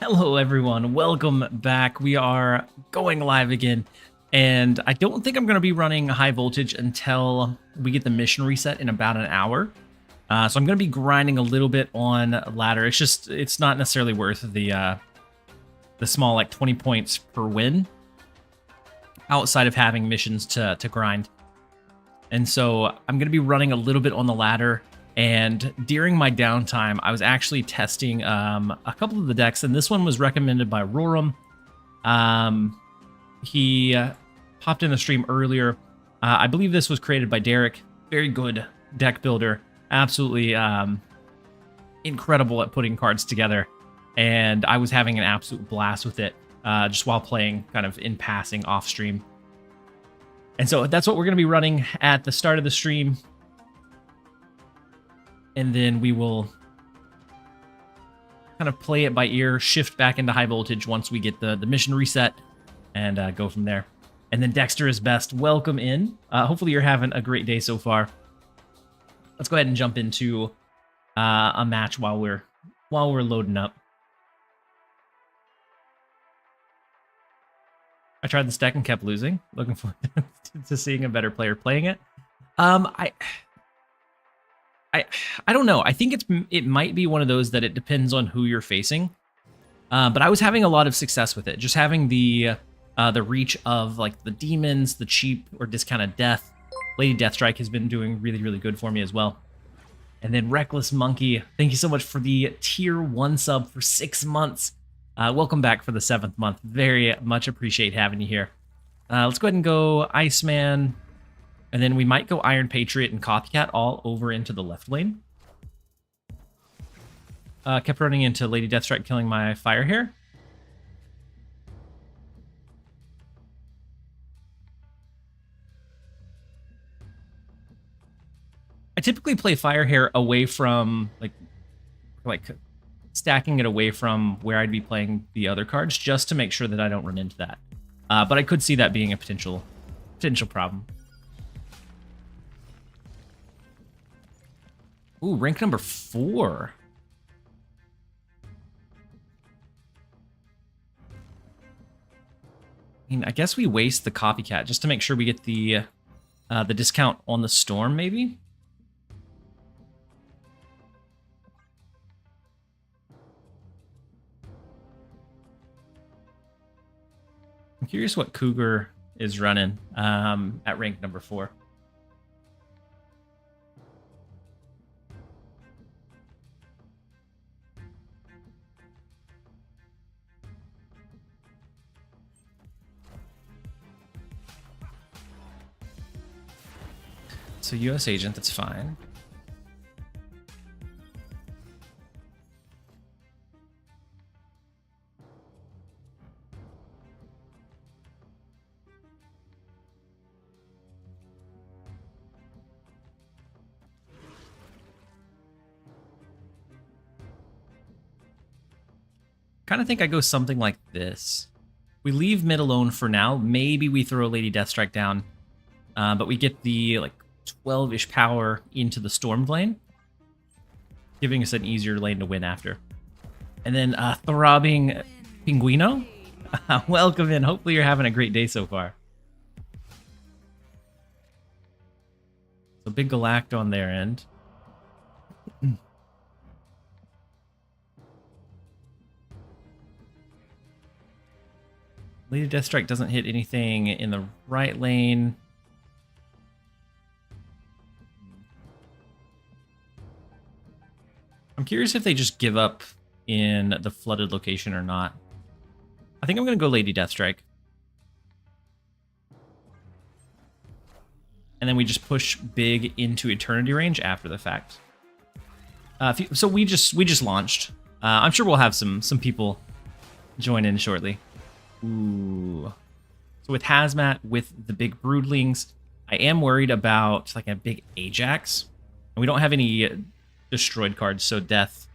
Hello, everyone. Welcome back. We are going live again, and I don't think I'm going to be running high voltage until we get the mission reset in about an hour. So I'm going to be grinding a little bit on ladder. It's not necessarily worth the small like 20 points per win outside of having missions to grind. And so I'm going to be running a little bit on the ladder. And during my downtime, I was actually testing a couple of the decks, and this one was recommended by Roram. He popped in the stream earlier. I believe this was created by Derek. Very good deck builder. Absolutely incredible at putting cards together. And I was having an absolute blast with it just while playing kind of in passing off stream. And so that's what we're going to be running at the start of the stream. And then we will kind of play it by ear, shift back into high voltage once we get the mission reset, and go from there. And then Dexter is best. Welcome in. Hopefully you're having a great day so far. Let's go ahead and jump into a match while we're loading up. I tried this deck and kept losing. Looking forward to seeing a better player playing it. I don't know. I think it might be one of those that it depends on who you're facing. But I was having a lot of success with it. Just having the reach of like the demons, the cheap or discounted death. Lady Deathstrike has been doing really, really good for me as well. And then Reckless Monkey, thank you so much for the tier 1 sub for 6 months. Welcome back for the 7th month. Very much appreciate having you here. Let's go ahead and go Iceman. And then we might go Iron Patriot and Copycat all over into the left lane. Kept running into Lady Deathstrike, killing my Fire Hair. I typically play Fire Hair away from, like stacking it away from where I'd be playing the other cards, just to make sure that I don't run into that. But I could see that being a potential problem. Ooh, rank number 4. I mean, I guess we waste the Copycat just to make sure we get the discount on the Storm, maybe? I'm curious what Cougar is running at rank number 4. So US agent, that's fine. Kind of think I go something like this. We leave mid alone for now. Maybe we throw Lady Deathstrike down, but we get the like 12-ish power into the Storm lane, giving us an easier lane to win after. And then Throbbing Pinguino, welcome in. Hopefully you're having a great day so far. So big Galacto on their end. Lady Deathstrike doesn't hit anything in the right lane. I'm curious if they just give up in the flooded location or not. I think I'm going to go Lady Deathstrike. And then we just push big into Eternity range after the fact. So we just launched. I'm sure we'll have some people join in shortly. Ooh. So with Hazmat, with the big Broodlings, I am worried about like a big Ajax. And we don't have any destroyed cards, so death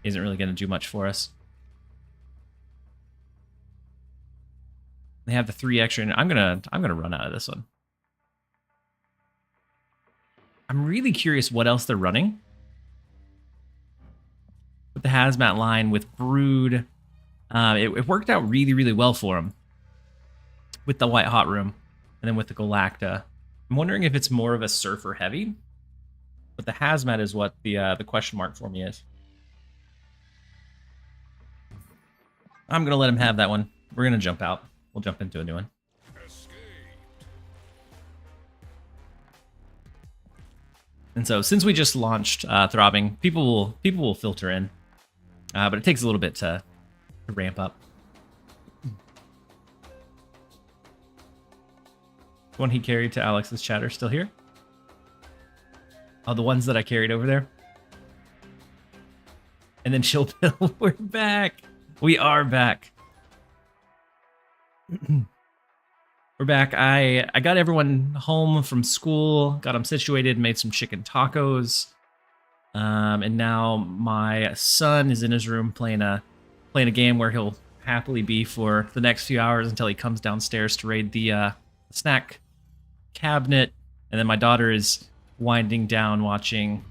isn't really going to do much for us. They have the 3 extra, and I'm gonna run out of this one. I'm really curious what else they're running. With the Hazmat line, with Brood, It worked out really, really well for him with the White Hot Room and then with the Galacta. I'm wondering if it's more of a Surfer heavy, but the Hazmat is what the question mark for me is. I'm going to let him have that one. We're going to jump out. We'll jump into a new one. And so since we just launched Throbbing, people will filter in. But it takes a little bit to ramp up. One he carried to Alex's chatter still here? Oh, the ones that I carried over there? And then Chill Pill, we're back. We are back. We're back. I got everyone home from school, got them situated, made some chicken tacos. And now my son is in his room playing a game where he'll happily be for the next few hours until he comes downstairs to raid the snack cabinet. And then my daughter is winding down watching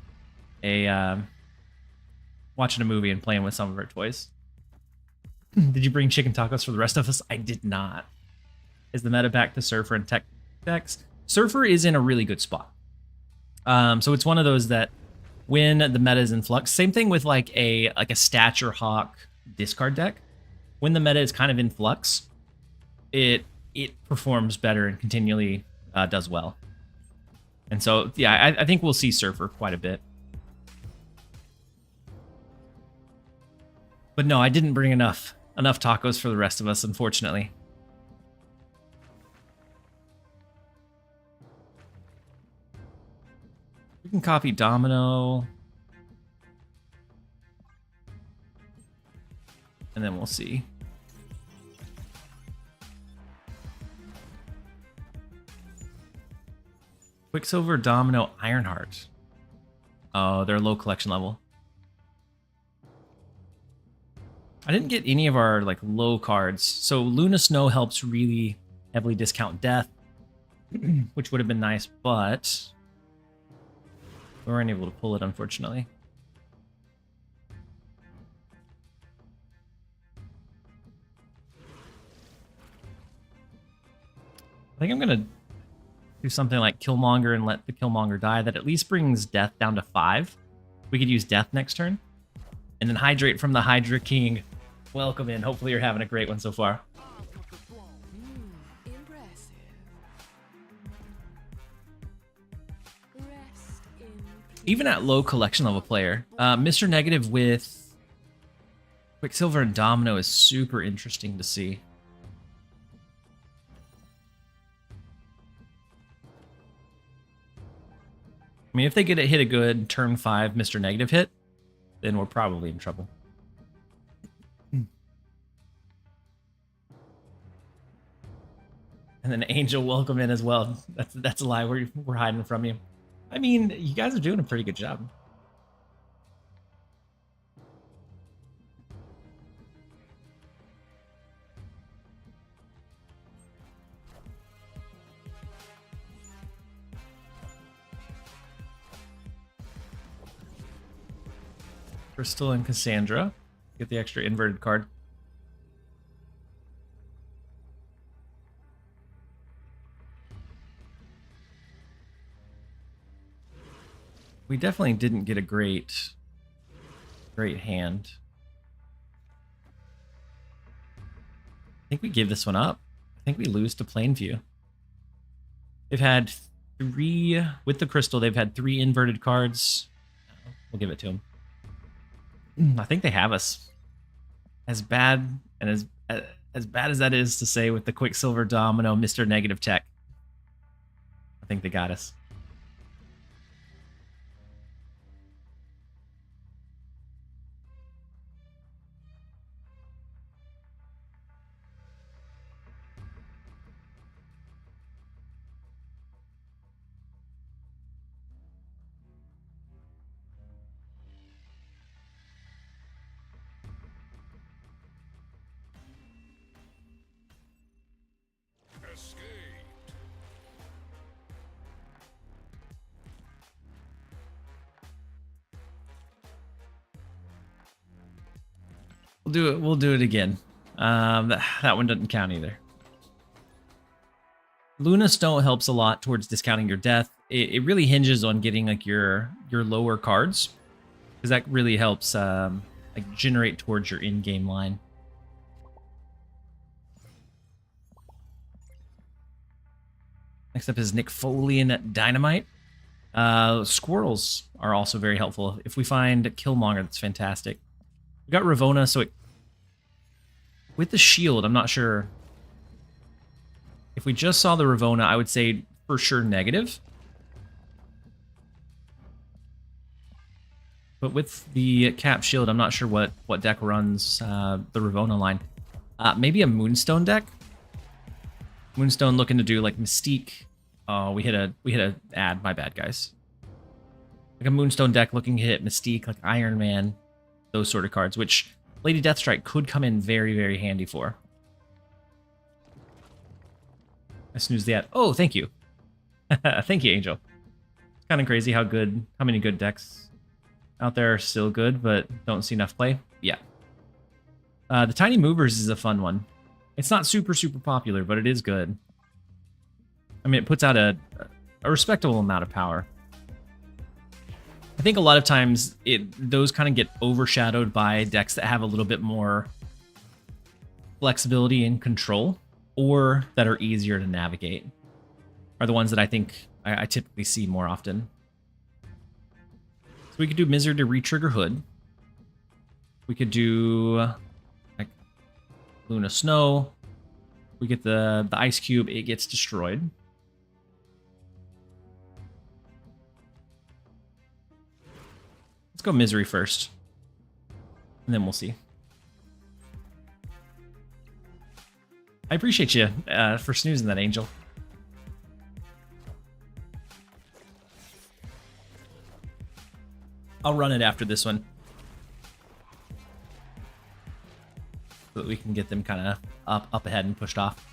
a movie and playing with some of her toys. Did you bring chicken tacos for the rest of us? I did not. Is the meta back to Surfer and Tech decks? Surfer is in a really good spot. So it's one of those that when the meta is in flux, same thing with like a Stature Hawk discard deck. When the meta is kind of in flux, it performs better and continually does well. And so, yeah, I think we'll see Surfer quite a bit. But no, I didn't bring enough tacos for the rest of us, unfortunately. We can copy Domino. And then we'll see. Quicksilver, Domino, Ironheart. Oh, they're low collection level. I didn't get any of our like low cards. So Luna Snow helps really heavily discount Death, which would have been nice, but we weren't able to pull it, unfortunately. I think I'm gonna do something like Killmonger and let the Killmonger die. That at least brings Death down to 5. We could use Death next turn. And then Hydrate from the Hydra King. Welcome in. Hopefully you're having a great one so far. Even at low collection level player, Mr. Negative with Quicksilver and Domino is super interesting to see. I mean, if they hit a good turn 5 Mr. Negative hit, then we're probably in trouble. And then Angel, welcome in as well. That's a lie. We're hiding from you. I mean, you guys are doing a pretty good job. Crystal and Cassandra. Get the extra inverted card. We definitely didn't get a great hand. I think we give this one up. I think we lose to Plainview. They've had 3, with the crystal, they've had 3 inverted cards. We'll give it to them. I think they have us. As bad and as bad as that is to say with the Quicksilver Domino, Mr. Negative Tech. I think they got us. We'll do it again. That one doesn't count either. Luna Stone helps a lot towards discounting your death. It really hinges on getting like your lower cards, because that really helps like generate towards your in-game line. Next up is Nick Folian Dynamite. Squirrels are also very helpful. If we find Killmonger, that's fantastic. We got Ravona, so with the shield, I'm not sure. If we just saw the Ravona, I would say for sure negative. But with the cap shield, I'm not sure what deck runs the Ravona line. Maybe a Moonstone deck. Moonstone looking to do like Mystique. Oh, we hit a ad. My bad, guys. Like a Moonstone deck looking to hit Mystique, like Iron Man, those sort of cards, which Lady Deathstrike could come in very, very handy for. I snoozed the ad. Oh, thank you. Thank you, Angel. It's kind of crazy how many good decks out there are still good, but don't see enough play. Yeah. The Tiny Movers is a fun one. It's not super, super popular, but it is good. I mean, it puts out a respectable amount of power. I think a lot of times those kind of get overshadowed by decks that have a little bit more flexibility and control, or that are easier to navigate, are the ones that I think I typically see more often. So we could do Misery to retrigger Hood. We could do like Luna Snow. We get the Ice Cube, it gets destroyed. Let's go Misery first, and then we'll see. I appreciate you for snoozing that, Angel. I'll run it after this one, so that we can get them kind of up ahead and pushed off.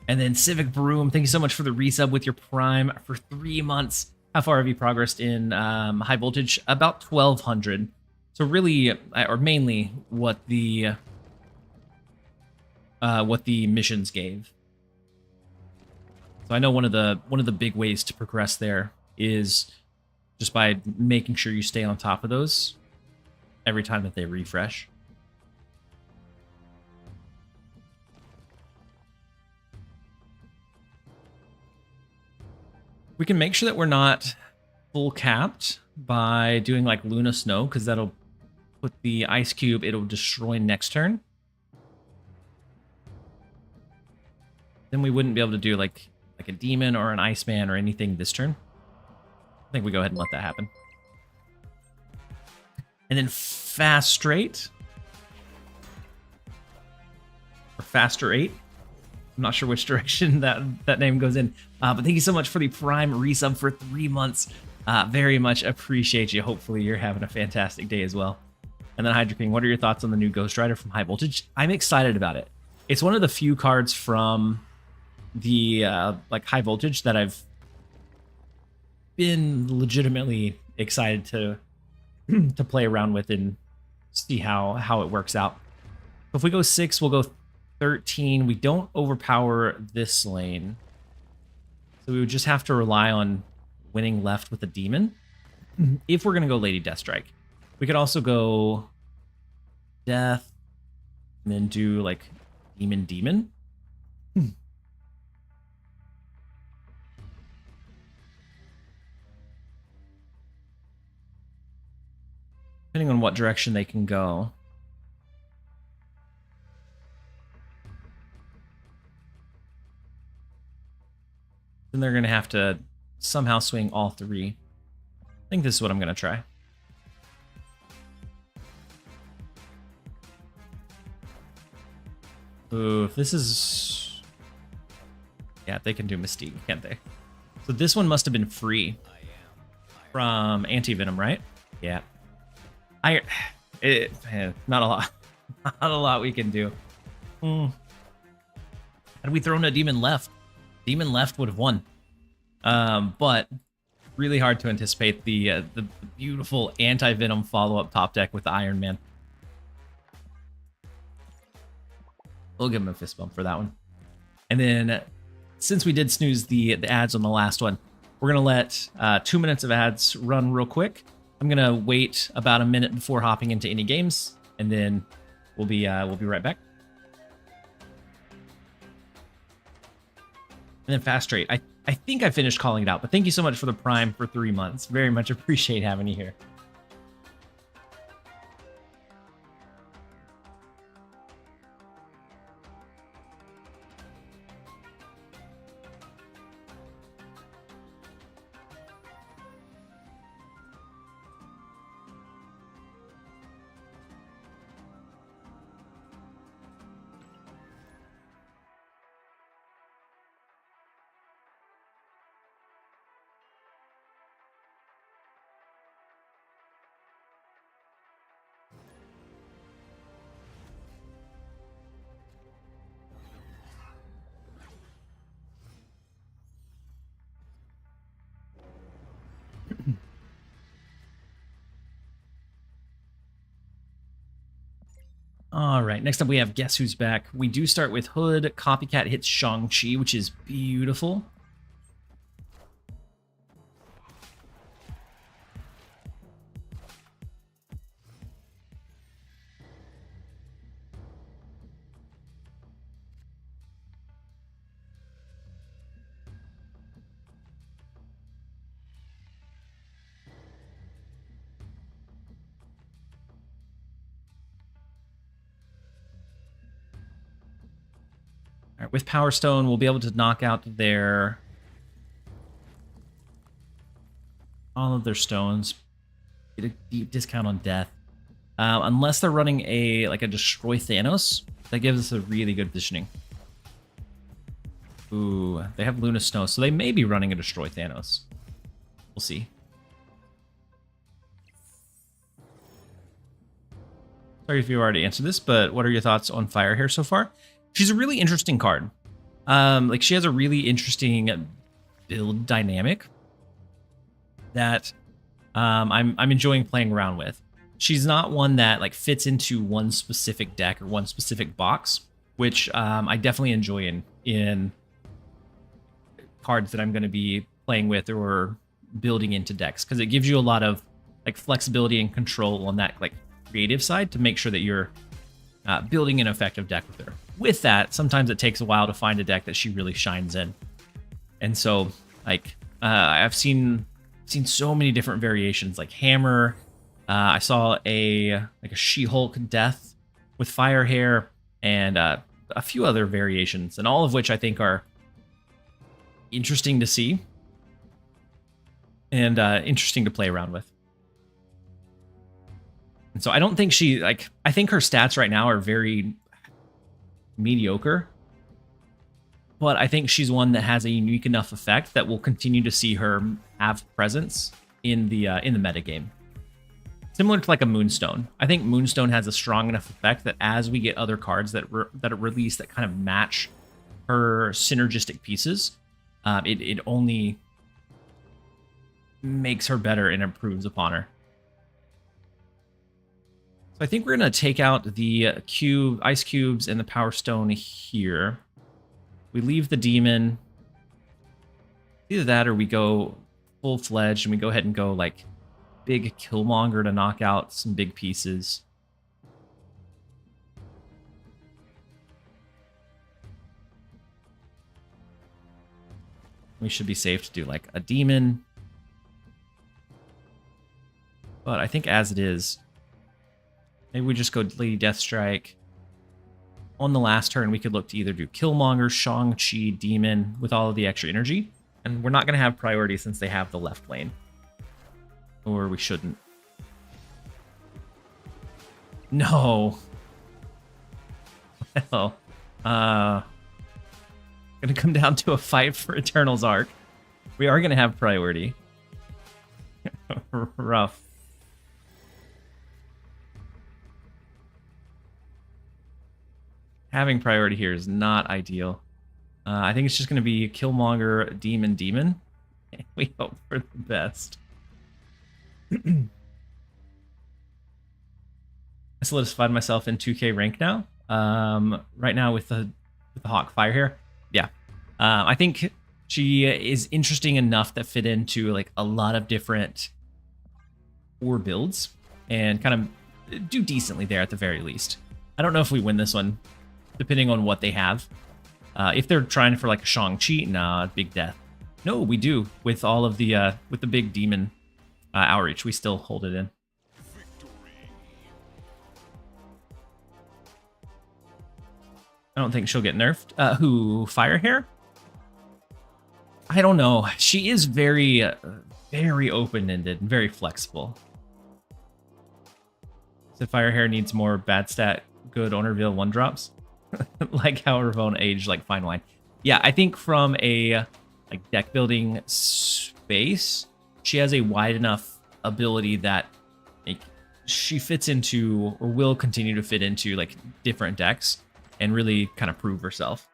And then Civic Broom, thank you so much for the resub with your Prime for 3 months. How far have you progressed in high voltage? About 1,200. So really, or mainly, what the missions gave. So I know one of the big ways to progress there is just by making sure you stay on top of those every time that they refresh. We can make sure that we're not full capped by doing like Luna Snow, because that'll put the Ice Cube, it'll destroy next turn. Then we wouldn't be able to do like a Demon or an Iceman or anything this turn. I think we go ahead and let that happen. And then Fast Straight. Or Faster 8. I'm not sure which direction that name goes in. But thank you so much for the Prime resub for 3 months. Very much appreciate you. Hopefully you're having a fantastic day as well. And then Hydra King, what are your thoughts on the new Ghost Rider from High Voltage? I'm excited about it. It's one of the few cards from the like High Voltage that I've been legitimately excited to to play around with and see how it works out. If we go 6, we'll go 13. We don't overpower this lane, so we would just have to rely on winning left with a Demon if we're gonna go Lady Deathstrike. We could also go Death and then do like Demon. Depending on what direction they can go. Then they're going to have to somehow swing all 3. I think this is what I'm going to try. Ooh, if this is... Yeah, they can do Mystique, can't they? So this one must have been free from Anti-Venom, right? Yeah. Not a lot. Not a lot we can do. Had we thrown a Demon left, Demon left would have won. But really hard to anticipate the beautiful Anti-Venom follow-up top deck with the Iron Man. We'll give him a fist bump for that one. And then since we did snooze the ads on the last one, we're going to let 2 minutes of ads run real quick. I'm going to wait about a minute before hopping into any games, and then we'll be right back. And then Fast Trade. I think I finished calling it out, but thank you so much for the Prime for 3 months. Very much appreciate having you here. All right, next up we have Guess Who's Back. We do start with Hood. Copycat hits Shang-Chi, which is beautiful. All right, with Power Stone, we'll be able to knock out all of their stones. Get a deep discount on death. Unless they're running a Destroy Thanos, that gives us a really good positioning. Ooh, they have Luna Snow, so they may be running a Destroy Thanos. We'll see. Sorry if you already answered this, but what are your thoughts on Firehair so far? She's a really interesting card. She has a really interesting build dynamic that I'm enjoying playing around with. She's not one that fits into one specific deck or one specific box, which I definitely enjoy in cards that I'm going to be playing with or building into decks, because it gives you a lot of flexibility and control on that creative side to make sure that you're building an effective deck with her. With that, sometimes it takes a while to find a deck that she really shines in. And so, I've seen so many different variations, like Hammer. I saw a She-Hulk Death with Firehair, and a few other variations, and all of which I think are interesting to see and interesting to play around with. And so I don't think I think her stats right now are very mediocre, but I think she's one that has a unique enough effect that we'll continue to see her have presence in the metagame. Similar to a Moonstone. I think Moonstone has a strong enough effect that as we get other cards that are released that kind of match her synergistic pieces, it only makes her better and improves upon her. So I think we're going to take out the ice cubes and the Power Stone here. We leave the demon. Either that or we go full-fledged and we go ahead and go big Killmonger to knock out some big pieces. We should be safe to do a demon. But I think as it is, maybe we just go Lady Deathstrike. On the last turn, we could look to either do Killmonger, Shang-Chi, Demon with all of the extra energy. And we're not going to have priority since they have the left lane. Or we shouldn't. No. Well, gonna come down to a fight for Eternal's Arc. We are going to have priority. Rough. Having priority here is not ideal. I think it's just going to be Killmonger, Demon. We hope for the best. I solidified myself in 2K rank now. right now with the Hawk Fire here. Yeah. I think she is interesting enough that fit into like a lot of different core builds and kind of do decently there at the very least. I don't know if we win this one, depending on what they have. If they're trying for like a Shang-Chi, nah, big death. No, we do with all of the with the big demon outreach. We still hold it in. I don't think she'll get nerfed. Who, Firehair? I don't know. She is very, very open-ended and very flexible. So Firehair needs more bad stat, good on reveal 1-drops. Like how Ravone aged like fine wine. Yeah, I think from a like deck building space, she has a wide enough ability that like, she fits into or will continue to fit into like different decks and really kind of prove herself.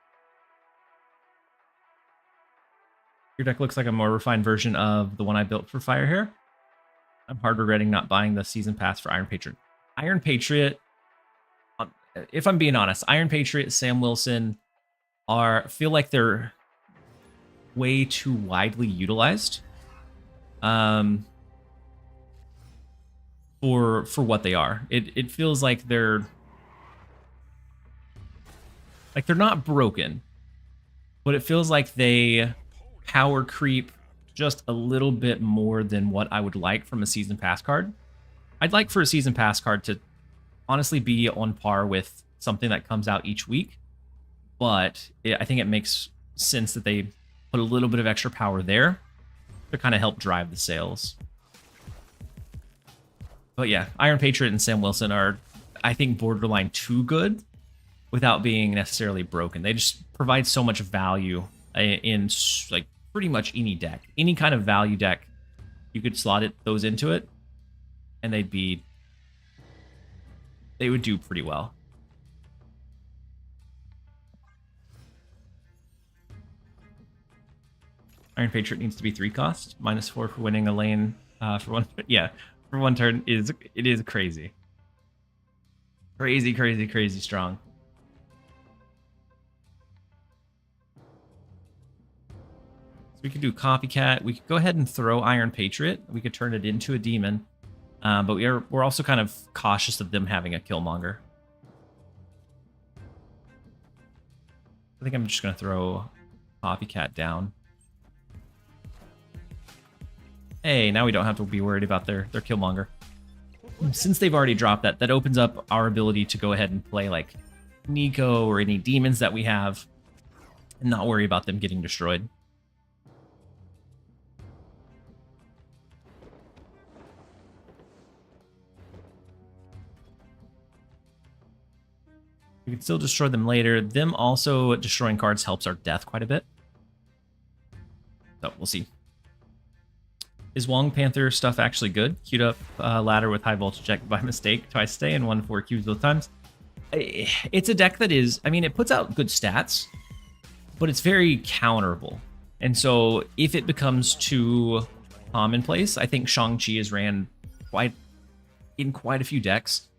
Your deck looks like a more refined version of the one I built for Firehair. I'm hard regretting not buying the season pass for Iron Patriot. Iron Patriot, if I'm being honest, Iron Patriot, Sam Wilson feel like they're way too widely utilized for what they are. It feels like they're not broken, but it feels like they power creep just a little bit more than what I would like from a season pass card. I'd like for a season pass card to honestly be on par with something that comes out each week, but I think it makes sense that they put a little bit of extra power there to kind of help drive the sales. But yeah, Iron Patriot and Sam Wilson are, I think, borderline too good without being necessarily broken. They just provide so much value in like pretty much any deck. Any kind of value deck, you could slot those into it, and they would do pretty well. Iron Patriot needs to be 3 cost, -4 for winning a lane for one. Yeah, for one turn it is crazy, crazy strong. We could do Copycat. We could go ahead and throw Iron Patriot. We could turn it into a demon. But we're also kind of cautious of them having a Killmonger. I think I'm just going to throw Copycat down. Hey, now we don't have to be worried about their Killmonger. Since they've already dropped that opens up our ability to go ahead and play like Nico or any demons that we have and not worry about them getting destroyed. We can still destroy them later. Them also destroying cards helps our death quite a bit. So we'll see. Is Wong Panther stuff actually good? Queued up ladder with high voltage deck by mistake twice today and 1-4 cubes both times. It's a deck that is, I mean, it puts out good stats, but it's very counterable. And so if it becomes too commonplace, I think Shang-Chi is ran in quite a few decks.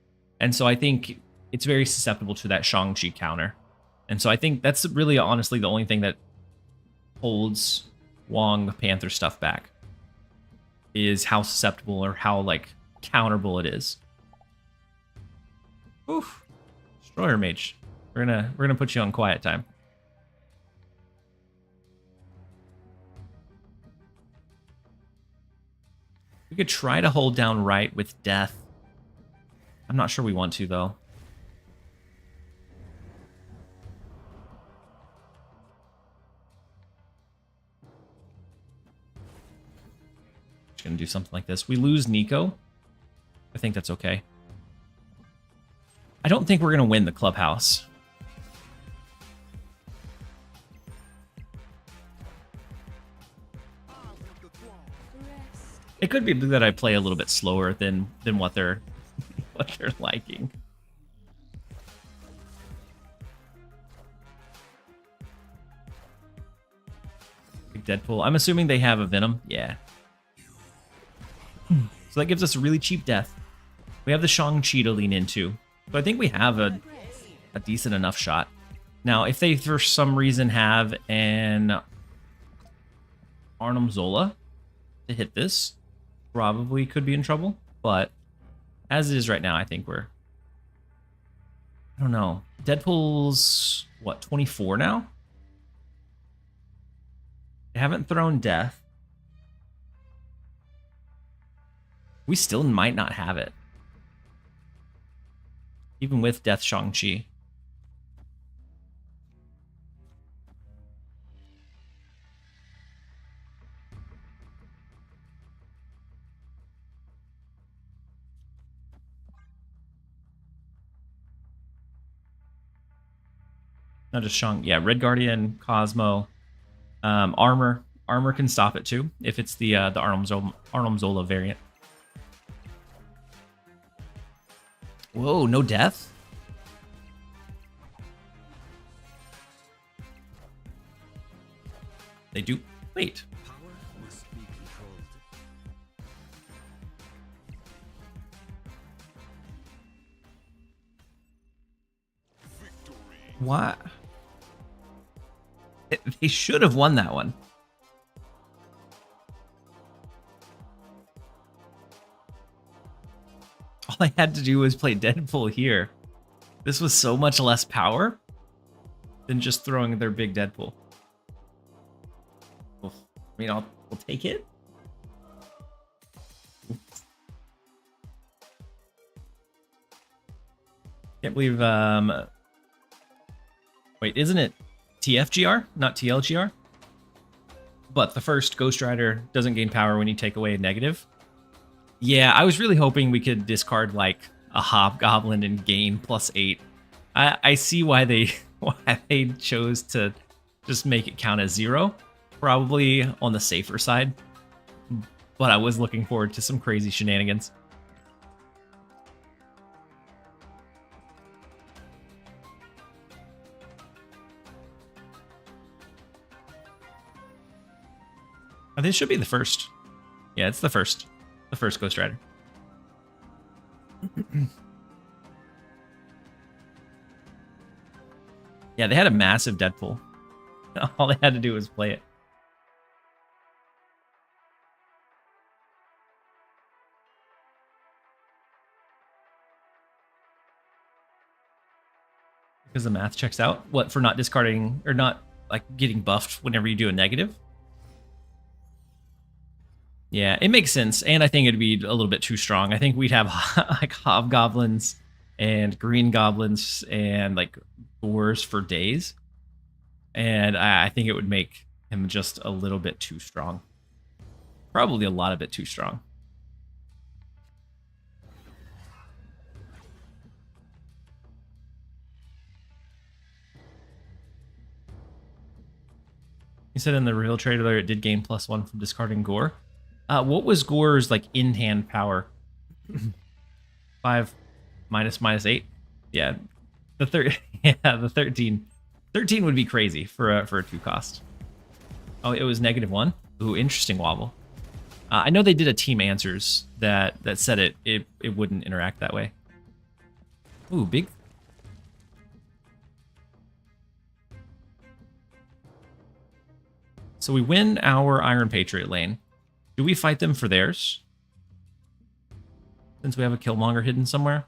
And so I think it's very susceptible to that Shang-Chi counter. And so I think that's really honestly the only thing that holds Wong Panther stuff back is how susceptible or how like counterable it is. Oof. Destroyer Mage. We're gonna put you on quiet time. We could try to hold down right with death. I'm not sure we want to though. Gonna do something like this. We lose Nico. I think that's okay. I don't think we're gonna win the clubhouse. It could be that I play a little bit slower than what they're liking. Big Deadpool. I'm assuming they have a Venom. Yeah. So that gives us a really cheap death. We have the Shang-Chi to lean into. So I think we have a a decent enough shot. Now, if they for some reason have an Arnim Zola to hit this, probably could be in trouble. But as it is right now, I think we're... I don't know. Deadpool's, what, 24 now? They haven't thrown Death. We still might not have it. Even with Death Shang-Chi. Not just Shang. Yeah, Red Guardian, Cosmo, Armor. Armor can stop it too if it's the Arnim Zola variant. Whoa, no death? They do. Wait. Power must be controlled. Victory. What? They should have won that one. All I had to do was play Deadpool here. This was so much less power than just throwing their big Deadpool. I mean, we'll take it. Can't believe, wait, isn't it TFGR, not TLGR? But the first Ghost Rider doesn't gain power when you take away a negative. Yeah, I was really hoping we could discard like a Hobgoblin and gain +8. I see why they chose to just make it count as 0. Probably on the safer side. But I was looking forward to some crazy shenanigans. I think it should be the first. Yeah, it's the first. The first Ghost Rider. Yeah, they had a massive Deadpool. All they had to do was play it. Because the math checks out. What, for not discarding or not like getting buffed whenever you do a negative? Yeah, it makes sense, and I think it'd be a little bit too strong. I think we'd have like Hobgoblins and Green Goblins and like Boars for days, and I think it would make him just a little bit too strong. Probably a lot of it too strong. He said in the real trailer it did gain +1 from discarding Gore. What was Gore's like in-hand power? 5 -8. Yeah, the 13. 13 would be crazy for a 2 cost. Oh, it was -1. Ooh, interesting wobble. I know they did a team answers that said it wouldn't interact that way. Ooh, big. So we win our Iron Patriot lane. Do we fight them for theirs? Since we have a Killmonger hidden somewhere?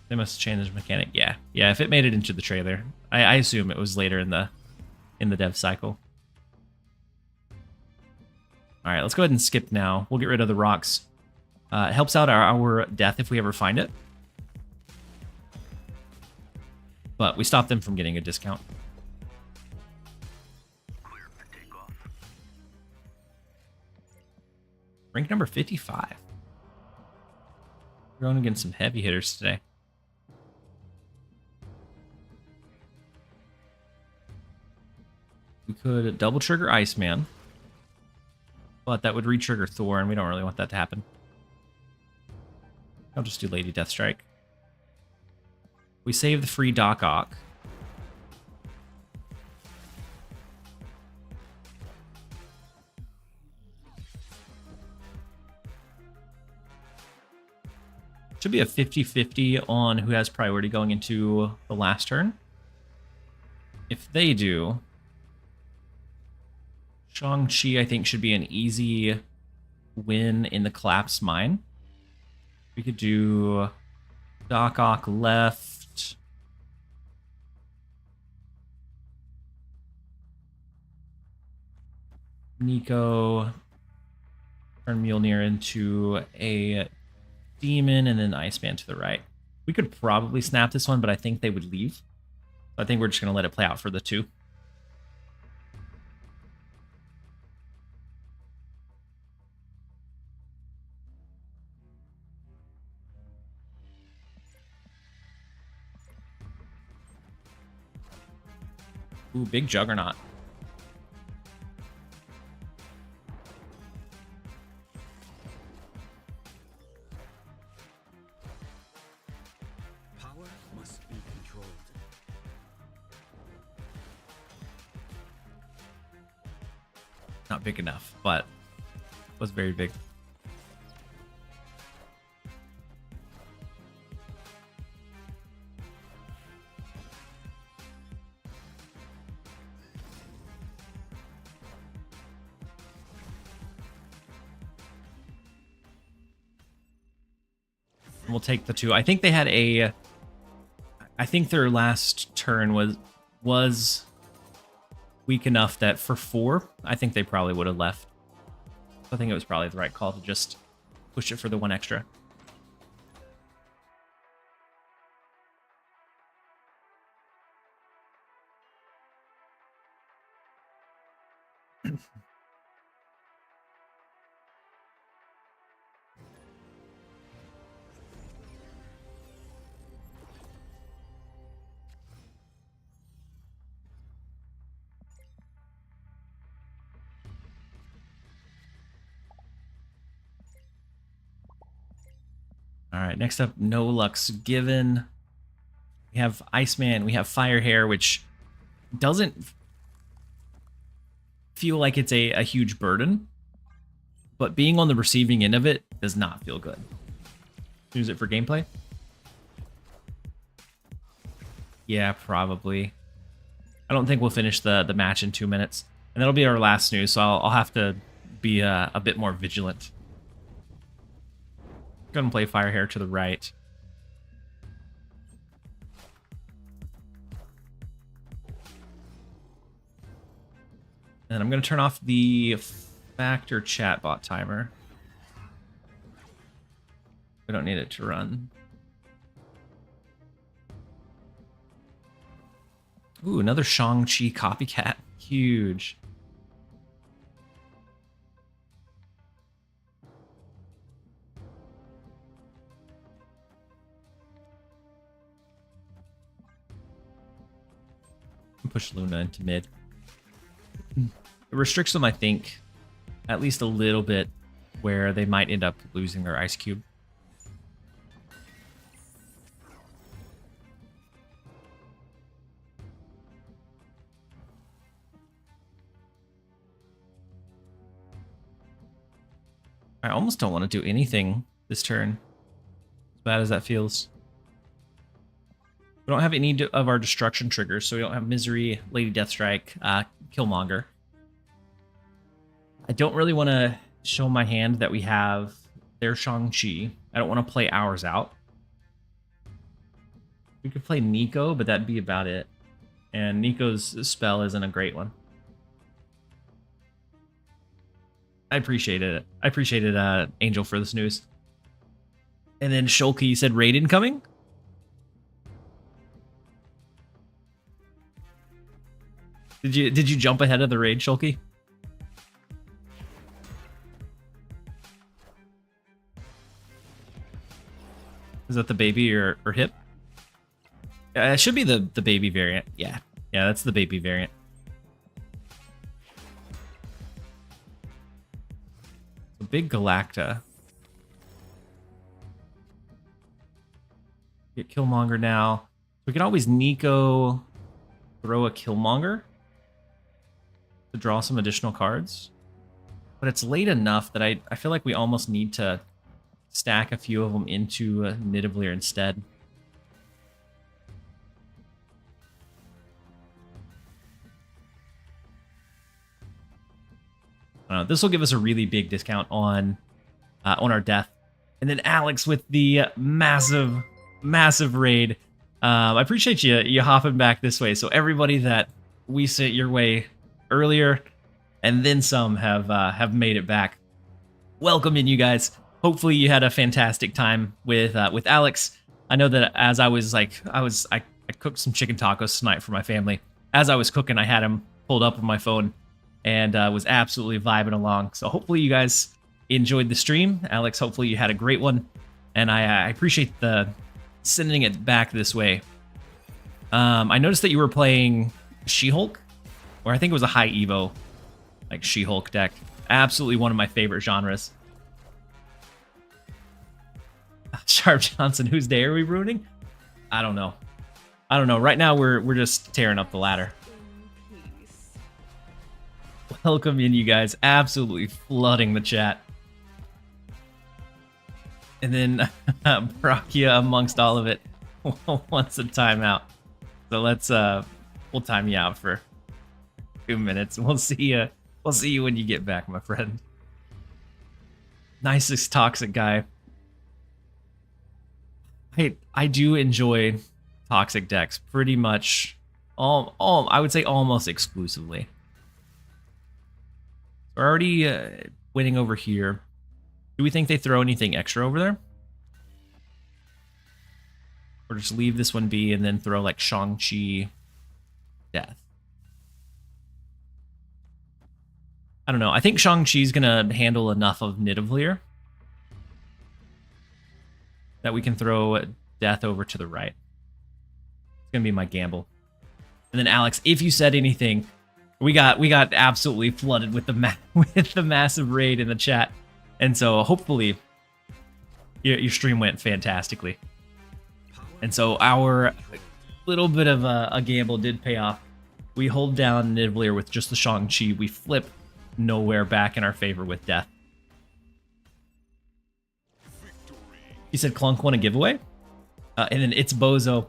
They must change the mechanic. Yeah. Yeah, if it made it into the trailer. I assume it was later in the dev cycle. All right, let's go ahead and skip now. We'll get rid of the rocks. It helps out our death if we ever find it. But we stop them from getting a discount. Clear for takeoff. Rank number 55. We're going against some heavy hitters today. We could double trigger Iceman. But that would re-trigger Thor, and we don't really want that to happen. I'll just do Lady Deathstrike. We save the free Doc Ock. Should be a 50-50 on who has priority going into the last turn. If they do, Shang-Chi, I think, should be an easy win in the collapse mine. We could do Doc Ock left. Nico, turn Mjolnir into a demon, and then Iceman to the right. We could probably snap this one, but I think they would leave. I think we're just going to let it play out for the 2. Ooh, big Juggernaut. Power must be controlled. Not big enough, but was very big. We'll take the 2. I think they had a... I think their last turn was weak enough that for 4, I think they probably would have left. I think it was probably the right call to just push it for the 1 extra. All right, next up, no Lux given. We have Iceman, we have Fire Hair, which doesn't feel like it's a huge burden, but being on the receiving end of it does not feel good. Use it for gameplay? Yeah, probably. I don't think we'll finish the match in 2 minutes. And that'll be our last snooze, so I'll have to be a bit more vigilant. Gonna play Fire Hair to the right. And I'm gonna turn off the factor chatbot timer. We don't need it to run. Ooh, another Shang-Chi copycat. Huge. Push Luna into mid. It restricts them, I think, at least a little bit, where they might end up losing their Ice Cube. I almost don't want to do anything this turn, as bad as that feels. We don't have any of our destruction triggers, so we don't have Misery, Lady Deathstrike, Killmonger. I don't really want to show my hand that we have their Shang-Chi. I don't want to play ours out. We could play Nico, but that'd be about it. And Nico's spell isn't a great one. I appreciate it. I appreciated Angel for this news. And then Shulky, you said raid incoming? Did you jump ahead of the raid, Shulky? Is that the baby or hip? It should be the baby variant. Yeah, that's the baby variant. A big Galacta. Get Killmonger now. We can always Nico throw a Killmonger to draw some additional cards. But it's late enough that I feel like we almost need to stack a few of them into Nidavellir instead. This will give us a really big discount on our death. And then Alex with the massive raid. I appreciate you hopping back this way. So everybody that we sent your way earlier and then some have made it back. Welcome in, you guys. Hopefully you had a fantastic time with Alex. I know that as I cooked some chicken tacos tonight for my family. As I was cooking, I had him pulled up on my phone and was absolutely vibing along. So hopefully you guys enjoyed the stream. Alex, hopefully you had a great one. And I appreciate the sending it back this way. I noticed that you were playing She-Hulk, or I think it was a high Evo, like She-Hulk deck. Absolutely one of my favorite genres. Sharp Johnson, whose day are we ruining? I don't know. Right now we're just tearing up the ladder. Welcome in, you guys. Absolutely flooding the chat. And then Brachia amongst all of it wants a timeout. So let's we'll time you out for 2 minutes. We'll see you when you get back, my friend. Nicest toxic guy. I do enjoy toxic decks pretty much all I would say almost exclusively. We're already winning over here. Do we think they throw anything extra over there? Or just leave this one be and then throw like Shang-Chi Death? I don't know. I think Shang-Chi's going to handle enough of Nidavellir that we can throw Death over to the right. It's going to be my gamble. And then Alex, if you said anything, we got absolutely flooded with the massive raid in the chat. And so hopefully your stream went fantastically. And so our little bit of a gamble did pay off. We hold down Nidavellir with just the Shang-Chi. We flip nowhere back in our favor with Death. He said Clunk won a giveaway. And then it's Bozo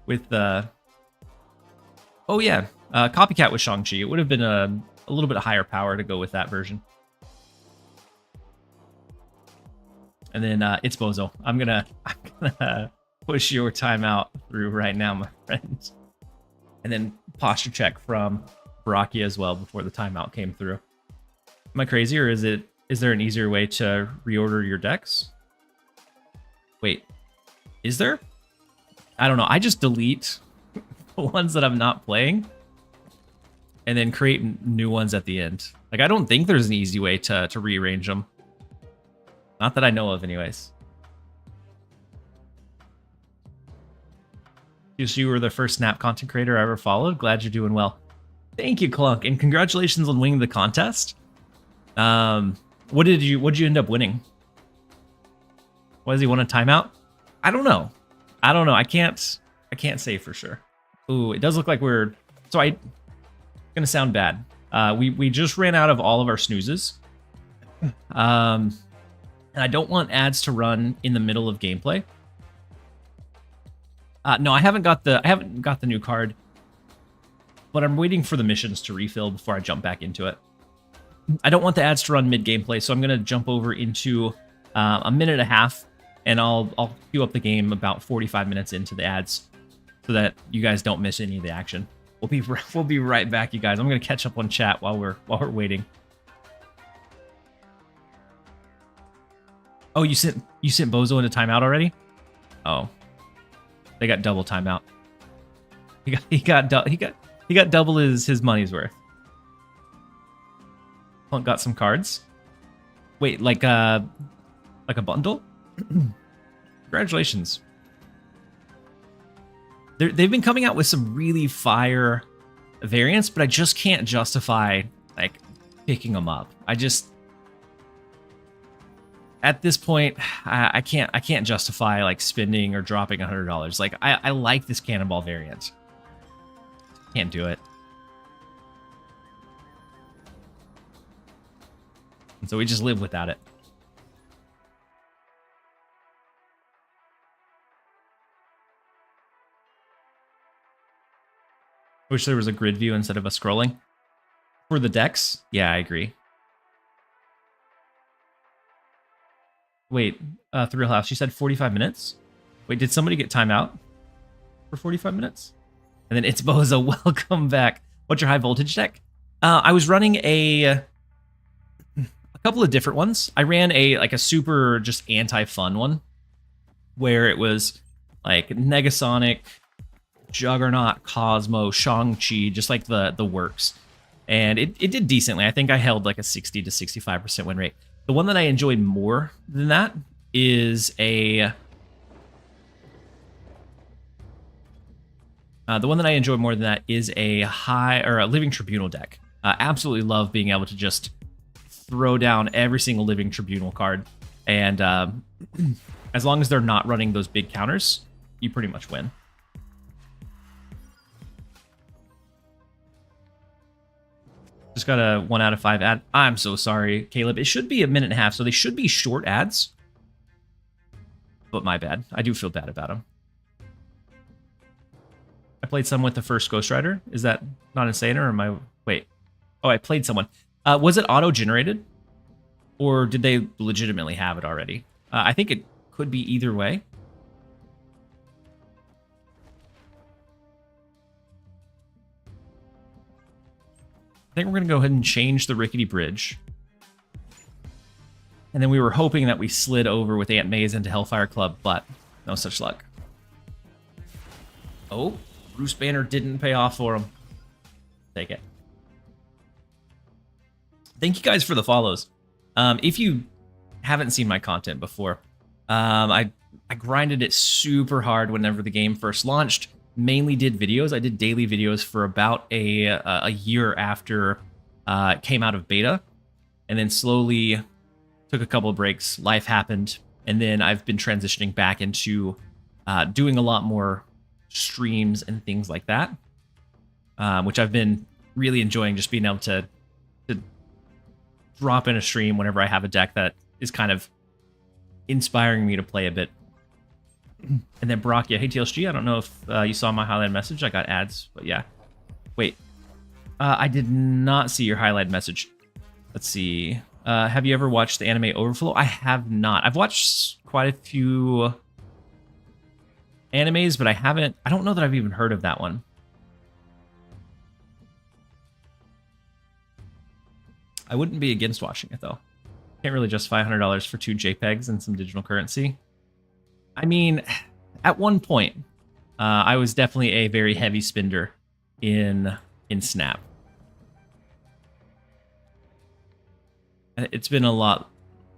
with the... Oh yeah, Copycat with Shang-Chi. It would have been a little bit higher power to go with that version. And then it's Bozo. I'm gonna push your timeout through right now, my friend. And then posture check from Brachia as well before the timeout came through. Am I crazy, or is there an easier way to reorder your decks? Wait, is there? I don't know. I just delete the ones that I'm not playing and then create new ones at the end. Like, I don't think there's an easy way to rearrange them. Not that I know of, anyways. You were the first Snap content creator I ever followed. Glad you're doing well. Thank you, Clunk, and congratulations on winning the contest. What did you end up winning? What, does he want a timeout? I don't know. I can't say for sure. Ooh, it does look like we're... So gonna sound bad. We just ran out of all of our snoozes. And I don't want ads to run in the middle of gameplay. No, I haven't got the new card, but I'm waiting for the missions to refill before I jump back into it. I don't want the ads to run mid gameplay, so I'm gonna jump over into a minute and a half, and I'll queue up the game about 45 minutes into the ads, so that you guys don't miss any of the action. We'll be right back, you guys. I'm gonna catch up on chat while we're waiting. Oh, you sent Bozo into timeout already? Oh, they got double timeout. He got double his money's worth. Got some cards. Wait, like a bundle? Congratulations. They've been coming out with some really fire variants, but I just can't justify like picking them up. At this point, I can't justify like spending or dropping $100. Like I like this Cannonball variant. Can't do it. And so we just live without it. I wish there was a grid view instead of a scrolling. For the decks, yeah, I agree. Wait, Thrill House, you said 45 minutes? Wait, did somebody get timeout for 45 minutes? And then it's Boza, welcome back. What's your high voltage deck? I was running a couple of different ones. I ran a super just anti-fun one where it was like Negasonic, Juggernaut, Cosmo, Shang-Chi, just like the works. And it did decently. I think I held like a 60 to 65% win rate. The one that I enjoyed more than that is the one that I enjoy more than that is a Living Tribunal deck. Absolutely love being able to just throw down every single Living Tribunal card, and as long as they're not running those big counters, you pretty much win. Just got a 1 out of 5 ad. I'm so sorry, Caleb. It should be a minute and a half, so they should be short ads. But my bad. I do feel bad about them. I played some with the first Ghost Rider. Is that not insane, or am I... Wait. Oh, I played someone. Was it auto-generated? Or did they legitimately have it already? I think it could be either way. I think we're going to go ahead and change the Rickety Bridge. And then we were hoping that we slid over with Aunt May's into Hellfire Club, but no such luck. Oh, Bruce Banner didn't pay off for him. Take it. Thank you guys for the follows. If you haven't seen my content before, I grinded it super hard whenever the game first launched. Mainly did videos. I did daily videos for about a year after it came out of beta, and then slowly took a couple of breaks. Life happened, and then I've been transitioning back into doing a lot more streams and things like that, which I've been really enjoying. Just being able to drop in a stream whenever I have a deck that is kind of inspiring me to play a bit. And then Brock, yeah, hey TLSG, I don't know if you saw my highlight message. I got ads, but yeah. Wait, I did not see your highlight message. Let's see. Have you ever watched the anime Overflow? I have not. I've watched quite a few animes, but I don't know that I've even heard of that one. I wouldn't be against watching it though. Can't really justify $100 for 2 JPEGs and some digital currency. I mean, at one point, I was definitely a very heavy spender in Snap. It's been a lot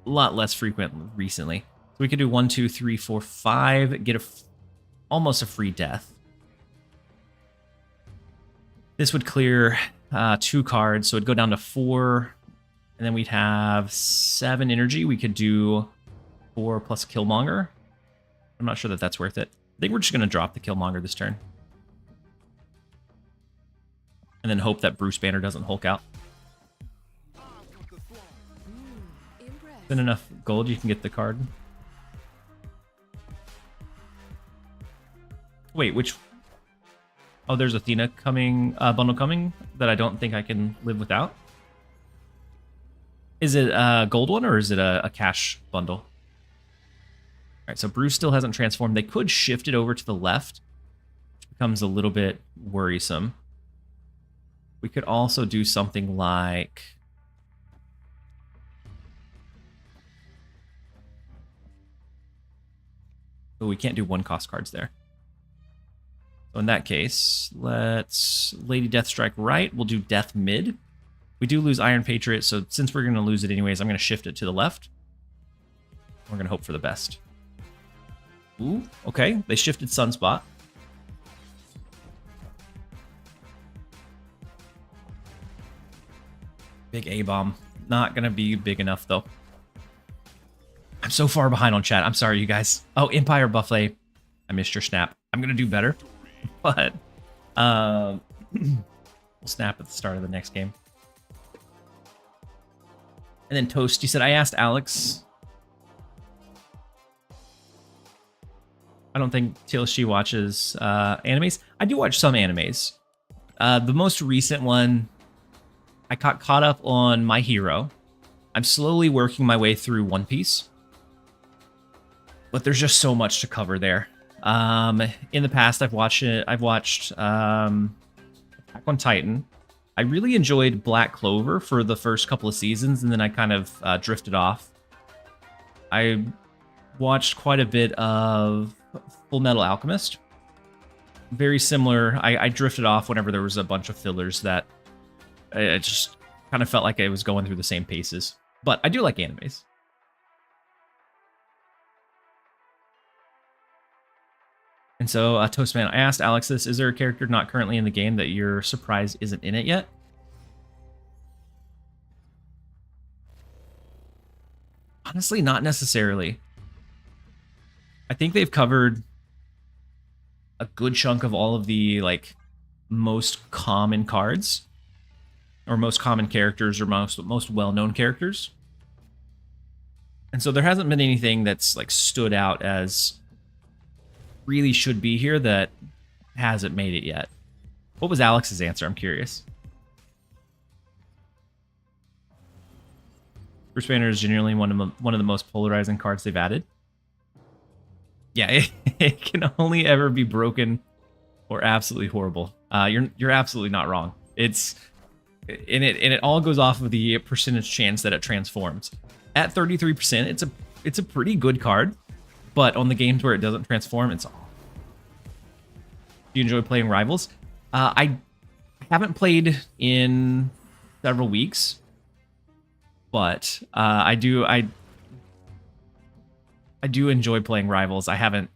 less frequent recently. So we could do 1, 2, 3, 4, 5, get almost a free death. This would clear 2 cards, so it'd go down to 4, and then we'd have 7 energy. We could do 4 plus Killmonger. I'm not sure that that's worth it. I think we're just going to drop the Killmonger this turn. And then hope that Bruce Banner doesn't Hulk out. Been enough gold, you can get the card. Wait, which... Oh, there's Athena coming, bundle coming that I don't think I can live without. Is it a gold one or is it a cash bundle? All right, so Bruce still hasn't transformed. They could shift it over to the left, which becomes a little bit worrisome. We could also do something like... Oh, we can't do 1-cost cards there. So in that case, let's Lady Death strike right. We'll do Death mid. We do lose Iron Patriot, so since we're going to lose it anyways, I'm going to shift it to the left. We're going to hope for the best. Ooh, okay. They shifted Sunspot. Big A-bomb. Not going to be big enough, though. I'm so far behind on chat. I'm sorry, you guys. Oh, Empire Buffet. I missed your snap. I'm going to do better. But we'll snap at the start of the next game. And then Toast, he said, I asked Alex. I don't think TLSG watches animes. I do watch some animes. The most recent one, I got caught up on My Hero. I'm slowly working my way through One Piece, but there's just so much to cover there. In the past, I've watched Attack on Titan. I really enjoyed Black Clover for the first couple of seasons, and then I kind of drifted off. I watched quite a bit of Full Metal Alchemist. Very similar. I drifted off whenever there was a bunch of fillers that it just kind of felt like I was going through the same paces. But I do like animes. And so, Toastman, I asked Alex this, is there a character not currently in the game that you're surprised isn't in it yet? Honestly, not necessarily. I think they've covered a good chunk of all of the, like, most common cards. Or most common characters, or most well-known characters. And so there hasn't been anything that's, like, stood out as really should be here that hasn't made it yet. What was Alex's answer? I'm curious. Bruce Banner is genuinely one of the most polarizing cards they've added. Yeah, it can only ever be broken or absolutely horrible. You're absolutely not wrong. It all goes off of the percentage chance that it transforms. At 33%, it's a pretty good card, but on the games where it doesn't transform, it's off. Do you enjoy playing Rivals? I haven't played in several weeks, but I do enjoy playing Rivals. I haven't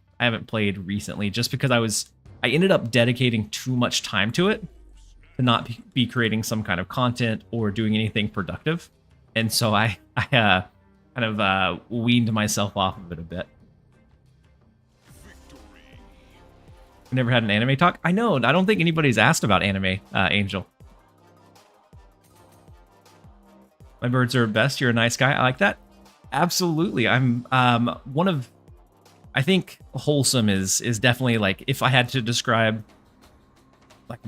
played recently just because I ended up dedicating too much time to it to not be creating some kind of content or doing anything productive, and so I kind of weaned myself off of it a bit. We never had an anime talk. I know. I don't think anybody's asked about anime, Angel. My birds are best. You're a nice guy. I like that. Absolutely. I'm I think wholesome is definitely, like, if I had to describe like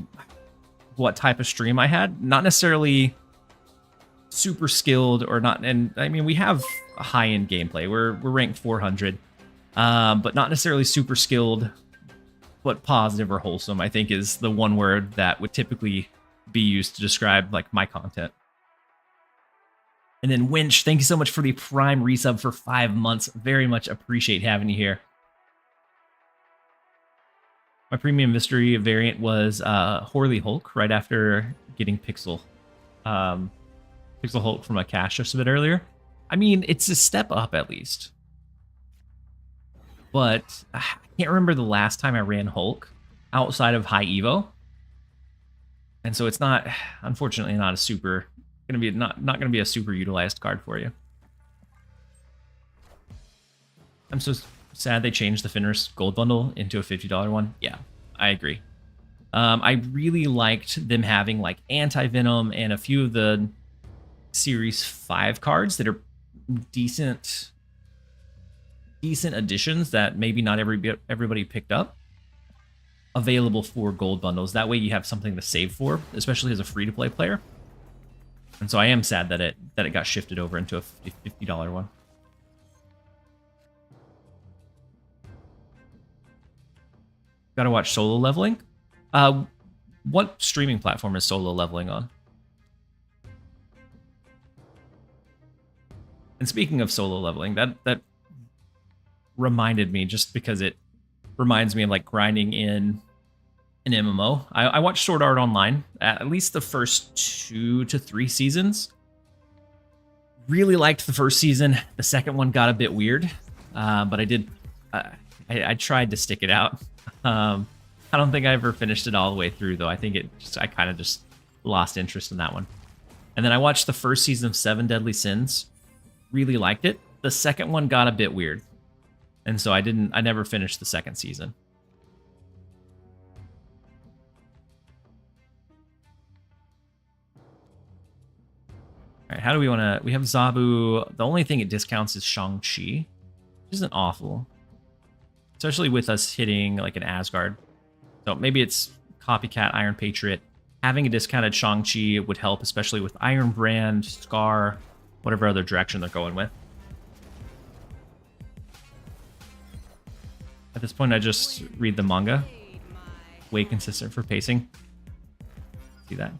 what type of stream I had, not necessarily super skilled or not. And I mean, we have a high-end gameplay. We're ranked 400, but not necessarily super skilled, but positive or wholesome, I think, is the one word that would typically be used to describe, like, my content. And then Winch, thank you so much for the Prime resub for 5 months. Very much appreciate having you here. My premium mystery variant was Horley Hulk right after getting Pixel Hulk from a cache just a bit earlier. I mean, it's a step up at least. But I can't remember the last time I ran Hulk outside of High Evo. And so it's not, unfortunately, not a super not gonna be a super utilized card for you. I'm so sad they changed the Fenris Gold Bundle into a $50 one. Yeah, I agree. I really liked them having, like, Anti-Venom and a few of the Series 5 cards that are decent additions that maybe not everybody picked up, available for gold bundles. That way you have something to save for, especially as a free-to-play player. And so I am sad that it got shifted over into a $50 one. Gotta watch Solo Leveling. What streaming platform is Solo Leveling on? And speaking of Solo Leveling, that reminded me, just because it reminds me of, like, grinding in an MMO. I watched Sword Art Online, at least the first 2 to 3 seasons. Really liked the first season. The second one got a bit weird, but I tried to stick it out. I don't think I ever finished it all the way through, though. I think I kind of just lost interest in that one. And then I watched the first season of 7 Deadly Sins. Really liked it. The second one got a bit weird, and so I never finished the second season. All right, how do we want to... We have Zabu. The only thing it discounts is Shang-Chi, which isn't awful, especially with us hitting, like, an Asgard. So maybe it's Copycat, Iron Patriot. having a discounted Shang-Chi would help, especially with Iron Brand, Scar, whatever other direction they're going with. At this point, I just read the manga. Way consistent for pacing. See that?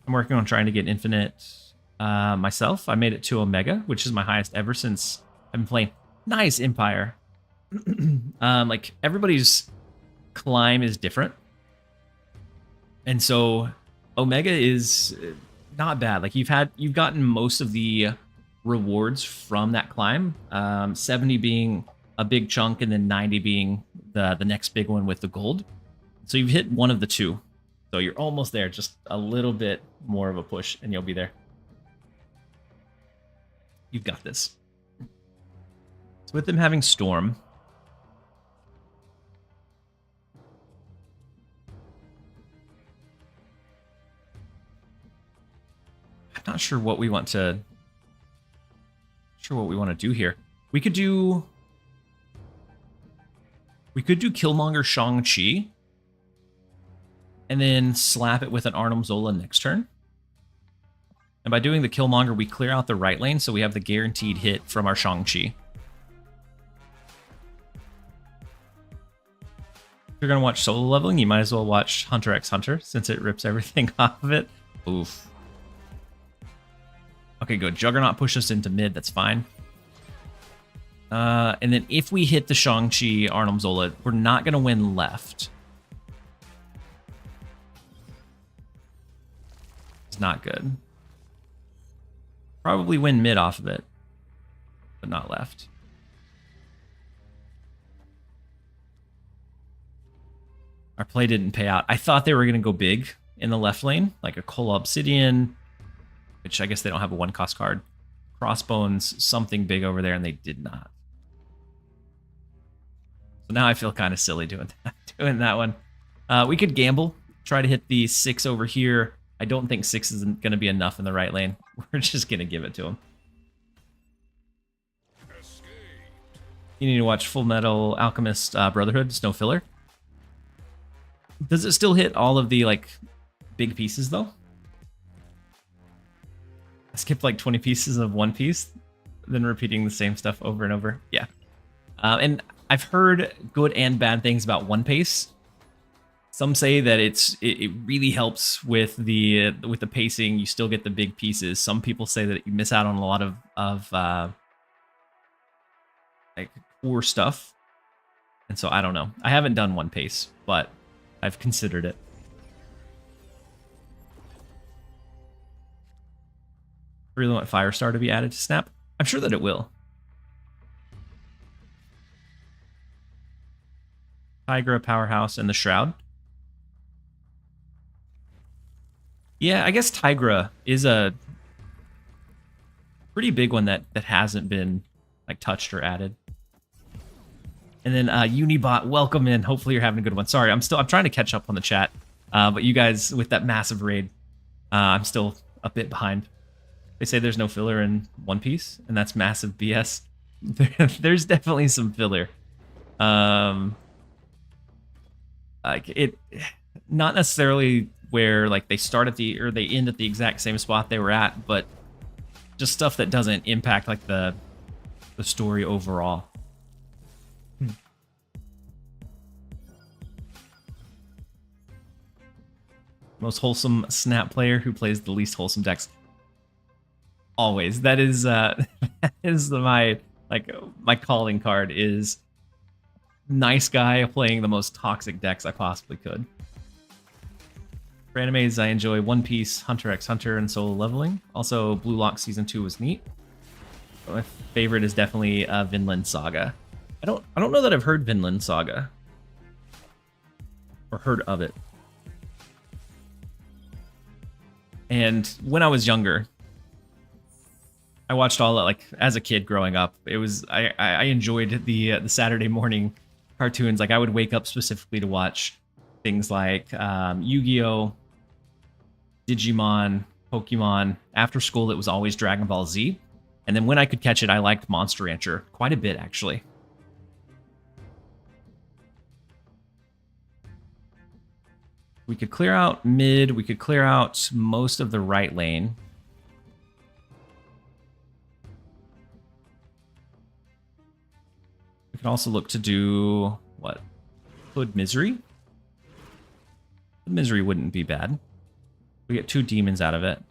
I'm working on trying to get Infinite myself. I made it to Omega, which is my highest ever since I've been playing. Nice Empire. Like everybody's climb is different. And so Omega is not bad. Like you've gotten most of the rewards from that climb. 70 being a big chunk and then 90 being the next big one with the gold. So you've hit one of the two. So you're almost there, just a little bit more of a push and you'll be there. You've got this. So with them having Storm, I'm not sure what we want to do here. We could do Killmonger Shang-Chi and then slap it with an Arnim Zola next turn. And by doing the Killmonger, we clear out the right lane, so we have the guaranteed hit from our Shang-Chi. If you're going to watch solo leveling, you might as well watch Hunter x Hunter, since it rips everything off of it. Oof. Okay, good. Juggernaut pushed us into mid, that's fine. And then if we hit the Shang-Chi Arnim Zola, we're not going to win left. It's not good. Probably win mid off of it, but not left. Our play didn't pay out. I thought they were going to go big in the left lane, like a Kola Obsidian, which I guess they don't have a 1-cost card. Crossbones, something big over there, and they did not. So now I feel kind of silly doing that one. We could gamble, try to hit the 6 over here. I don't think 6 isn't going to be enough in the right lane. We're just going to give it to him. You need to watch Full Metal Alchemist Brotherhood, Snow Filler. Does it still hit all of the like big pieces though? I skipped like 20 pieces of One Piece, then repeating the same stuff over and over. Yeah. And I've heard good and bad things about One Piece. Some say that it really helps with the pacing. You still get the big pieces. Some people say that you miss out on a lot of like core stuff. And so I don't know. I haven't done One Piece, but I've considered it. I really want Firestar to be added to Snap. I'm sure that it will. Tigra, Powerhouse, and the Shroud. Yeah, I guess Tigra is a pretty big one that hasn't been like touched or added. And then Unibot, welcome in. Hopefully you're having a good one. Sorry, I'm trying to catch up on the chat. But you guys with that massive raid, I'm still a bit behind. They say there's no filler in One Piece, and that's massive BS. There's definitely some filler. Like it, not necessarily where like they start at the or they end at the exact same spot they were at, but just stuff that doesn't impact like the story overall. Most wholesome Snap player who plays the least wholesome decks. Always. That is that is my calling card is nice guy playing the most toxic decks I possibly could. For animes, I enjoy One Piece, Hunter x Hunter, and solo leveling. Also, Blue Lock Season 2 was neat. But my favorite is definitely Vinland Saga. I don't know that I've heard Vinland Saga. Or heard of it. And when I was younger, I watched all that, like, as a kid growing up. It was, I enjoyed the Saturday morning cartoons. Like, I would wake up specifically to watch things like Yu-Gi-Oh!, Digimon, Pokemon. After school, it was always Dragon Ball Z. And then when I could catch it, I liked Monster Rancher quite a bit, actually. We could clear out mid. We could clear out most of the right lane. We can also look to do, what? Hood Misery? Hood Misery wouldn't be bad. We get 2 demons out of it.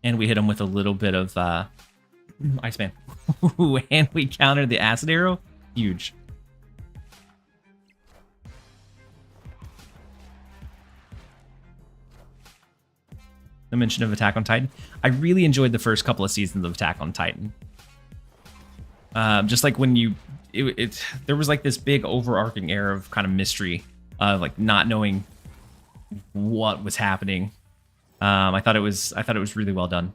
And we hit them with a little bit of Iceman. And we counter the Acid Arrow. Huge. The mention of Attack on Titan. I really enjoyed the first couple of seasons of Attack on Titan. Just like when you... there was like this big overarching air of kind of mystery. Like not knowing what was happening. I thought it was really well done.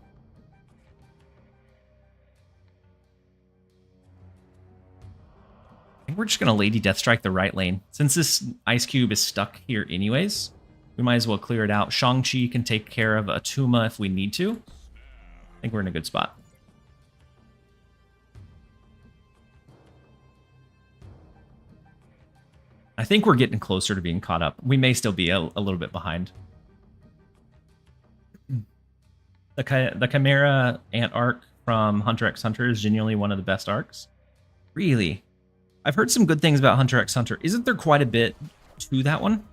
I think we're just gonna Lady Deathstrike the right lane. Since this Ice Cube is stuck here anyways, we might as well clear it out. Shang-Chi can take care of Atuma if we need to. I think we're in a good spot. I think we're getting closer to being caught up. We may still be a little bit behind. The Chimera Ant arc from Hunter x Hunter is genuinely one of the best arcs. Really? I've heard some good things about Hunter x Hunter. Isn't there quite a bit to that one?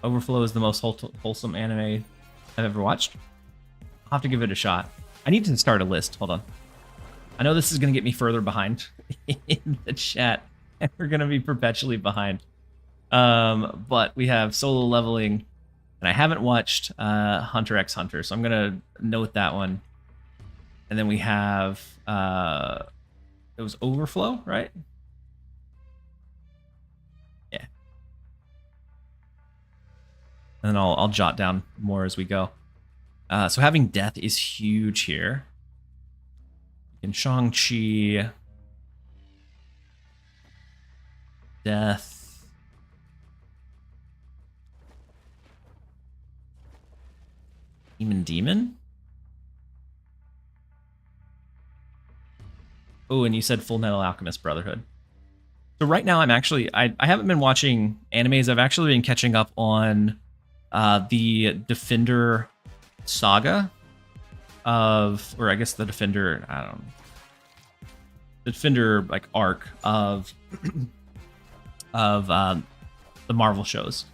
Overflow is the most wholesome anime I've ever watched. I'll have to give it a shot. I need to start a list. Hold on. I know this is going to get me further behind in the chat, and we're going to be perpetually behind. But we have solo leveling, and I haven't watched Hunter x Hunter, so I'm going to note that one. And then we have, it was Overflow, right? Yeah. And then I'll jot down more as we go. So having death is huge here. In Shang-Chi, death. Demon? Oh, and you said Full Metal Alchemist Brotherhood. So right now I'm actually, I haven't been watching animes. I've actually been catching up on the Defender saga of, or I guess the Defender, I don't know. The Defender like arc of the Marvel shows.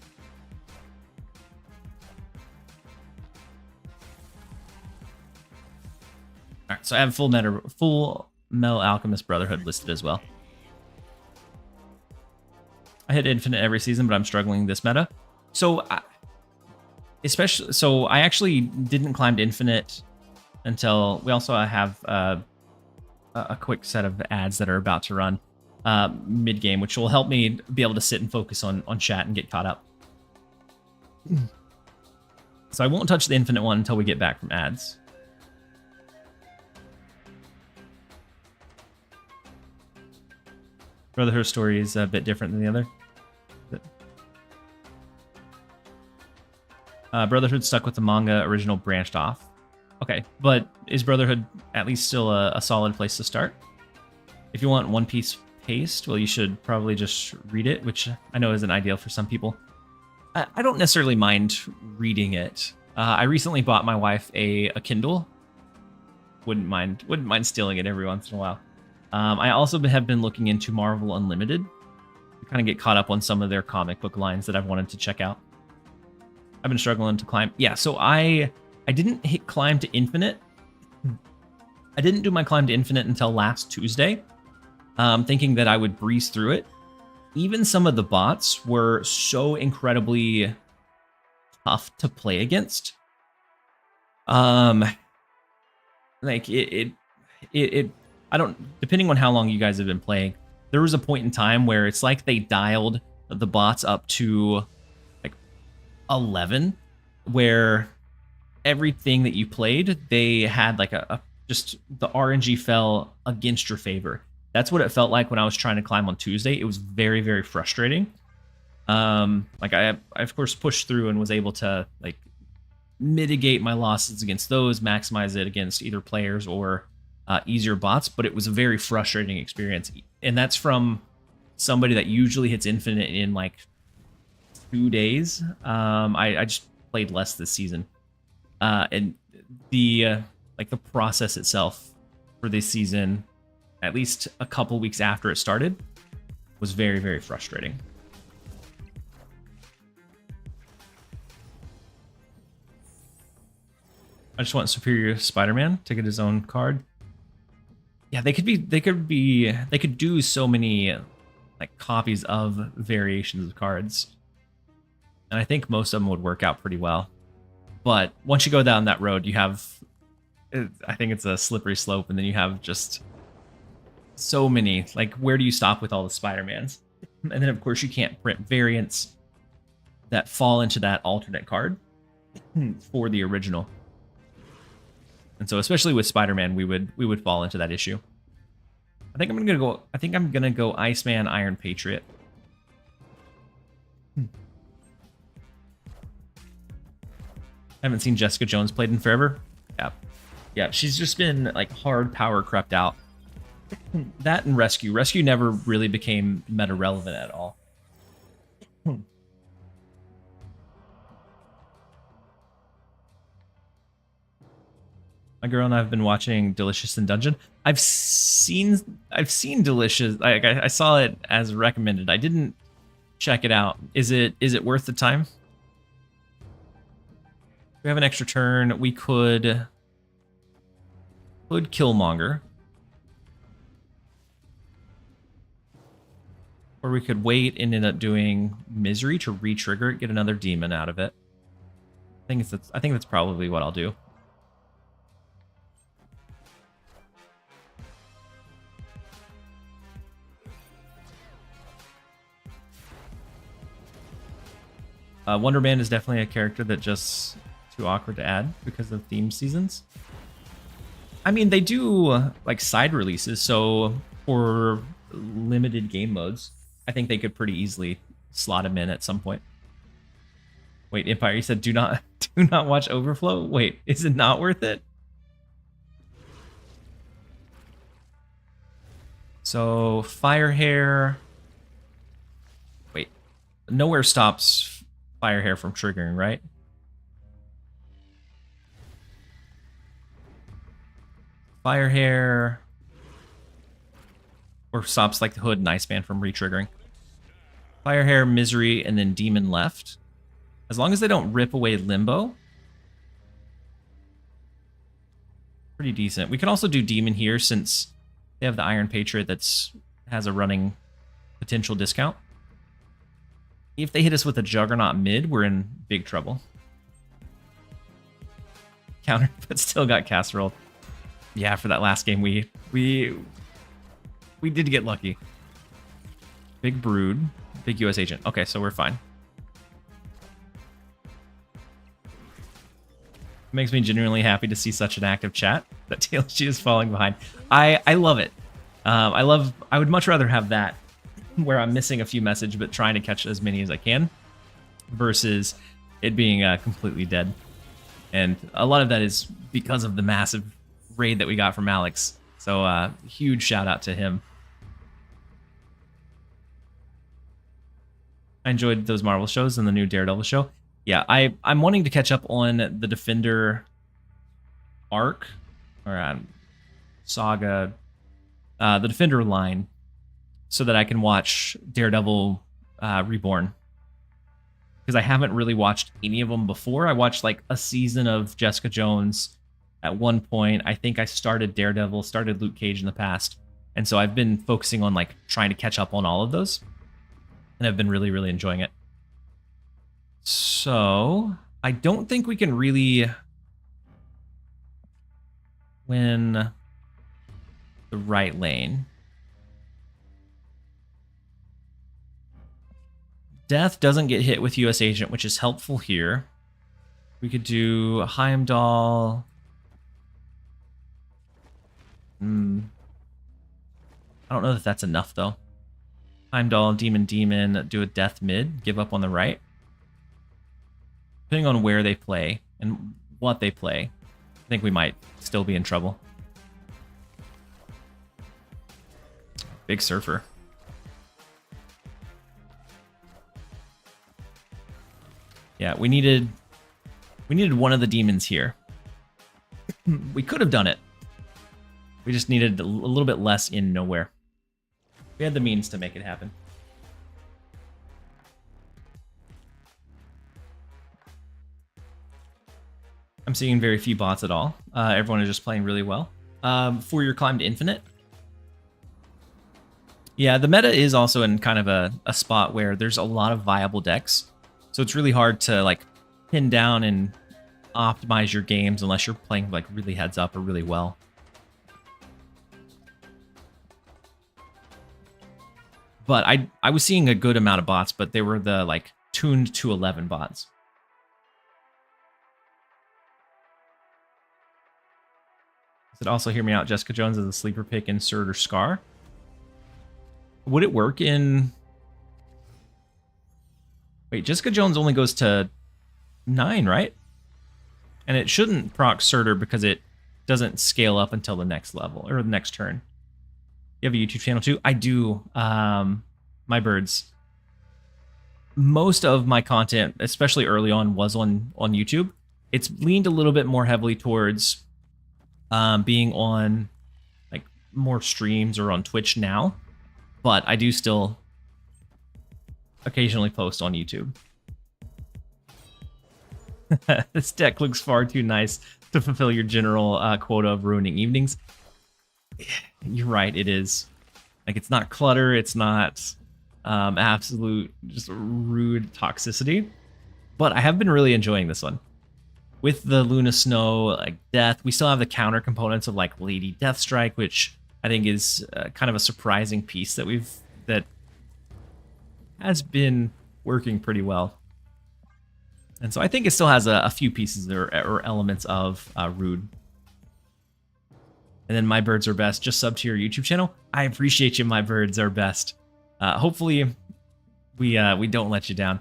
All right, so I have Full Metal Alchemist Brotherhood listed as well. I hit Infinite every season, but I'm struggling this meta. So, I actually didn't climb to Infinite until we also have a quick set of ads that are about to run mid game, which will help me be able to sit and focus on chat and get caught up. So I won't touch the Infinite one until we get back from ads. Brotherhood story is a bit different than the other. Brotherhood stuck with the manga original branched off. Okay, but is Brotherhood at least still a solid place to start? If you want One Piece paste, well, you should probably just read it, which I know isn't ideal for some people. I don't necessarily mind reading it. I recently bought my wife a Kindle. Wouldn't mind stealing it every once in a while. I also have been looking into Marvel Unlimited to kind of get caught up on some of their comic book lines that I've wanted to check out. I've been struggling to climb. Yeah, so I didn't hit climb to Infinite. I didn't do my climb to Infinite until last Tuesday, thinking that I would breeze through it. Even some of the bots were so incredibly tough to play against. Like it I don't, depending on how long you guys have been playing, there was a point in time where it's like they dialed the bots up to like 11, where everything that you played, they had like just the RNG fell against your favor. That's what it felt like when I was trying to climb on Tuesday. It was very, very frustrating. Like I of course pushed through and was able to like mitigate my losses against those, maximize it against either players or easier bots, but it was a very frustrating experience. And that's from somebody that usually hits infinite in like 2 days. I just played less this season, and the like the process itself for this season, at least a couple weeks after it started, was very, very frustrating. I just want Superior Spider-Man to get his own card. Yeah, they could do so many like copies of variations of cards. And I think most of them would work out pretty well. But once you go down that road, you have, I think it's a slippery slope, and then you have just so many. Like, where do you stop with all the Spider-Mans? And then, of course, you can't print variants that fall into that alternate card for the original. And so, especially with Spider-Man, we would fall into that issue. I think I'm gonna go Iceman, Iron Patriot. Haven't seen Jessica Jones played in forever. Yeah, she's just been like hard power crept out. That and Rescue. Rescue never really became meta relevant at all. My girl and I have been watching Delicious in Dungeon. I've seen Delicious. I saw it as recommended. I didn't check it out. Is it worth the time? If we have an extra turn, we could Killmonger. Or we could wait and end up doing Misery to re-trigger it, get another demon out of it. I think that's probably what I'll do. Wonder Man is definitely a character that just too awkward to add because of theme seasons. I mean, they do like side releases, so for limited game modes, I think they could pretty easily slot him in at some point. Wait, Empire, you said do not watch Overflow? Wait, is it not worth it? So Firehair. Wait, nowhere stops Firehair from triggering, right? Firehair, or stops like the Hood and Iceman from re-triggering. Firehair, Misery, and then Demon left. As long as they don't rip away Limbo. Pretty decent. We can also do Demon here since they have the Iron Patriot has a running potential discount. If they hit us with a Juggernaut mid, we're in big trouble. Counter, but still got casserole. Yeah, for that last game, we did get lucky. Big Brood, big US agent. Okay, so we're fine. It makes me genuinely happy to see such an active chat that TLSG is falling behind. I love it. I would much rather have that where I'm missing a few messages but trying to catch as many as I can versus it being completely dead. And a lot of that is because of the massive raid that we got from Alex. So huge shout out to him. I enjoyed those Marvel shows and the new Daredevil show. Yeah, I'm wanting to catch up on the Defender arc or saga, the Defender line, so that I can watch Daredevil Reborn. Because I haven't really watched any of them before. I watched like a season of Jessica Jones at one point. I think I started Daredevil, started Luke Cage in the past. And so I've been focusing on like trying to catch up on all of those. And I've been really, really enjoying it. So I don't think we can really win the right lane. Death doesn't get hit with US Agent, which is helpful here. We could do Heimdall. I don't know if that's enough, though. Heimdall, Demon, do a Death mid, give up on the right. Depending on where they play and what they play, I think we might still be in trouble. Big Surfer. Yeah, we needed one of the demons here. We could have done it. We just needed a little bit less in nowhere. We had the means to make it happen. I'm seeing very few bots at all. Everyone is just playing really well. For your climb to infinite. Yeah, the meta is also in kind of a spot where there's a lot of viable decks. So it's really hard to like pin down and optimize your games unless you're playing like really heads up or really well. But I was seeing a good amount of bots, but they were the like tuned to 11 bots. Does it also hear me out? Jessica Jones as a sleeper pick, insert or Scar. Would it work in... Wait, Jessica Jones only goes to 9, right? And it shouldn't proc Surtur because it doesn't scale up until the next level, or the next turn. You have a YouTube channel too? I do. My birds. Most of my content, especially early on, was on YouTube. It's leaned a little bit more heavily towards being on like more streams or on Twitch now. But I do still occasionally post on YouTube. This deck looks far too nice to fulfill your general quota of ruining evenings. You're right, it is. Like, it's not clutter, it's not absolute just rude toxicity. But I have been really enjoying this one. With the Luna Snow, like Death, we still have the counter components of like Lady Deathstrike, which I think is kind of a surprising piece that has been working pretty well. And so I think it still has a few pieces or elements of Rude. And then My Birds Are Best, just sub to your YouTube channel. I appreciate you, My Birds Are Best. Hopefully we don't let you down.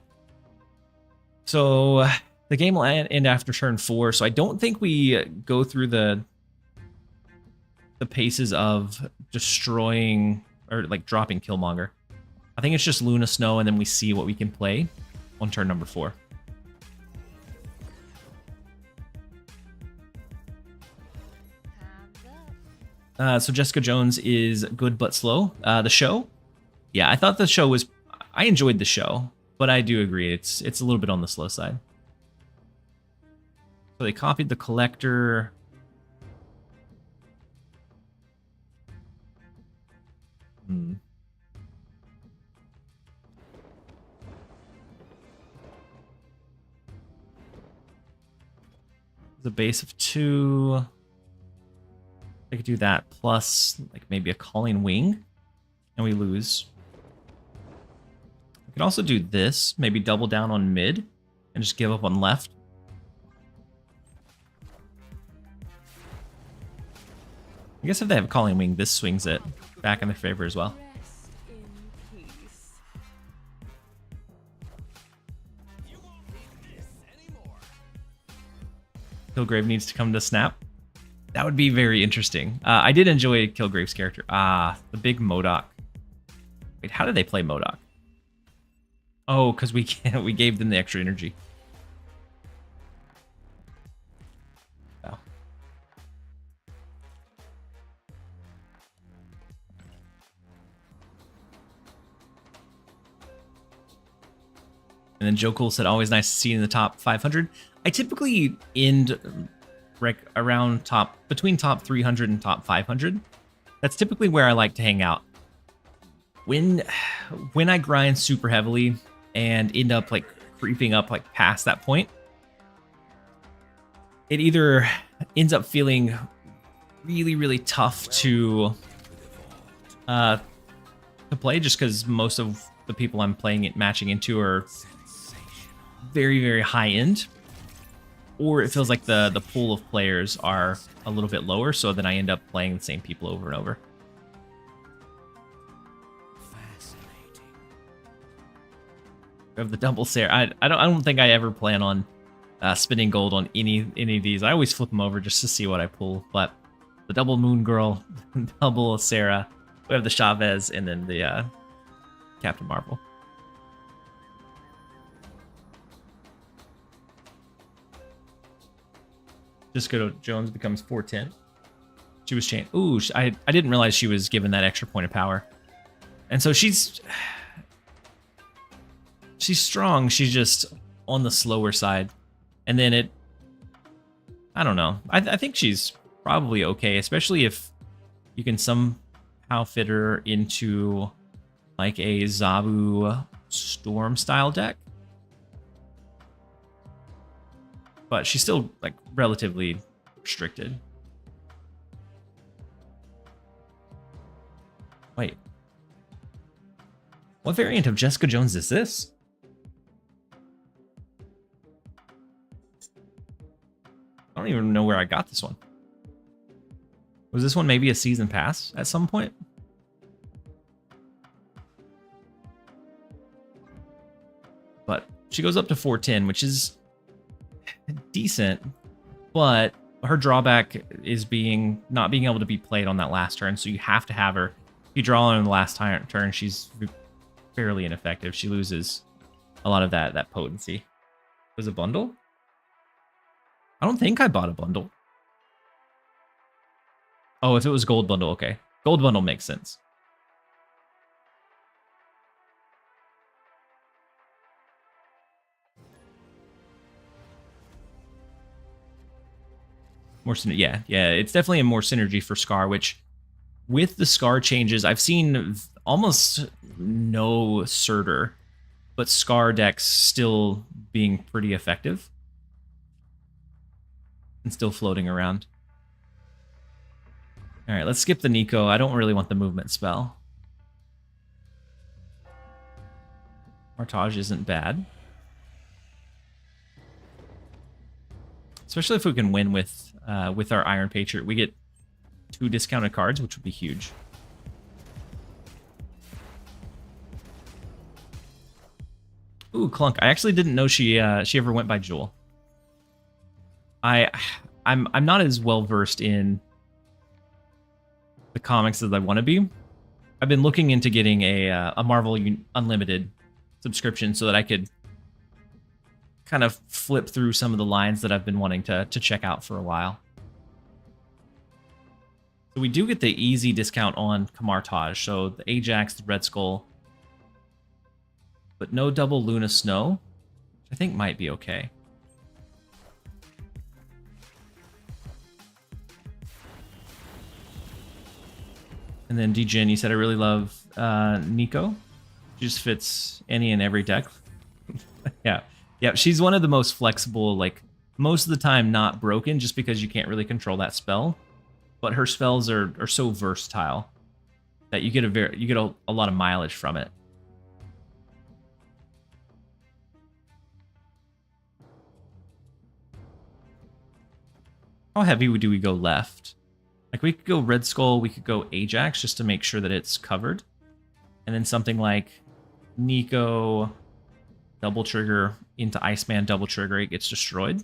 So the game will end after turn 4, so I don't think we go through the paces of destroying or like dropping Killmonger. I think it's just Luna Snow, and then we see what we can play on turn number 4. So Jessica Jones is good but slow. The show? Yeah, I thought the show was... I enjoyed the show, but I do agree it's a little bit on the slow side. So they copied the Collector. The base of 2. I could do that plus like maybe a Calling Wing, and we lose. I could also do this, maybe double down on mid and just give up on left. I guess if they have a Calling Wing, this swings it back in their favor as well. Kilgrave needs to come to snap. That would be very interesting. I did enjoy Kilgrave's character. The big MODOK. Wait, how did they play MODOK? Oh, because we gave them the extra energy. Oh. And then Joe Cool said, always nice to see you in the top 500. I typically end around between top 300 and top 500. That's typically where I like to hang out. When I grind super heavily and end up like creeping up like past that point, it either ends up feeling really, really tough to play just because most of the people I'm playing it matching into are very, very high end. Or it feels like the pool of players are a little bit lower, so then I end up playing the same people over and over. Fascinating. We have the double Sarah. I don't think I ever plan on spinning gold on any of these. I always flip them over just to see what I pull. But the double Moon Girl, double Sarah. We have the Chavez and then the Captain Marvel. Jessica Jones becomes 410. She was changed. Ooh, I didn't realize she was given that extra point of power. And so she's strong. She's just on the slower side. And then I don't know. I think she's probably okay, especially if you can somehow fit her into like a Zabu Storm style deck. But she's still like relatively restricted. Wait. What variant of Jessica Jones is this? I don't even know where I got this one. Was this one maybe a season pass at some point? But she goes up to 410, which is decent, but her drawback is not being able to be played on that last turn, so you have to have her. If you draw her on the last turn, she's fairly ineffective. She loses a lot of that potency. Was it a bundle? I don't think I bought a bundle. Oh, if it was gold bundle, okay. Gold bundle makes sense. More yeah, it's definitely a more synergy for Scar, which with the Scar changes, I've seen almost no Surtur, but Scar decks still being pretty effective and still floating around. All right, let's skip the Nico. I don't really want the movement spell. Martage isn't bad. Especially if we can win with our Iron Patriot. We get 2 discounted cards, which would be huge. Ooh, Clunk. I actually didn't know she ever went by Jewel. I'm not as well versed in the comics as I want to be. I've been looking into getting a Marvel Unlimited subscription so that I could kind of flip through some of the lines that I've been wanting to check out for a while. So we do get the easy discount on Kamartage. So the Ajax, the Red Skull, but no double Luna Snow, which I think might be okay. And then Djinn, you said I really love Nico. She just fits any and every deck. Yeah. Yeah, she's one of the most flexible, like most of the time not broken just because you can't really control that spell. But her spells are so versatile that you get a lot of mileage from it. How heavy do we go left? Like we could go Red Skull, we could go Ajax just to make sure that it's covered. And then something like Nico, double trigger into Iceman, double trigger, it gets destroyed.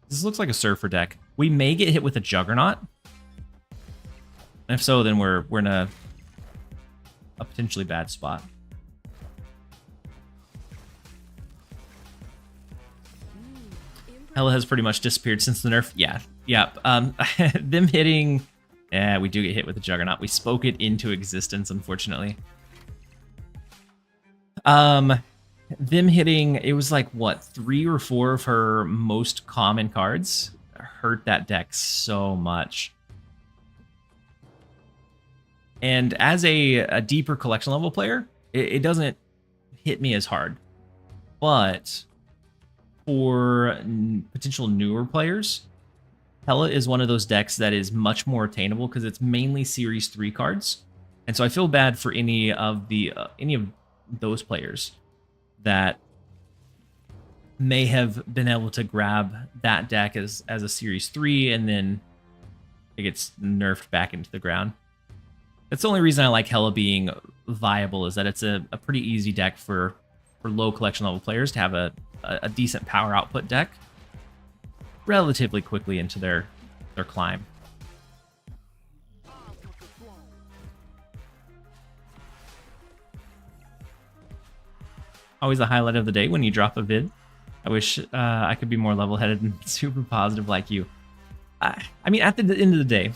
This looks like a Surfer deck. We may get hit with a Juggernaut. And if so, then we're in a potentially bad spot. Hela has pretty much disappeared since the nerf. Yeah. Them hitting... Yeah, we do get hit with a Juggernaut. We spoke it into existence, unfortunately. Them hitting... It was like, what, 3 or 4 of her most common cards hurt that deck so much. And as a deeper collection level player, it doesn't hit me as hard. But... for potential newer players, Hela is one of those decks that is much more attainable because it's mainly Series 3 cards. And so I feel bad for any of those players that may have been able to grab that deck as a Series 3 and then it gets nerfed back into the ground. That's the only reason I like Hela being viable, is that it's a pretty easy deck for low collection level players to have a decent power output deck relatively quickly into their climb. Always the highlight of the day when you drop a vid. I wish I could be more level-headed and super positive like you. I mean, at the end of the day,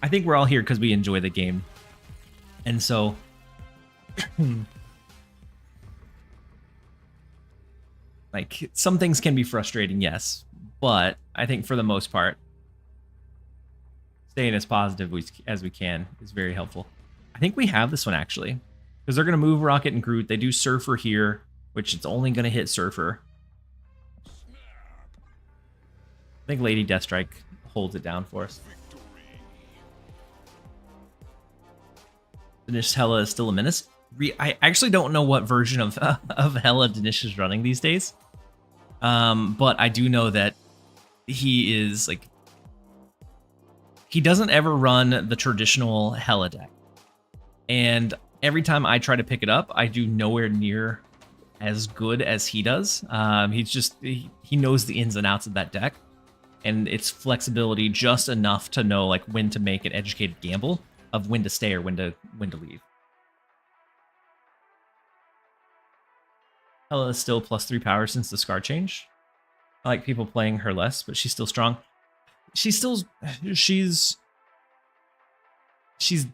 I think we're all here because we enjoy the game. And so, like, some things can be frustrating, yes. But I think for the most part, staying as positive as we can is very helpful. I think we have this one, actually. Because they're going to move Rocket and Groot. They do Surfer here, which it's only going to hit Surfer. I think Lady Deathstrike holds it down for us. Dinesh Hela is still a menace. I actually don't know what version of Hela Dinesh is running these days. But I do know that he is, like... He doesn't ever run the traditional Hela deck. And every time I try to pick it up, I do nowhere near as good as he does. He knows the ins and outs of that deck. And its flexibility just enough to know like when to make an educated gamble of when to stay or when to leave. Hela is still +3 power since the Scar change. I like people playing her less, but she's still strong. She's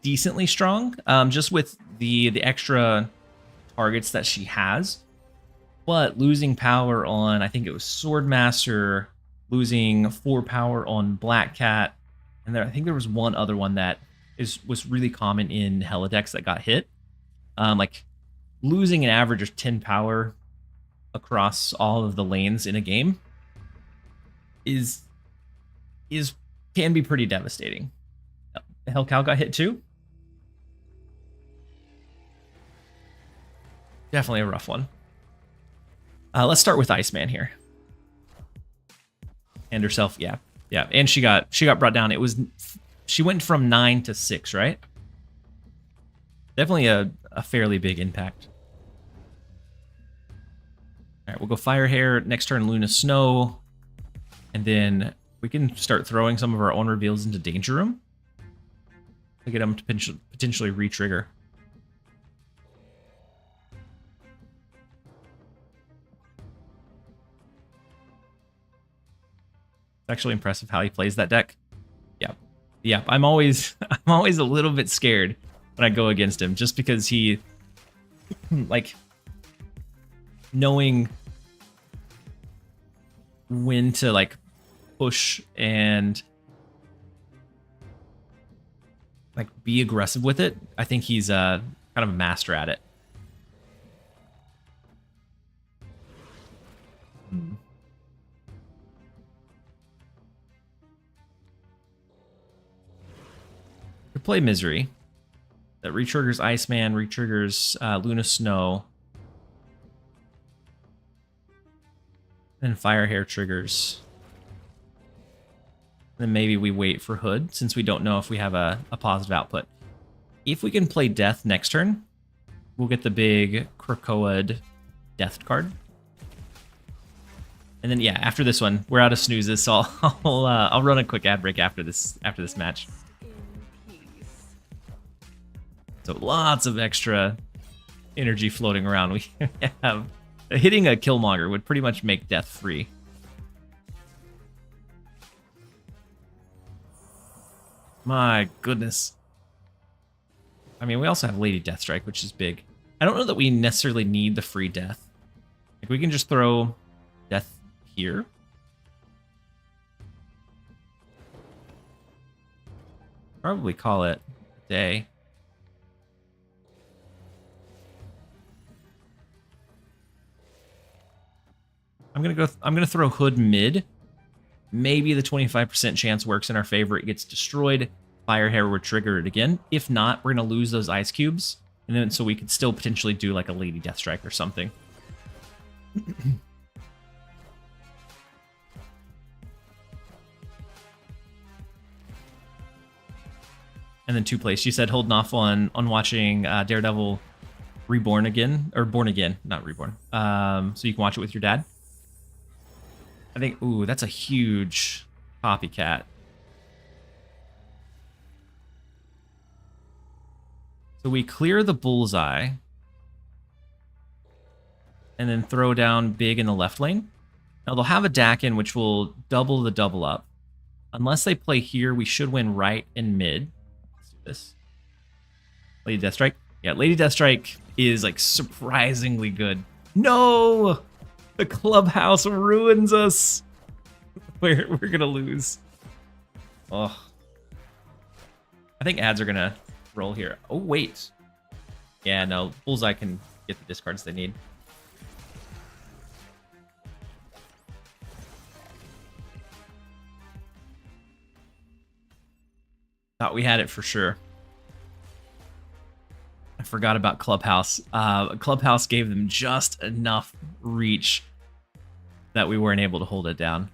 decently strong, just with the extra targets that she has. But losing power on, I think it was Swordmaster, losing 4 power on Black Cat, and I think there was one other one that was really common in Hela decks that got hit. Like losing an average of 10 power across all of the lanes in a game can be pretty devastating. Hellcow got hit too. Definitely a rough one. Let's start with Iceman here. And herself, yeah. And she got brought down. She went from 9 to 6, right? Definitely a fairly big impact. All right, we'll go Firehair. Next turn, Luna Snow. And then we can start throwing some of our own reveals into Danger Room to get them to potentially re-trigger. It's actually impressive how he plays that deck. Yeah. I'm always a little bit scared when I go against him, just because he, like, knowing when to like push and like be aggressive with it. I think he's kind of a master at it. Could play Misery. That retriggers Iceman, retriggers Luna Snow. Then Firehair triggers. Then maybe we wait for Hood, since we don't know if we have a positive output. If we can play Death next turn, we'll get the big Krakoa Death card. And then, yeah, after this one, we're out of snoozes, so I'll run a quick ad break after this match. So lots of extra energy floating around. We have hitting a Killmonger would pretty much make Death free. My goodness. I mean, we also have Lady Deathstrike, which is big. I don't know that we necessarily need the free Death. Like, we can just throw Death here. Probably call it a day. I'm gonna throw Hood mid. Maybe the 25% chance works in our favor. It gets destroyed. Firehair would trigger it again. If not, we're gonna lose those ice cubes, and then so we could still potentially do like a Lady Deathstrike or something. And then 2 plays. She said holding off on watching Daredevil Reborn again, or Born Again, not Reborn. So you can watch it with your dad. I think, ooh, that's a huge copycat. So we clear the bullseye and then throw down big in the left lane. Now they'll have a Dakin, which will double the double up. Unless they play here, we should win right in mid. Let's do this. Lady Deathstrike. Yeah, Lady Deathstrike is like surprisingly good. No! The clubhouse ruins us. We're gonna lose. Oh. I think ads are gonna roll here. Oh, wait. Yeah, no. Bullseye can get the discards they need. Thought we had it for sure. I forgot about Clubhouse. Clubhouse gave them just enough reach that we weren't able to hold it down.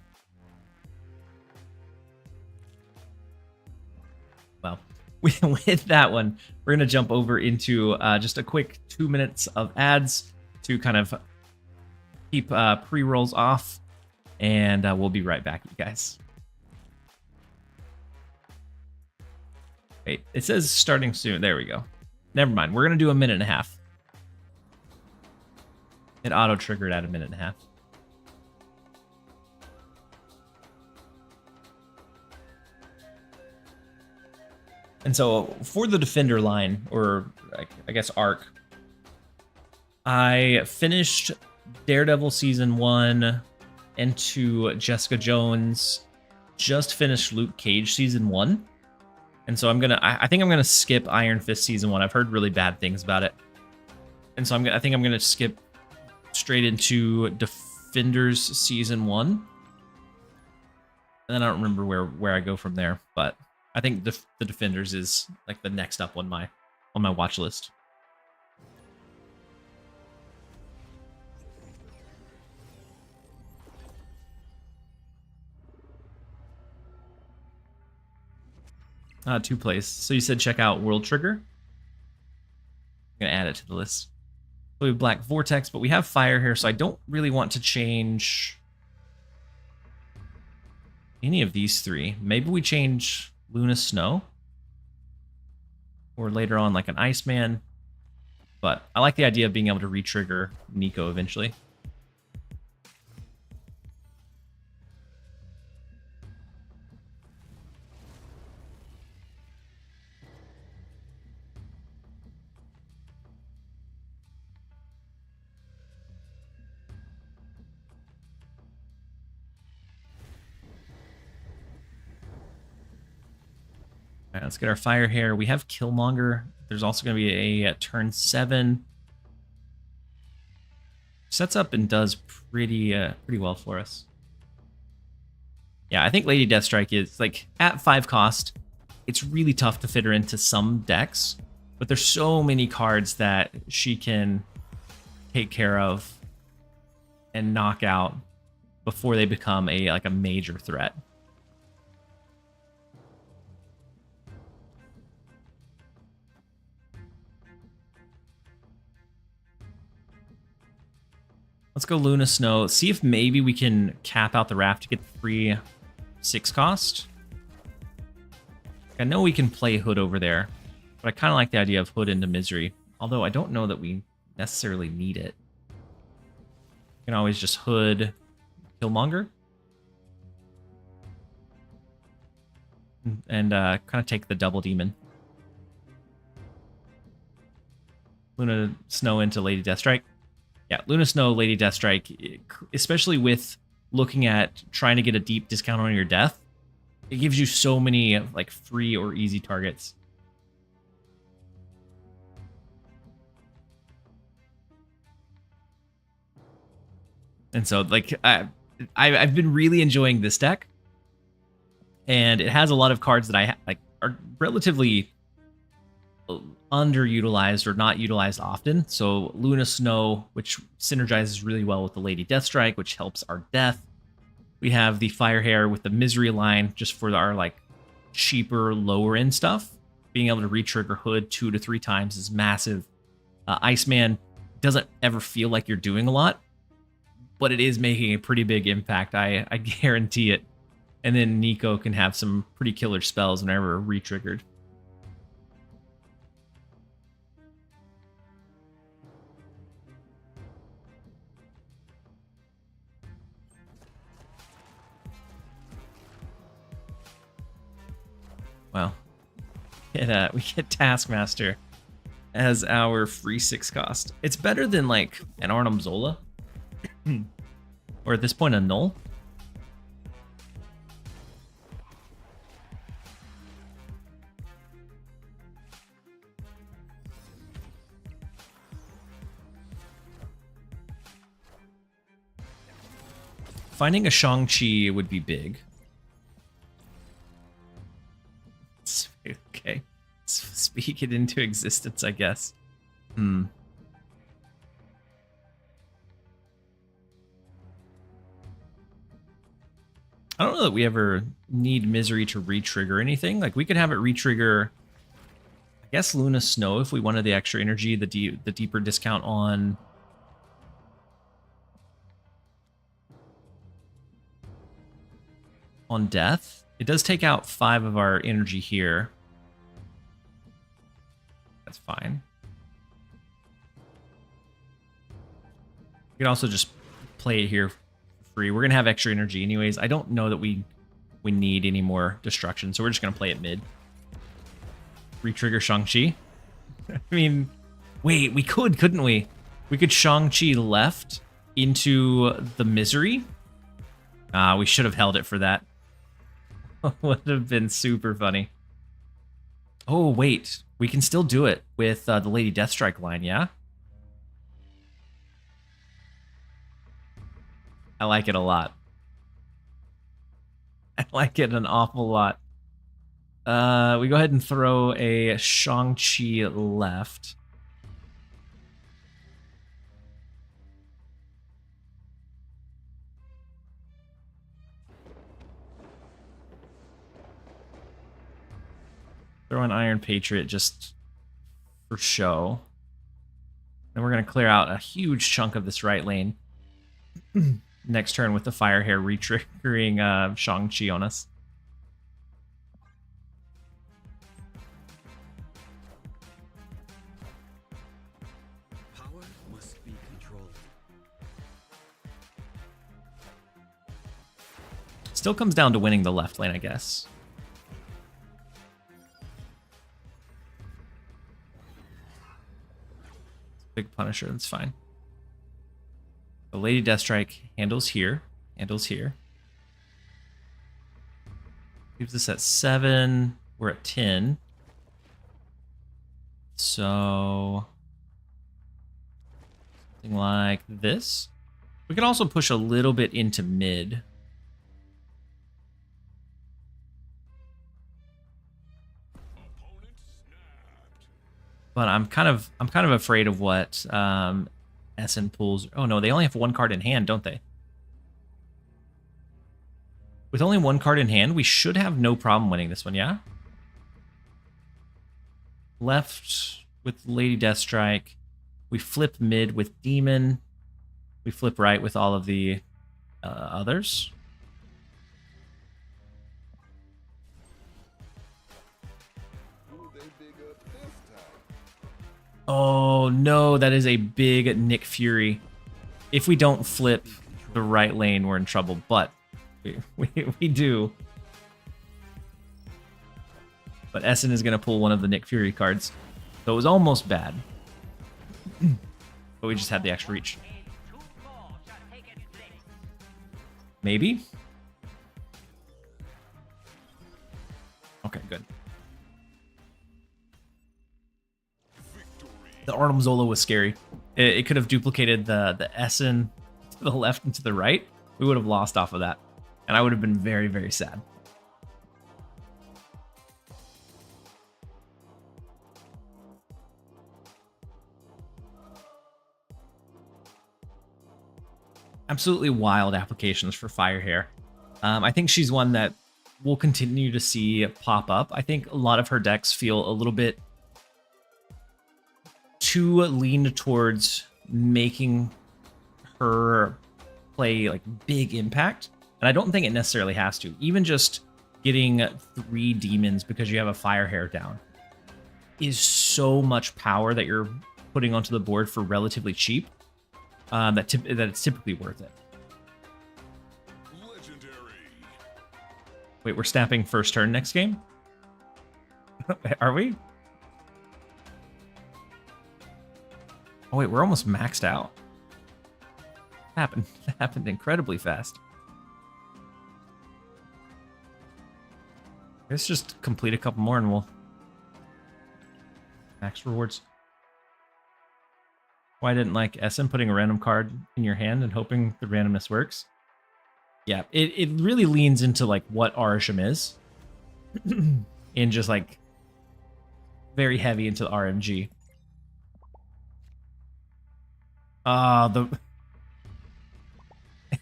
Well, with that one, we're going to jump over into just a quick 2 minutes of ads to kind of keep pre-rolls off, and we'll be right back, you guys. Wait, it says starting soon. There we go. Never mind. We're going to do a minute and a half. It auto-triggered at a minute and a half. And so for the Defender line, or I guess arc, I finished Daredevil Season 1 into Jessica Jones, just finished Luke Cage Season 1. And so I think I'm gonna skip Iron Fist Season 1. I've heard really bad things about it. And so I think I'm gonna skip straight into Defenders Season 1. And then I don't remember where I go from there, but I think the Defenders is like the next up on my watch list. Two plays. So you said check out World Trigger. I'm gonna add it to the list. We have Black Vortex, but we have Fire here, so I don't really want to change any of these three. Maybe we change Luna Snow, or later on like an Iceman. But I like the idea of being able to re-trigger Nico eventually. All right, let's get our Fire here. We have Killmonger. There's also going to be a turn 7. Sets up and does pretty well for us. Yeah, I think Lady Deathstrike is, like, at 5 cost, it's really tough to fit her into some decks, but there's so many cards that she can take care of and knock out before they become a major threat. Let's go Luna Snow. See if maybe we can cap out the raft to get the free 6 cost. I know we can play Hood over there, but I kind of like the idea of Hood into Misery. Although I don't know that we necessarily need it. We can always just Hood Killmonger. And kind of take the double demon. Luna Snow into Lady Deathstrike. Yeah, Luna Snow, Lady Deathstrike, especially with looking at trying to get a deep discount on your death, it gives you so many like free or easy targets. And so like I've been really enjoying this deck, and it has a lot of cards that I like are relatively underutilized or not utilized often. So Luna Snow, which synergizes really well with the Lady Deathstrike, which helps our death. We have the Firehair with the Misery line just for our like cheaper lower end stuff. Being able to re-trigger Hood 2 to 3 times is massive. Iceman doesn't ever feel like you're doing a lot, but it is making a pretty big impact. I guarantee it. And then Nico can have some pretty killer spells whenever re-triggered. Well, we get Taskmaster as our free 6 cost. It's better than like an Arnim Zola, or at this point a Null. Finding a Shang-Chi would be big. Okay. Speak it into existence, I guess. I don't know that we ever need Misery to re-trigger anything. Like, we could have it re-trigger, I guess, Luna Snow if we wanted the extra energy, the deeper discount on... on Death. It does take out 5 of our energy here. That's fine. We can also just play it here for free. We're gonna have extra energy anyways. I don't know that we need any more destruction, so we're just gonna play it mid. Re-trigger Shang-Chi. I mean, wait, we could, couldn't we? We could Shang-Chi left into the Misery. We should have held it for that. Would have been super funny. Oh, wait. We can still do it with the Lady Deathstrike line, yeah? I like it a lot. I like it an awful lot. We go ahead and throw a Shang-Chi left. Throw an Iron Patriot just for show. Then we're going to clear out a huge chunk of this right lane. Next turn with the Fire Hair re-triggering Shang-Chi on us. Power must be controlled. Still comes down to winning the left lane, I guess. Big Punisher, that's fine. The Lady Deathstrike handles here. Handles here. Leaves us at 7. We're at 10. So... something like this. We can also push a little bit into mid. But I'm kind of afraid of what Essen pulls. Oh no, they only have 1 card in hand, don't they? With only 1 card in hand, we should have no problem winning this one, yeah? Left with Lady Deathstrike. We flip mid with Demon. We flip right with all of the others. Oh no, that is a big Nick Fury. If we don't flip the right lane, we're in trouble, but we do. But Essen is going to pull one of the Nick Fury cards. So it was almost bad. But we just had the extra reach. Maybe? Okay, good. The Arnim Zola was scary. It could have duplicated the Essen to the left and to the right. We would have lost off of that. And I would have been very, very sad. Absolutely wild applications for Firehair. I think she's one that we'll continue to see pop up. I think a lot of her decks feel a little bit too leaned towards making her play like big impact. And I don't think it necessarily has to. Even just getting 3 demons because you have a Firehair down is so much power that you're putting onto the board for relatively cheap. That it's typically worth it. Legendary. Wait, we're snapping first turn next game? Are we? Oh wait, we're almost maxed out. Happened. That happened incredibly fast. Let's just complete a couple more and we'll max rewards. Why I didn't like SM putting a random card in your hand and hoping the randomness works. Yeah, it really leans into like what Arisham is. And just like very heavy into the RMG.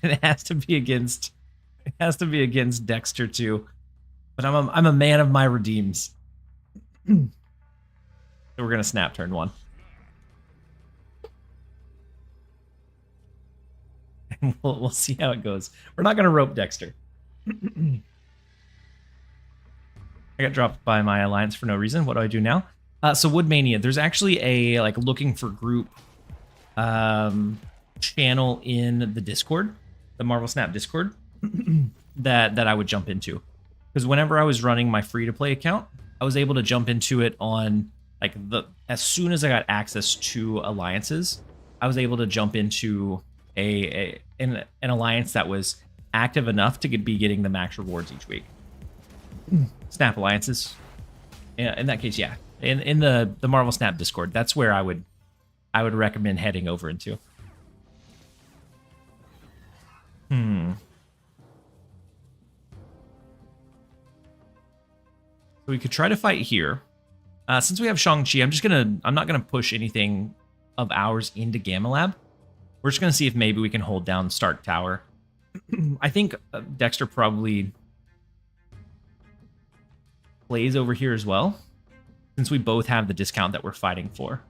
It has to be against Dexter too. But I'm a man of my redeems. So we're gonna snap turn 1. And we'll see how it goes. We're not gonna rope Dexter. I got dropped by my alliance for no reason. What do I do now? So Woodmania, there's actually a like looking for group channel in the Discord, the Marvel Snap Discord, that I would jump into. Because whenever I was running my free-to-play account, I was able to jump into it on like as soon as I got access to alliances, I was able to jump into an alliance that was active enough to be getting the max rewards each week. Snap alliances. In that case, yeah. In the Marvel Snap Discord, that's where I would recommend heading over into. So we could try to fight here. Since we have Shang-Chi, I'm not gonna push anything of ours into Gamma Lab. We're just gonna see if maybe we can hold down Stark Tower. I think Dexter probably plays over here as well, since we both have the discount that we're fighting for.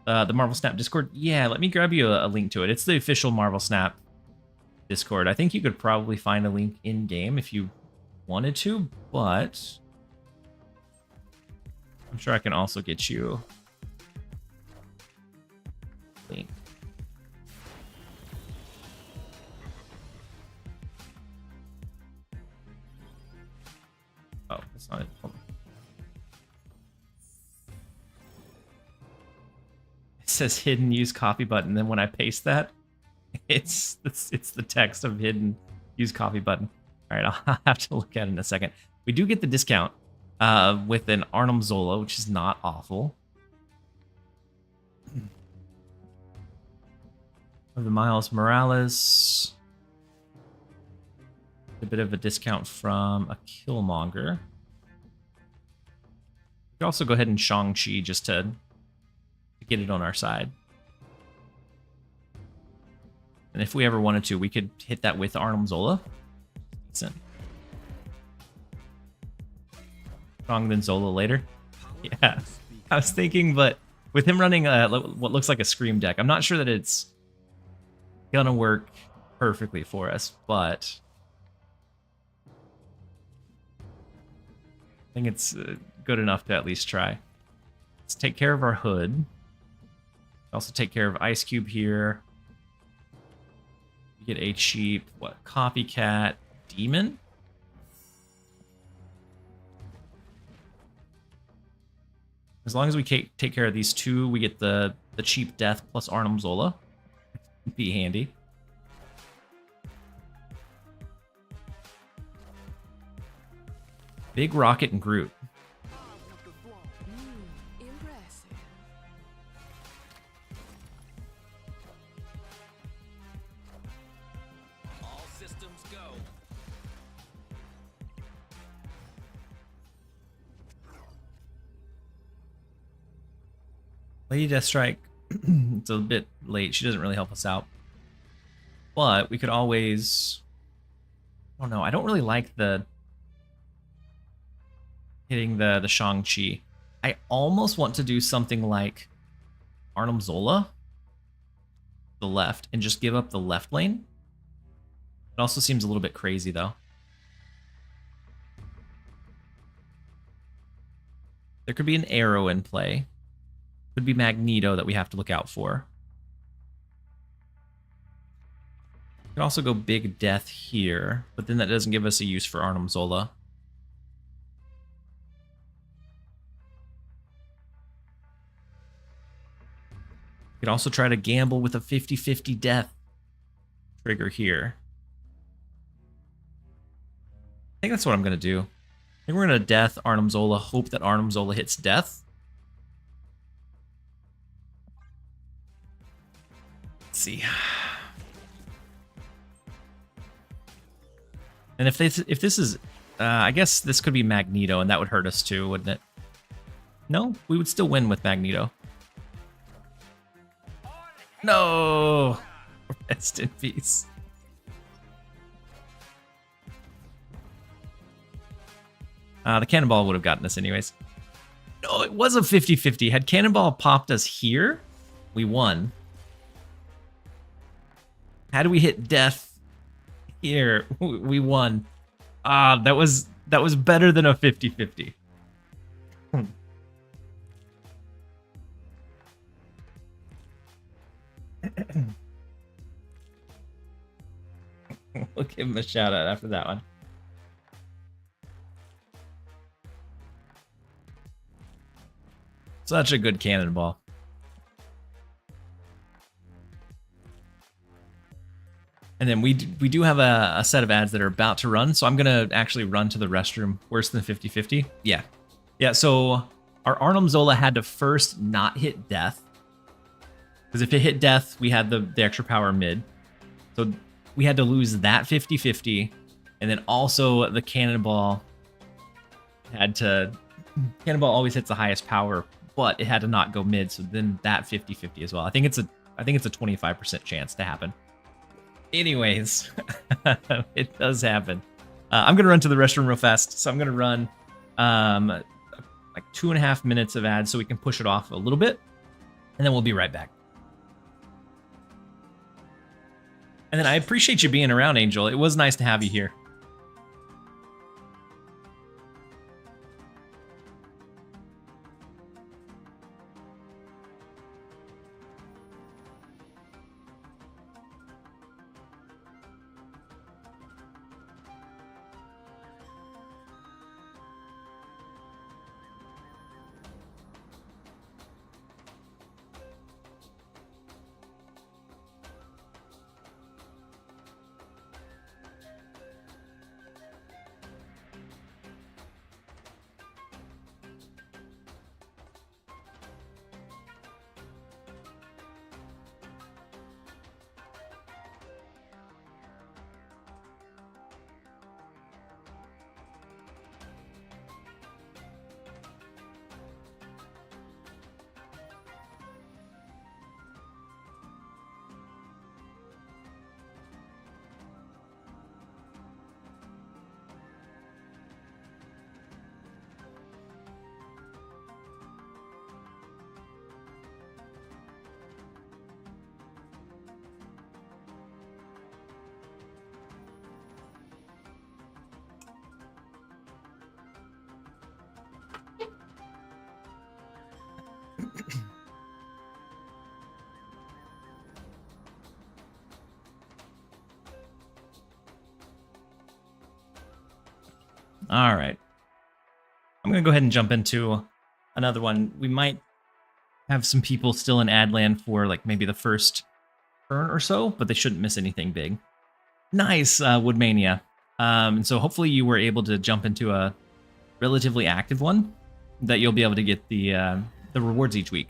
The Marvel Snap Discord, yeah, let me grab you a link to it. It's the official Marvel Snap Discord. I think you could probably find a link in-game if you wanted to, but I'm sure I can also get you a link. Oh, that's not it. Hold on. It says hidden use copy button. Then when I paste that, it's the text of hidden use copy button. All right, I'll have to look at it in a second. We do get the discount with an Arnim Zola, which is not awful. The Miles Morales. A bit of a discount from a Killmonger. We could also go ahead and Shang-Chi just to get it on our side. And if we ever wanted to, we could hit that with Arnim Zola. Decent. Shang then Zola later. Yeah, I was thinking, but with him running what looks like a Scream deck, I'm not sure that it's gonna work perfectly for us, but I think it's good enough to at least try. Let's take care of our hood. Also take care of Ice Cube here. We get a cheap, what, Copycat Demon? As long as we take care of these two, we get the cheap death plus Arnim Zola. Be handy. Big Rocket and Groot. Impressive. All systems go. Lady Deathstrike, it's a bit late. She doesn't really help us out. But we could always... I don't know. I don't really like the hitting the Shang-Chi. I almost want to do something like Arnim Zola, the left, and just give up the left lane. It also seems a little bit crazy, though. There could be an arrow in play. Could be Magneto that we have to look out for. We can also go Big Death here, but then that doesn't give us a use for Arnim Zola. could also try to gamble with a 50-50 death trigger here. I think that's what I'm going to do. I think we're going to death Arnim Zola, hope that Arnim Zola hits death. Let's see. And if this is, I guess this could be Magneto, and that would hurt us too, wouldn't it? No, we would still win with Magneto. No! Rest in peace. The Cannonball would have gotten us anyways. No, it was a 50-50. Had Cannonball popped us here, we won. How do we hit death here? We won. That was better than a 50-50. We'll give him a shout out after that one. Such a good cannonball. And then we do have a set of ads that are about to run, so I'm going to actually run to the restroom. Worse than 50-50? Yeah. Yeah, so our Arnim Zola had to first not hit death. Because if it hit death, we had the extra power mid. So we had to lose that 50-50. And then also the Cannonball had to... Cannonball always hits the highest power, but it had to not go mid, so then that 50-50 as well. I think it's a 25% chance to happen. Anyways, it does happen. I'm going to run to the restroom real fast. So I'm going to run like 2.5 minutes of ads so we can push it off a little bit. And then we'll be right back. And then I appreciate you being around, Angel. It was nice to have you here. All right. I'm going to go ahead and jump into another one. We might have some people still in ad land for like maybe the first turn or so, but they shouldn't miss anything big. Nice, Woodmania. And so hopefully you were able to jump into a relatively active one that you'll be able to get the rewards each week.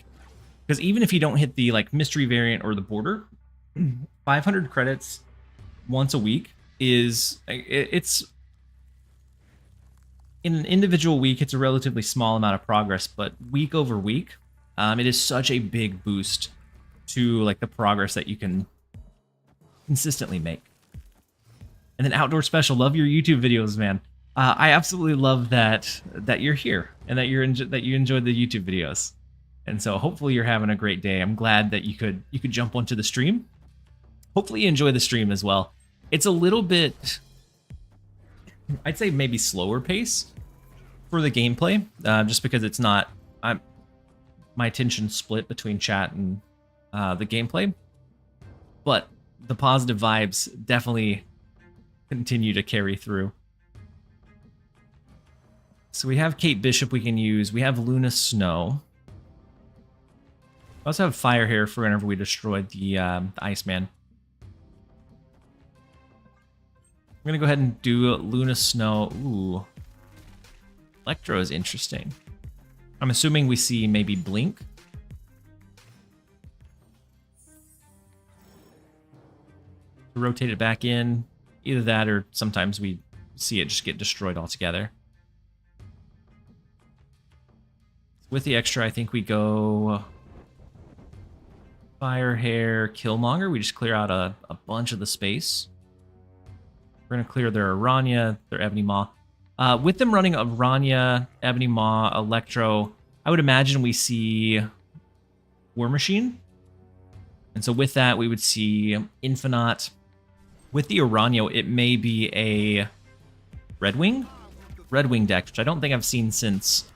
Because even if you don't hit the like mystery variant or the border, 500 credits once a week is it's in an individual week, it's a relatively small amount of progress, but week over week, it is such a big boost to like the progress that you can consistently make. And then Outdoor Special, love your YouTube videos, man. I absolutely love that you're here and that you enjoyed the YouTube videos. And so hopefully you're having a great day. I'm glad that you could jump onto the stream. Hopefully you enjoy the stream as well. It's a little bit, I'd say maybe slower pace for the gameplay, just because it's not, my attention's split between chat and the gameplay. But the positive vibes definitely continue to carry through. So we have Kate Bishop we can use. We have Luna Snow. I also have fire here for whenever we destroyed the Iceman. I'm gonna go ahead and do Luna Snow. Ooh. Electro is interesting. I'm assuming we see maybe Blink. Rotate it back in. Either that or sometimes we see it just get destroyed altogether. With the extra, I think we go Fire Hair, Killmonger. We just clear out a bunch of the space. We're going to clear their Aranya, their Ebony Maw. With them running Aranya, Ebony Maw, Electro, I would imagine we see War Machine. And so with that, we would see Infinite. With the Aranya, it may be a Red Wing deck, which I don't think I've seen since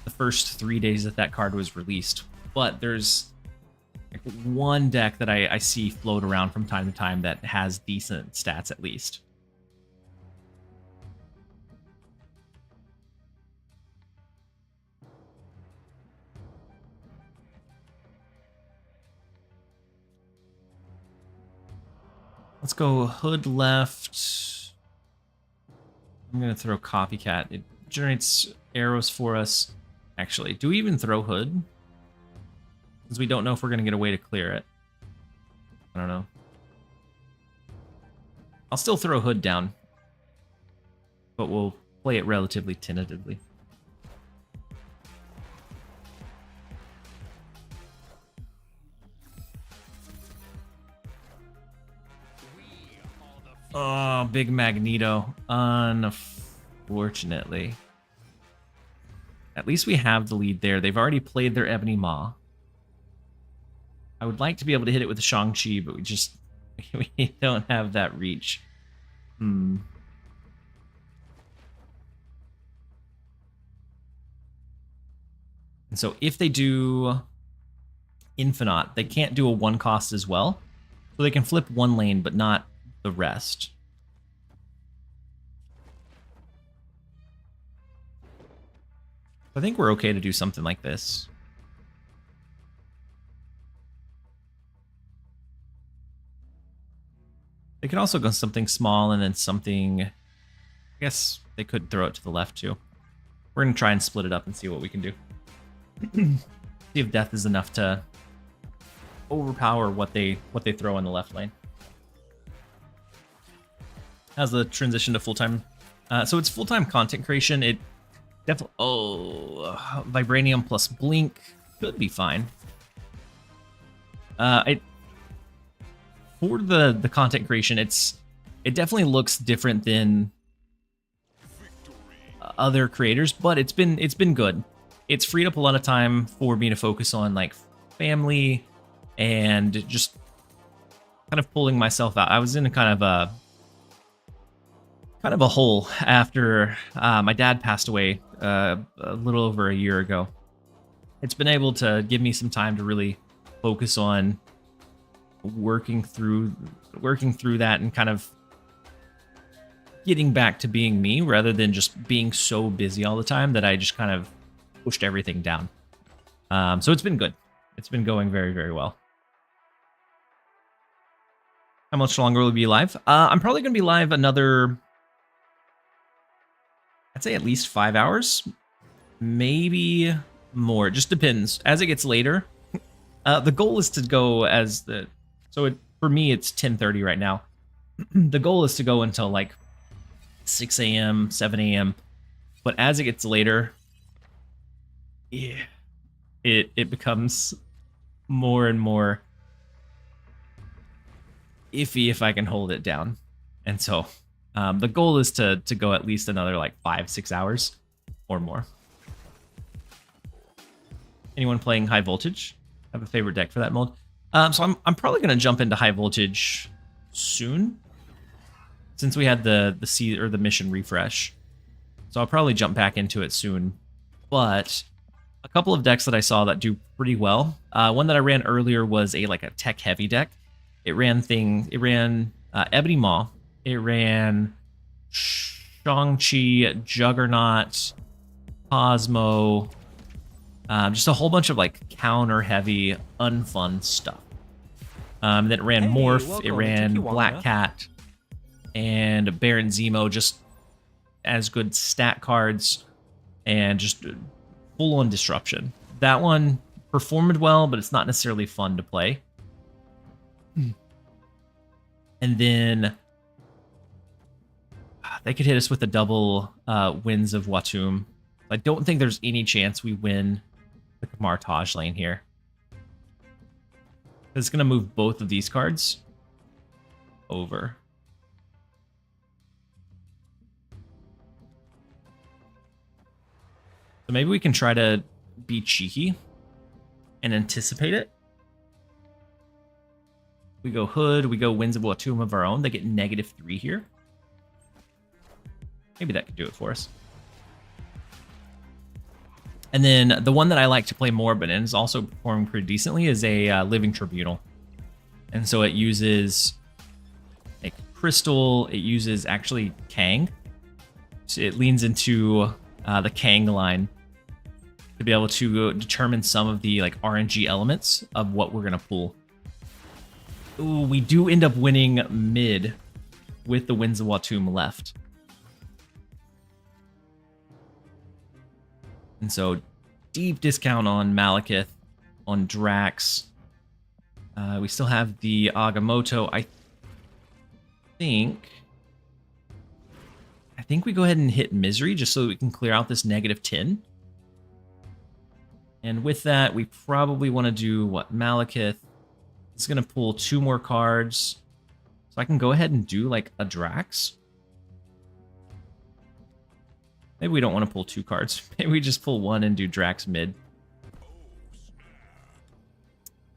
the first 3 days that card was released. But there's like one deck that I see float around from time to time that has decent stats at least. Let's go Hood left. I'm going to throw Copycat. It generates arrows for us. Actually, do we even throw Hood? Because we don't know if we're going to get a way to clear it. I don't know. I'll still throw Hood down. But we'll play it relatively tentatively. Oh, big Magneto. Unfortunately. At least we have the lead there. They've already played their Ebony Maw. I would like to be able to hit it with the Shang-Chi, but we don't have that reach. And so if they do Infinite, they can't do a one cost as well. So they can flip one lane, but not the rest. I think we're okay to do something like this. They could also go something small and then something... I guess they could throw it to the left too. We're going to try and split it up and see what we can do. See if death is enough to overpower what they throw in the left lane. How's the transition to full-time? So it's full-time content creation. It definitely... Oh, Vibranium plus Blink could be fine. For the content creation, it definitely looks different than other creators, but it's been good. It's freed up a lot of time for me to focus on like family and just kind of pulling myself out. I was in a kind of a hole after my dad passed away a little over a year ago. It's been able to give me some time to really focus on working through that and kind of getting back to being me rather than just being so busy all the time that I just kind of pushed everything down. So it's been good. It's been going very, very well. How much longer will we be live? I'm probably going to be live another... I'd say at least 5 hours, maybe more. It just depends. As it gets later, the goal is to go as the... So for me, it's 10:30 right now. The goal is to go until like 6 a.m., 7 a.m. But as it gets later, yeah, it becomes more and more iffy if I can hold it down. And so... the goal is to go at least another like 5-6 hours or more. Anyone playing High Voltage? Have a favorite deck for that mode? So I'm probably gonna jump into High Voltage soon, since we had the mission refresh. So I'll probably jump back into it soon. But a couple of decks that I saw that do pretty well. One that I ran earlier was a tech heavy deck. It ran Ebony Maw. It ran Shang-Chi, Juggernaut, Cosmo, Just a whole bunch of like counter heavy, unfun stuff. Then it ran Hey, Morph, welcome it to ran Tijuana. Black Cat, and Baron Zemo, just as good stat cards and just full on disruption. That one performed well, but it's not necessarily fun to play. And then they could hit us with a double Winds of Watum. I don't think there's any chance we win the Kamartage lane here. It's going to move both of these cards over. So maybe we can try to be cheeky and anticipate it. We go Hood, we go Winds of Watum of our own. They get -3 here. Maybe that could do it for us. And then the one that I like to play more, but is also performing pretty decently, is a Living Tribunal. And so it uses a Crystal, it uses actually Kang. So it leans into the Kang line to be able to determine some of the like RNG elements of what we're going to pull. Ooh, we do end up winning mid with the Winds of Watum left. And so deep discount on Malekith, on Drax. We still have the Agamotto. I think we go ahead and hit Misery just so that we can clear out this -10. And with that, we probably want to do what? Malekith is going to pull 2 more cards. So I can go ahead and do like a Drax. Maybe we don't want to pull 2 cards. Maybe we just pull 1 and do Drax mid.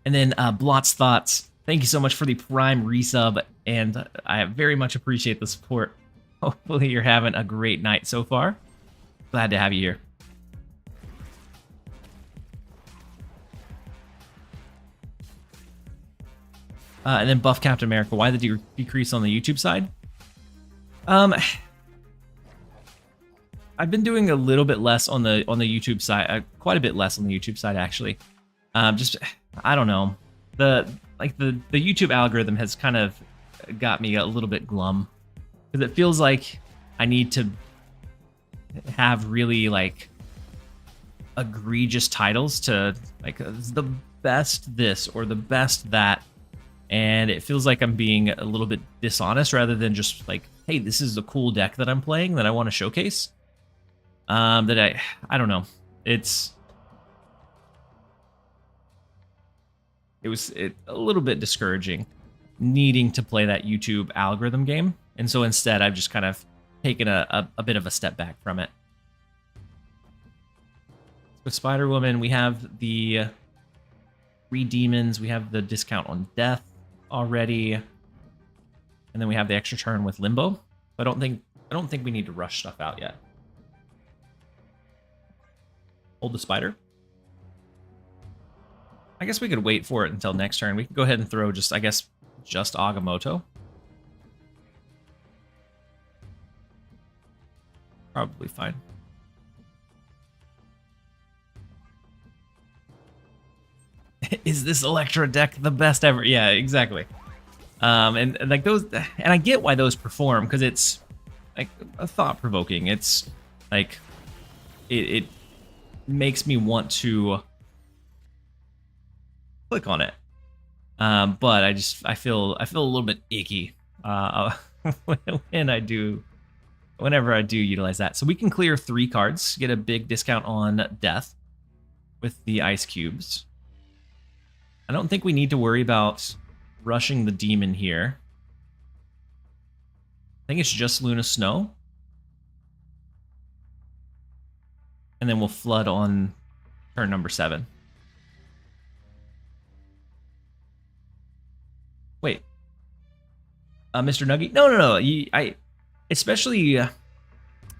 And then Blot's Thoughts. Thank you so much for the Prime resub, and I very much appreciate the support. Hopefully you're having a great night so far. Glad to have you here. And then Buff Captain America. Why the decrease on the YouTube side? I've been doing a little bit less on the YouTube side, quite a bit less on the YouTube side actually. Just I don't know, the YouTube algorithm has kind of got me a little bit glum because it feels like I need to have really like egregious titles to like the best this or the best that, and it feels like I'm being a little bit dishonest rather than just like, hey, this is a cool deck that I'm playing that I want to showcase. That I don't know. It was a little bit discouraging needing to play that YouTube algorithm game. And so instead I've just kind of taken a bit of a step back from it. With Spider-Woman, we have the 3 demons, we have the discount on death already. And then we have the extra turn with Limbo. I don't think we need to rush stuff out yet. Hold the spider. I guess we could wait for it until next turn. We can go ahead and throw just Agamotto. Probably fine. Is this Electra deck the best ever? Yeah, exactly. And like those, and I get why those perform because it's like a thought-provoking. It's like it makes me want to click on it, but I feel a little bit icky whenever I do utilize that. So we can clear 3 cards, get a big discount on death with the ice cubes. I don't think we need to worry about rushing the demon here. I think it's just Luna Snow. And then we'll flood on turn number 7. Wait. Mr. Nuggy? No.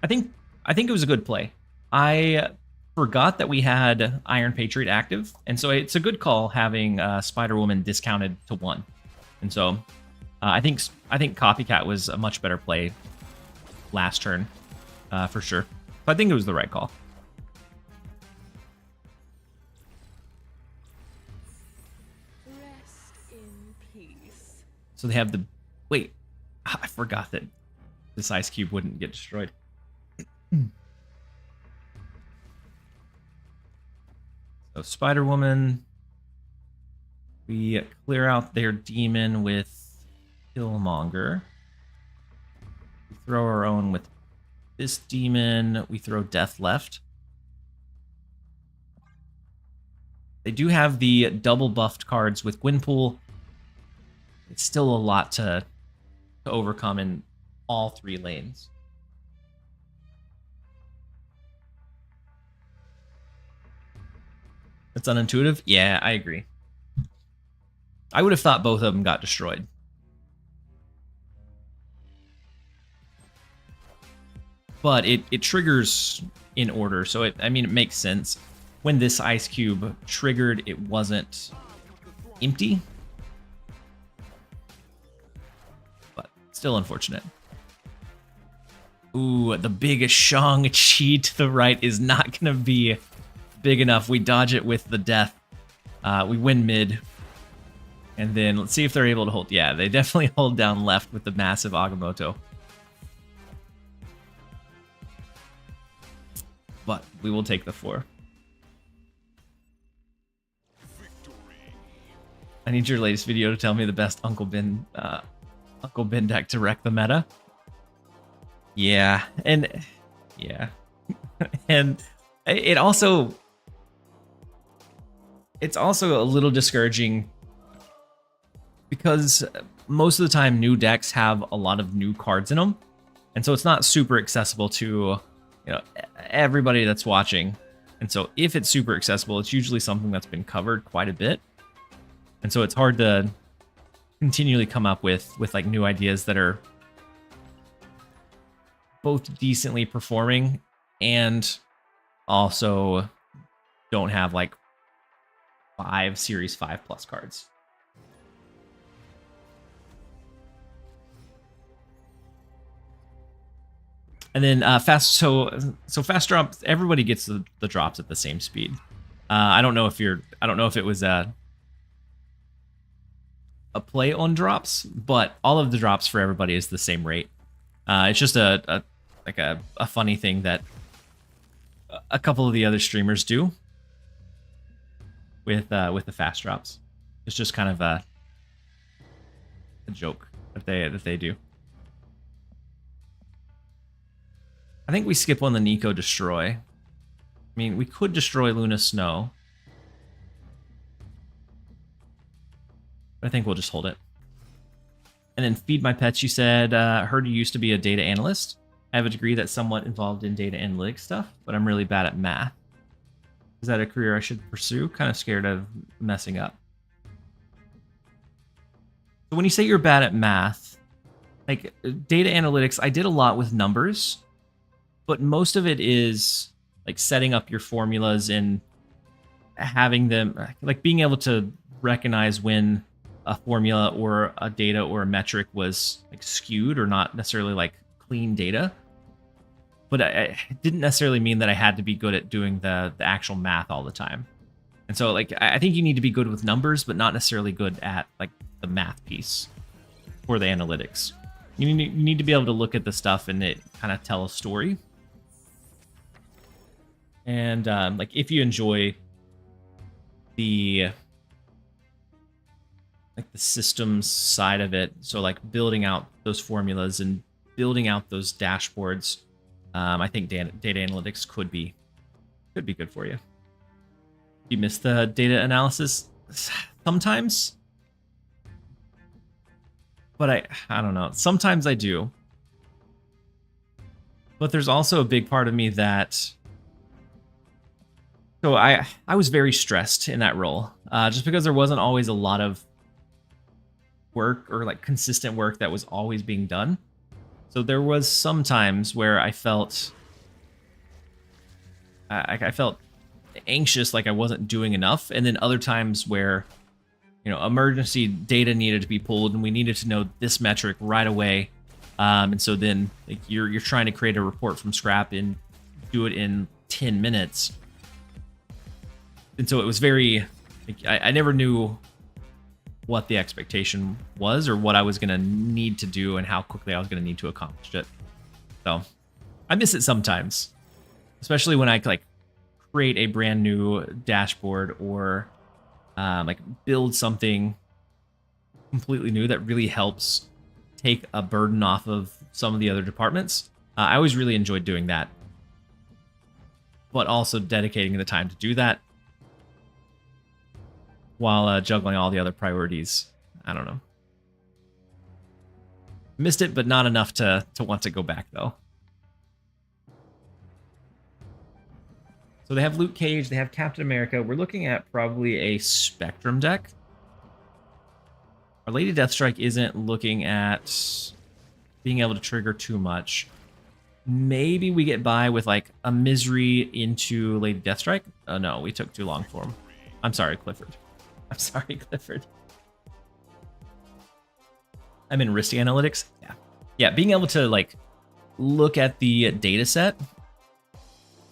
I think it was a good play. I forgot that we had Iron Patriot active, and so it's a good call having Spider-Woman discounted to 1. And so I think Copycat was a much better play last turn, for sure. So I think it was the right call. So they have the... Wait, I forgot that this ice cube wouldn't get destroyed. So Spider-Woman. We clear out their demon with Killmonger. We throw our own with this demon. We throw Death left. They do have the double buffed cards with Gwynpool. It's still a lot to overcome in all 3 lanes. It's unintuitive? Yeah, I agree. I would have thought both of them got destroyed. But it triggers in order, so it makes sense. When this ice cube triggered, it wasn't empty. But still unfortunate. Ooh, the big Shang-Chi to the right is not going to be big enough. We dodge it with the death. We win mid. And then let's see if they're able to hold. Yeah, they definitely hold down left with the massive Agamotto. But we will take the 4. I need your latest video to tell me the best Uncle Ben deck to wreck the meta. Yeah, and yeah, and it's also a little discouraging because most of the time new decks have a lot of new cards in them, and so it's not super accessible to everybody that's watching. And so if it's super accessible, it's usually something that's been covered quite a bit. And so it's hard to continually come up with like new ideas that are both decently performing and also don't have like 5 Series 5 plus cards. And then fast drops. Everybody gets the drops at the same speed. I don't know if it was a play on drops, but all of the drops for everybody is the same rate. It's just a funny thing that a couple of the other streamers do with the fast drops. It's just kind of a joke that they do. I think we skip on the Nico destroy. I mean, we could destroy Luna Snow, but I think we'll just hold it. And then Feed My Pets, you said, heard you used to be a data analyst. I have a degree that's somewhat involved in data analytics stuff, but I'm really bad at math. Is that a career I should pursue? Kind of scared of messing up. So when you say you're bad at math, like data analytics, I did a lot with numbers, but most of it is like setting up your formulas and having them, like being able to recognize when a formula or a data or a metric was like skewed or not necessarily like clean data. But I didn't necessarily mean that I had to be good at doing the actual math all the time. And so like I think you need to be good with numbers, but not necessarily good at like the math piece or the analytics. You need to be able to look at the stuff and it kind of tell a story. And like if you enjoy the systems side of it, so like building out those formulas and building out those dashboards, I think data analytics could be good for you. You miss the data analysis sometimes, but I don't know. Sometimes I do, but there's also a big part of me that. So I was very stressed in that role, just because there wasn't always a lot of work or like consistent work that was always being done. So there was some times where I felt I felt anxious, like I wasn't doing enough, and then other times where emergency data needed to be pulled and we needed to know this metric right away, and so then like you're trying to create a report from scrap and do it in 10 minutes. And so it was very, like, I never knew what the expectation was or what I was going to need to do and how quickly I was going to need to accomplish it. So I miss it sometimes, especially when I like create a brand new dashboard or like build something completely new that really helps take a burden off of some of the other departments. I always really enjoyed doing that, but also dedicating the time to do that while juggling all the other priorities. I don't know. Missed it, but not enough to want to go back, though. So they have Luke Cage, they have Captain America. We're looking at probably a Spectrum deck. Our Lady Deathstrike isn't looking at being able to trigger too much. Maybe we get by with like a Misery into Lady Deathstrike. Oh no, we took too long for him. I'm sorry, Clifford. I'm sorry, Clifford. I'm in Risty Analytics. Yeah. Yeah, being able to like look at the data set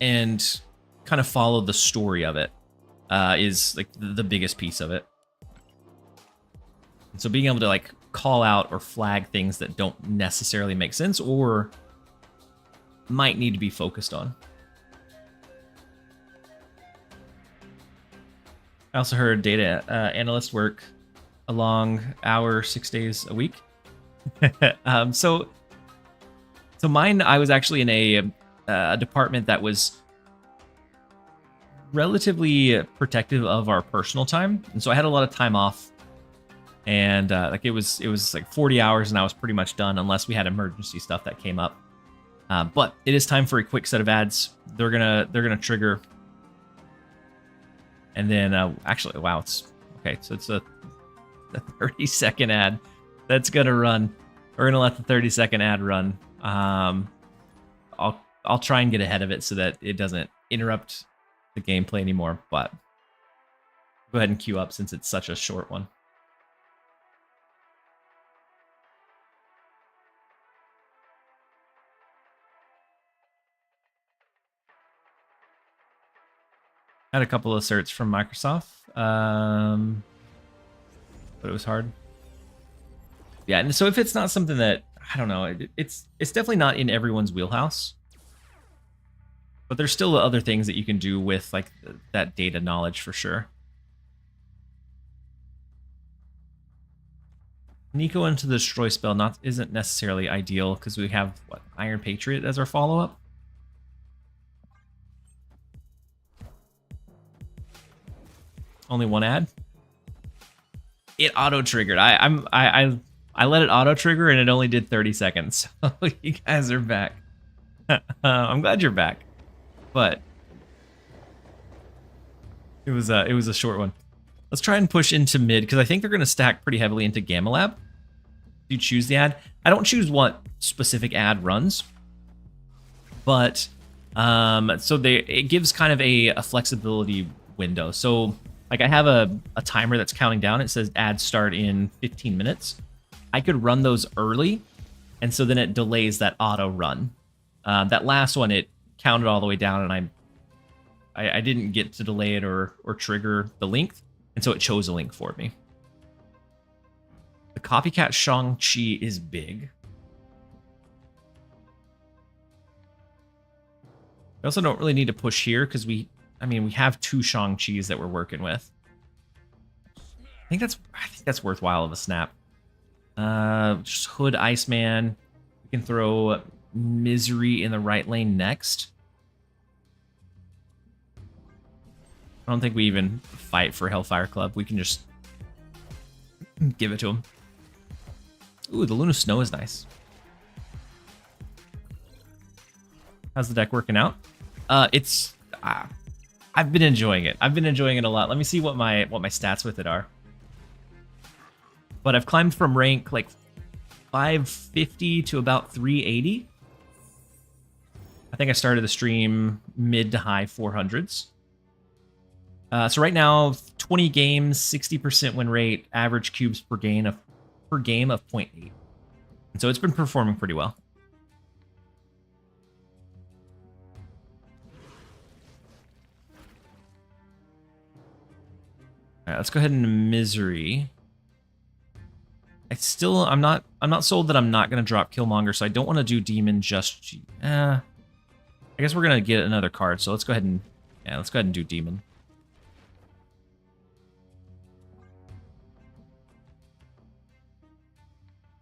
and kind of follow the story of it is like the biggest piece of it. And so being able to like call out or flag things that don't necessarily make sense or might need to be focused on. I also heard data analyst work a long hour, 6 days a week. So mine, I was actually in a department that was relatively protective of our personal time, and so I had a lot of time off, and like it was like 40 hours, and I was pretty much done unless we had emergency stuff that came up. But it is time for a quick set of ads. They're gonna trigger, and then actually, wow, it's okay. So it's a 30-second ad that's gonna run. We're gonna let the 30-second ad run. I'll try and get ahead of it so that it doesn't interrupt the gameplay anymore. But go ahead and queue up since it's such a short one. Had a couple of certs from Microsoft, but it was hard. Yeah, and so if it's not something that, I don't know, it's definitely not in everyone's wheelhouse, but there's still other things that you can do with like that data knowledge for sure. Nico into the destroy spell isn't necessarily ideal because we have what, Iron Patriot as our follow-up. Only one ad. It auto triggered. I let it auto trigger and it only did 30 seconds. So you guys are back. I'm glad you're back, but it was a short one. Let's try and push into mid because I think they're going to stack pretty heavily into Gamma Lab. You choose the ad. I don't choose what specific ad runs, but so it gives kind of a flexibility window. So like I have a timer that's counting down. It says ads start in 15 minutes. I could run those early, and so then it delays that auto run. That last one, it counted all the way down, and I didn't get to delay it or trigger the length, and so it chose a link for me. The copycat Shang-Chi is big. We also don't really need to push here because we have two Shang-Chis that we're working with. I think that's worthwhile of a snap. Just Hood Iceman. We can throw Misery in the right lane next. I don't think we even fight for Hellfire Club. We can just give it to him. Ooh, the Luna Snow is nice. How's the deck working out? I've been enjoying it. I've been enjoying it a lot. Let me see what my stats with it are. But I've climbed from rank like 550 to about 380. I think I started the stream mid to high 400s. So right now, 20 games, 60% win rate, average cubes per game of 0.8. And so it's been performing pretty well. All right, let's go ahead and Misery. I'm not sold that I'm not gonna drop Killmonger, so I don't want to do Demon just. I guess we're gonna get another card, so let's go ahead and do Demon.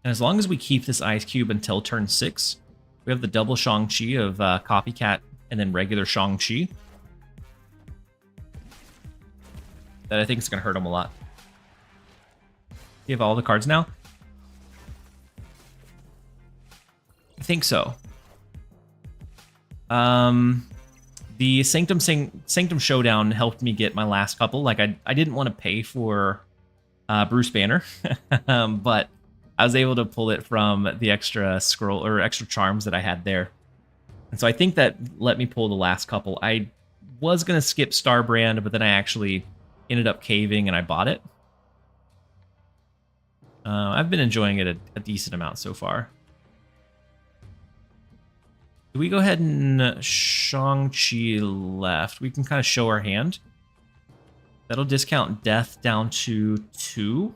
And as long as we keep this Ice Cube until turn 6, we have the double Shang-Chi of Copycat and then regular Shang-Chi. That I think is going to hurt him a lot. You have all the cards now? I think so. The Sanctum Showdown helped me get my last couple. Like, I didn't want to pay for Bruce Banner, but I was able to pull it from the extra scroll or extra charms that I had there. And so I think that let me pull the last couple. I was going to skip Starbrand, but then I actually ended up caving and I bought it. I've been enjoying it a decent amount so far. Do we go ahead and Shang-Chi left? We can kind of show our hand. That'll discount death down to 2.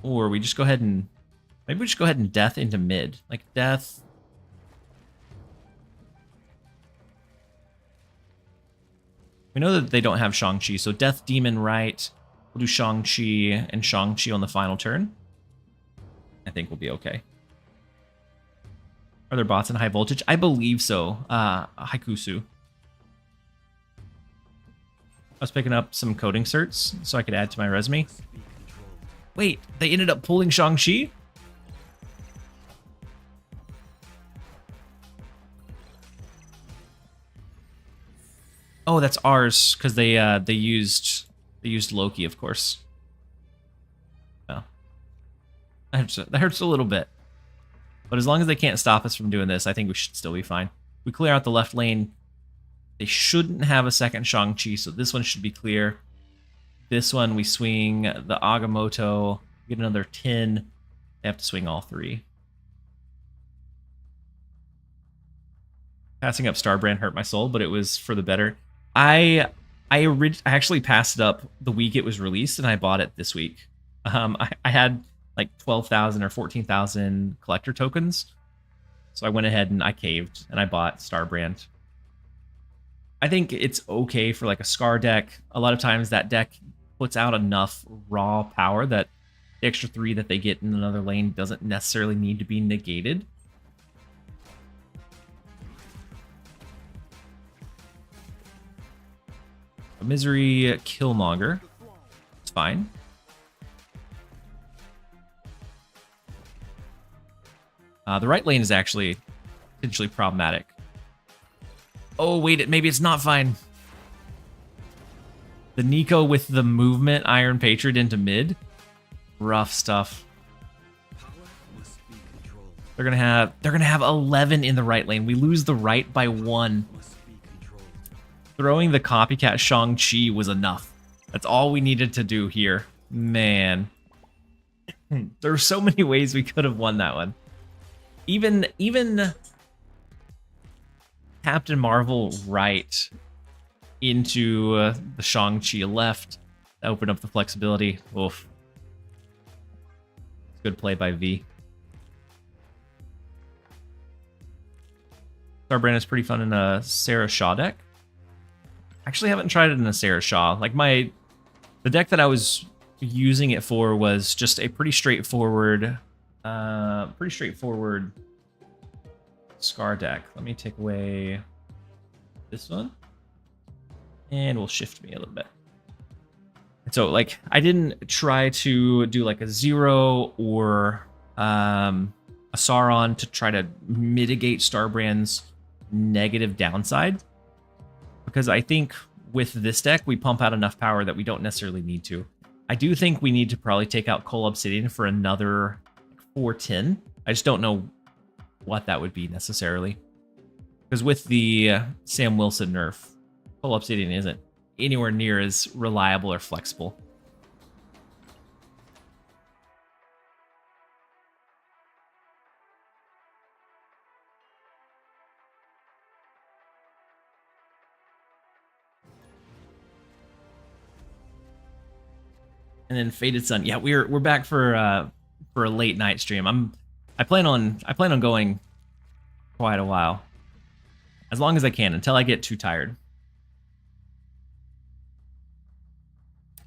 Or we just go ahead and... Maybe we just go ahead and death into mid. Like, death... We know that they don't have Shang-Chi, so death demon right. We'll do Shang-Chi and Shang-Chi on the final turn. I think we'll be okay. Are there bots in high voltage? I believe so. Haikusu. I was picking up some coding certs so I could add to my resume. Wait, they ended up pulling Shang-Chi? Oh, that's ours because they used Loki, of course. Oh, that hurts a little bit. But as long as they can't stop us from doing this, I think we should still be fine. We clear out the left lane. They shouldn't have a second Shang-Chi, so this one should be clear. This one, we swing the Agamotto, get another 10. They have to swing all 3. Passing up Starbrand hurt my soul, but it was for the better. I actually passed it up the week it was released, and I bought it this week. I had like 12,000 or 14,000 collector tokens, so I went ahead and I caved, and I bought Starbrand. I think it's okay for like a Scar deck. A lot of times that deck puts out enough raw power that the extra 3 that they get in another lane doesn't necessarily need to be negated. A Misery Killmonger. It's fine. The right lane is actually potentially problematic. Oh, wait, maybe it's not fine. The Nico with the movement Iron Patriot into mid. Rough stuff. They're gonna have 11 in the right lane. We lose the right by 1. Throwing the copycat Shang-Chi was enough. That's all we needed to do here. Man. There were so many ways we could have won that one. Even Captain Marvel right into the Shang-Chi left. That opened up the flexibility. Oof. Good play by V. Starbrand is pretty fun in a Sarah Shaw deck. Actually haven't tried it in a Sarah Shaw. Like the deck that I was using it for was just a pretty straightforward Scar deck. Let me take away this one, and we'll shift me a little bit. And so, like, I didn't try to do like a Zero or a Sauron to try to mitigate Starbrand's negative downside, because I think with this deck we pump out enough power that we don't necessarily need to. I do think we need to probably take out Cole Obsidian for another 410. I just don't know what that would be necessarily, because with the Sam Wilson nerf, Cole Obsidian isn't anywhere near as reliable or flexible. And then Faded Sun. Yeah, we're back for a late night stream. I plan on going quite a while. As long as I can, until I get too tired.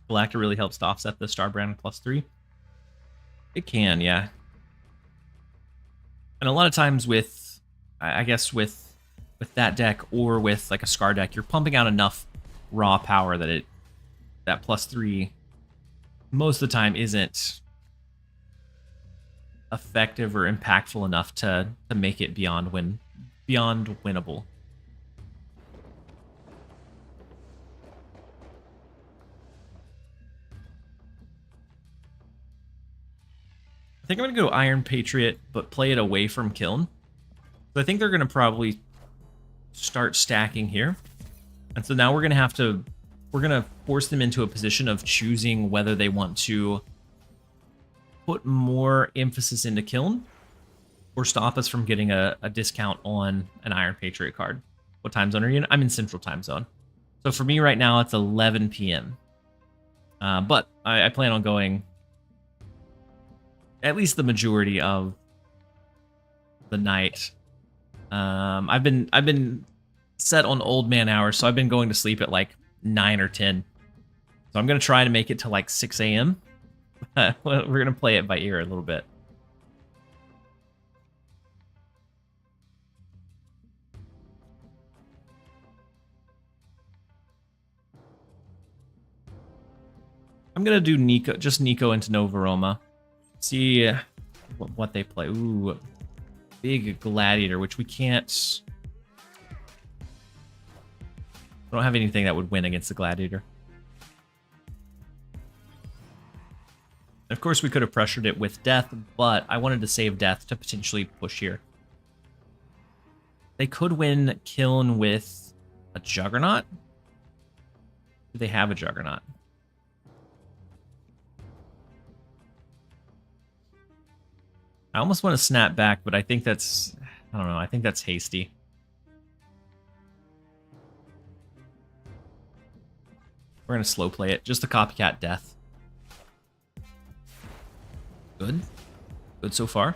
Galacta really helps to offset the Starbrand +3. It can, yeah. And a lot of times with, I guess with that deck or with like a Scar deck, you're pumping out enough raw power that that +3 most of the time isn't effective or impactful enough to make it beyond winnable. I think I'm going to go Iron Patriot, but play it away from Kiln. So I think they're going to probably start stacking here. And so now we're going to force them into a position of choosing whether they want to put more emphasis into Kiln or stop us from getting a discount on an Iron Patriot card. What time zone are you in? I'm in Central Time Zone. So for me right now, it's 11 p.m. But I plan on going at least the majority of the night. I've been set on old man hours, so I've been going to sleep at like 9 or 10. So I'm gonna try to make it to like 6 a.m. We're gonna play it by ear a little bit. I'm gonna do Nico, just Nico into Nova Roma. See what they play. Ooh, big Gladiator, which we can't. I don't have anything that would win against the Gladiator. Of course, we could have pressured it with Death, but I wanted to save Death to potentially push here. They could win Kiln with a Juggernaut. Do they have a Juggernaut? I almost want to snap back, but I think that's... I don't know. I think that's hasty. We're going to slow play it. Just a copycat Death. Good. Good so far.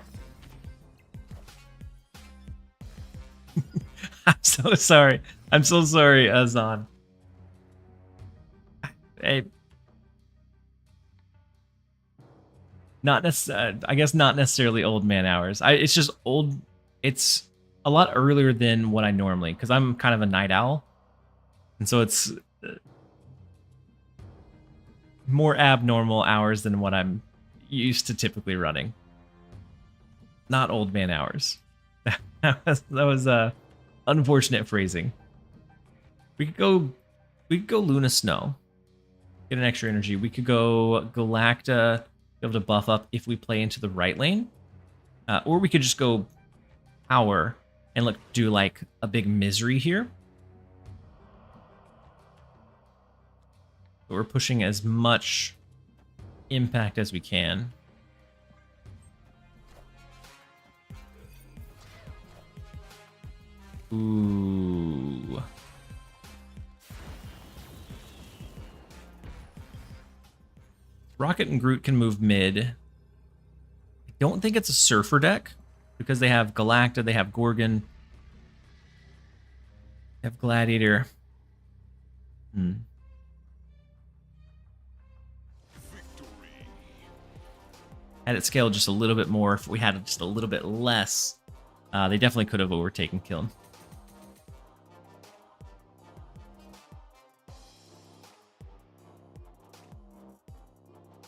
I'm so sorry. I'm so sorry, Azan. Hey. Not I guess not necessarily old man hours. It's just old. It's a lot earlier than what I normally, because I'm kind of a night owl, and so it's more abnormal hours than what I'm used to typically running. Not old man hours. that was unfortunate phrasing. We could go Luna Snow, get an extra energy. We could go Galacta, be able to buff up if we play into the right lane, or we could just go Power and do like a big Misery here. But we're pushing as much impact as we can. Ooh. Rocket and Groot can move mid. I don't think it's a Surfer deck because they have Galacta, they have Gorgon, they have Gladiator. Had it scaled just a little bit more, if we had just a little bit less, they definitely could have overtaken Kiln.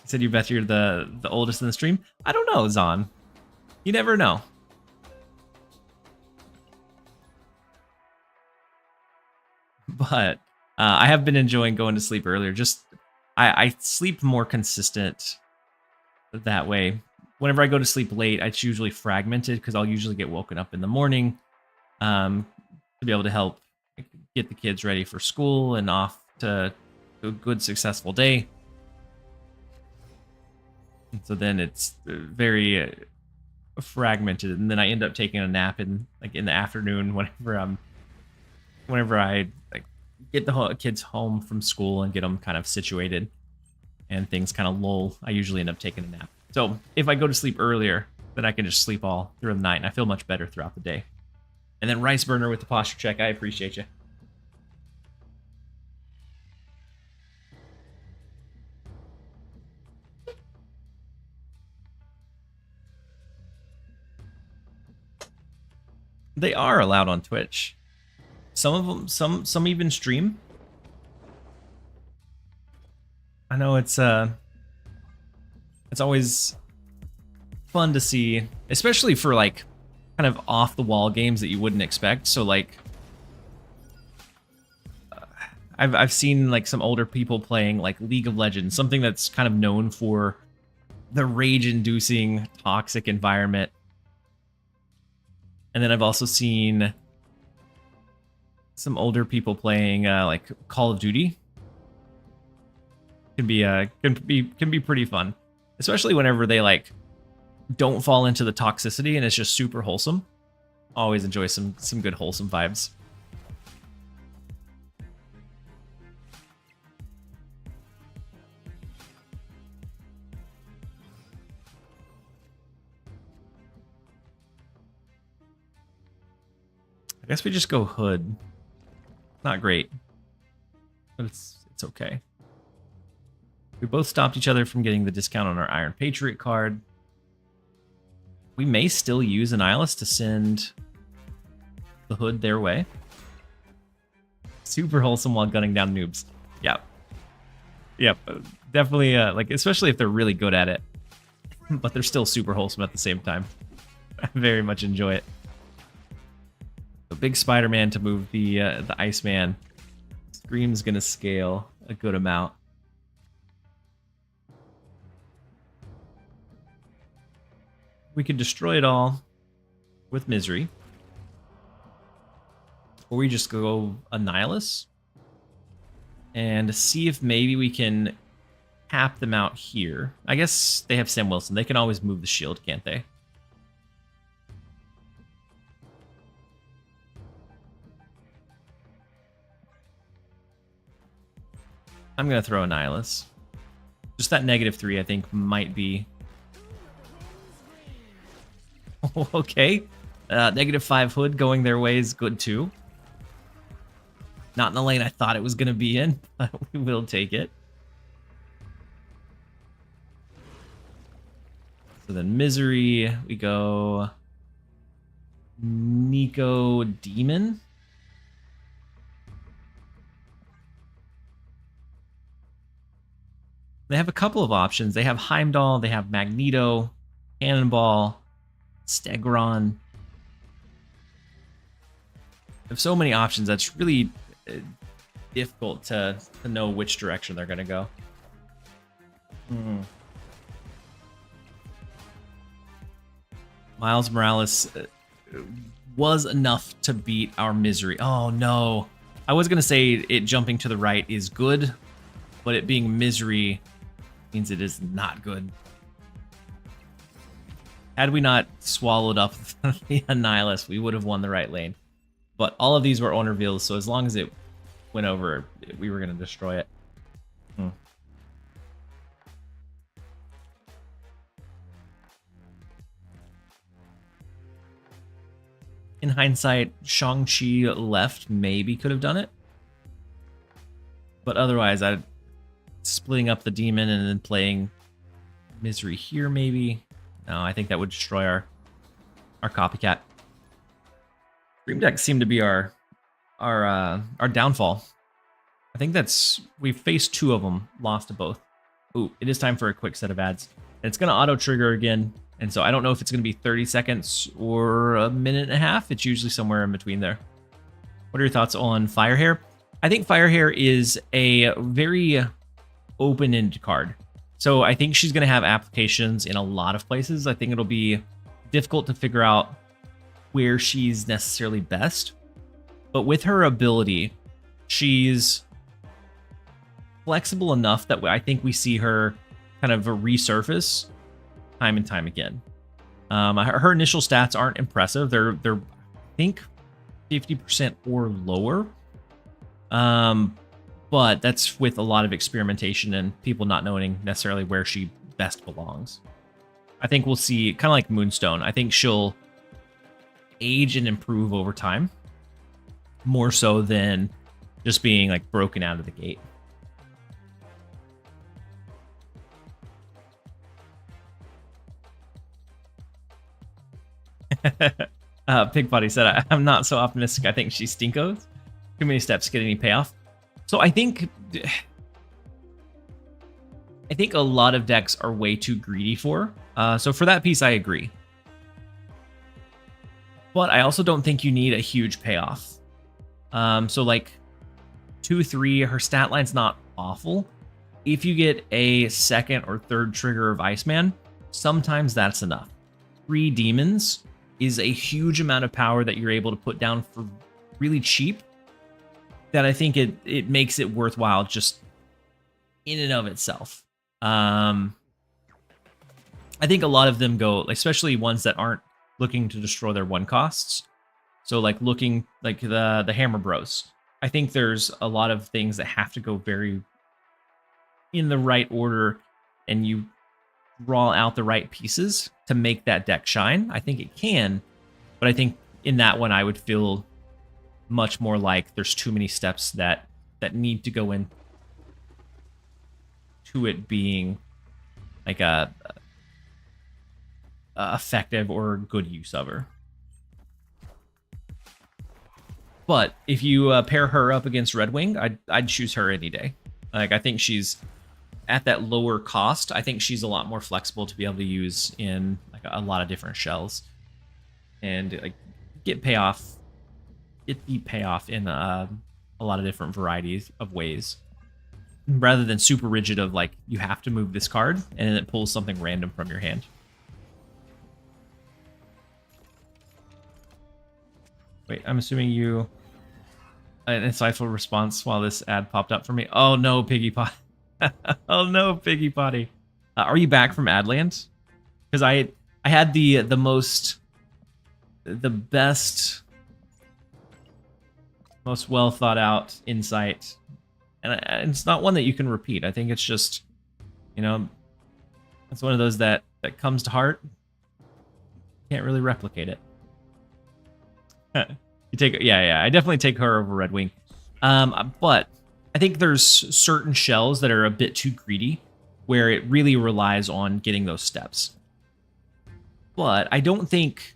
You said you bet you're the oldest in the stream? I don't know, Zon. You never know. But I have been enjoying going to sleep earlier. Just I sleep more consistent that way. Whenever I go to sleep late, it's usually fragmented because I'll usually get woken up in the morning to be able to help get the kids ready for school and off to a good, successful day. And so then it's very fragmented, and then I end up taking a nap in the afternoon whenever I get the kids home from school and get them kind of situated and things kind of lull, I usually end up taking a nap. So if I go to sleep earlier, then I can just sleep all through the night, and I feel much better throughout the day. And then Rice Burner with the posture check. I appreciate you. They are allowed on Twitch. Some of them, some even stream. I know it's always fun to see, especially for like kind of off the wall games that you wouldn't expect. So like I've seen like some older people playing like League of Legends, something that's kind of known for the rage-inducing toxic environment. And then I've also seen some older people playing like Call of Duty. Can be pretty fun, especially whenever they like don't fall into the toxicity and it's just super wholesome. Always enjoy some good wholesome vibes. I guess we just go hood. Not great, but it's okay. We both stopped each other from getting the discount on our Iron Patriot card. We may still use an Nihilus to send the hood their way. Super wholesome while gunning down noobs. Yep. Yep. Definitely, like, especially if they're really good at it. But they're still super wholesome at the same time. I very much enjoy it. A big Spider-Man to move the Iceman. Scream's gonna scale a good amount. We could destroy it all with Misery. Or we just go Annihilus and see if maybe we can tap them out here. I guess they have Sam Wilson. They can always move the shield, can't they? I'm going to throw Annihilus. Just that -3, I think, might be... Okay. -5 hood going their way is good, too. Not in the lane I thought it was going to be in, but we will take it. So then Misery, we go... Nico Demon. They have a couple of options. They have Heimdall, they have Magneto, Cannonball, Stegron. They have so many options that's really difficult to know which direction they're going to go. Miles Morales was enough to beat our Misery. Oh no. I was going to say it jumping to the right is good, but it being Misery means it is not good. Had we not swallowed up the Annihilus, we would have won the right lane. But all of these were on reveals, so as long as it went over, we were going to destroy it. In hindsight, Shang-Chi left maybe could have done it. But otherwise, I'd splitting up the demon and then playing Misery here maybe. No, I think that would destroy our copycat. Dream decks seem to be our downfall. I think we've faced 2 of them, lost to both. Ooh, it is time for a quick set of ads. And it's gonna auto trigger again. And so I don't know if it's gonna be 30 seconds or a minute and a half. It's usually somewhere in between there. What are your thoughts on Firehair? I think Firehair is a very open-ended card. So I think she's going to have applications in a lot of places. I think it'll be difficult to figure out where she's necessarily best. But with her ability, she's flexible enough that I think we see her kind of resurface time and time again. Her initial stats aren't impressive. They're I think 50% or lower. but that's with a lot of experimentation and people not knowing necessarily where she best belongs. I think we'll see, kind of like Moonstone, I think she'll age and improve over time, more so than just being like broken out of the gate. Pig Body said, I'm not so optimistic. I think she stinkos. Too many steps, get any payoff. So I think a lot of decks are way too greedy for. So for that piece, I agree. But I also don't think you need a huge payoff. So like 2-3, her stat line's not awful. If you get a second or third trigger of Iceman, sometimes that's enough. 3 demons is a huge amount of power that you're able to put down for really cheap, that I think it makes it worthwhile just in and of itself. I think a lot of them go, especially ones that aren't looking to destroy their 1 costs. So like looking like the Hammer Bros. I think there's a lot of things that have to go very in the right order, and you draw out the right pieces to make that deck shine. I think it can, but I think in that one I would feel much more like there's too many steps that need to go in to it being like a effective or good use of her. But if you pair her up against Red Wing, I'd choose her any day. Like, I think she's at that lower cost. I think she's a lot more flexible to be able to use in like a lot of different shells, and like get the payoff in a lot of different varieties of ways, rather than super rigid of like you have to move this card and then it pulls something random from your hand. Wait, I'm assuming you an insightful response while this ad popped up for me. Oh no, Piggy Pot. Oh no, Piggy Potty. Are you back from Adland? Because I had the best, most well thought out insight, and it's not one that you can repeat. I think it's just, you know, it's one of those that comes to heart. Can't really replicate it. You take, yeah, I definitely take her over Red Wing. But I think there's certain shells that are a bit too greedy, where it really relies on getting those steps. But I don't think,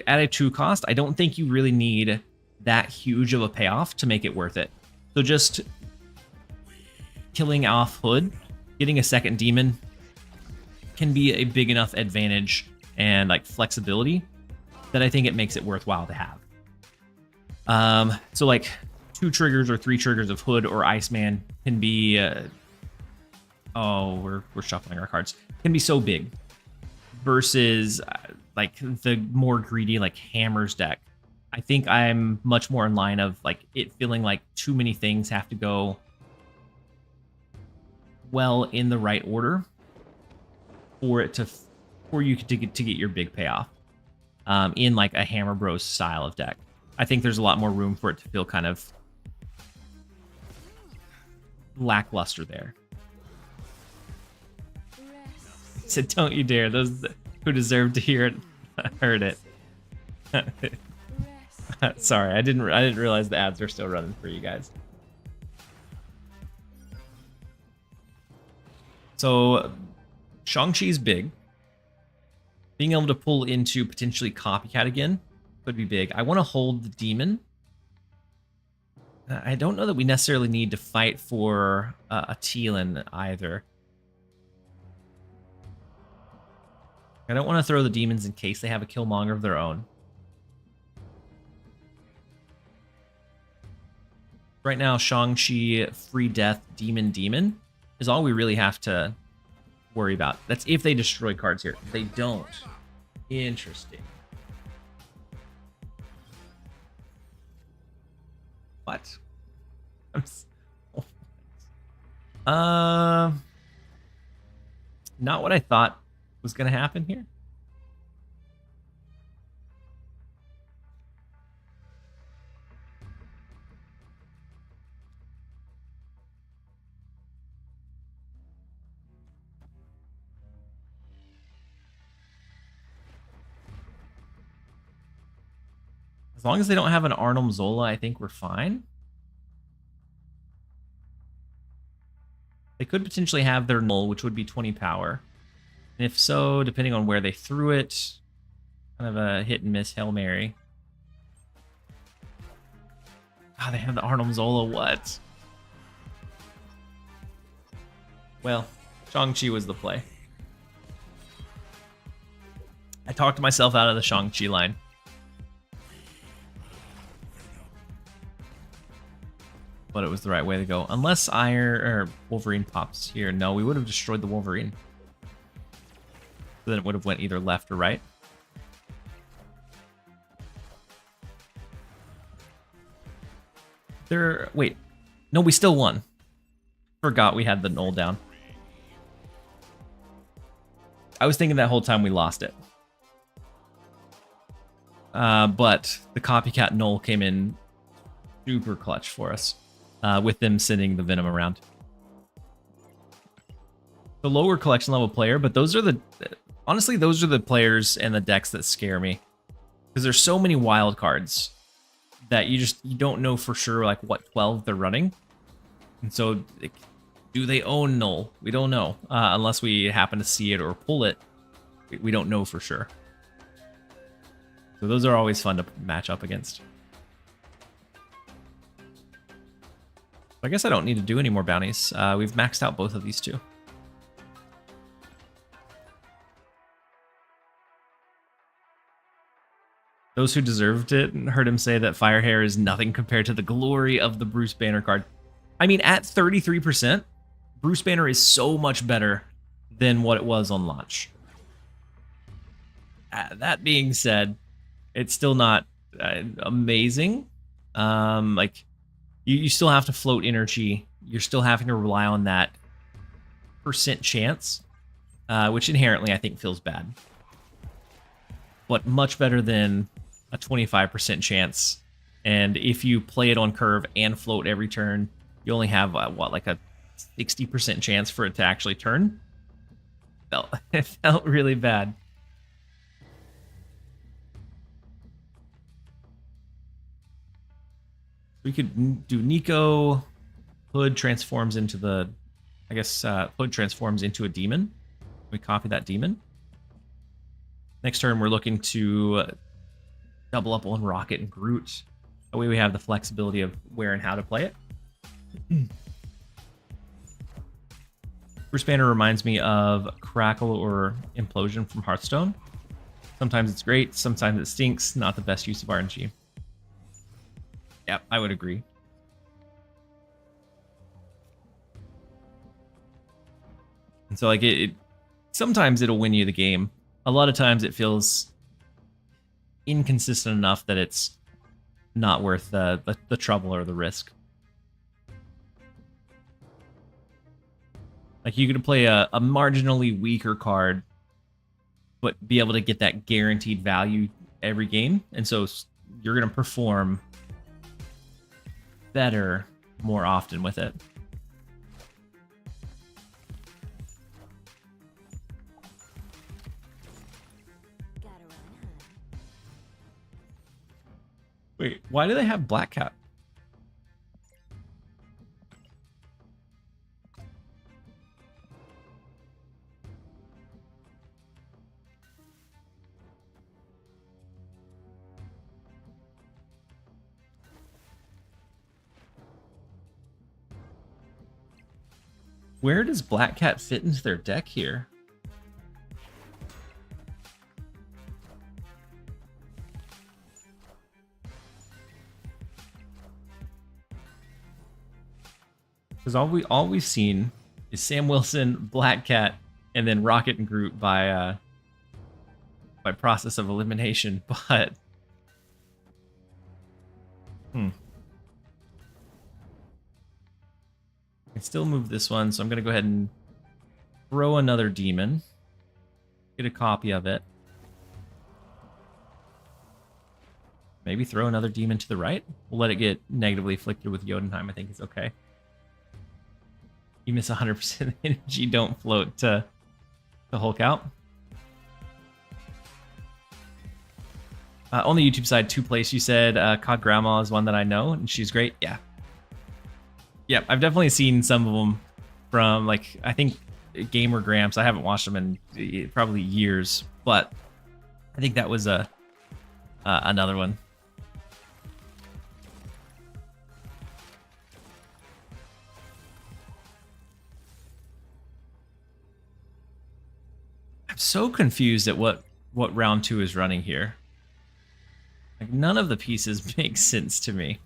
at a 2 cost, I don't think you really need that huge of a payoff to make it worth it. So just killing off Hood, getting a second demon can be a big enough advantage and like flexibility that I think it makes it worthwhile to have. So like 2 triggers or 3 triggers of Hood or Iceman can be we're shuffling our cards, can be so big versus like the more greedy like Hammers deck. I think I'm much more in line of like it feeling like too many things have to go well in the right order for you to get your big payoff in like a Hammer Bros style of deck. I think there's a lot more room for it to feel kind of lackluster there. He said, "Don't you dare! Those who deserve to hear it heard it." Sorry, I didn't realize the ads are still running for you guys. So Shang-Chi's big. Being able to pull into potentially Copycat again could be big. I want to hold the demon. I don't know that we necessarily need to fight for a Teal'c either. I don't want to throw the demons in case they have a Killmonger of their own. Right now, Shang-Chi, Free Death, Demon is all we really have to worry about. That's if they destroy cards here. If they don't. Interesting. What? Not what I thought was going to happen here. As long as they don't have an Arnhem Zola, I think we're fine. They could potentially have their null, which would be 20 power. And if so, depending on where they threw it, kind of a hit and miss Hail Mary. Ah, they have the Arnhem Zola, what? Well, Shang-Chi was the play. I talked myself out of the Shang-Chi line. But it was the right way to go. Unless Iron or Wolverine pops here. No, we would have destroyed the Wolverine. So then it would have went either left or right. Wait. No, we still won. Forgot we had the null down. I was thinking that whole time we lost it. But the copycat null came in super clutch for us. With them sending the Venom around. The lower collection level player, but those are honestly, those are the players and the decks that scare me. Because there's so many wild cards that you don't know for sure like what 12 they're running. And so do they own null? We don't know. Unless we happen to see it or pull it. We don't know for sure. So those are always fun to match up against. I guess I don't need to do any more bounties. We've maxed out both of these two. Those who deserved it heard him say that Firehair is nothing compared to the glory of the Bruce Banner card. I mean, at 33%, Bruce Banner is so much better than what it was on launch. That being said, it's still not amazing. Like, you still have to float energy. You're still having to rely on that percent chance, which inherently I think feels bad. But much better than a 25% chance. And if you play it on curve and float every turn, you only have, like a 60% chance for it to actually turn? It felt really bad. We could do Nico. Hood transforms into the... I guess Hood transforms into a demon. We copy that demon. Next turn, we're looking to double up on Rocket and Groot. That way we have the flexibility of where and how to play it. Bruce Banner reminds me of Crackle or Implosion from Hearthstone. Sometimes it's great, sometimes it stinks. Not the best use of RNG. Yep, I would agree. And so, like, it sometimes it'll win you the game. A lot of times it feels inconsistent enough that it's not worth the trouble or the risk. Like, you could play a marginally weaker card, but be able to get that guaranteed value every game. And so you're going to perform better more often with it. Wait, why do they have Black Cat? Where does Black Cat fit into their deck here? Because all we've seen is Sam Wilson, Black Cat, and then Rocket and Groot by process of elimination. But I can still move this one, so I'm gonna go ahead and throw another demon. Get a copy of it. Maybe throw another demon to the right. We'll let it get negatively afflicted with Jotunheim. I think it's okay. You miss 100% energy, don't float to Hulk out. On the YouTube side, Two Place, you said COD Grandma is one that I know, and she's great. Yeah. Yeah, I've definitely seen some of them from, like, I think Gamer Gramps. I haven't watched them in probably years, but I think that was another one. I'm so confused at what round 2 is running here. Like, none of the pieces make sense to me.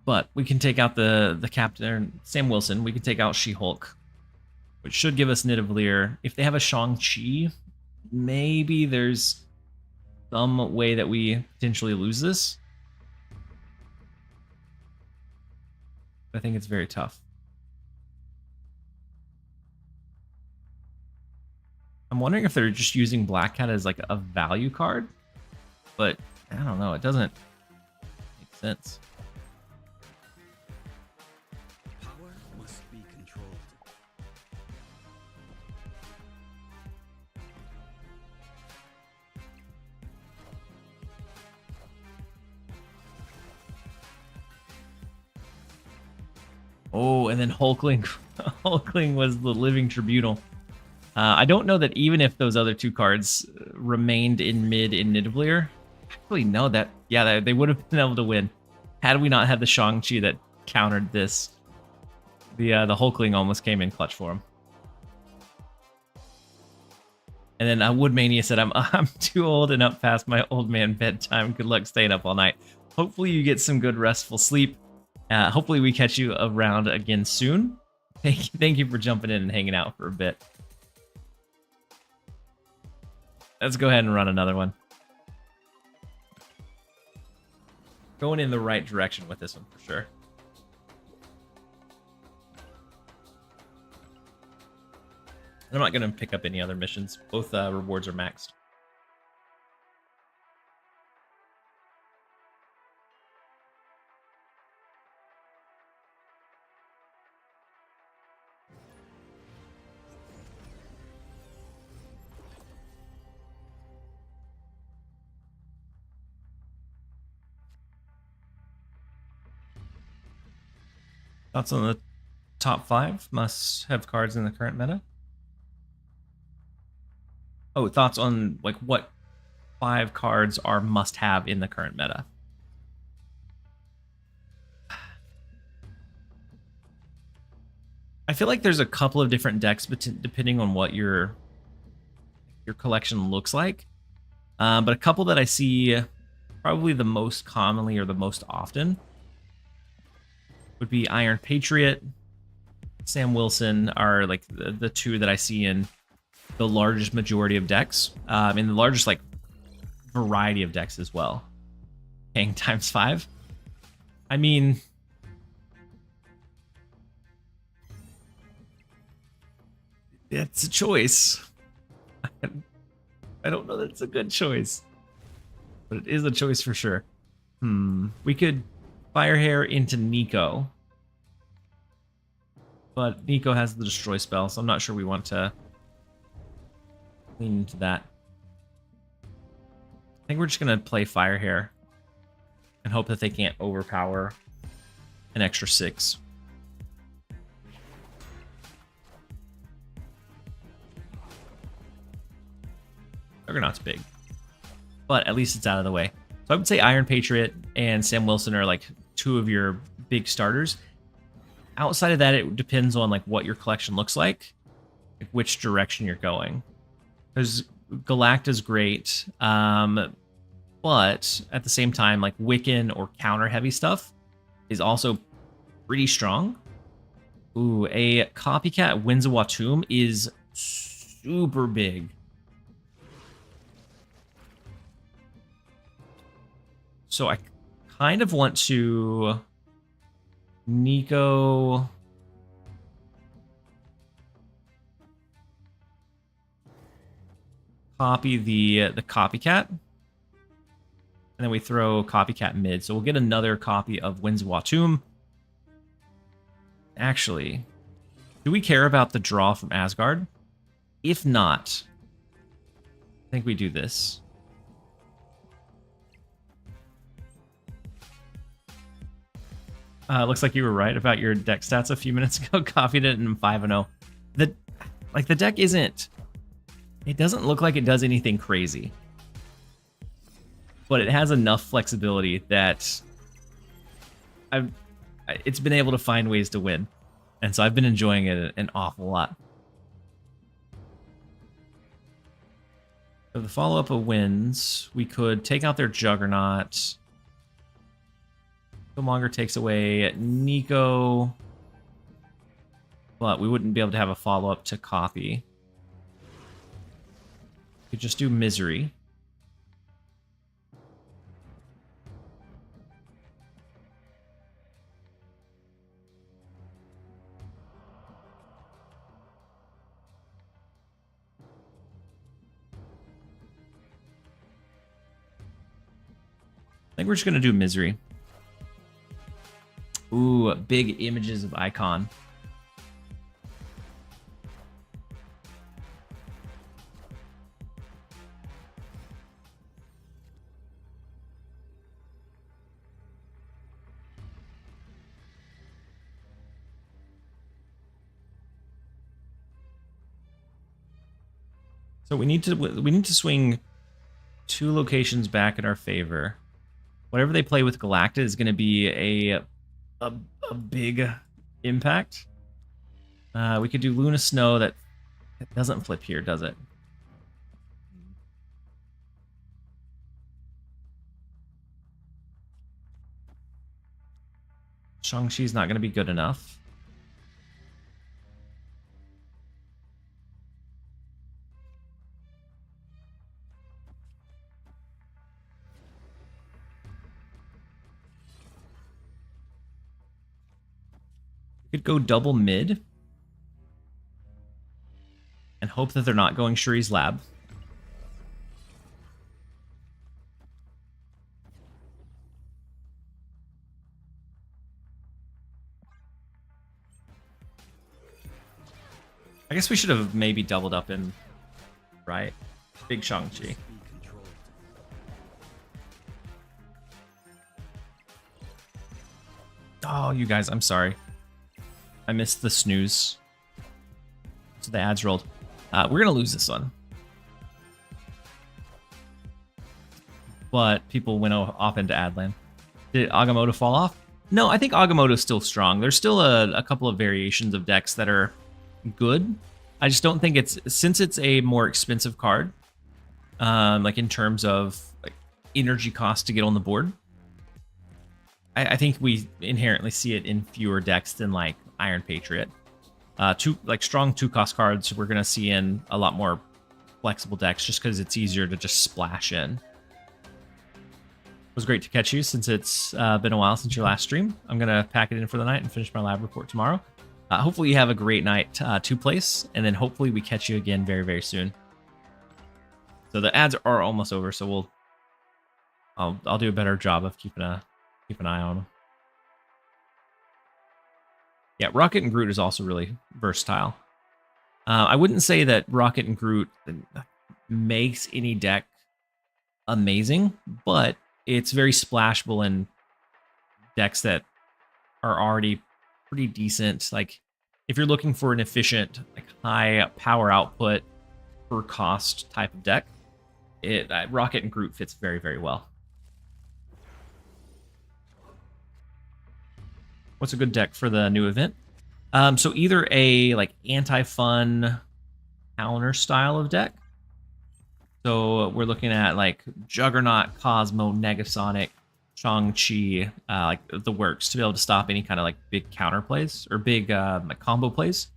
But we can take out the captain, Sam Wilson. We can take out She-Hulk, which should give us Nidavellir. If they have a Shang-Chi, maybe there's some way that we potentially lose this. I think it's very tough. I'm wondering if they're just using Black Cat as like a value card, but I don't know. It doesn't make sense. Power must be controlled. Oh, and then Hulkling. Hulkling was the living tribunal. I don't know that even if those other two cards remained in mid in Nidavellir, actually no, that yeah, they would have been able to win had we not had the Shang-Chi that countered this. The Hulkling almost came in clutch for him. And then Woodmania said, I'm too old and up past my old man bedtime. Good luck staying up all night. Hopefully you get some good restful sleep. Hopefully we catch you around again soon. Thank you for jumping in and hanging out for a bit. Let's go ahead and run another one. Going in the right direction with this one for sure. I'm not going to pick up any other missions. Both rewards are maxed. Thoughts on the top 5 must-have cards in the current meta? Oh, thoughts on like what 5 cards are must-have in the current meta? I feel like there's a couple of different decks, but depending on what your collection looks like. But a couple that I see probably the most commonly or the most often would be Iron Patriot, Sam Wilson are like the two that I see in the largest majority of decks, in the largest like variety of decks as well. Paying ×5. I mean, it's a choice. I don't know that it's a good choice, but it is a choice for sure. We could Firehair into Nico, but Nico has the destroy spell, so I'm not sure we want to lean into that. I think we're just gonna play Firehair and hope that they can't overpower an extra 6. Juggernaut's big, but at least it's out of the way. So I would say Iron Patriot and Sam Wilson are like 2 of your big starters. Outside of that, it depends on like what your collection looks like which direction you're going. Because Galacta's great, but at the same time, like Wiccan or counter heavy stuff is also pretty strong. Ooh, a copycat Winzawatum is super big. So I kind of want to Nico. Copy the copycat. And then we throw Copycat mid. So we'll get another copy of Winds of Watum. Actually, do we care about the draw from Asgard? If not, I think we do this. Looks like you were right about your deck stats a few minutes ago. Copied it and 5-0. The deck isn't... It doesn't look like it does anything crazy. But it has enough flexibility that it's been able to find ways to win. And so I've been enjoying it an awful lot. So the follow-up of wins, we could take out their Juggernaut. Killmonger takes away Nico. But we wouldn't be able to have a follow-up to copy. We could just do Misery. I think we're just going to do Misery. Ooh, big images of Icon. So we need to swing 2 locations back in our favor. Whatever they play with Galacta is going to be a big impact. We could do Luna Snow. That it doesn't flip here, does it? Shang-Chi's not going to be good enough. Could go double mid and hope that they're not going Shuri's Lab. I guess we should have maybe doubled up in, right? Big Shang-Chi. Oh, you guys, I'm sorry. I missed the snooze. So the ads rolled. We're going to lose this one. But people went off into Adland. Did Agamotto fall off? No, I think Agamotto's still strong. There's still a couple of variations of decks that are good. I just don't think it's... Since it's a more expensive card, like in terms of like energy cost to get on the board, I think we inherently see it in fewer decks than like Iron Patriot. Strong 2-cost cards we're going to see in a lot more flexible decks just because it's easier to just splash in. It was great to catch you since it's been a while since your last stream. I'm going to pack it in for the night and finish my lab report tomorrow. Hopefully you have a great night to place, and then hopefully we catch you again very, very soon. So the ads are almost over, so I'll do a better job of keeping an eye on them. Yeah, Rocket and Groot is also really versatile. I wouldn't say that Rocket and Groot makes any deck amazing, but it's very splashable in decks that are already pretty decent. Like, if you're looking for an efficient, like high power output per cost type of deck, Rocket and Groot fits very, very well. What's a good deck for the new event? So either a like anti-fun counter style of deck. So we're looking at like Juggernaut, Cosmo, Negasonic, Shang-Chi, like the works to be able to stop any kind of like big counter plays or big like combo plays.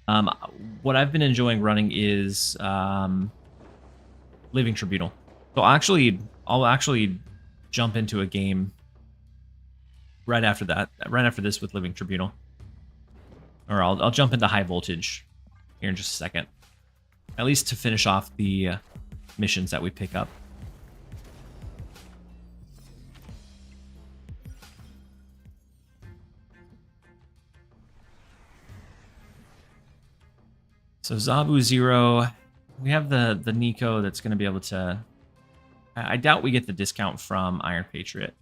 What I've been enjoying running is Living Tribunal. So I'll actually jump into a game right after that, right after this with Living Tribunal. Or I'll jump into High Voltage here in just a second. At least to finish off the missions that we pick up. So Zabu 0. We have the Nico that's going to be able to... I doubt we get the discount from Iron Patriot.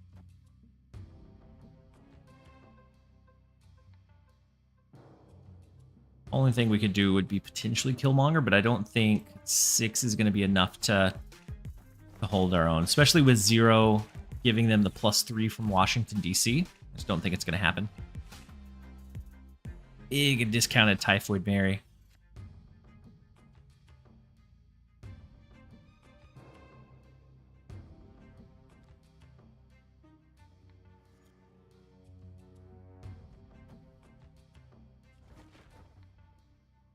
Only thing we could do would be potentially Killmonger, but I don't think 6 is going to be enough to hold our own, especially with 0 giving them the +3 from Washington, D.C. I just don't think it's going to happen. Big and discounted Typhoid Mary.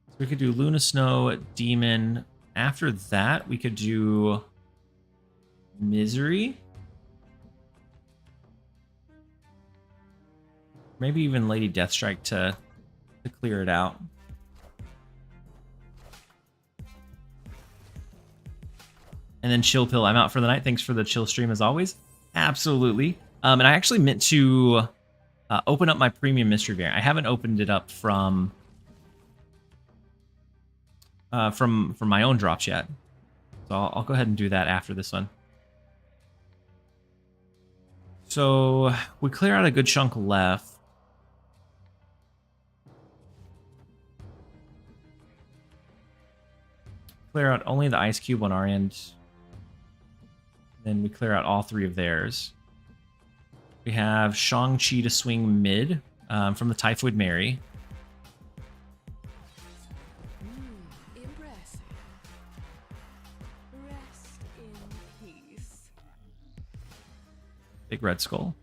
So we could do Luna Snow, Demon. After that, we could do Misery. Maybe even Lady Deathstrike to clear it out. And then Chill Pill, I'm out for the night. Thanks for the chill stream as always. Absolutely. And I actually meant to open up my premium mystery variant. I haven't opened it up from my own drops yet. So I'll go ahead and do that after this one. So we clear out a good chunk left. Clear out only the Ice Cube on our end. Then we clear out all 3 of theirs. We have Shang-Chi to swing mid from the Typhoid Mary. Impressive. Rest in peace. Big Red Skull.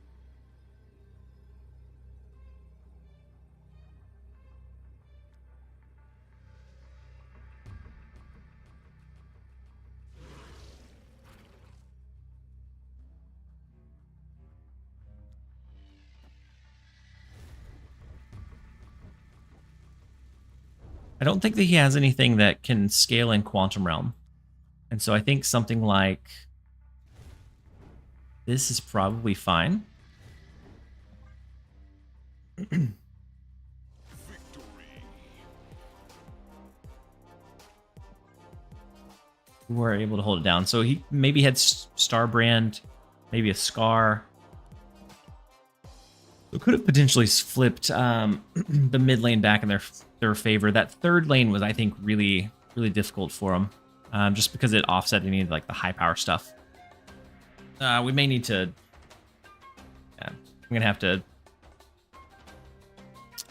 I don't think that he has anything that can scale in Quantum Realm. And so I think something like this is probably fine. We're able to hold it down. So he maybe had Starbrand, maybe a Scar. So could have potentially flipped the mid lane back in their favor. That third lane was, I think, really difficult for them, just because it offset any of like the high power stuff. We may need to. Yeah, I'm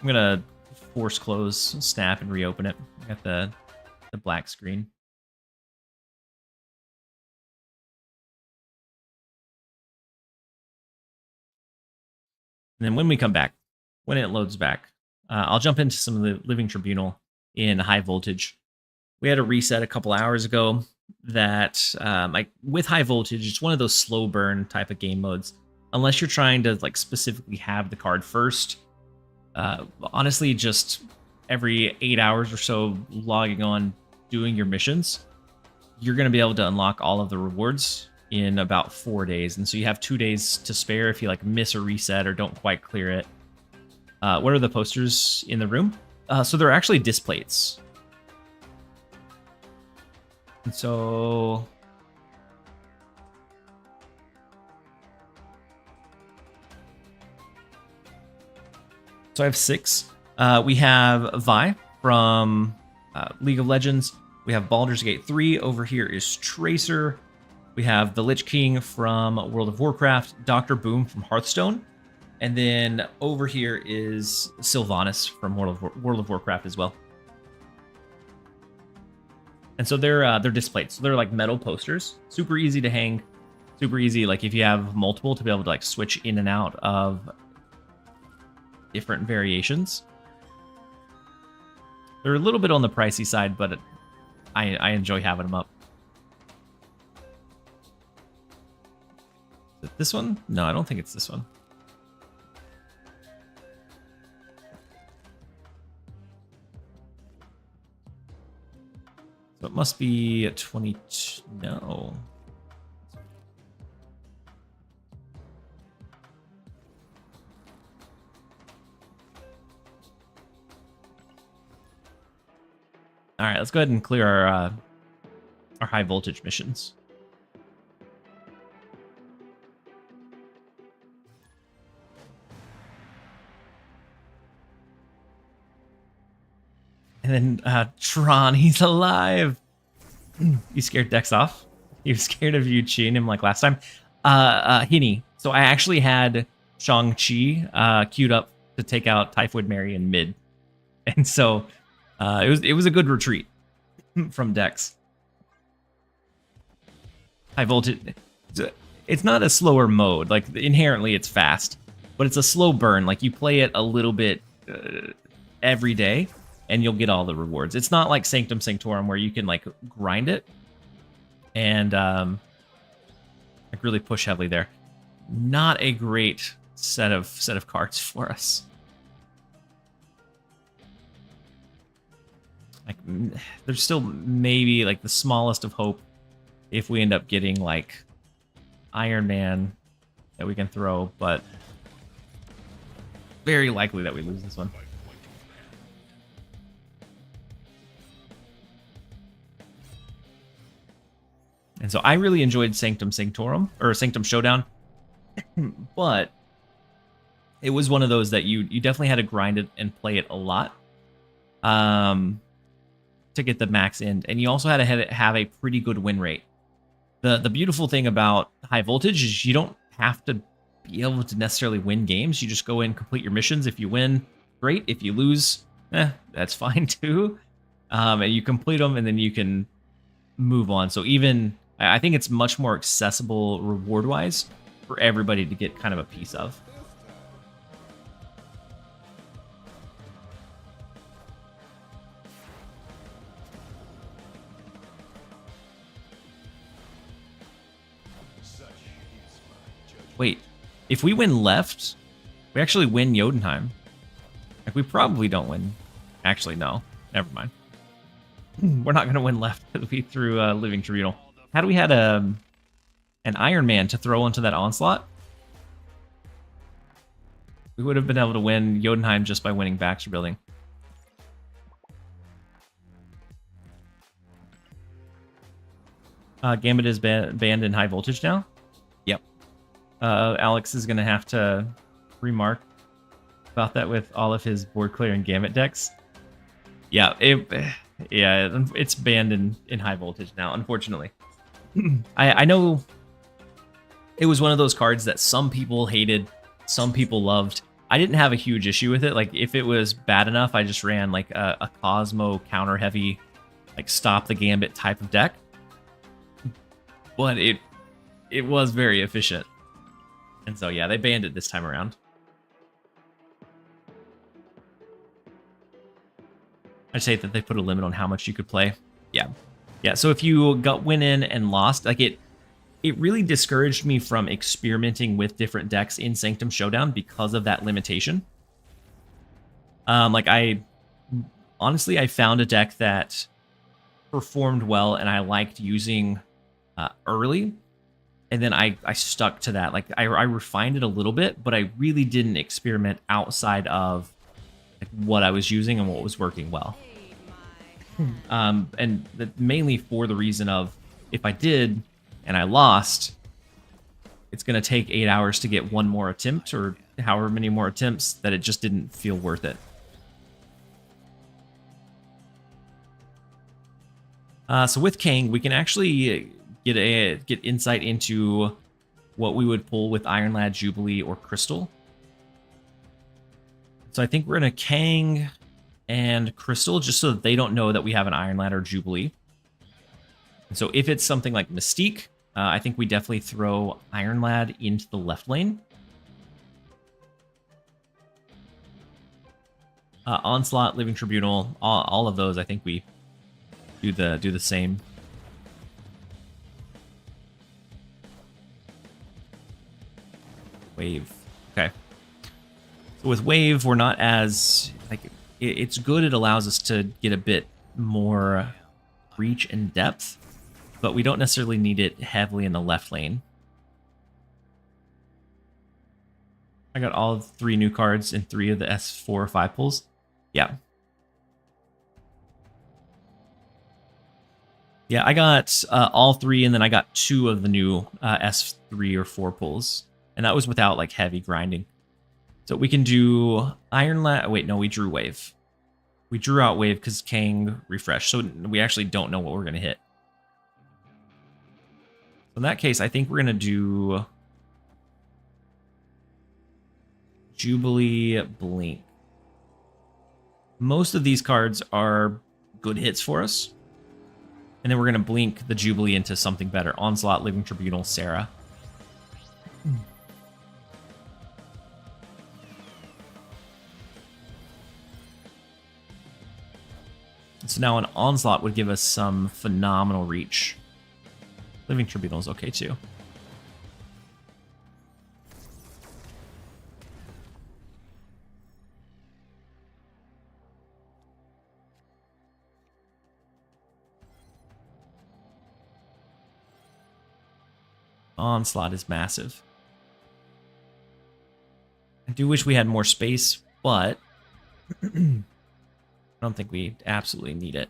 gonna force close Snap and reopen it. I got the black screen. And then when we come back, when it loads back, I'll jump into some of the Living Tribunal in high voltage. We had a reset a couple hours ago that, with high voltage, it's one of those slow burn type of game modes. Unless you're trying to like specifically have the card first, honestly, just every 8 hours or so logging on, doing your missions, you're going to be able to unlock all of the rewards in about 4 days. And so you have 2 days to spare if you like miss a reset or don't quite clear it. What are the posters in the room? So they're actually disc plates. And so I have 6. We have Vi from League of Legends. We have Baldur's Gate 3. Over here is Tracer. We have the Lich King from World of Warcraft, Dr. Boom from Hearthstone, and then over here is Sylvanas from World of Warcraft as well. And so they're displayed. So they're like metal posters, super easy to hang, super easy. Like if you have multiple, to be able to like switch in and out of different variations. They're a little bit on the pricey side, but I enjoy having them up. Is it this one? No, I don't think it's this one. So it must be a 22. No. All right, let's go ahead and clear our high voltage missions. And then Tron, he's alive. You scared Dex off? He was scared of you cheating him like last time. Hinny. So I actually had Shang-Chi queued up to take out Typhoid Mary in mid. And so it was a good retreat from Dex. High voltage. It's not a slower mode. Like inherently it's fast, but it's a slow burn. Like you play it a little bit every day and you'll get all the rewards. It's not like Sanctum Sanctorum where you can like grind it and like really push heavily there. Not a great set of cards for us. Like there's still maybe like the smallest of hope if we end up getting like Iron Man that we can throw, but very likely that we lose this one. And so I really enjoyed Sanctum Sanctorum or Sanctum Showdown, but it was one of those that you definitely had to grind it and play it a lot to get the max end, and you also had to have a pretty good win rate. The beautiful thing about high voltage is you don't have to be able to necessarily win games. You just go in, complete your missions. If you win, great. If you lose, that's fine too. And you complete them, and then you can move on. So even I think it's much more accessible reward-wise for everybody to get kind of a piece of. Wait, if we win left, we actually win Jotunheim. Like, we probably don't win. Actually, no. Never mind. We're not going to win left because we threw Living Tribunal. Had we had an Iron Man to throw into that onslaught, we would have been able to win Jotunheim just by winning Baxter Building. Gambit is banned in high voltage now. Yep. Alex is going to have to remark about that with all of his board clearing Gambit decks. Yeah, it's banned in high voltage now, unfortunately. I know it was one of those cards that some people hated, some people loved. I didn't have a huge issue with it. Like, if it was bad enough, I just ran like a Cosmo counter heavy, like stop the Gambit type of deck. But it was very efficient. And so yeah, they banned it this time around. I just hate that they put a limit on how much you could play. Yeah. Yeah, so if you went in and lost, like it really discouraged me from experimenting with different decks in Sanctum Showdown because of that limitation. Like I found a deck that performed well and I liked using early, and then I stuck to that. Like I refined it a little bit, but I really didn't experiment outside of like what I was using and what was working well. And mainly for the reason of if I did and I lost, it's going to take 8 hours to get one more attempt or however many more attempts that it just didn't feel worth it. So with Kang, we can actually get insight into what we would pull with Iron Lad, Jubilee, or Crystal. So I think we're going to Kang and Crystal just so that they don't know that we have an Iron Lad or Jubilee. And so if it's something like Mystique, I think we definitely throw Iron Lad into the left lane. Onslaught, Living Tribunal, all of those, I think we do the same. Wave. Okay. So with Wave, we're not as like it's good. It allows us to get a bit more reach and depth, but we don't necessarily need it heavily in the left lane. I got all 3 new cards in 3 of the S4 or 5 pulls. Yeah. Yeah, I got all 3, and then I got 2 of the new S3 or 4 pulls. And that was without, like, heavy grinding. So we can do Iron Lad. Wait, no, we drew Wave. We drew out Wave because Kang refreshed. So we actually don't know what we're going to hit. In that case, I think we're going to do Jubilee Blink. Most of these cards are good hits for us. And then we're going to blink the Jubilee into something better. Onslaught, Living Tribunal, Sarah. So now an Onslaught would give us some phenomenal reach. Living Tribunal is okay too. Onslaught is massive. I do wish we had more space, but I don't think we absolutely need it.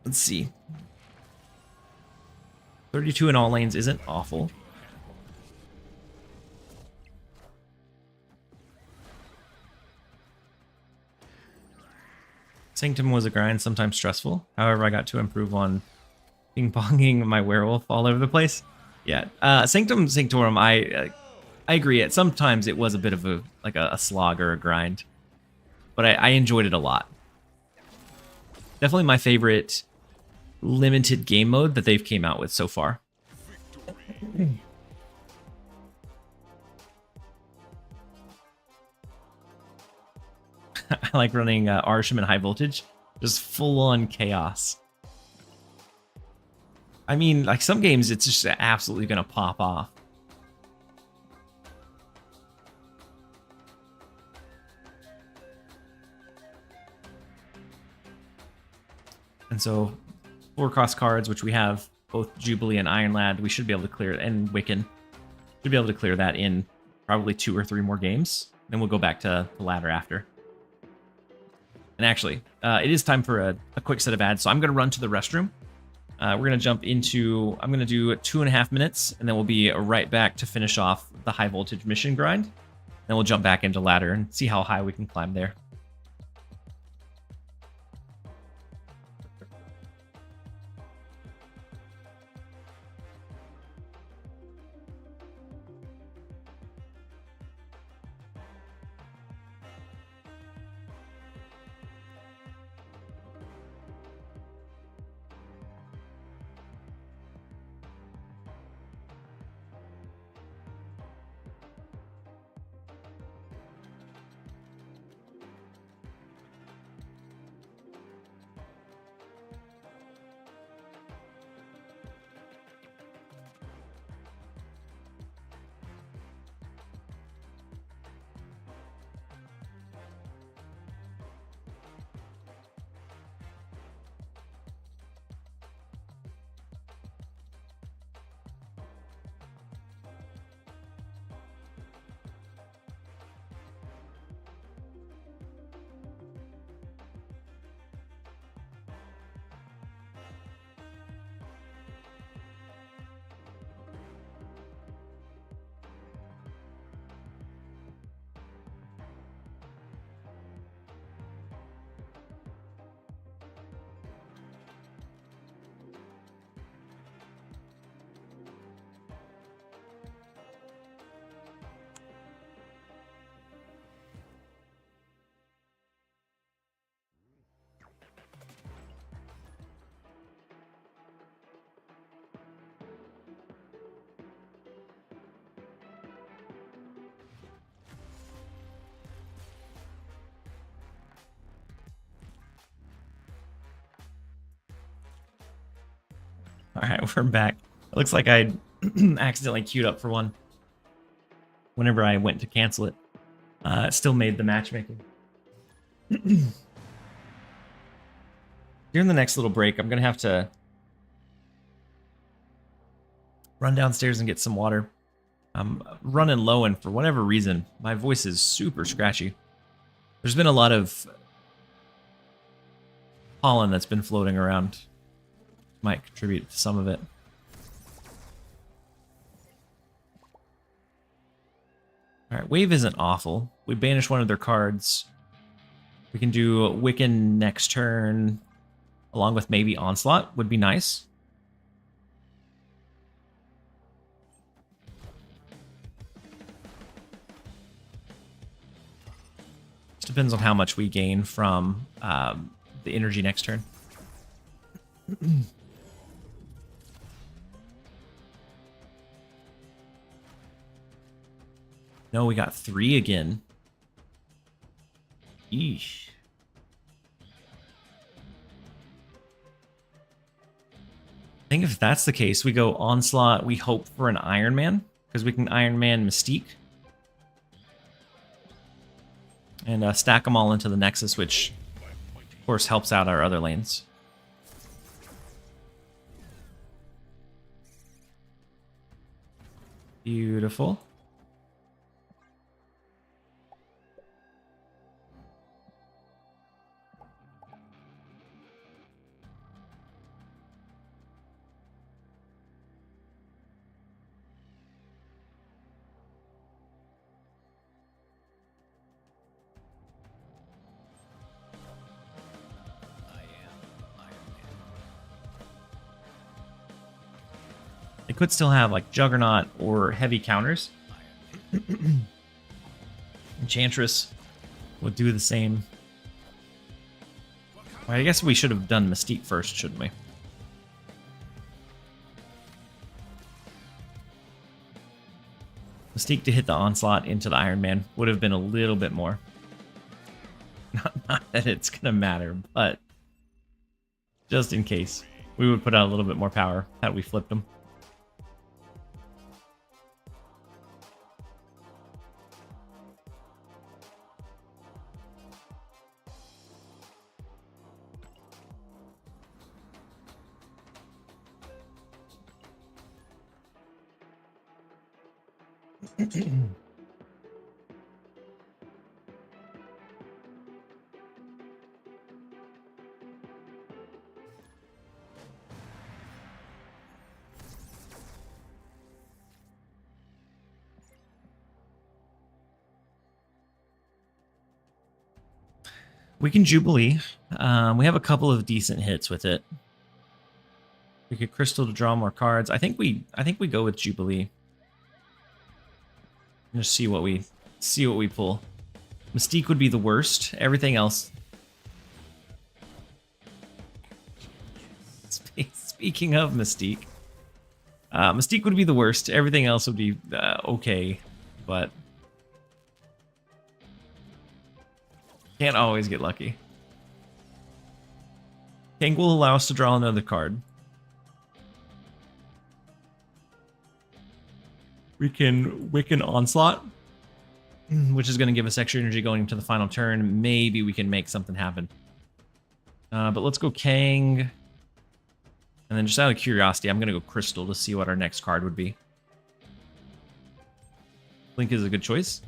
Let's see. 32 in all lanes isn't awful. Sanctum was a grind, sometimes stressful. However, I got to improve on ping-ponging my werewolf all over the place. Yeah, Sanctum Sanctorum, I agree. Sometimes it was a bit of a slog or a grind, but I enjoyed it a lot. Definitely my favorite limited game mode that they've came out with so far. I like running Arsham and High Voltage. Just full-on chaos. I mean, like some games, it's just absolutely going to pop off. And so 4 cost cards, which we have both Jubilee and Iron Lad, we should be able to clear it, and Wiccan. Should be able to clear that in probably 2 or 3 more games. Then we'll go back to the ladder after. And actually, it is time for a quick set of ads, so I'm going to run to the restroom. We're going to jump into, I'm going to do 2.5 minutes, and then we'll be right back to finish off the high voltage mission grind. Then we'll jump back into ladder and see how high we can climb there. All right, we're back. It looks like I accidentally queued up for one whenever I went to cancel it. It still made the matchmaking. During the next little break, I'm going to have to run downstairs and get some water. I'm running low, and for whatever reason, my voice is super scratchy. There's been a lot of pollen that's been floating around. Might contribute to some of it. Alright, Wave isn't awful. We banish one of their cards. We can do Wiccan next turn, along with maybe Onslaught would be nice. Just depends on how much we gain from the energy next turn. No, we got 3 again. Eesh. I think if that's the case, we go Onslaught, we hope for an Iron Man, because we can Iron Man Mystique. And stack them all into the Nexus, which, of course, helps out our other lanes. Beautiful. It could still have like Juggernaut or heavy counters. Enchantress would do the same. Well, I guess we should have done Mystique first, shouldn't we? Mystique to hit the Onslaught into the Iron Man would have been a little bit more. Not that it's going to matter, but just in case. We would put out a little bit more power had we flipped them. We can Jubilee. We have a couple of decent hits with it. We could Crystal to draw more cards. I think we go with Jubilee. Just see what we pull. Mystique would be the worst. Everything else. Speaking of Mystique, Mystique would be the worst. Everything else would be okay, but can't always get lucky. King will allow us to draw another card. We can Wiccan Onslaught, which is going to give us extra energy going into the final turn. Maybe we can make something happen. But let's go Kang. And then just out of curiosity, I'm going to go Crystal to see what our next card would be. Blink is a good choice.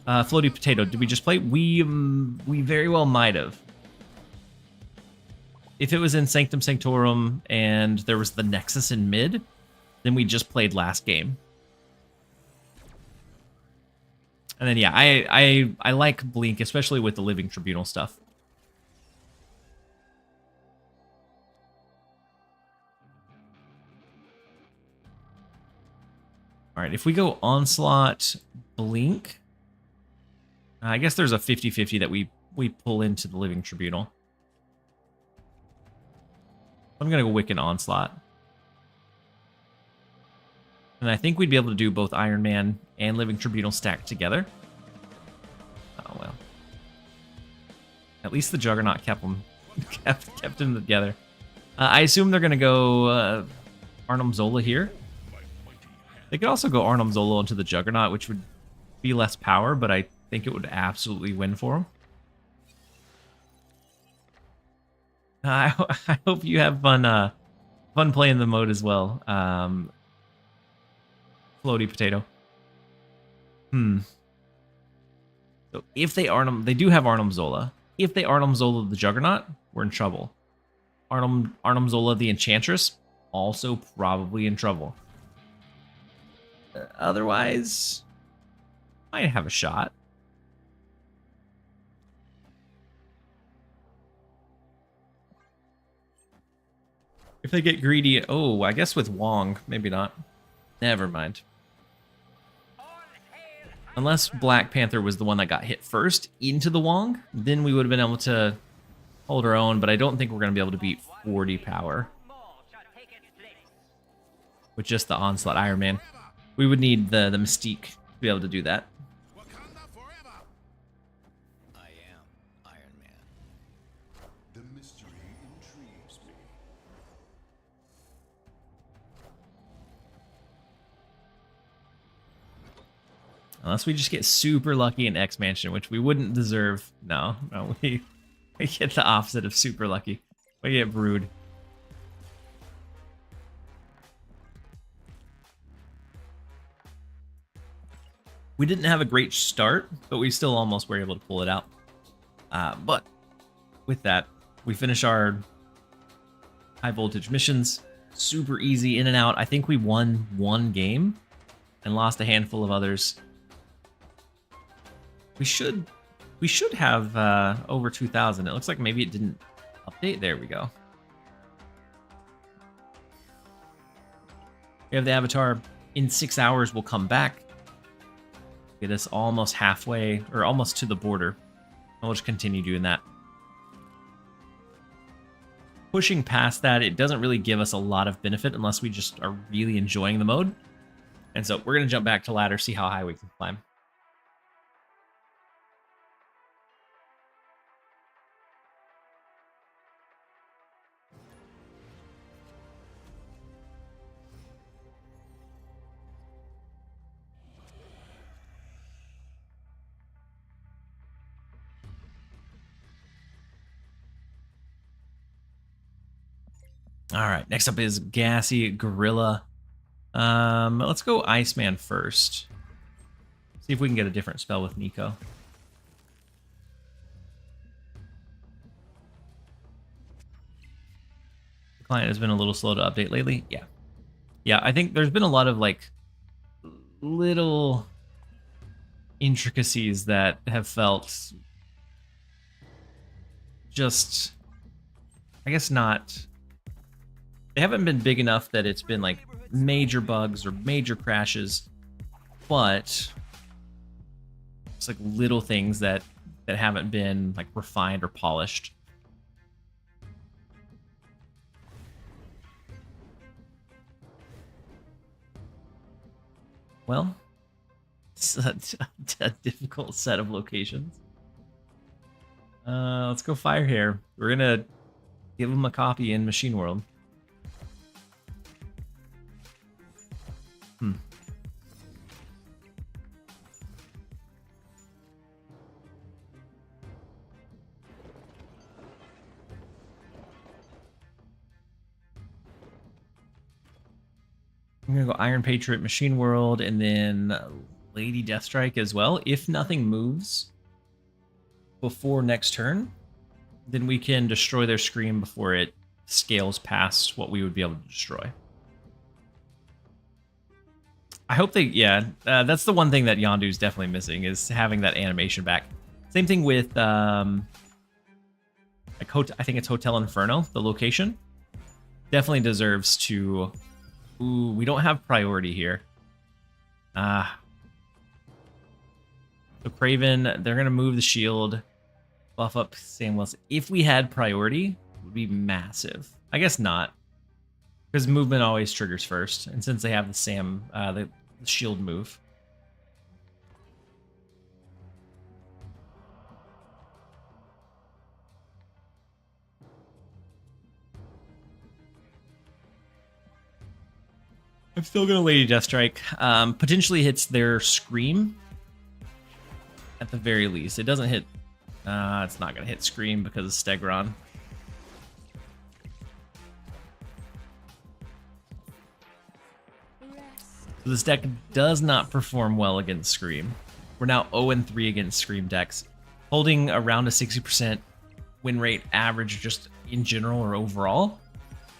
Floaty Potato, did we just play? We very well might have. If it was in Sanctum Sanctorum and there was the Nexus in mid, then we just played last game. And then, yeah, I like Blink, especially with the Living Tribunal stuff. All right, if we go Onslaught, Blink, I guess there's a 50-50 that we pull into the Living Tribunal. I'm going to go Wiccan Onslaught. And I think we'd be able to do both Iron Man and Living Tribunal stacked together. Oh, well. At least the Juggernaut kept them together. I assume they're going to go Arnim Zola here. They could also go Arnim Zola into the Juggernaut, which would be less power, but I think it would absolutely win for them. I hope you have fun playing the mode as well. Floaty potato. So if they Arnhem, they do have Arnhem Zola. If they Arnhem Zola the Juggernaut, we're in trouble. Arnhem Zola the Enchantress, also probably in trouble. Otherwise, might have a shot. If they get greedy, oh, I guess with Wong, maybe not. Never mind. Unless Black Panther was the one that got hit first into the Wong, then we would have been able to hold our own, but I don't think we're going to be able to beat 40 power with just the Onslaught Iron Man. We would need the Mystique to be able to do that. Wakanda forever. I am Iron Man. The mystery intrigues me. Unless we just get super lucky in X Mansion, which we wouldn't deserve. No, we get the opposite of super lucky. We get Brood. We didn't have a great start, but we still almost were able to pull it out. But with that, we finish our high voltage missions. Super easy in and out. I think we won one game and lost a handful of others. We should have over 2,000. It looks like maybe it didn't update. There we go. We have the avatar. In 6 hours, we'll come back. Get us almost halfway, or almost to the border. And we'll just continue doing that. Pushing past that, it doesn't really give us a lot of benefit unless we just are really enjoying the mode. And so we're going to jump back to ladder, see how high we can climb. All right, next up is Gassy Gorilla. Let's go Iceman first. See if we can get a different spell with Nico. The client has been a little slow to update lately. Yeah. Yeah, I think there's been a lot of like little intricacies that have felt just, I guess not. They haven't been big enough that it's been like major bugs or major crashes, but it's like little things that haven't been like refined or polished. Well, it's a difficult set of locations. Let's go Fire Hair. We're gonna give them a copy in Machine World. I'm gonna go Iron Patriot, Machine World, and then Lady Deathstrike as well. If nothing moves before next turn, then we can destroy their Scream before it scales past what we would be able to destroy. I hope they, yeah, that's the one thing that Yondu's definitely missing, is having that animation back. Same thing with, like I think it's Hotel Inferno, the location. Definitely deserves to, ooh, we don't have priority here. So Craven, they're going to move the shield, buff up Samuel's. If we had priority, it would be massive. I guess not, because movement always triggers first, and since they have the the shield move. I'm still gonna Lady Deathstrike. Potentially hits their Scream. At the very least, it doesn't hit. It's not gonna hit Scream because of Stegron. So this deck does not perform well against Scream. We're now 0-3 against Scream decks, holding around a 60% win rate average just in general or overall.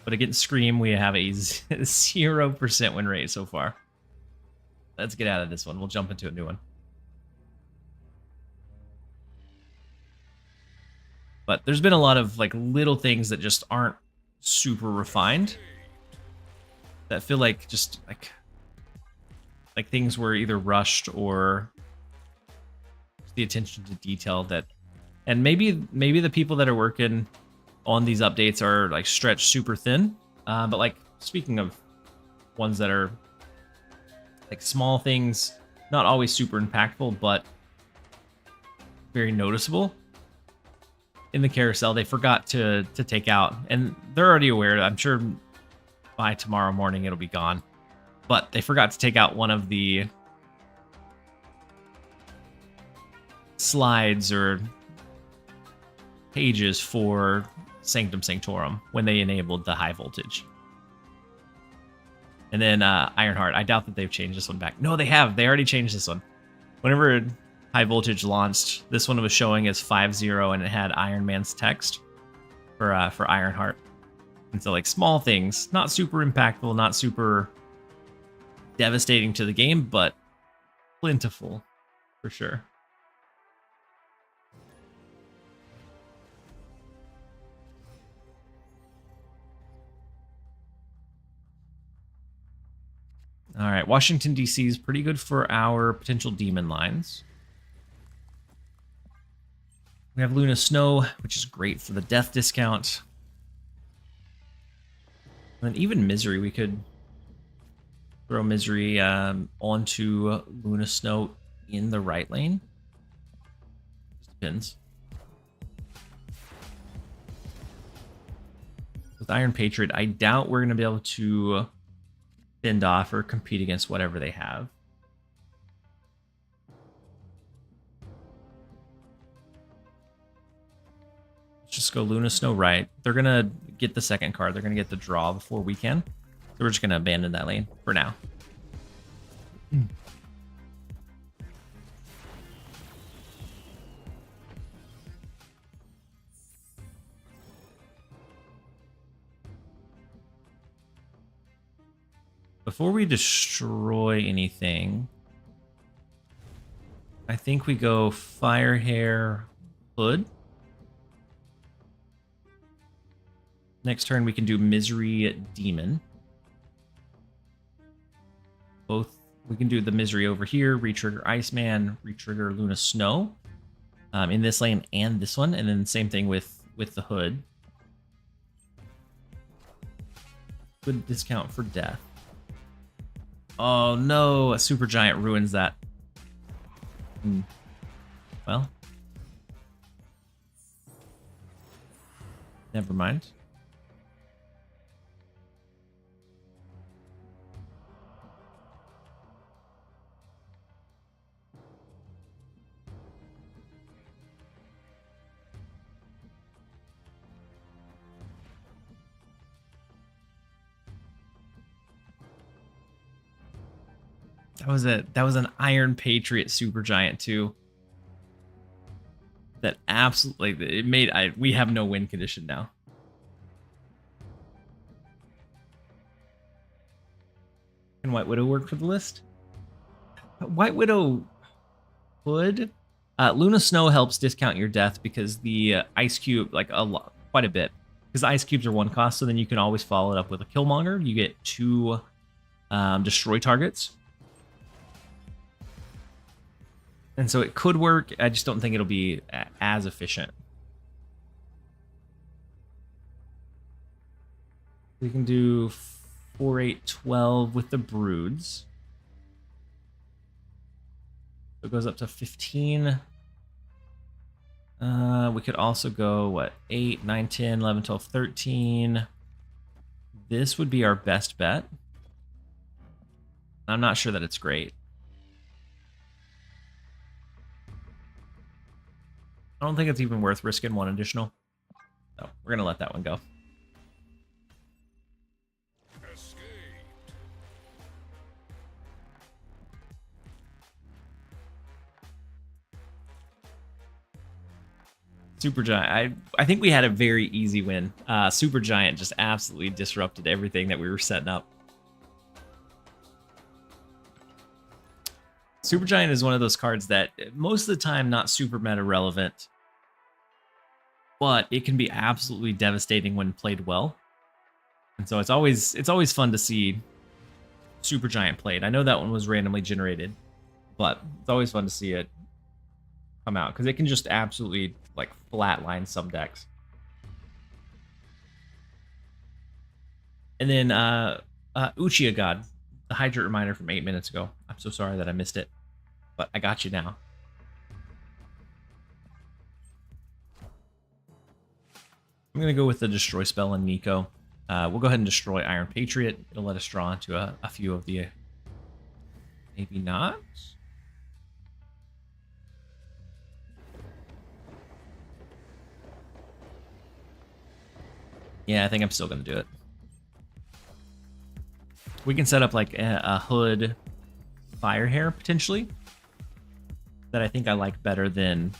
But against Scream, we have a 0% win rate so far. Let's get out of this one. We'll jump into a new one. But there's been a lot of like little things that just aren't super refined. That feel like just like things were either rushed or the attention to detail that, and maybe the people that are working on these updates are like stretched super thin. But like speaking of ones that are like small things, not always super impactful, but very noticeable. In the carousel, they forgot to take out, and they're already aware. I'm sure by tomorrow morning it'll be gone. But they forgot to take out one of the slides or pages for Sanctum Sanctorum when they enabled the high voltage. And then Ironheart, I doubt that they've changed this one back. No, they have. They already changed this one. Whenever high voltage launched, this one was showing as 5-0 and it had Iron Man's text for Ironheart. And so like small things, not super impactful, not super devastating to the game, but plentiful for sure. All right, Washington, D.C. is pretty good for our potential demon lines. We have Luna Snow, which is great for the death discount. And even Misery, we could throw Misery onto Luna Snow in the right lane. Just depends. With Iron Patriot, I doubt we're going to be able to fend off or compete against whatever they have. Let's just go Luna Snow right. They're going to get the second card. They're going to get the draw before we can. So we're just going to abandon that lane for now. Before we destroy anything, I think we go Firehair Hood. Next turn we can do Misery Demon. Both we can do the Misery over here, retrigger Iceman, retrigger Luna Snow in this lane and this one, and then same thing with the Hood. Good discount for death. Oh no, a super giant ruins that. Well, never mind. That was an Iron Patriot super giant too. That absolutely it made we have no win condition now. Can White Widow work for the list? White Widow would. Luna Snow helps discount your death because the Ice Cube, like quite a bit. Because the Ice Cubes are one cost, so then you can always follow it up with a Killmonger. You get 2 destroy targets. And so it could work. I just don't think it'll be as efficient. We can do 4, 8, 12 with the Broods. So it goes up to 15. We could also go, what, 8, 9, 10, 11, 12, 13. This would be our best bet. I'm not sure that it's great. I don't think it's even worth risking 1 additional. So we're going to let that one go. Supergiant. I think we had a very easy win. Supergiant just absolutely disrupted everything that we were setting up. Supergiant is one of those cards that most of the time not super meta relevant, but it can be absolutely devastating when played well. And so it's always fun to see Supergiant played. I know that one was randomly generated, but it's always fun to see it come out because it can just absolutely like flatline some decks. And then Uchiha God, the Hydrate reminder from 8 minutes ago. I'm so sorry that I missed it, but I got you now. I'm gonna go with the Destroy spell and Nico. We'll go ahead and destroy Iron Patriot. It'll let us draw into a few of the... Maybe not? Yeah, I think I'm still going to do it. We can set up like a Hood Fire Hair, potentially. That I think I like better than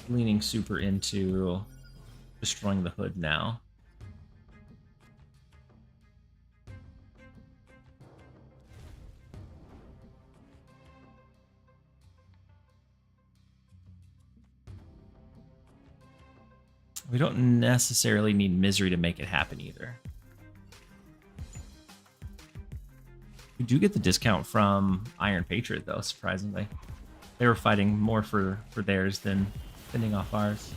leaning super into destroying the Hood now. We don't necessarily need Misery to make it happen either. We do get the discount from Iron Patriot though, surprisingly. They were fighting more for theirs than fending off ours.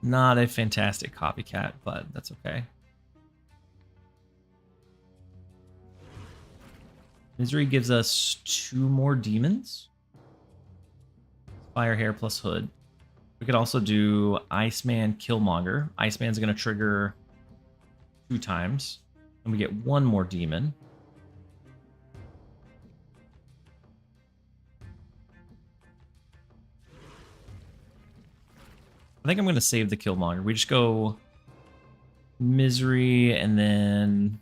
Not a fantastic copycat, but that's okay. Misery gives us 2 more demons. Fire Hair plus Hood. We could also do Iceman Killmonger. Iceman's going to trigger 2 times. And we get 1 more demon. I think I'm going to save the Killmonger. We just go Misery and then...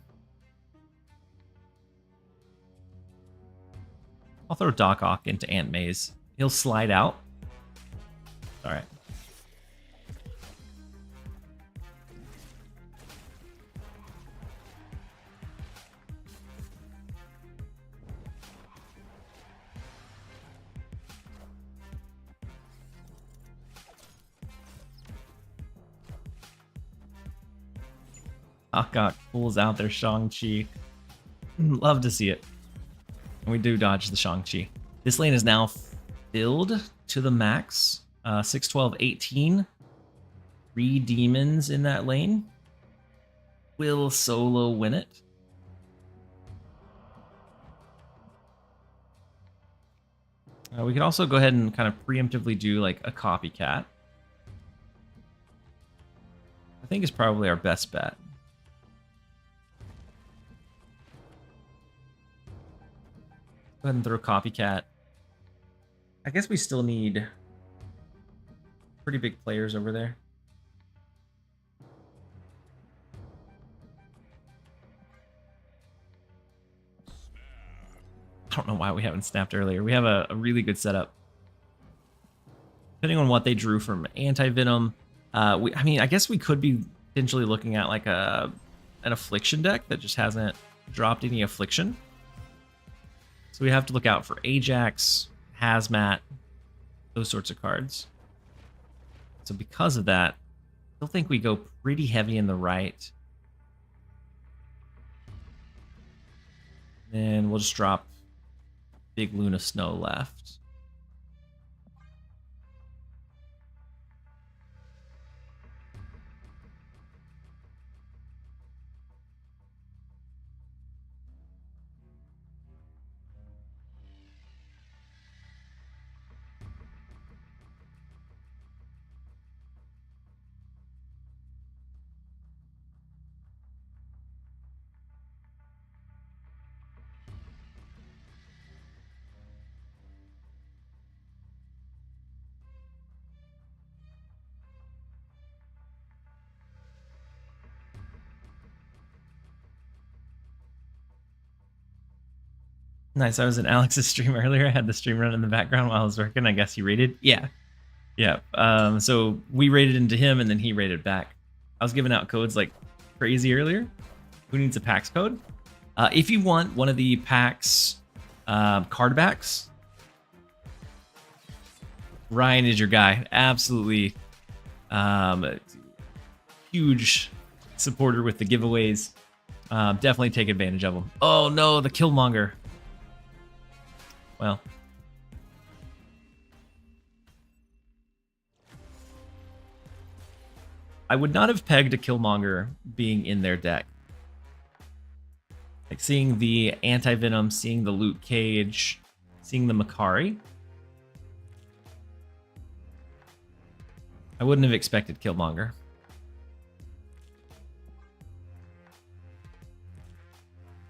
I'll throw Doc Ock into Aunt May's. He'll slide out. All right. Doc Ock pulls out their Shang-Chi. Love to see it. And we do dodge the Shang-Chi. This lane is now filled to the max. 6, 12, 18. 3 demons in that lane. Will Solo win it? We could also go ahead and kind of preemptively do like a copycat. I think is probably our best bet. Go ahead and throw copycat. I guess we still need pretty big players over there. I don't know why we haven't snapped earlier. We have a really good setup. Depending on what they drew from Anti-Venom, I mean, I guess we could be potentially looking at like an Affliction deck that just hasn't dropped any Affliction. So we have to look out for Ajax, Hazmat, those sorts of cards. So because of that, I still think we go pretty heavy in the right. Then we'll just drop Big Luna Snow left. Nice. I was in Alex's stream earlier. I had the stream run in the background while I was working. I guess he raided. Yeah. Yeah. So we raided into him and then he raided back. I was giving out codes like crazy earlier. Who needs a PAX code? If you want one of the PAX card backs, Ryan is your guy. Absolutely huge supporter with the giveaways. Definitely take advantage of them. Oh no, the Killmonger. Well. I would not have pegged a Killmonger being in their deck. Like seeing the Anti-Venom, seeing the Luke Cage, seeing the Makari. I wouldn't have expected Killmonger.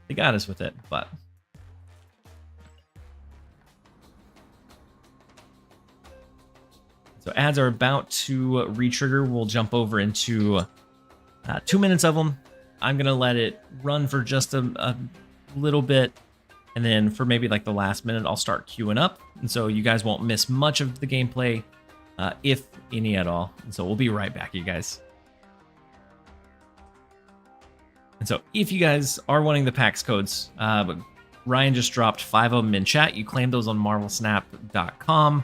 They got us with it, but... So ads are about to re-trigger. We'll jump over into 2 minutes of them. I'm going to let it run for just a little bit. And then for maybe like the last minute, I'll start queuing up. And so you guys won't miss much of the gameplay, if any at all. And so we'll be right back, you guys. And so if you guys are wanting the PAX codes, but Ryan just dropped 5 of them in chat. You claim those on marvelsnap.com.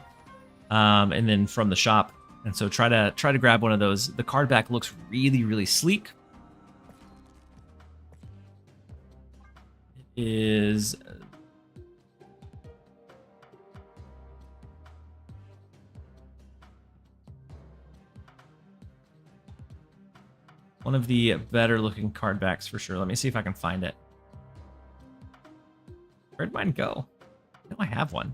And then from the shop. And so try to grab one of those. The card back looks really, really sleek. It is one of the better looking card backs for sure. Let me see if I can find it. Where'd mine go? No, I have one.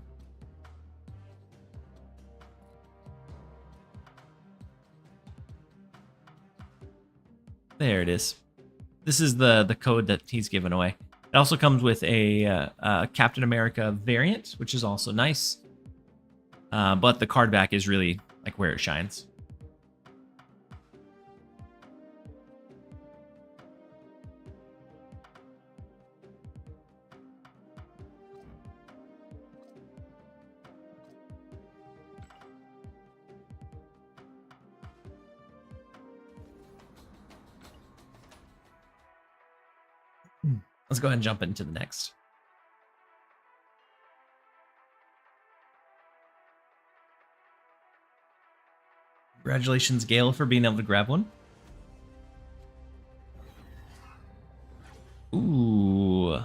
There it is. This is the code that he's given away. It also comes with a Captain America variant, which is also nice. But the card back is really like where it shines. Let's go ahead and jump into the next. Congratulations, Gale, for being able to grab one. Ooh.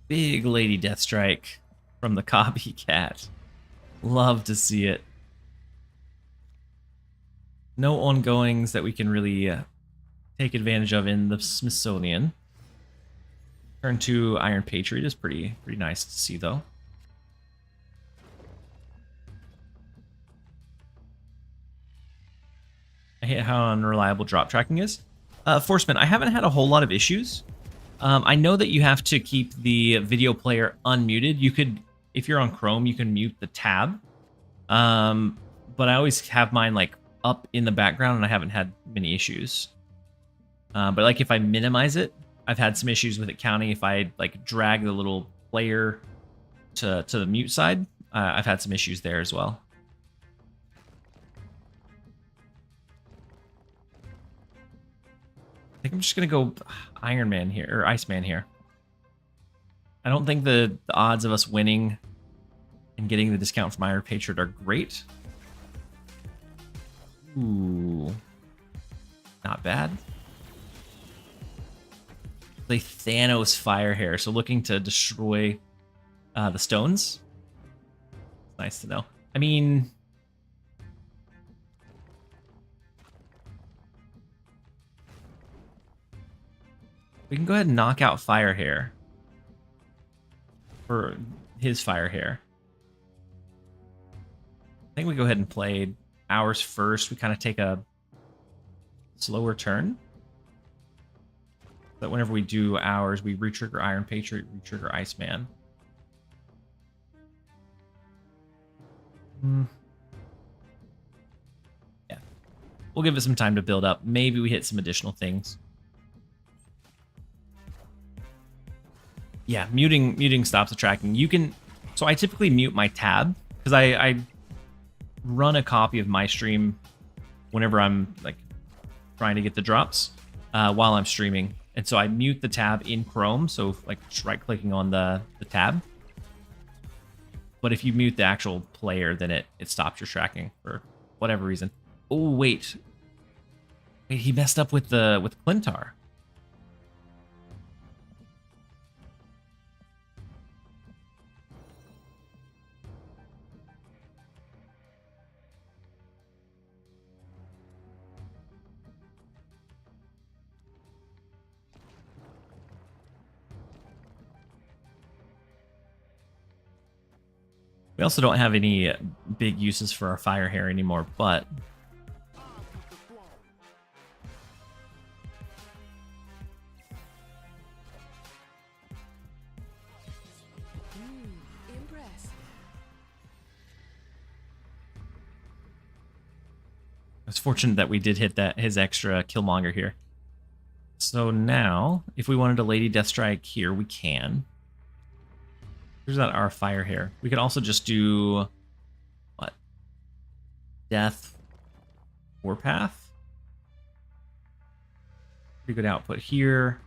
Big Lady Deathstrike from the copycat. Love to see it. No ongoings that we can really take advantage of in the Smithsonian. Turn 2 Iron Patriot is pretty nice to see, though. I hate how unreliable drop tracking is. Forceman, I haven't had a whole lot of issues. I know that you have to keep the video player unmuted. You could, if you're on Chrome, you can mute the tab. But I always have mine like up in the background and I haven't had many issues. But like if I minimize it, I've had some issues with it counting. If I like drag the little player to the mute side, I've had some issues there as well. I think I'm just gonna go Iron Man here, or Iceman here. I don't think the odds of us winning and getting the discount from Iron Patriot are great. Ooh, not bad. The Thanos fire hair, so looking to destroy the stones. Nice to know. I mean, we can go ahead and knock out fire hair for his fire hair. I think we go ahead and play ours first. We kind of take a slower turn. That whenever we do ours, we re-trigger Iron Patriot, re-trigger Iceman. Yeah. We'll give it some time to build up. Maybe we hit some additional things. Yeah, muting stops the tracking. You can, so I typically mute my tab because I run a copy of my stream whenever I'm like trying to get the drops while I'm streaming, and so I mute the tab in Chrome. So like just right clicking on the tab. But if you mute the actual player, then it stops your tracking for whatever reason. Oh wait, he messed up with Clintar. We also don't have any big uses for our fire hair anymore, but Impressive. it's fortunate that we did hit his extra Killmonger here. So now, if we wanted a Lady Deathstrike here, we can. Here's that our fire hair. We could also just do what? Death Warpath. Pretty good output here.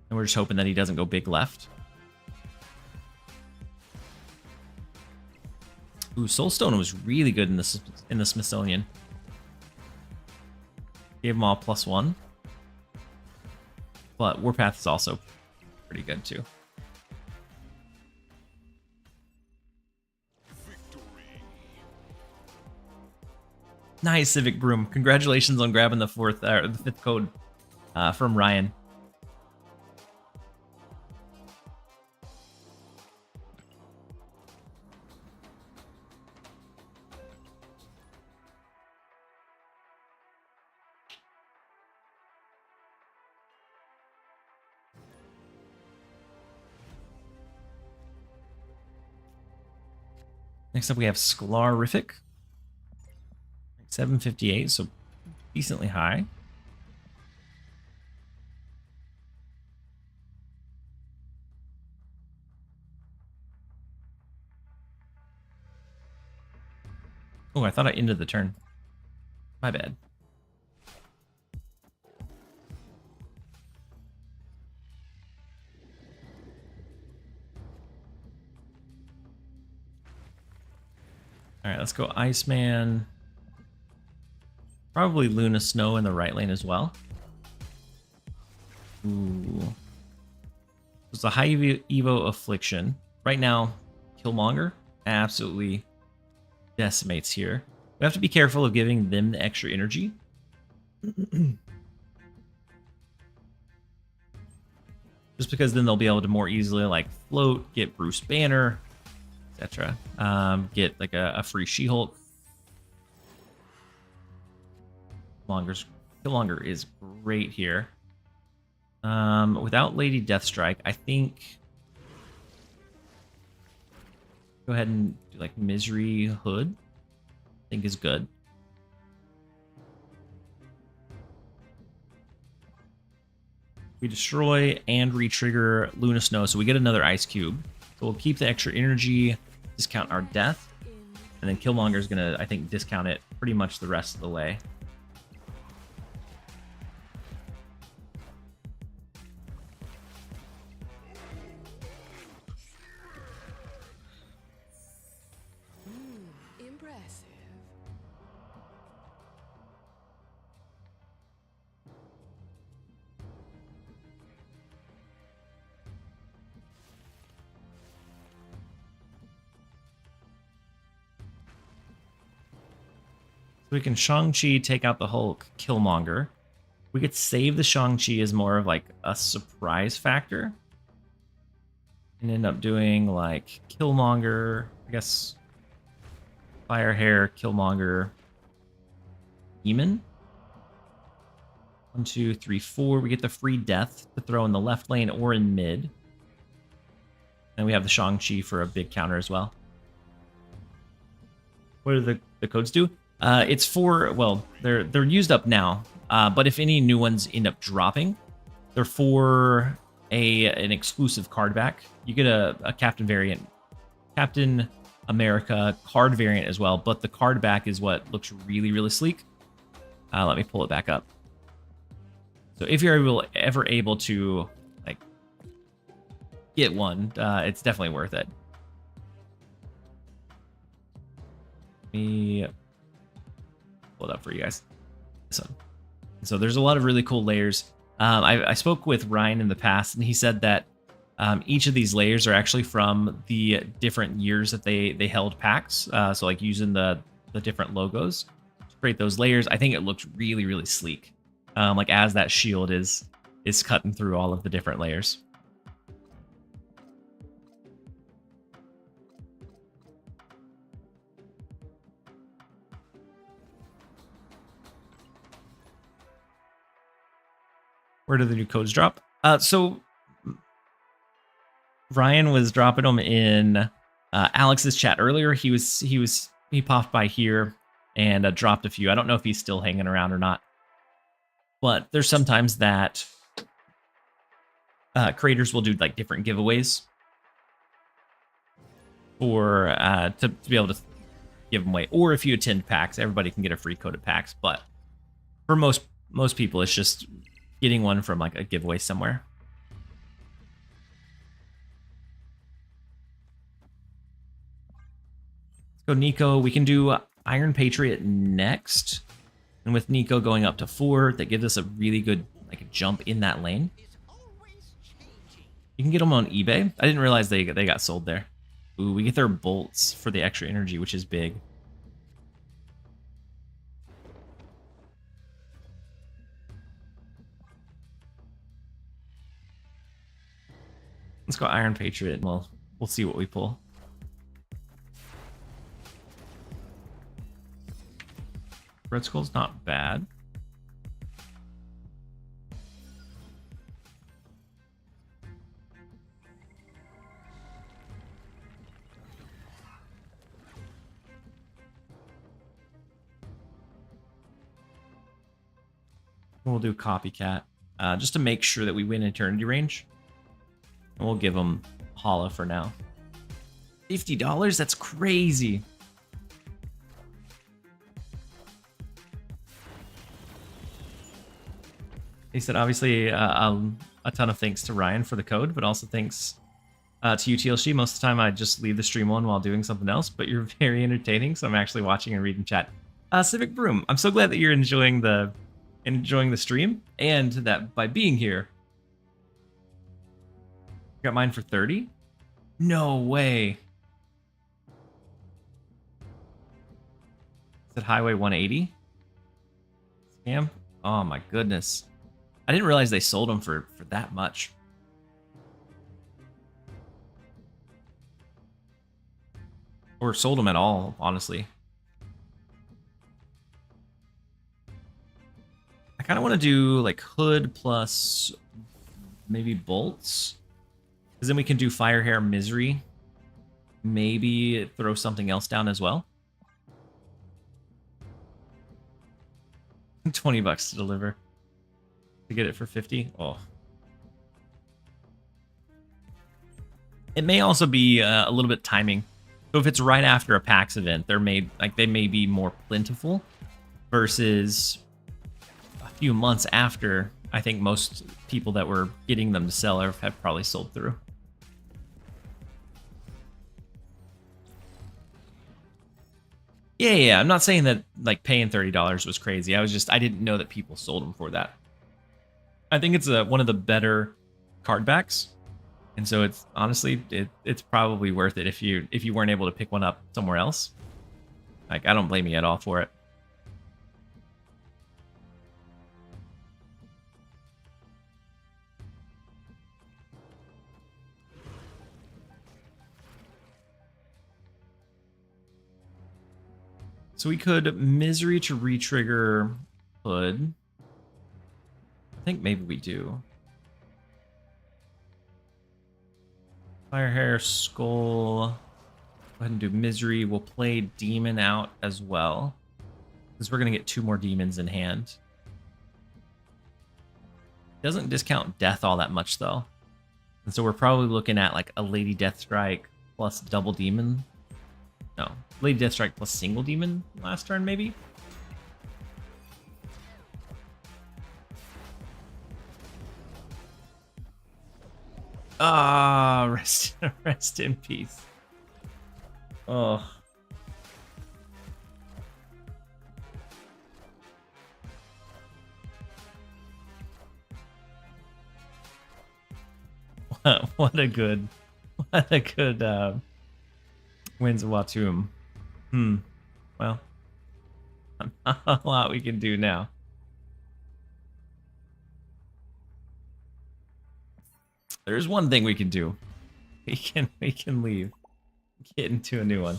And we're just hoping that he doesn't go big left. Ooh, Soulstone was really good in the Smithsonian. Gave them all +1. But Warpath is also pretty good too. Nice, Civic Broom. Congratulations on grabbing the fifth code from Ryan. Next up, we have Sclarific. 758, so decently high. Oh, I thought I ended the turn. My bad. All right, let's go Iceman. Probably Luna Snow in the right lane as well. Ooh. It's a high Evo Affliction. Right now, Killmonger absolutely decimates here. We have to be careful of giving them the extra energy. Just because then they'll be able to more easily like float, get Bruce Banner, etc. Get like a free She-Hulk. Killmonger is great here. Without Lady Deathstrike, I think go ahead and do like Misery Hood. I think is good. We destroy and re-trigger Luna Snow, so we get another Ice Cube. So we'll keep the extra energy, discount our death, and then Killmonger is gonna, I think, discount it pretty much the rest of the way. Impressive. So we can Shang-Chi take out the Hulk, Killmonger. We could save the Shang-Chi as more of like a surprise factor. And end up doing like Killmonger, I guess, Firehair, Killmonger, Demon. 1, 2, 3, 4. We get the free death to throw in the left lane or in mid. And we have the Shang-Chi for a big counter as well. What do the codes do? It's for, well, they're used up now. But if any new ones end up dropping, they're for an exclusive card back. You get a Captain America card variant as well, but the card back is what looks really, really sleek. Let me pull it back up. So if you're ever able to like get one, it's definitely worth it. Let me pull it up for you guys. So there's a lot of really cool layers. I spoke with Ryan in the past, and he said that each of these layers are actually from the different years that they held packs. So like using the different logos to create those layers. I think it looks really, really sleek. Like as that shield is cutting through all of the different layers. Where do the new codes drop? So Ryan was dropping them in Alex's chat earlier. He popped by here and dropped a few. I don't know if he's still hanging around or not. But there's sometimes that creators will do like different giveaways for to be able to give them away. Or if you attend PAX, everybody can get a free code at PAX. But for most people, it's just getting one from like a giveaway somewhere. Let's go Nico. We can do Iron Patriot next. And with Nico going up to 4, that gives us a really good like a jump in that lane. You can get them on eBay. I didn't realize they got sold there. Ooh, we get their bolts for the extra energy, which is big. Let's go Iron Patriot, and we'll see what we pull. Red Skull's not bad. We'll do Copycat, just to make sure that we win Eternity Range. And we'll give them Hala for now. $50? That's crazy. He said, obviously, a ton of thanks to Ryan for the code, but also thanks to you, TLSG. Most of the time, I just leave the stream on while doing something else, but you're very entertaining, so I'm actually watching and reading chat. Civic Broom, I'm so glad that you're enjoying the stream, and that by being here, got mine for 30. No way. Is it Highway 180? Scam? Oh my goodness. I didn't realize they sold them for that much. Or sold them at all, honestly. I kind of want to do like hood plus maybe bolts. Because then we can do Fire Hair Misery. Maybe throw something else down as well. $20 to deliver. To get it for 50. Oh. It may also be a little bit timing. So if it's right after a PAX event, they may be more plentiful versus a few months after. I think most people that were getting them to sell have probably sold through. Yeah. I'm not saying that like paying $30 was crazy. I didn't know that people sold them for that. I think it's one of the better card backs, and so it's honestly it's probably worth it if you weren't able to pick one up somewhere else. Like I don't blame you at all for it. So we could Misery to retrigger Hood. I think maybe we do. Fire Hair, Skull. Go ahead and do Misery. We'll play Demon out as well, because we're going to get 2 more demons in hand. Doesn't discount death all that much though. And so we're probably looking at like a Lady Deathstrike plus double demon. No, Lady Deathstrike plus single demon last turn maybe. Ah, rest in peace. Oh. What a good Winds of Watum. Well, not a lot we can do now. There's one thing we can do. We can leave. Get into a new one.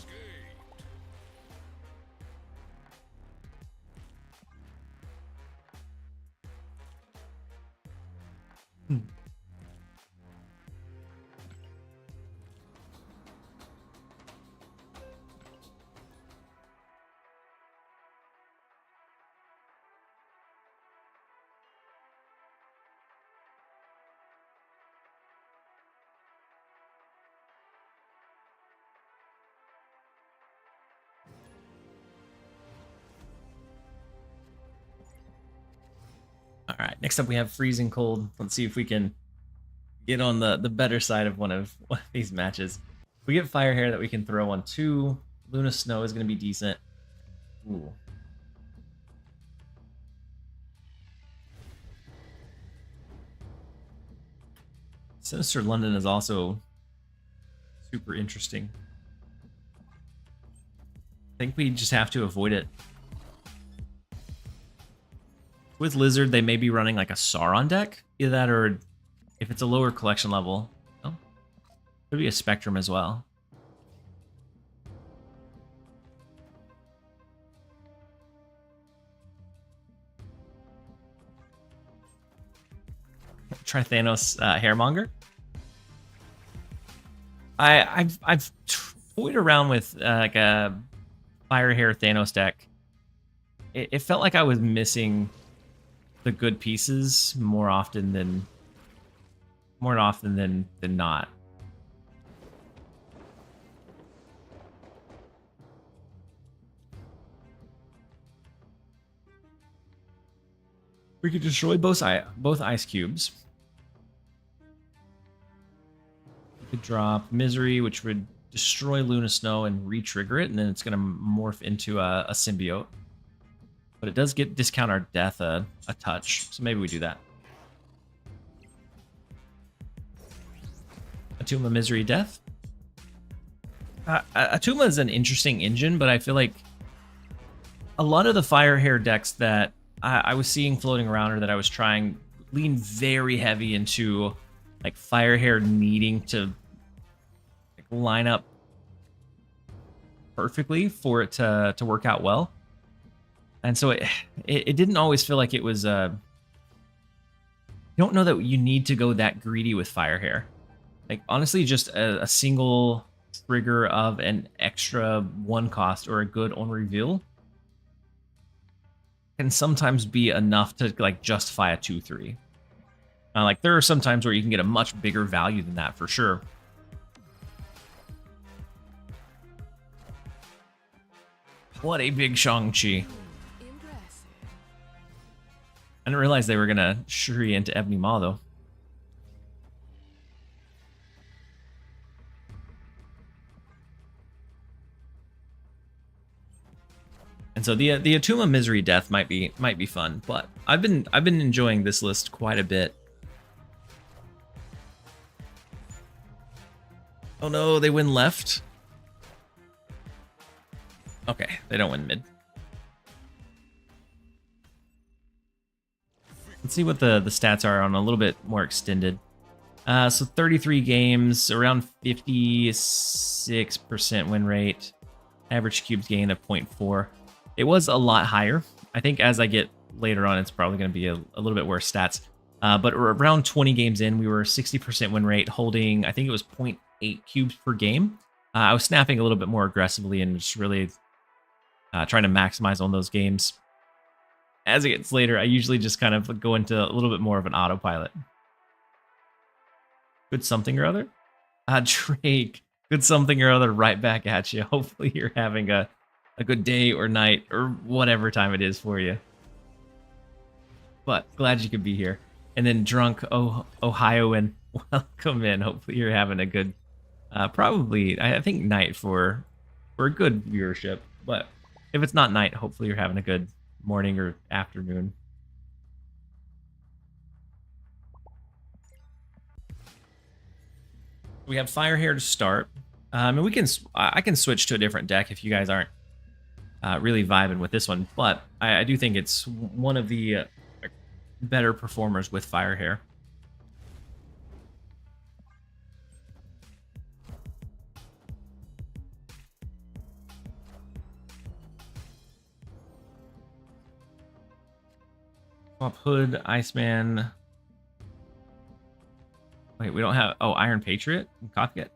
All right, next up we have Freezing Cold. Let's see if we can get on the better side of one of these matches. We get Fire Hair that we can throw on 2. Luna Snow is going to be decent. Ooh. Sinister London is also super interesting. I think we just have to avoid it. With Lizard, they may be running like a Sauron deck. Either that or if it's a lower collection level, oh, could be a Spectrum as well. Try Thanos Hairmonger. I've toyed around with like a Fire Hair Thanos deck. It felt like I was missing the good pieces more often than not. We could destroy both ice cubes. We could drop Misery, which would destroy Luna Snow and re-trigger it, and then it's going to morph into a symbiote. But it does get discount our death a touch, so maybe we do that. Atuma Misery Death. Atuma is an interesting engine, but I feel like a lot of the Fire Hair decks that I was seeing floating around or that I was trying lean very heavy into like Fire Hair needing to like line up perfectly for it to work out well. And so it didn't always feel like it was you don't know that you need to go that greedy with Fire Hair. Like honestly, just a single trigger of an extra 1 cost or a good on reveal can sometimes be enough to like justify a 2/3. Like there are some times where you can get a much bigger value than that for sure. What a big Shang-Chi. I didn't realize they were gonna Shuri into Ebony Maw though. And so the Atuma Misery Death might be fun, but I've been enjoying this list quite a bit. Oh no, they win left. Okay, they don't win mid. Let's see what the stats are on a little bit more extended. So 33 games, around 56% win rate, average cubes gain of 0.4. It was a lot higher. I think as I get later on, it's probably going to be a little bit worse stats. But around 20 games in, we were 60% win rate, holding, I think it was 0.8 cubes per game. I was snapping a little bit more aggressively and just really trying to maximize on those games. as it gets later, I usually just kind of go into a little bit more of an autopilot. Good something or other. Drake, good something or other right back at you. Hopefully you're having a good day or night or whatever time it is for you. But glad you could be here. And then drunk Ohioan, welcome in. Hopefully you're having a good, probably I think night for a good viewership. But if it's not night, hopefully you're having a good morning or afternoon. We have fire here to start. And I can switch to a different deck if you guys aren't really vibing with this one, but I do think it's one of the better performers with fire hair. Swap Hood, Iceman. Wait, we don't have Iron Patriot and Copycat.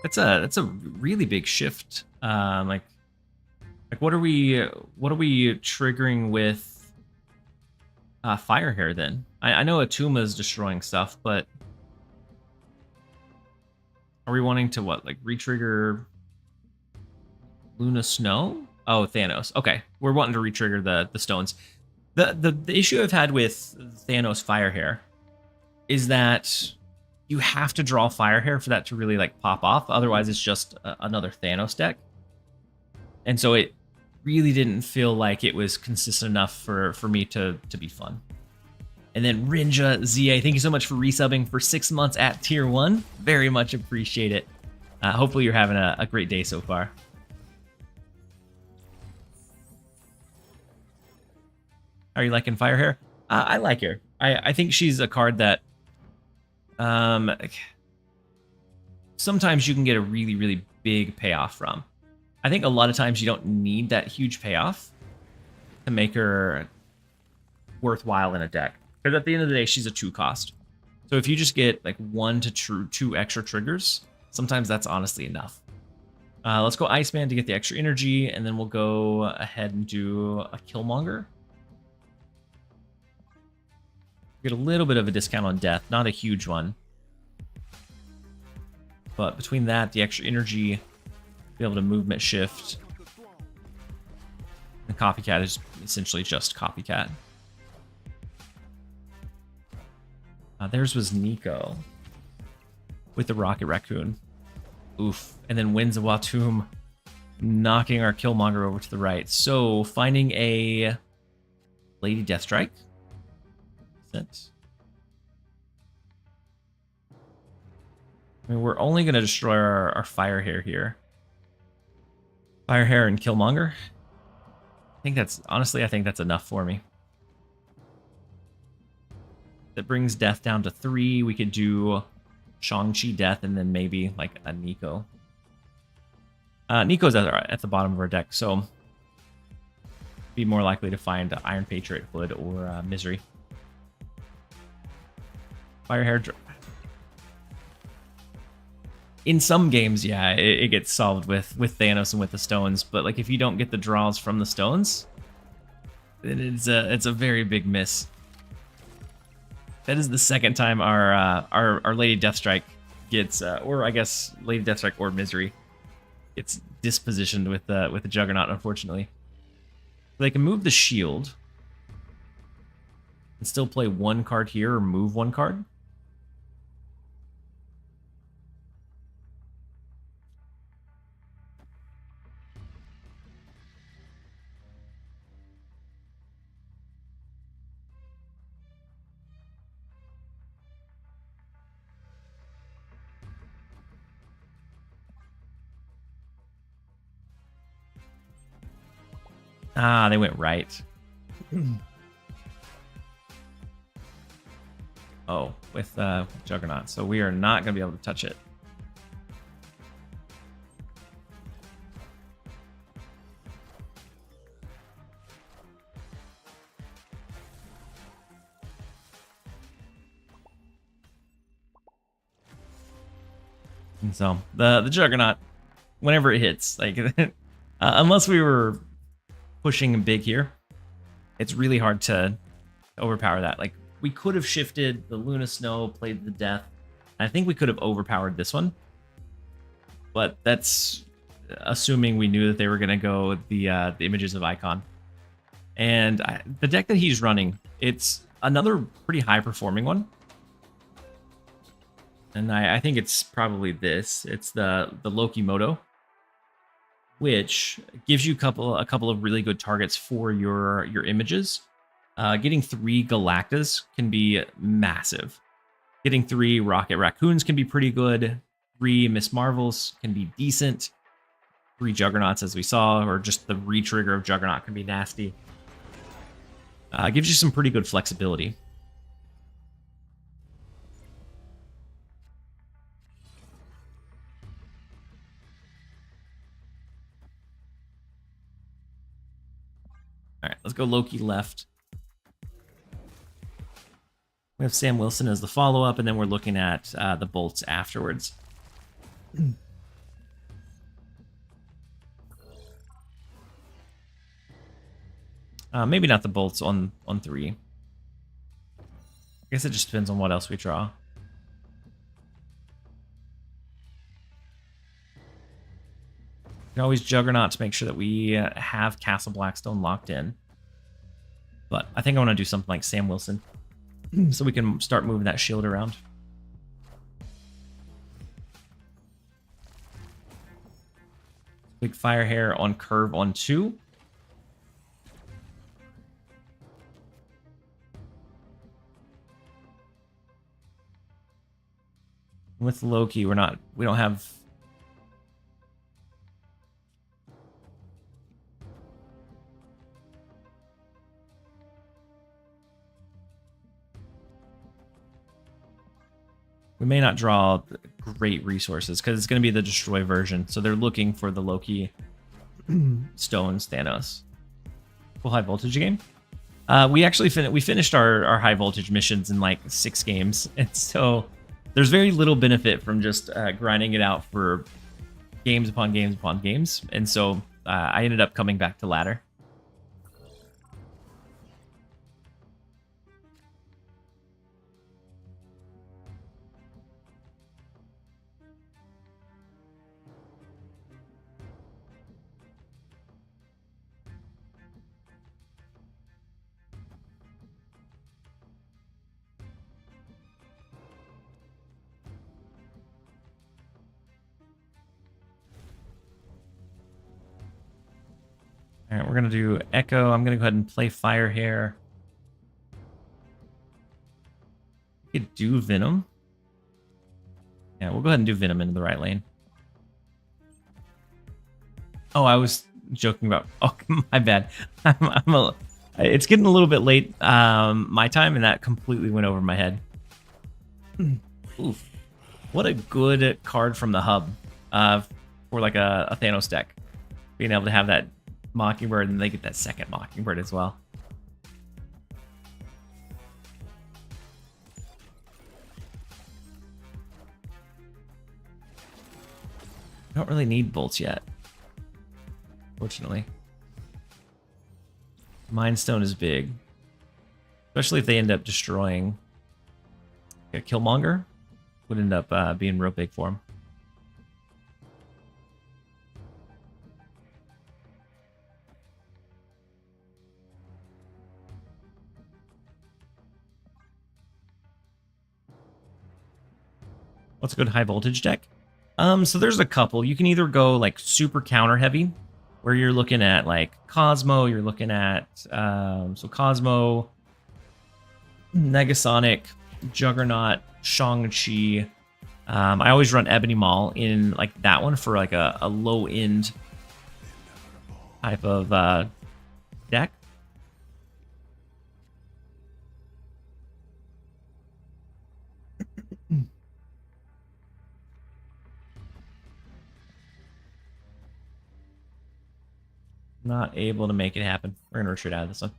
That's a really big shift. Like what are we triggering with fire hair then? I know Atuma is destroying stuff, but are we wanting to what, like retrigger Luna Snow? Oh, Thanos. Okay, we're wanting to retrigger the stones. The issue I've had with Thanos fire hair is that you have to draw fire hair for that to really like pop off. Otherwise, it's just another Thanos deck. And so it really didn't feel like it was consistent enough for me to be fun. And then Rinja ZA, thank you so much for resubbing for 6 months at tier 1. Very much appreciate it. Hopefully you're having a great day so far. Are you liking fire hair? I like her. I think she's a card that sometimes you can get a really, really big payoff from. I think a lot of times you don't need that huge payoff to make her worthwhile in a deck. Because at the end of the day, she's a 2 cost. So if you just get like 1 to 2 extra triggers, sometimes that's honestly enough. Let's go Iceman to get the extra energy, and then we'll go ahead and do a Killmonger. Get a little bit of a discount on death, not a huge one. But between that, the extra energy, be able to movement shift. The Copycat is essentially just Copycat. Theirs was Nico with the Rocket Raccoon. Oof. And then Winds of Watum knocking our Killmonger over to the right. So finding a Lady Deathstrike. I mean, we're only going to destroy our fire hair here. Fire hair and Killmonger. I think that's enough for me. That brings death down to 3. We could do Shang-Chi death and then maybe like a Nico. Nico's at the bottom of our deck, so be more likely to find Iron Patriot, Hood, or Misery. Fire hair. In some games, yeah, it gets solved with Thanos and with the stones. But like if you don't get the draws from the stones, then it's a very big miss. That is the second time our Lady Deathstrike gets, or I guess Lady Deathstrike or Misery gets dispositioned with the Juggernaut. Unfortunately, they can move the shield and still play 1 card here or move 1 card. Ah, they went right. Oh, with Juggernaut. So we are not going to be able to touch it. And so the Juggernaut, whenever it hits, like unless we were pushing big here, it's really hard to overpower that. Like, we could have shifted the Luna Snow, played the Death. I think we could have overpowered this one. But that's assuming we knew that they were going to go the Images of Icon. And the deck that he's running, it's another pretty high-performing one. And I think it's probably this. It's the Loki Moto, which gives you a couple of really good targets for your images. Getting 3 Galactas can be massive. Getting 3 Rocket Raccoons can be pretty good. 3 Miss Marvels can be decent. 3 Juggernauts, as we saw, or just the re-trigger of Juggernaut can be nasty. Gives you some pretty good flexibility. All right, let's go Loki left. We have Sam Wilson as the follow-up, and then we're looking at the bolts afterwards. Maybe not the bolts on 3. I guess it just depends on what else we draw. You can always Juggernaut to make sure that we have Castle Blackstone locked in. But I think I want to do something like Sam Wilson so we can start moving that shield around. Big Fire Hair on curve on 2. With Loki, we don't have... We may not draw great resources because it's going to be the destroy version. So they're looking for the Loki stones Thanos. Full high voltage game. We actually finished our high voltage missions in like 6 games. And so there's very little benefit from just grinding it out for games upon games upon games. And so I ended up coming back to ladder. All right, we're going to do Echo. I'm going to go ahead and play Fire Hair. We could do Venom. Yeah, we'll go ahead and do Venom into the right lane. Oh, I was joking about... Oh, my bad. It's getting a little bit late my time, and that completely went over my head. Oof. What a good card from the hub for like a Thanos deck. Being able to have that Mockingbird, and they get that second Mockingbird as well. I don't really need bolts yet, fortunately. Mind Stone is big, especially if they end up destroying. Yeah, Killmonger would end up being real big for him. What's a good high voltage deck? So there's a couple. You can either go like super counter heavy, where you're looking at like Cosmo, you're looking at so Cosmo, Negasonic, Juggernaut, Shang-Chi. I always run Ebony Maul in like that one for like a low end type of deck. Not able to make it happen. We're going to retreat out of this one.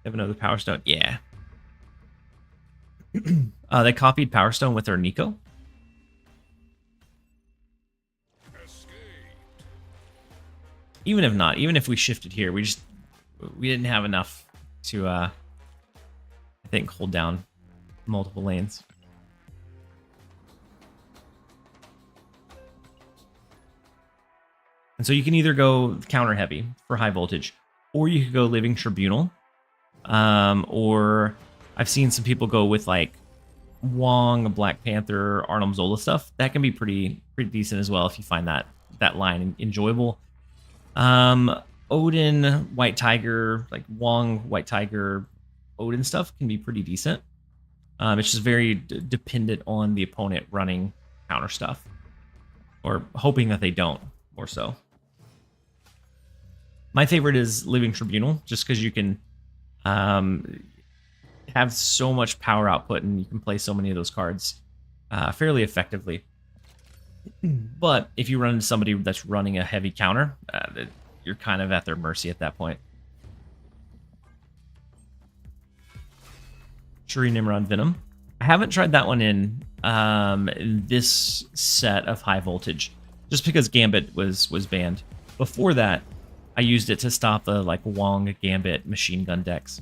Have another Power Stone. Yeah. They copied Power Stone with their Nico. Even if not, even if we shifted here, we just we didn't have enough to, I think, hold down multiple lanes. And so you can either go counter heavy for high voltage, or you could go Living Tribunal, or I've seen some people go with like Wong, Black Panther, Arnim Zola stuff. That can be pretty decent as well if you find that line enjoyable. Odin, White Tiger, like Wong, White Tiger, Odin stuff can be pretty decent. It's just very dependent on the opponent running counter stuff, or hoping that they don't, more so. My favorite is Living Tribunal, just because you can have so much power output and you can play so many of those cards fairly effectively. But if you run into somebody that's running a heavy counter, you're kind of at their mercy at that point. Shuri Nimrod Venom. I haven't tried that one in this set of high voltage, just because Gambit was banned. Before that, I used it to stop the like Wong Gambit machine gun decks.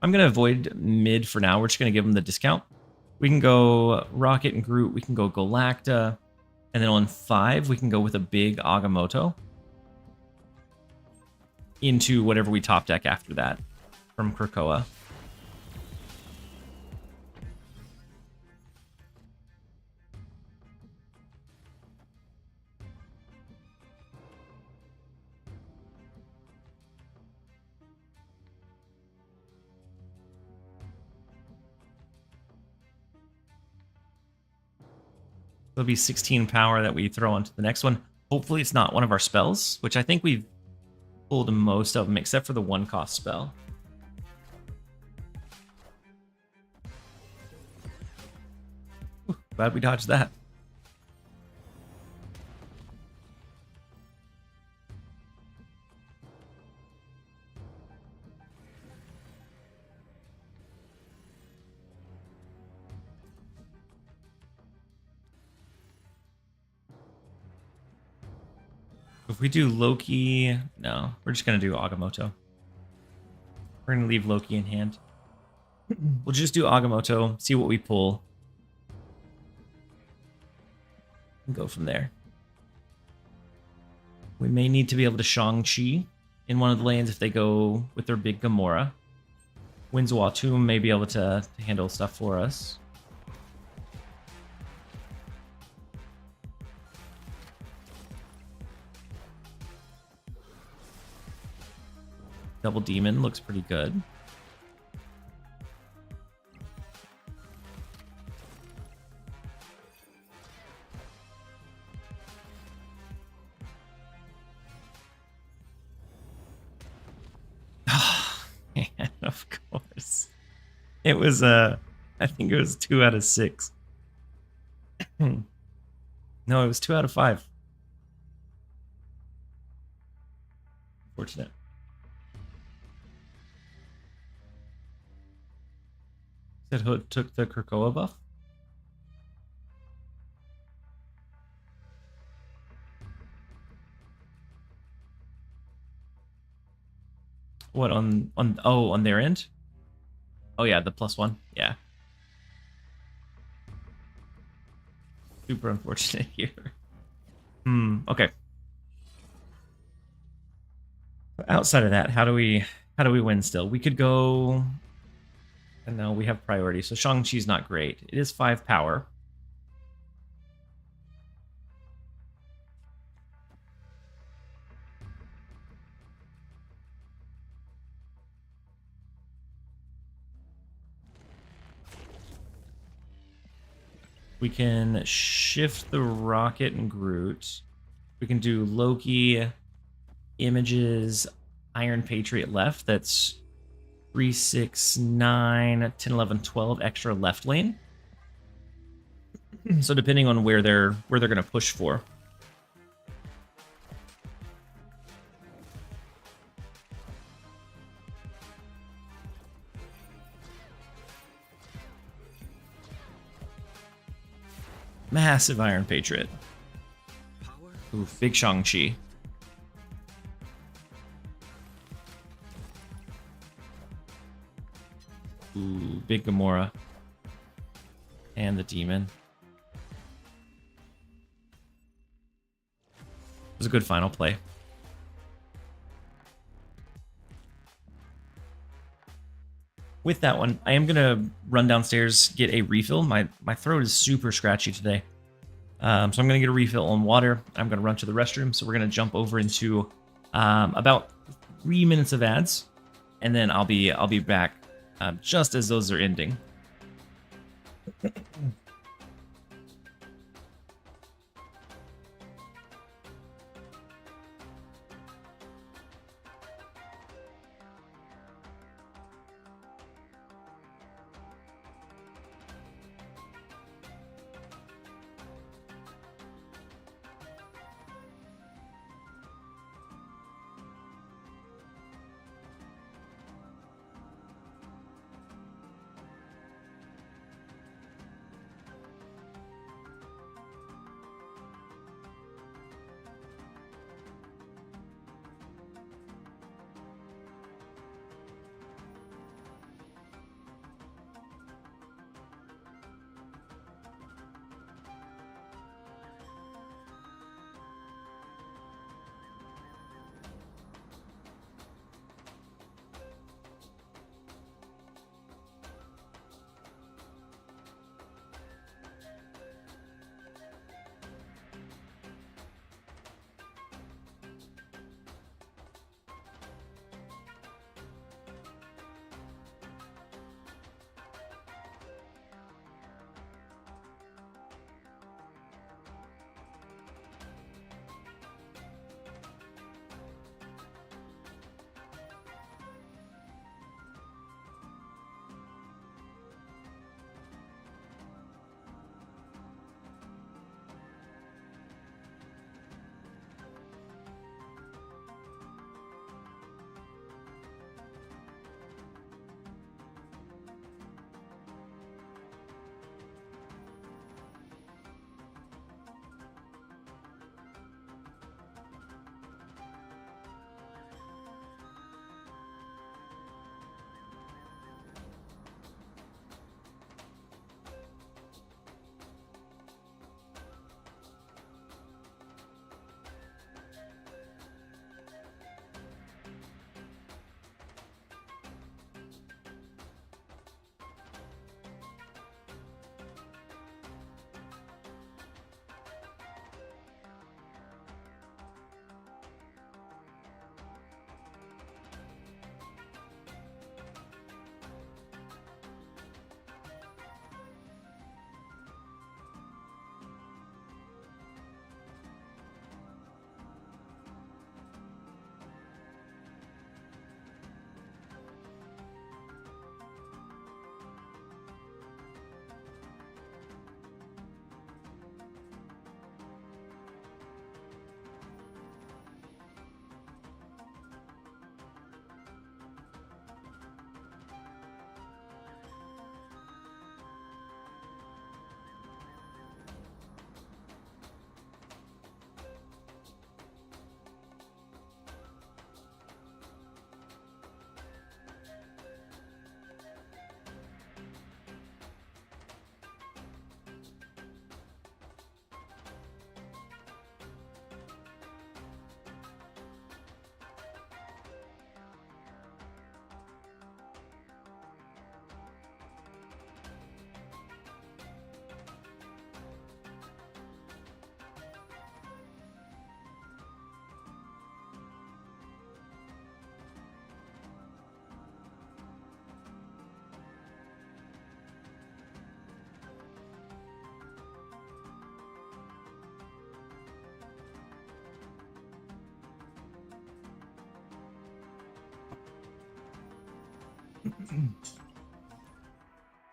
I'm going to avoid mid for now. We're just going to give them the discount. We can go Rocket and Groot. We can go Galacta. And then on 5, we can go with a big Agamotto into whatever we top deck after that from Krakoa. There'll be 16 power that we throw onto the next one. Hopefully it's not one of our spells, which I think we've pulled most of them, except for the 1-cost spell. Ooh, glad we dodged that. If we do Loki, no, we're just going to do Agamotto. We're going to leave Loki in hand. We'll just do Agamotto, see what we pull, and go from there. We may need to be able to Shang-Chi in one of the lanes if they go with their big Gamora. Winslow Tomb may be able to handle stuff for us. Double Demon looks pretty good. Man, of course. It was I think it was 2 out of 6. No, it was 2 out of 5. Fortunate. That Hood took the Krakoa buff? What, on their end? Oh yeah, the +1. Yeah. Super unfortunate here. Okay. Outside of that, how do we win still? We could go, and no, we have priority. So Shang-Chi's not great. It is 5 power. We can shift the Rocket and Groot. We can do Loki, Images, Iron Patriot left. That's 3, 6, 9, 10, 11, 12 extra left lane. So depending on where they're going to push for. Massive Iron Patriot. Ooh, big Shang-Chi. Ooh, big Gamora. And the demon. It was a good final play. With that one, I am gonna run downstairs, get a refill. My throat is super scratchy today. So I'm gonna get a refill on water. I'm gonna run to the restroom. So we're gonna jump over into about 3 minutes of ads, and then I'll be back just as those are ending.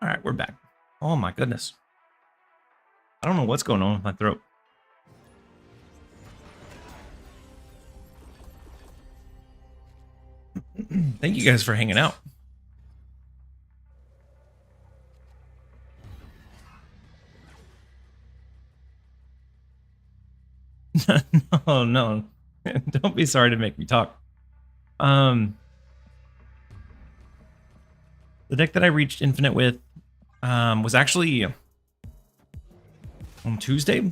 All right, we're back. Oh my goodness. I don't know what's going on with my throat. Thank you guys for hanging out. No, no. Don't be sorry to make me talk. Um, the deck that I reached Infinite with was actually on Tuesday.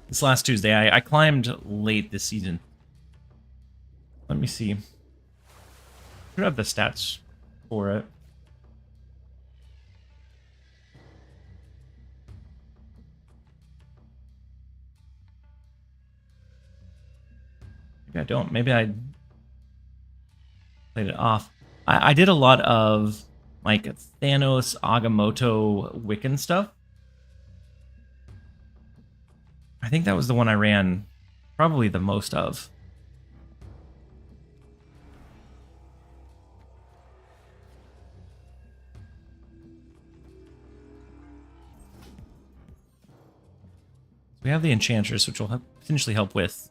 This last Tuesday. I climbed late this season. Let me see. I should have the stats for it. Maybe I don't. Maybe I played it off. I did a lot of like Thanos, Agamotto, Wiccan stuff. I think that was the one I ran probably the most of. We have the Enchantress, which will potentially help with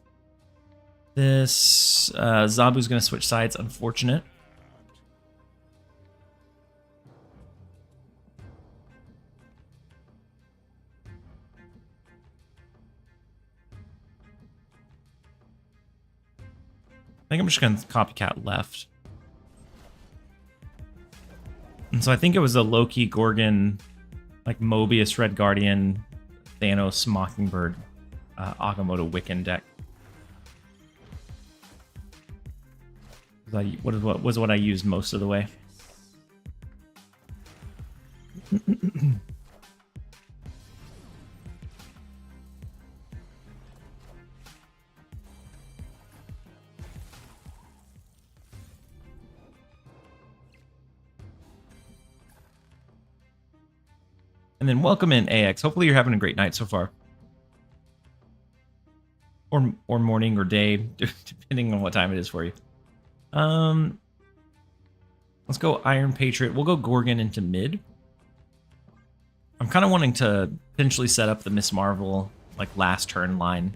this. Zabu's going to switch sides. Unfortunate. I think I'm just going to copycat left. And so I think it was a Loki, Gorgon, like Mobius, Red Guardian, Thanos, Mockingbird, Agamotto, Wiccan deck. What was what I used most of the way. And then welcome in AX. Hopefully you're having a great night so far. Or morning or day, depending on what time it is for you. Let's go Iron Patriot. We'll go Gorgon into mid. I'm kind of wanting to potentially set up the Miss Marvel like last turn line.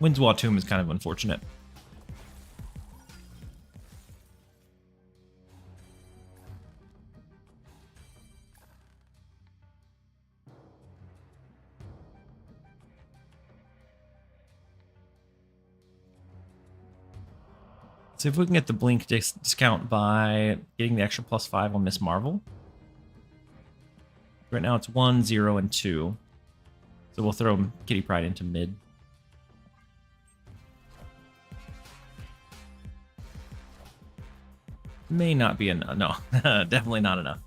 Windswa Tomb is kind of unfortunate. See if we can get the blink discount by getting the extra +5 on Miss Marvel. Right now it's 1, 0, and 2. So we'll throw Kitty Pryde into mid. May not be enough. No, definitely not enough.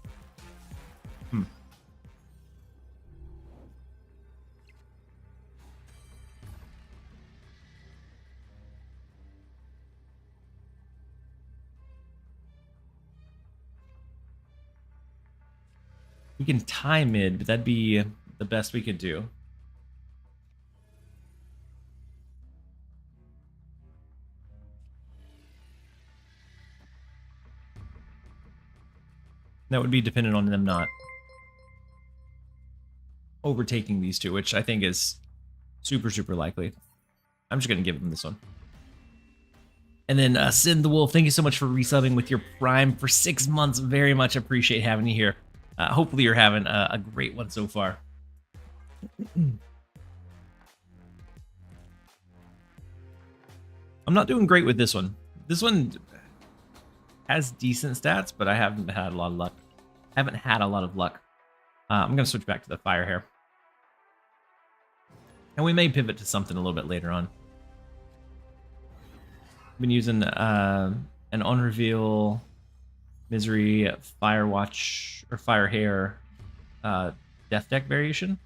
We can tie mid, but that'd be the best we could do. That would be dependent on them not overtaking these two, which I think is super, super likely. I'm just going to give them this one. And then Sin the Wolf, thank you so much for resubbing with your Prime for 6 months. Very much appreciate having you here. Hopefully you're having a great one so far. I'm not doing great with this one. This one has decent stats, but I haven't had a lot of luck. I'm going to switch back to the fire here. And we may pivot to something a little bit later on. I've been using an on-reveal, Misery, Firewatch, or Firehair Death Deck variation.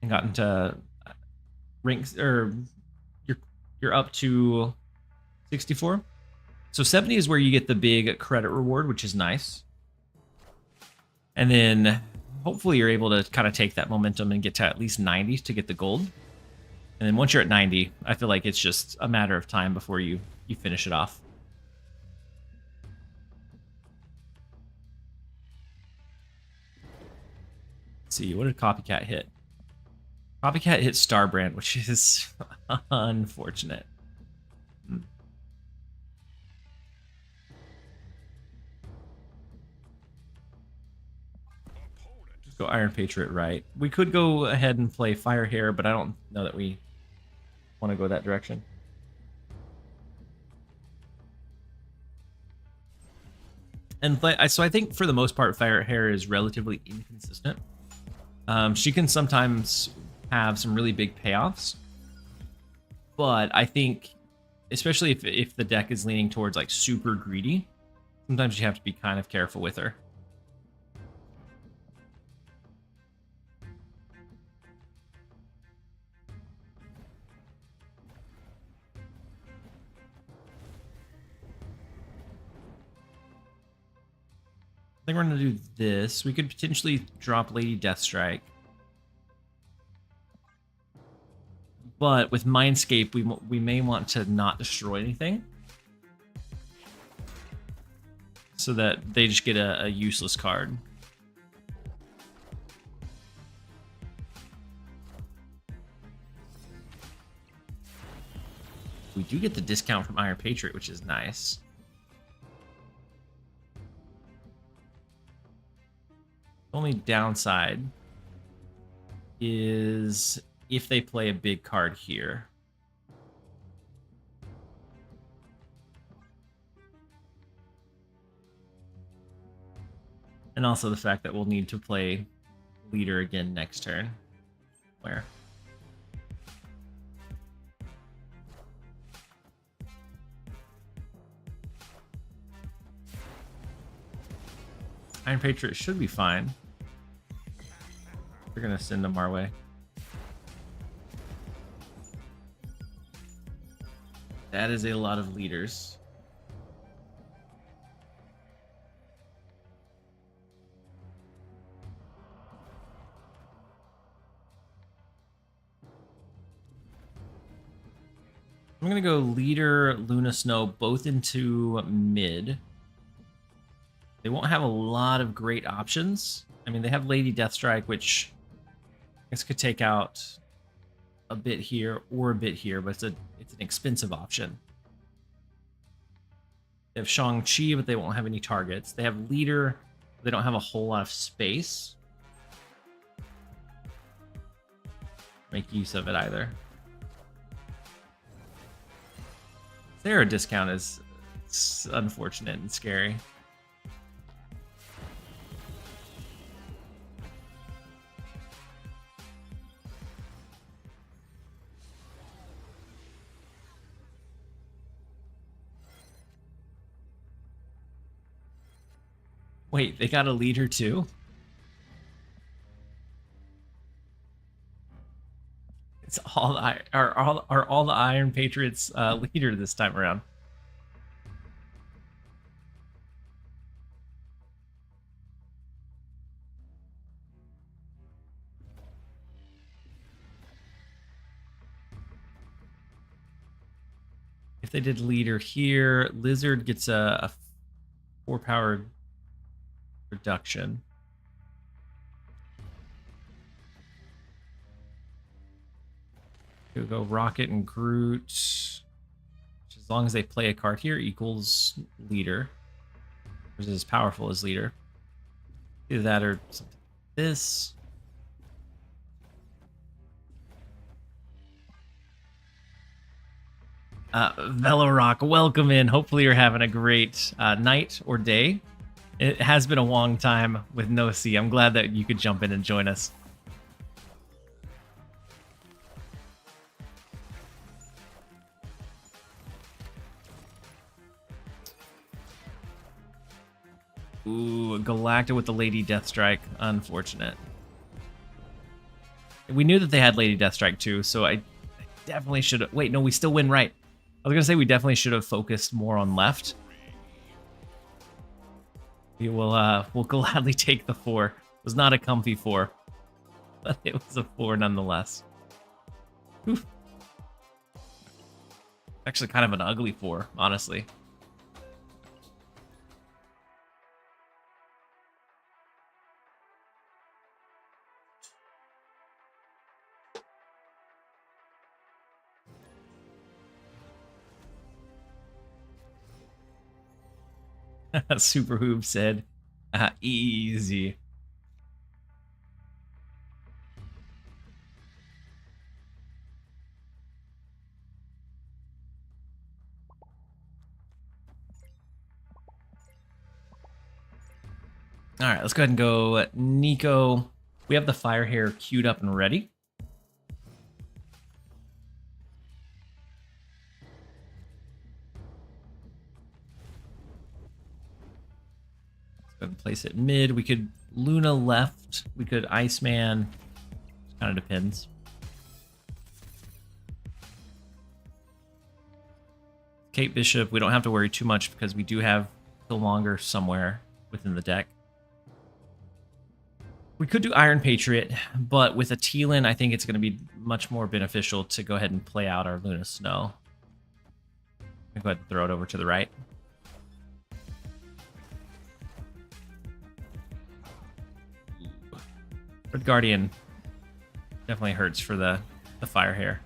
And gotten to ranks, or you're up to 64. So 70 is where you get the big credit reward, which is nice. And then hopefully you're able to kind of take that momentum and get to at least 90 to get the gold. And then once you're at 90, I feel like it's just a matter of time before you finish it off. Let's see, what did Copycat hit? Copycat hit Starbrand, which is unfortunate. Go Iron Patriot right. We could go ahead and play Fire Hair, but I don't know that we want to go that direction. And so I think for the most part, Fire Hair is relatively inconsistent. She can sometimes have some really big payoffs, but I think, especially if the deck is leaning towards like super greedy, sometimes you have to be kind of careful with her. I think we're going to do this. We could potentially drop Lady Deathstrike. But with Mindscape, we may want to not destroy anything. So that they just get a useless card. We do get the discount from Iron Patriot, which is nice. Only downside is if they play a big card here. And also the fact that we'll need to play leader again next turn. Where? Iron Patriot should be fine. We're gonna send them our way. That is a lot of leaders. I'm gonna go leader, Luna Snow, both into mid. They won't have a lot of great options. I mean, they have Lady Deathstrike, which I guess could take out a bit here or a bit here, but it's an expensive option. They have Shang-Chi, but they won't have any targets. They have Leader, but they don't have a whole lot of space. Make use of it either. Their discount is unfortunate and scary. Wait, they got a leader too? It's all are all the Iron Patriots leader this time around. If they did leader here, Lizard gets a 4-power reduction. We'll go Rocket and Groot. Which, as long as they play a card here, equals leader. Which is as powerful as leader. Either that or something like this. Velorock, welcome in. Hopefully you're having a great night or day. It has been a long time with no C. I'm glad that you could jump in and join us. Ooh, Galacta with the Lady Deathstrike. Unfortunate. We knew that they had Lady Deathstrike too, so I definitely should have... Wait, no, we still win right. I was going to say we definitely should have focused more on left. We will we'll gladly take the 4. It was not a comfy 4, but it was a 4 nonetheless. Oof. Actually kind of an ugly 4, honestly. Super Hoob said, easy. All right, let's go ahead and go Nico. We have the fire hair queued up and ready. Let's go ahead and place it mid. We could Luna left. We could Iceman. Kind of depends. Kate Bishop, we don't have to worry too much because we do have Killmonger somewhere within the deck. We could do Iron Patriot, but with a Teal'c, I think it's going to be much more beneficial to go ahead and play out our Luna Snow. Go ahead and throw it over to the right. Red Guardian definitely hurts for the fire hair.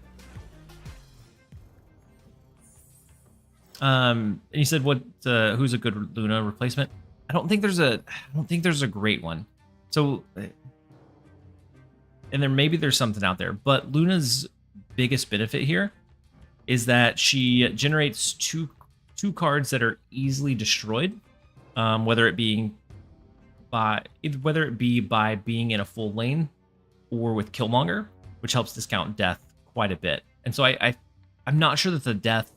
And you said what? Who's a good Luna replacement? I don't think there's a great one. So, and there's something out there, but Luna's biggest benefit here is that she generates two cards that are easily destroyed, whether it be by being in a full lane or with Killmonger, which helps discount death quite a bit. And so I'm not sure that the death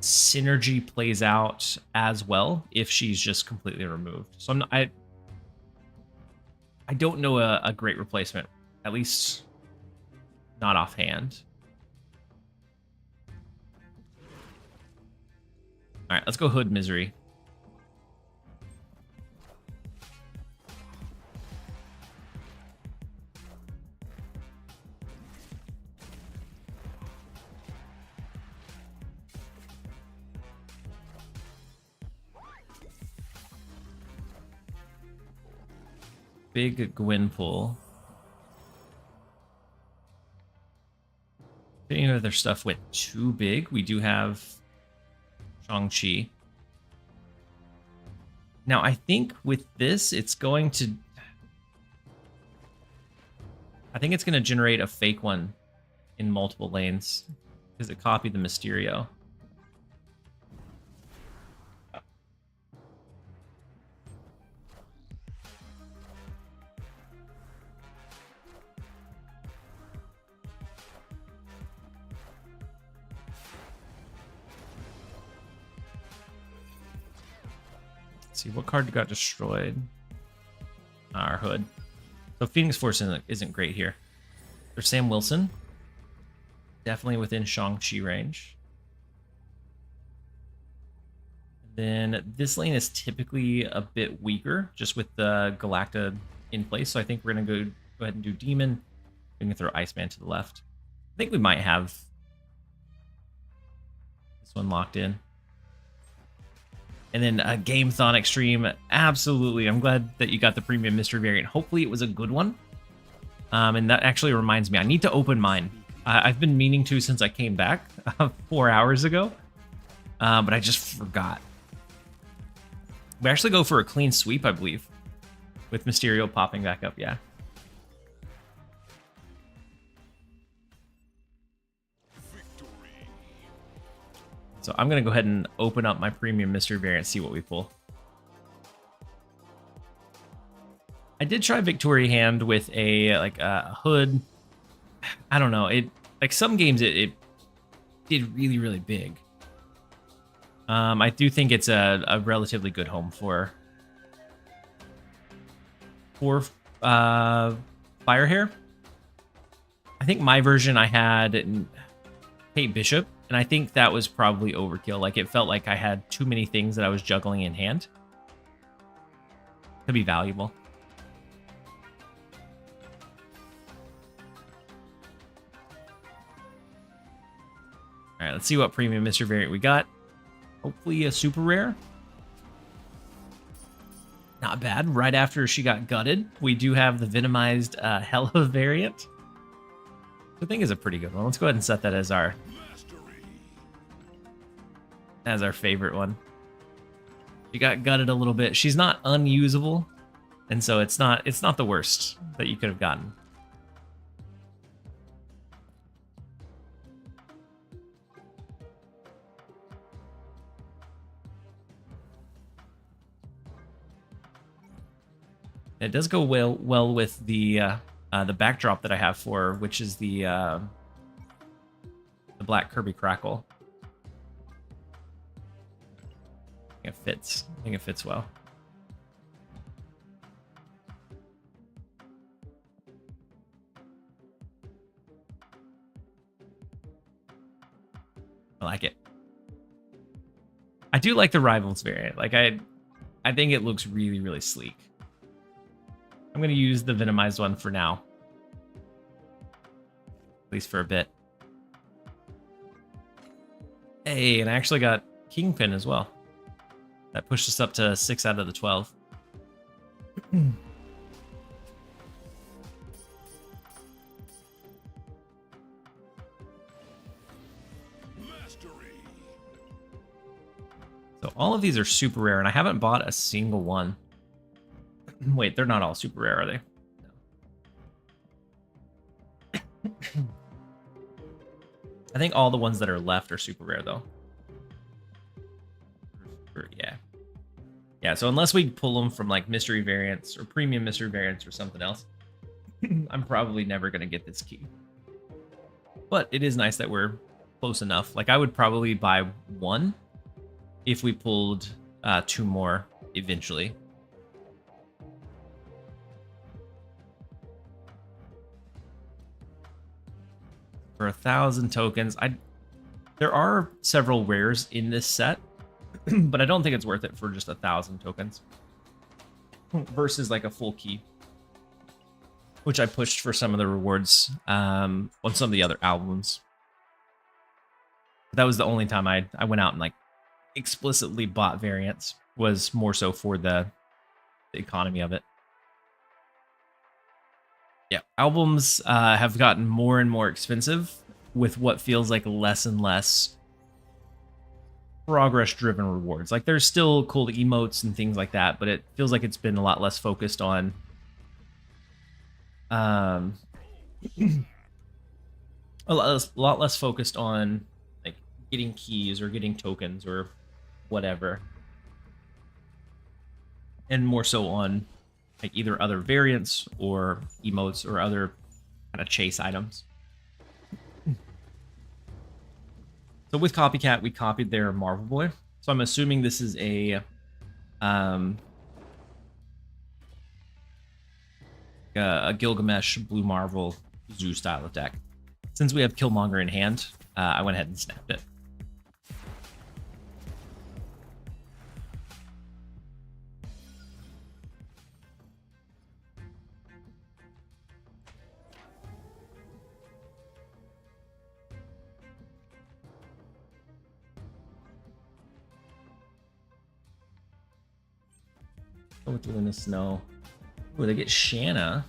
synergy plays out as well if she's just completely removed. So I don't know a great replacement, at least not offhand. All right, let's go Hood Misery. Big Gwynpool. Any of their stuff went too big. We do have Shang-Chi. Now, I think with this, it's going to... I think it's going to generate a fake one in multiple lanes because it copied the Mysterio. See what card got destroyed. Our Hood. So Phoenix Force isn't great here. There's Sam Wilson. Definitely within Shang-Chi range. Then this lane is typically a bit weaker, just with the Galacta in place. So I think we're going to go ahead and do Demon. We can throw Iceman to the left. I think we might have this one locked in. And then a Game-Thon Extreme. Absolutely. I'm glad that you got the premium mystery variant. Hopefully it was a good one. And that actually reminds me, I need to open mine. I've been meaning to since I came back 4 hours ago. But I just forgot. We actually go for a clean sweep, I believe. With Mysterio popping back up, yeah. So I'm going to go ahead and open up my premium mystery variant, see what we pull. I did try Victory Hand with a Hood. I don't know. Like some games it did really, really big. I do think it's a relatively good home for Firehair. I think my version I had Kate Bishop. And I think that was probably overkill. Like, it felt like I had too many things that I was juggling in hand. Could be valuable. All right, let's see what premium mystery variant we got. Hopefully a super rare. Not bad. Right after she got gutted, we do have the Venomized Hella variant. I think is a pretty good one. Let's go ahead and set that as our favorite one. She got gutted a little bit. She's not unusable, and so it's not the worst that you could have gotten. It does go well with the backdrop that I have for, which is the black Kirby Crackle. It fits. I think it fits well. I like it. I do like the Rivals variant. Like I think it looks really, really sleek. I'm gonna use the Venomized one for now. At least for a bit. Hey, and I actually got Kingpin as well. That pushed us up to 6 out of the 12. Mastery. So all of these are super rare, and I haven't bought a single one. Wait, they're not all super rare, are they? No. I think all the ones that are left are super rare, though. Yeah. Yeah, so unless we pull them from, like, mystery variants or premium mystery variants or something else, I'm probably never going to get this key. But it is nice that we're close enough. Like, I would probably buy one if we pulled 2 more eventually. For 1,000 tokens, there are several rares in this set, but I don't think it's worth it for just 1,000 tokens versus like a full key, which I pushed for some of the rewards on some of the other albums. That was the only time I went out and like explicitly bought variants, was more so for the economy of it. Yeah, albums have gotten more and more expensive with what feels like less and less progress-driven rewards. Like, there's still cool emotes and things like that, but it feels like it's been a lot less focused on a lot less focused on like getting keys or getting tokens or whatever, and more so on like either other variants or emotes or other kind of chase items. So with Copycat, we copied their Marvel Boy. So I'm assuming this is a Gilgamesh Blue Marvel Zoo style of deck. Since we have Killmonger in hand, I went ahead and snapped it. What do in the snow? Ooh, they get Shanna.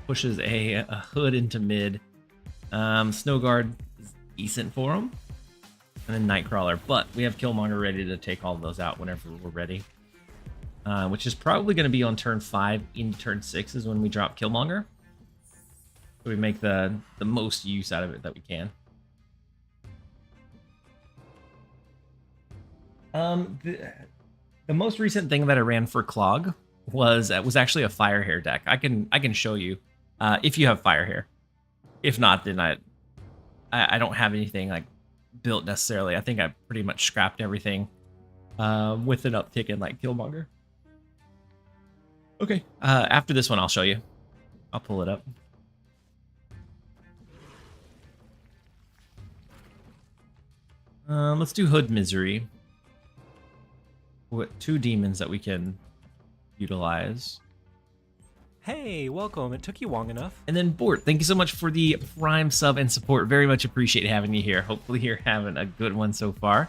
Pushes a hood into mid. Snow Guard is decent for him. And then Nightcrawler. But we have Killmonger ready to take all of those out whenever we're ready. Which is probably going to be on turn 5 into turn 6 is when we drop Killmonger. So we make the most use out of it that we can. The most recent thing that I ran for Clog was actually a Fire Hair deck. I can show you if you have Fire Hair. If not, then I don't have anything like built necessarily. I think I pretty much scrapped everything with an uptick in like Killmonger. Okay, after this one, I'll show you. I'll pull it up. Let's do Hood Misery. What 2 demons that we can utilize. Hey, welcome. It took you long enough. And then Bort, thank you so much for the Prime sub and support. Very much appreciate having you here. Hopefully you're having a good one so far.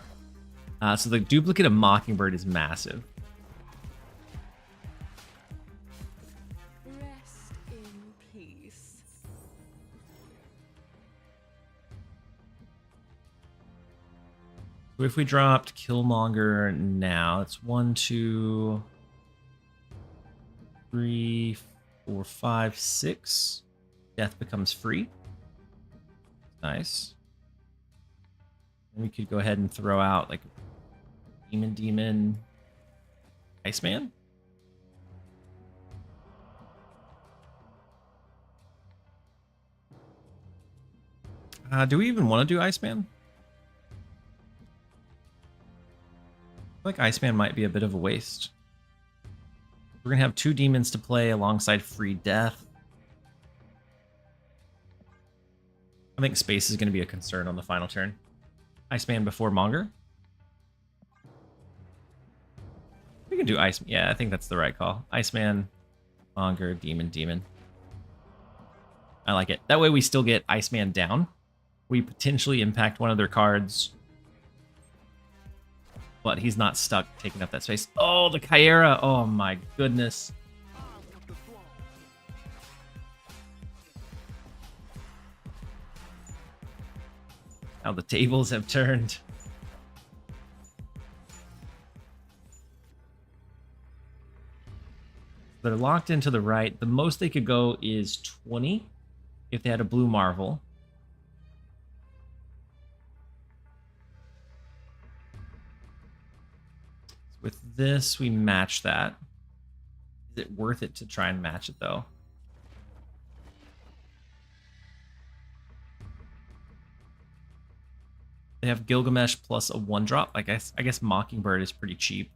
So the duplicate of Mockingbird is massive. Rest in peace. So if we dropped Killmonger now, it's 1, 2, 3, 4, 5, 6. Death becomes free. Nice. And we could go ahead and throw out like Demon, Iceman. Do we even want to do Iceman? I feel like Iceman might be a bit of a waste. We're going to have 2 demons to play alongside free death. I think space is going to be a concern on the final turn. Iceman before Monger. We can do Ice. Yeah, I think that's the right call. Iceman, Monger, Demon, Demon. I like it. That way we still get Iceman down. We potentially impact one of their cards. But he's not stuck taking up that space. Oh, the Kyera. Oh my goodness. How the tables have turned. They're locked into the right. The most they could go is 20 if they had a blue Marvel. With this, we match that. Is it worth it to try and match it, though? They have Gilgamesh plus a 1-drop. I guess Mockingbird is pretty cheap.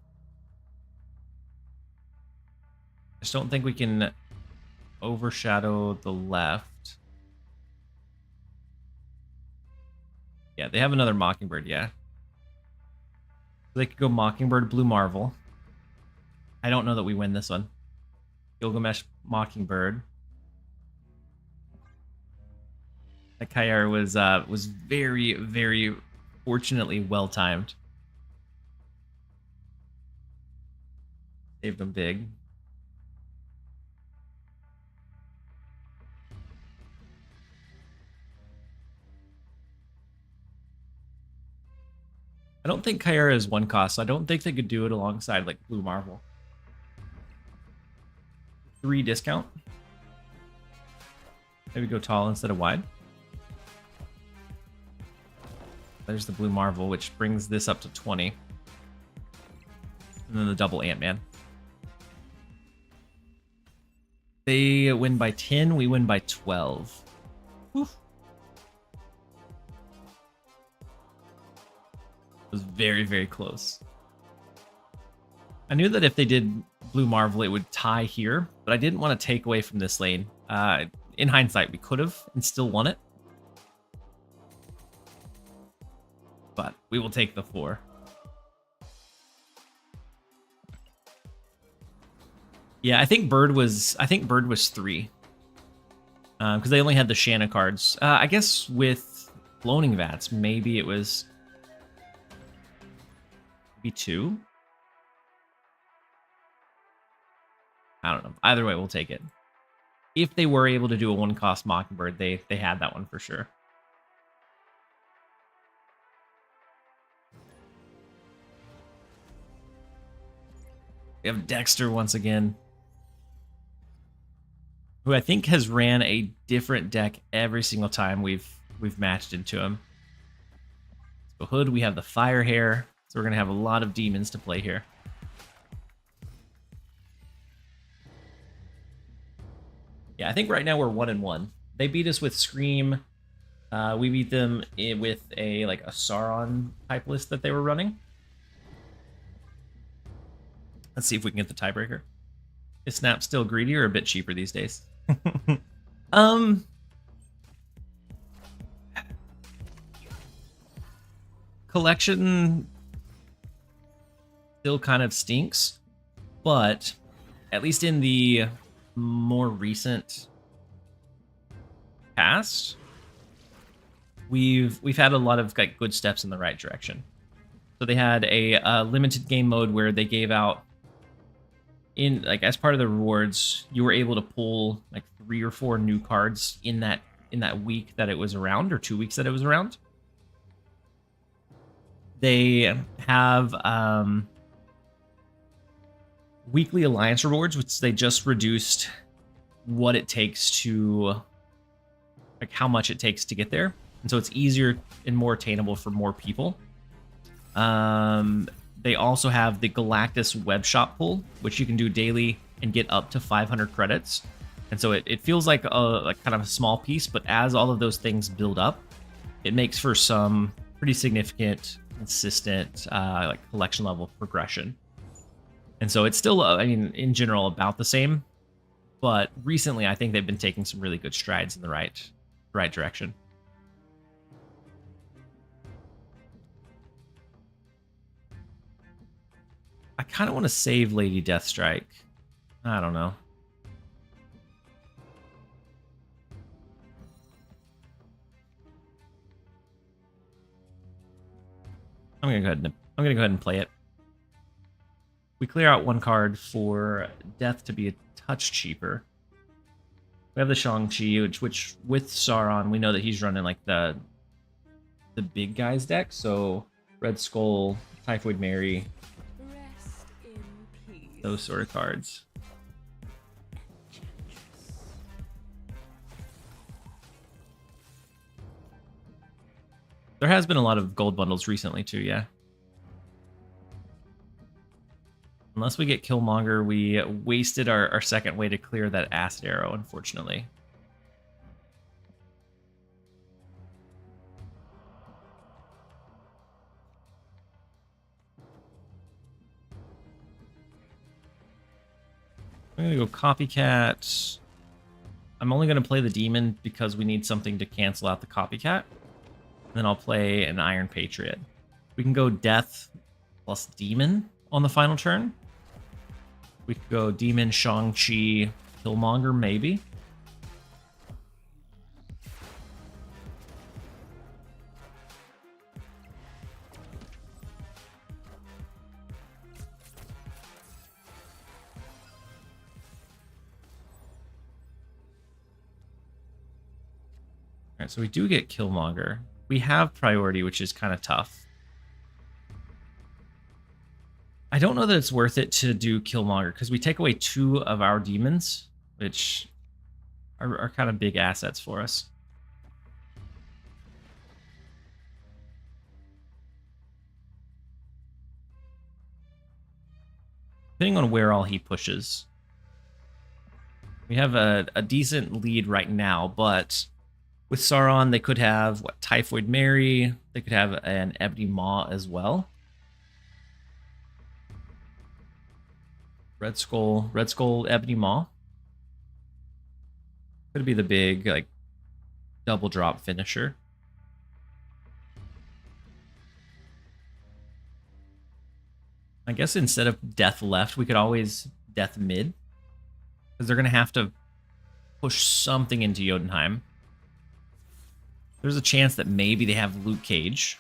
I just don't think we can overshadow the left. Yeah, they have another Mockingbird, yeah. They could go Mockingbird, Blue Marvel. I don't know that we win this one. Gilgamesh, Mockingbird. That Kyar was very, very fortunately well timed. Saved them big. I don't think Kyra is 1 cost, so I don't think they could do it alongside like Blue Marvel. 3 discount. Maybe go tall instead of wide. There's the Blue Marvel, which brings this up to 20. And then the double Ant-Man. They win by 10, we win by 12. Oof. It was very, very close. I knew that if they did Blue Marvel, it would tie here, but I didn't want to take away from this lane. In hindsight, we could have and still won it. But we will take the 4. Yeah, I think Bird was 3. Because they only had the Shanna cards. I guess with Bloating Vats, maybe it was maybe 2. I don't know. Either way, we'll take it. If they were able to do a 1-cost Mockingbird, they had that one for sure. We have Dexter once again, who I think has ran a different deck every single time we've matched into him. So Hood, we have the Fire Hair, so we're gonna have a lot of demons to play here. Yeah, I think right now we're 1-1. They beat us with Scream. We beat them with a Sauron type list that they were running. Let's see if we can get the tiebreaker. Is Snap still greedy or a bit cheaper these days? Collection still kind of stinks, but at least in the more recent past, we've had a lot of good steps in the right direction. So they had a limited game mode where they gave out, in as part of the rewards, you were able to pull 3 or 4 new cards in that week that it was around, or 2 weeks that it was around. They have weekly alliance rewards, which they just reduced what it takes to how much it takes to get there, and so it's easier and more attainable for more people. They also have the Galactus web shop pull, which you can do daily and get up to 500 credits. And so it feels like a kind of a small piece, but as all of those things build up, it makes for some pretty significant, consistent, like collection level progression. And so it's still, I mean, in general, about the same. But recently, I think they've been taking some really good strides in the right direction. I kind of want to save Lady Deathstrike. I don't know. I'm gonna go ahead and play it. We clear out one card for Death to be a touch cheaper. We have the Shang-Chi, which with Sauron, we know that he's running like the big guys deck. So Red Skull, Typhoid Mary, Rest in peace. those sort of cards. There has been a lot of gold bundles recently too, yeah. Unless we get Killmonger, we wasted our second way to clear that Acid Arrow, unfortunately. I'm gonna go Copycat. I'm only gonna play the Demon because we need something to cancel out the Copycat. Then I'll play an Iron Patriot. We can go Death plus Demon on the final turn. We could go Demon, Shang-Chi, Killmonger, maybe. Alright, so we do get Killmonger. We have priority, which is kind of tough. I don't know that it's worth it to do Killmonger, because we take away 2 of our demons, which are kind of big assets for us. Depending on where all he pushes. We have a decent lead right now, but with Sauron, they could have, what, Typhoid Mary. They could have an Ebony Maw as well. Red Skull, Ebony Maw. Could be the big, like, double drop finisher. I guess instead of Death left, we could always Death mid. Because they're going to have to push something into Jotunheim. There's a chance that maybe they have Luke Cage.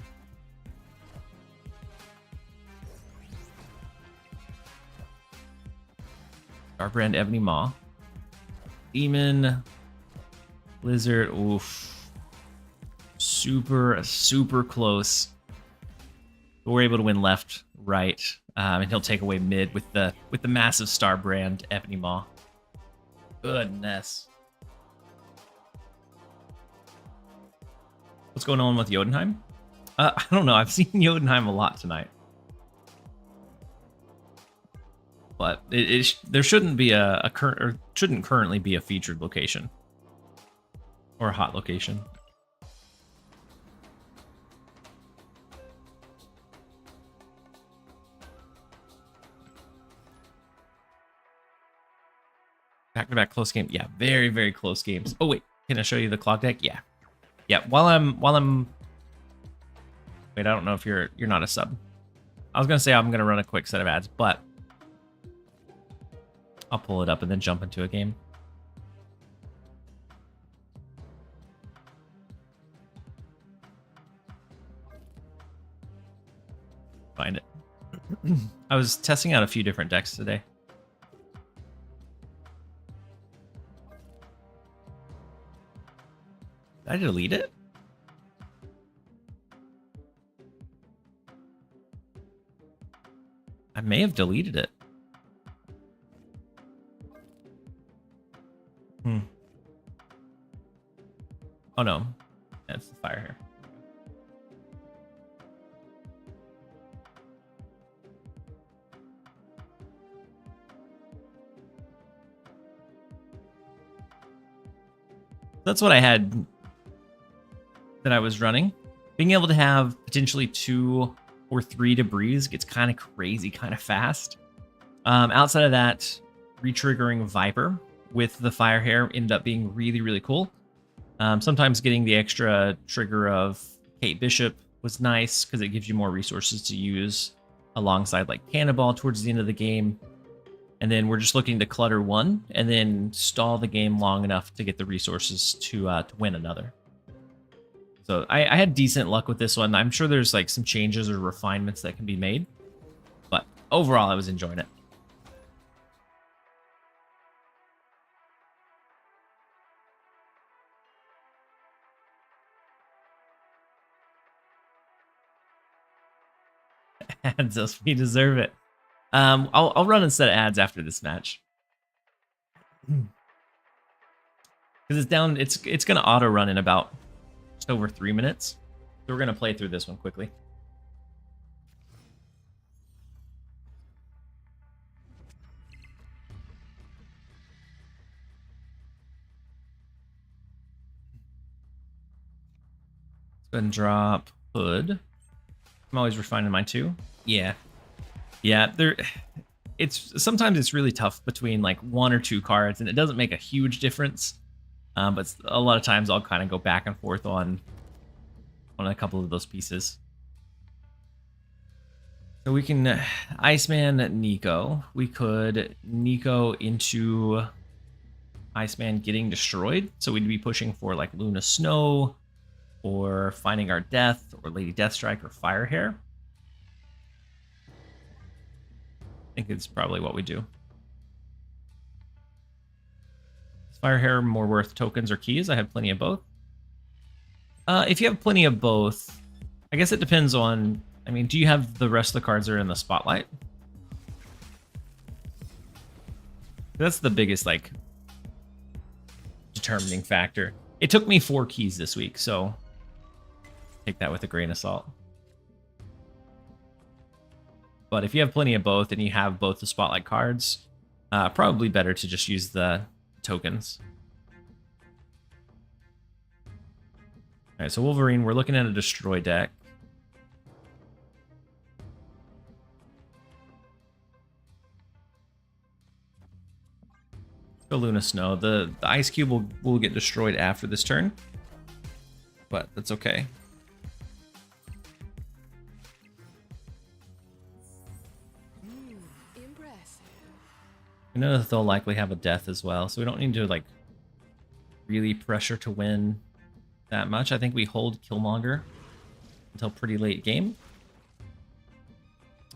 Starbrand, Ebony Maw. Demon. Lizard. Oof. Super close. But we're able to win left, right. And he'll take away mid with the massive Starbrand, Ebony Maw. Goodness. What's going on with Jotunheim? I don't know. I've seen Jotunheim a lot tonight. But there shouldn't be shouldn't currently be a featured location. Or a hot location. Back-to-back close game. Yeah, very close games. Oh wait, can I show you the clock deck? Yeah. Yeah, while I'm wait, I don't know if you're not a sub. I was gonna say I'm gonna run a quick set of ads, but I'll pull it up and then jump into a game. Find it. I was testing out a few different decks today. Did I delete it? I may have deleted it. Oh no, that's the fire here. That's what I had that I was running, being able to have potentially 2 or 3 debris gets kind of crazy, kind of fast. Outside of that, retriggering Viper with the Fire Hair ended up being really, really cool. Sometimes getting the extra trigger of Kate Bishop was nice because it gives you more resources to use alongside like Cannonball towards the end of the game. And then we're just looking to clutter one and then stall the game long enough to get the resources to win another. So I had decent luck with this one. I'm sure there's like some changes or refinements that can be made, but overall I was enjoying it. Ads us, we deserve it. I'll run instead of ads after this match. Because it's down, it's gonna auto run in about just over 3 minutes. So we're gonna play through this one quickly. Let's go ahead and drop Hood. I'm always refining mine too. Yeah. Yeah, sometimes it's really tough between like 1 or 2 cards, and it doesn't make a huge difference. But a lot of times I'll kind of go back and forth on a couple of those pieces. So we can Iceman Nico. We could Nico into Iceman getting destroyed. So we'd be pushing for like Luna Snow or Finding Our Death or Lady Deathstrike or Firehair. I think it's probably what we do. Is Firehair more worth tokens or keys? I have plenty of both. If you have plenty of both, I guess it depends on... I mean, do you have the rest of the cards that are in the spotlight? That's the biggest, like, determining factor. It took me 4 keys this week, so take that with a grain of salt. But if you have plenty of both and you have both the spotlight cards, probably better to just use the tokens. All right, so Wolverine, we're looking at a destroy deck. Let's go Luna Snow. The Ice Cube will get destroyed after this turn, but that's okay. I know that they'll likely have a death as well, so we don't need to like really pressure to win that much. I think we hold Killmonger until pretty late game.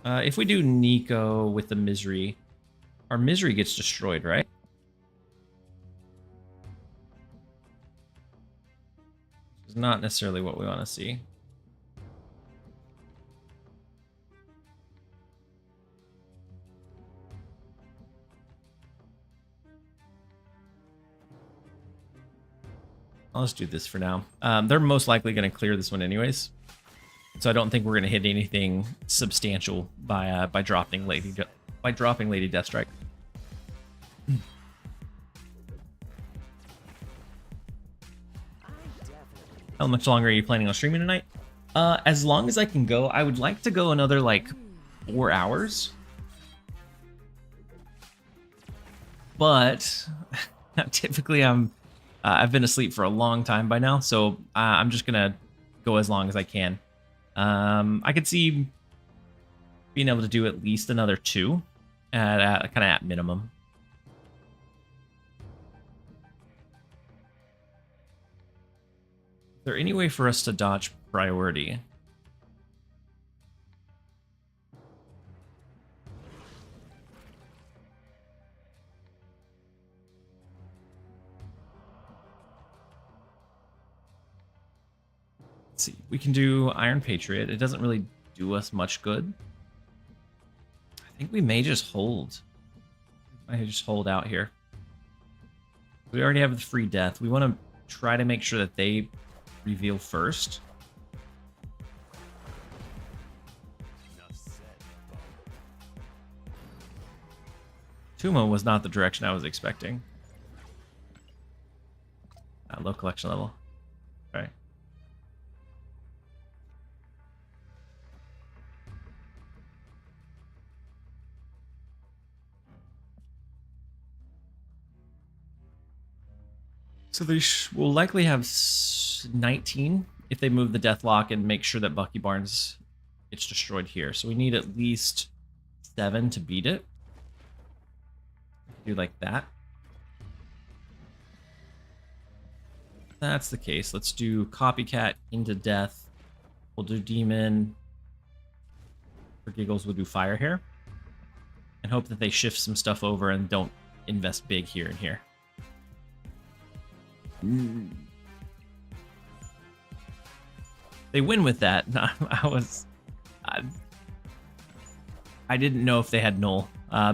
If we do Nico with the Misery, our Misery gets destroyed, right? Which is not necessarily what we want to see. I'll just do this for now. They're most likely going to clear this one anyways, so I don't think we're going to hit anything substantial by dropping Lady Deathstrike. How much longer are you planning on streaming tonight? As long as I can go. I would like to go another like 4 hours, but typically I've been asleep for a long time by now, so I'm just gonna go as long as I can. I could see being able to do at least another 2 at kind of at minimum. Is there any way for us to dodge priority? Let's see, we can do Iron Patriot. It doesn't really do us much good. I think we may just hold. I might just hold out here. We already have the free death. We want to try to make sure that they reveal first. Tumo was not the direction I was expecting. Low collection level. All right. So they will likely have 19 if they move the Deathlock and make sure that Bucky Barnes gets destroyed here. So we need at least 7 to beat it. Do like that. If that's the case. Let's do Copycat into Death. We'll do Demon. For giggles, we'll do Fire here. And hope that they shift some stuff over and don't invest big here and here. They win with that. I didn't know if they had Null,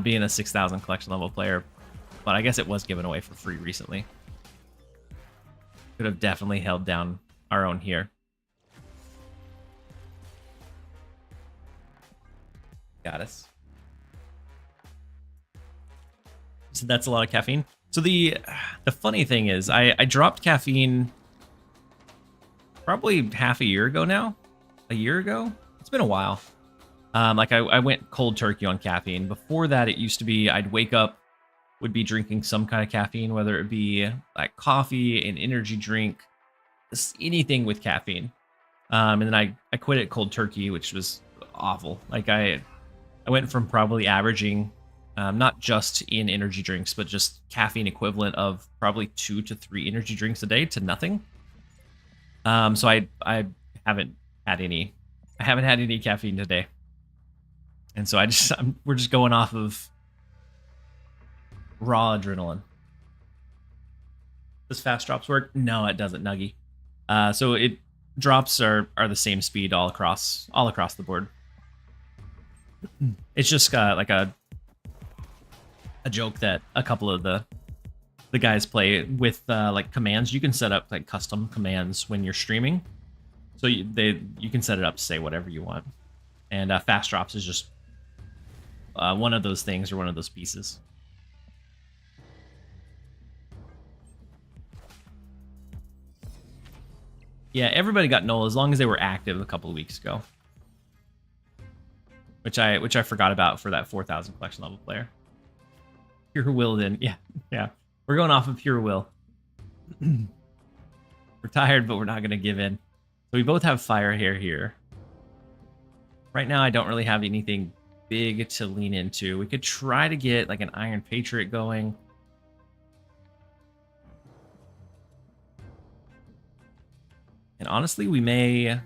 being a 6,000 collection level player, but I guess it was given away for free recently. Could have definitely held down our own here. Got us. So that's a lot of caffeine. So the funny thing is, I dropped caffeine probably half a year ago now. A year ago? It's been a while. Like I went cold turkey on caffeine. Before that, it used to be I'd wake up, would be drinking some kind of caffeine, whether it be like coffee, an energy drink, anything with caffeine. And then I quit it cold turkey, which was awful. Like I went from probably averaging, not just in energy drinks, but just caffeine equivalent of probably 2 to 3 energy drinks a day to nothing. So I haven't had any. I haven't had any caffeine today. And so we're just going off of raw adrenaline. Does fast drops work? No, it doesn't, Nuggy. So it drops are the same speed all across the board. It's just like a joke that a couple of the guys play with like commands. You can set up like custom commands when you're streaming. So you can set it up to say whatever you want. And fast drops is just one of those things or one of those pieces. Yeah, everybody got null as long as they were active a couple of weeks ago. Which I forgot about for that 4,000 collection level player. Pure will then. Yeah. We're going off of pure will. We're tired, but we're not going to give in. So we both have fire hair here. Right now, I don't really have anything big to lean into. We could try to get like an Iron Patriot going. And honestly, we may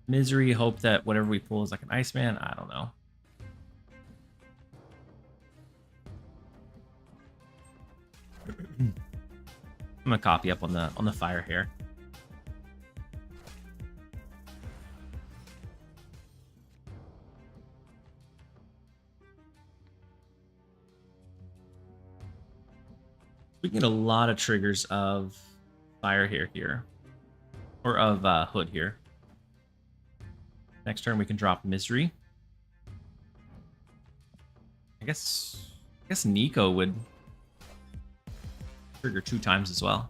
misery hope that whatever we pull is like an Iceman. I don't know. I'm gonna copy up on the fire here. We can get a lot of triggers of fire here, or of hood here. Next turn we can drop misery. I guess Nico would trigger 2 times as well.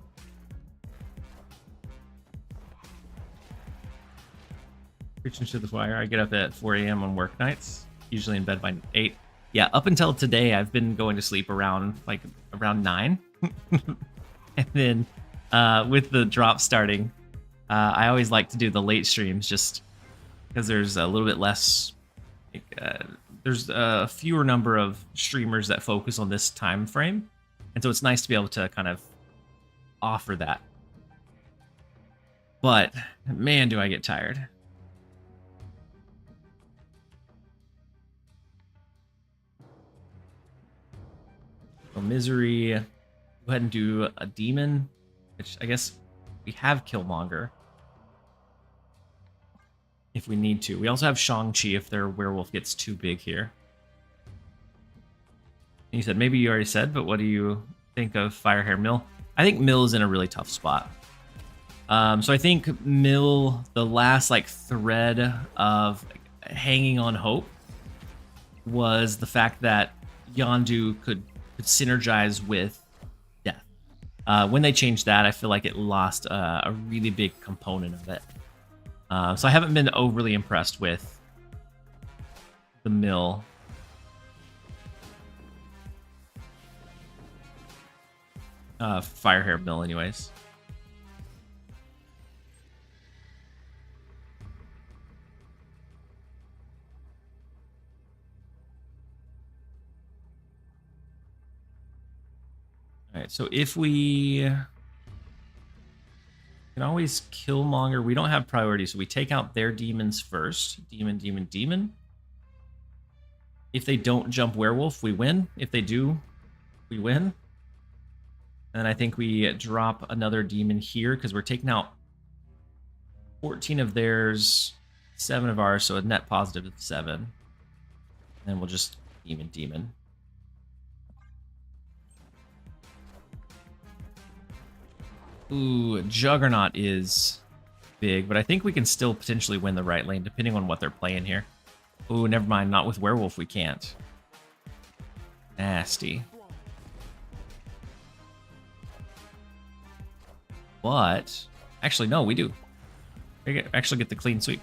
Preaching to the choir. I get up at 4 a.m. on work nights, usually in bed by 8. Yeah, up until today, I've been going to sleep around 9. And then with the drop starting, I always like to do the late streams just because there's a little bit less. There's a fewer number of streamers that focus on this time frame, and so it's nice to be able to kind of offer that. But man, do I get tired. So misery. Go ahead and do a demon, which I guess we have Killmonger if we need to. We also have Shang-Chi if their werewolf gets too big here. And you said, maybe you already said, but what do you think of Firehair Mill? I think Mill is in a really tough spot. So I think Mill, the last thread of hanging on hope was the fact that Yondu could synergize with Death. When they changed that, I feel like it lost a really big component of it. So I haven't been overly impressed with the Mill. Fire Hair Mill anyways. All right, so if we can always kill Monger, we don't have priority, so we take out their demons first. Demon, demon, demon. If they don't jump werewolf, we win. If they do, we win. And I think we drop another demon here because we're taking out 14 of theirs, 7 of ours, so a net positive of 7. And we'll just demon, demon. Ooh, Juggernaut is big, but I think we can still potentially win the right lane depending on what they're playing here. Ooh, never mind. Not with Werewolf, we can't. Nasty. But, actually, no, we do. We actually get the clean sweep.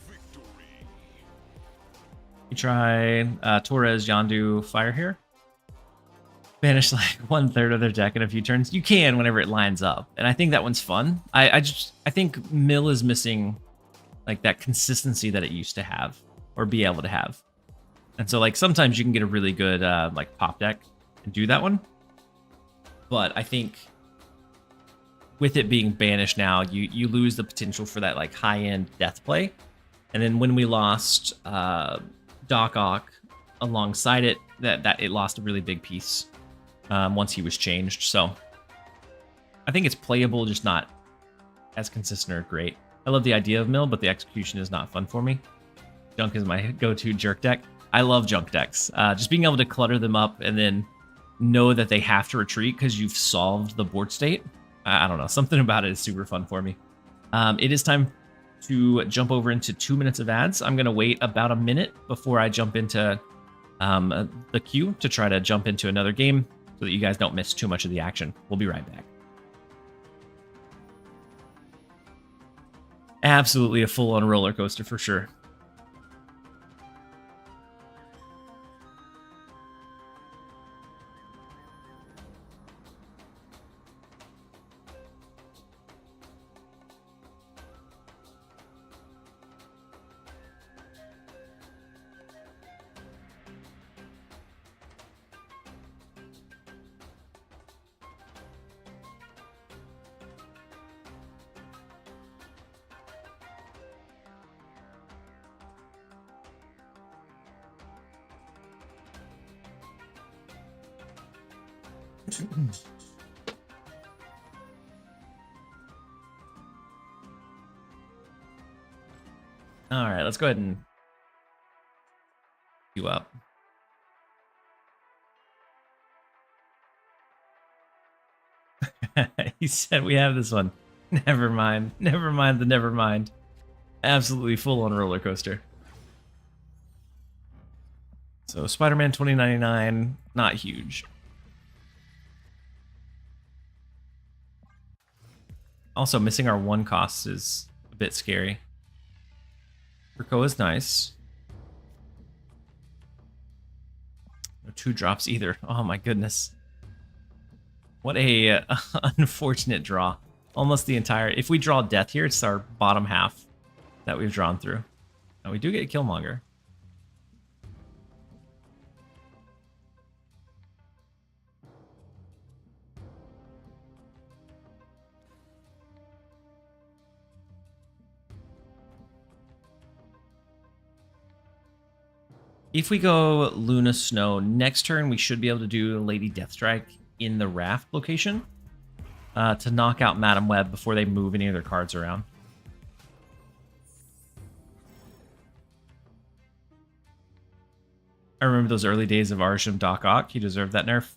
Victory. You try Torres, Yondu, Fire here. Banish like 1/3 of their deck in a few turns. You can whenever it lines up, and I think that one's fun. I think Mill is missing like that consistency that it used to have or be able to have, and so like sometimes you can get a really good like pop deck and do that one, but I think with it being banished now, you lose the potential for that like high end death play, and then when we lost Doc Ock alongside it, that it lost a really big piece. Once he was changed, so I think it's playable, just not as consistent or great. I love the idea of Mill, but the execution is not fun for me. Junk is my go-to jerk deck. I love junk decks. Just being able to clutter them up and then know that they have to retreat because you've solved the board state. I don't know, something about it is super fun for me. It is time to jump over into 2 minutes of ads. I'm going to wait about a minute before I jump into the queue to try to jump into another game, so that you guys don't miss too much of the action. We'll be right back. Absolutely a full-on roller coaster for sure. All right, let's go ahead and queue up. He said we have this one. Never mind. Never mind the never mind. Absolutely full on roller coaster. So Spider-Man 2099, not huge. Also, missing our 1 cost is a bit scary. Krakoa is nice. No 2 drops either. Oh my goodness. What a unfortunate draw. Almost the entire... If we draw death here, it's our bottom half that we've drawn through. Now we do get Killmonger. If we go Luna Snow, next turn we should be able to do Lady Deathstrike in the Raft location to knock out Madam Web before they move any of their cards around. I remember those early days of Arsham Doc Ock. He deserved that nerf.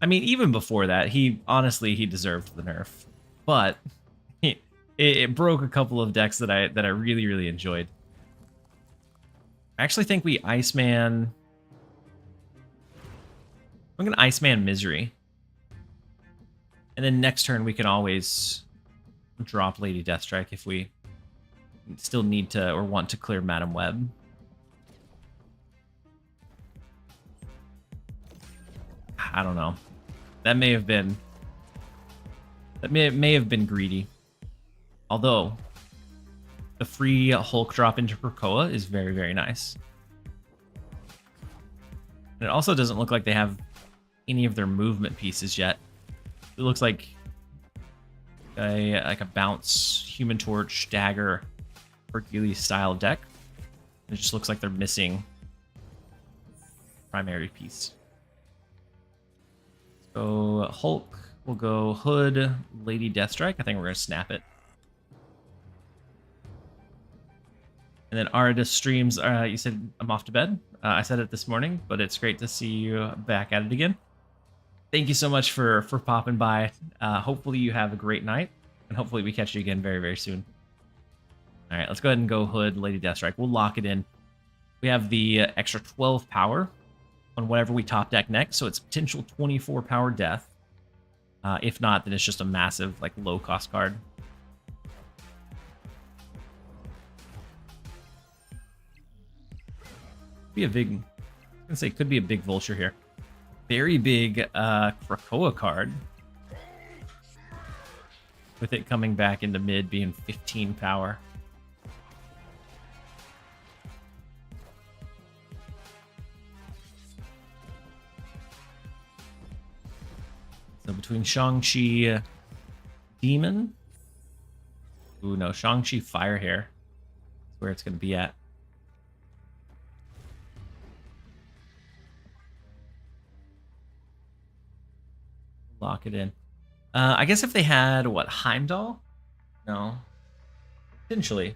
I mean, even before that, he deserved the nerf. But it broke a couple of decks that I really, really enjoyed. I actually think we Iceman... I'm going to Iceman Misery. And then next turn we can always drop Lady Deathstrike if we still need to or want to clear Madam Web. I don't know. That may have been greedy. Although the free Hulk drop into Krakoa is very, very nice. And it also doesn't look like they have any of their movement pieces yet. It looks like a bounce, Human Torch, Dagger, Hercules style deck. It just looks like they're missing primary piece. So Hulk, we'll go Hood, Lady Deathstrike. I think we're gonna snap it. And then Arda streams, you said I'm off to bed. I said it this morning, but it's great to see you back at it again. Thank you so much for popping by. Hopefully you have a great night, and hopefully we catch you again very, very soon. All right, let's go ahead and go Hood, Lady Deathstrike. We'll lock it in. We have the extra 12 power on whatever we top deck next, so it's potential 24 power death. If not, then it's just a massive, like, low-cost card. Be a big, I was gonna say, could be a big vulture here. Very big Krakoa card. With it coming back into mid being 15 power. So between Shang-Chi Demon. Ooh, no, Shang-Chi Firehair is where it's going to be at. Lock it in. I guess if they had, what, Heimdall? No. Potentially.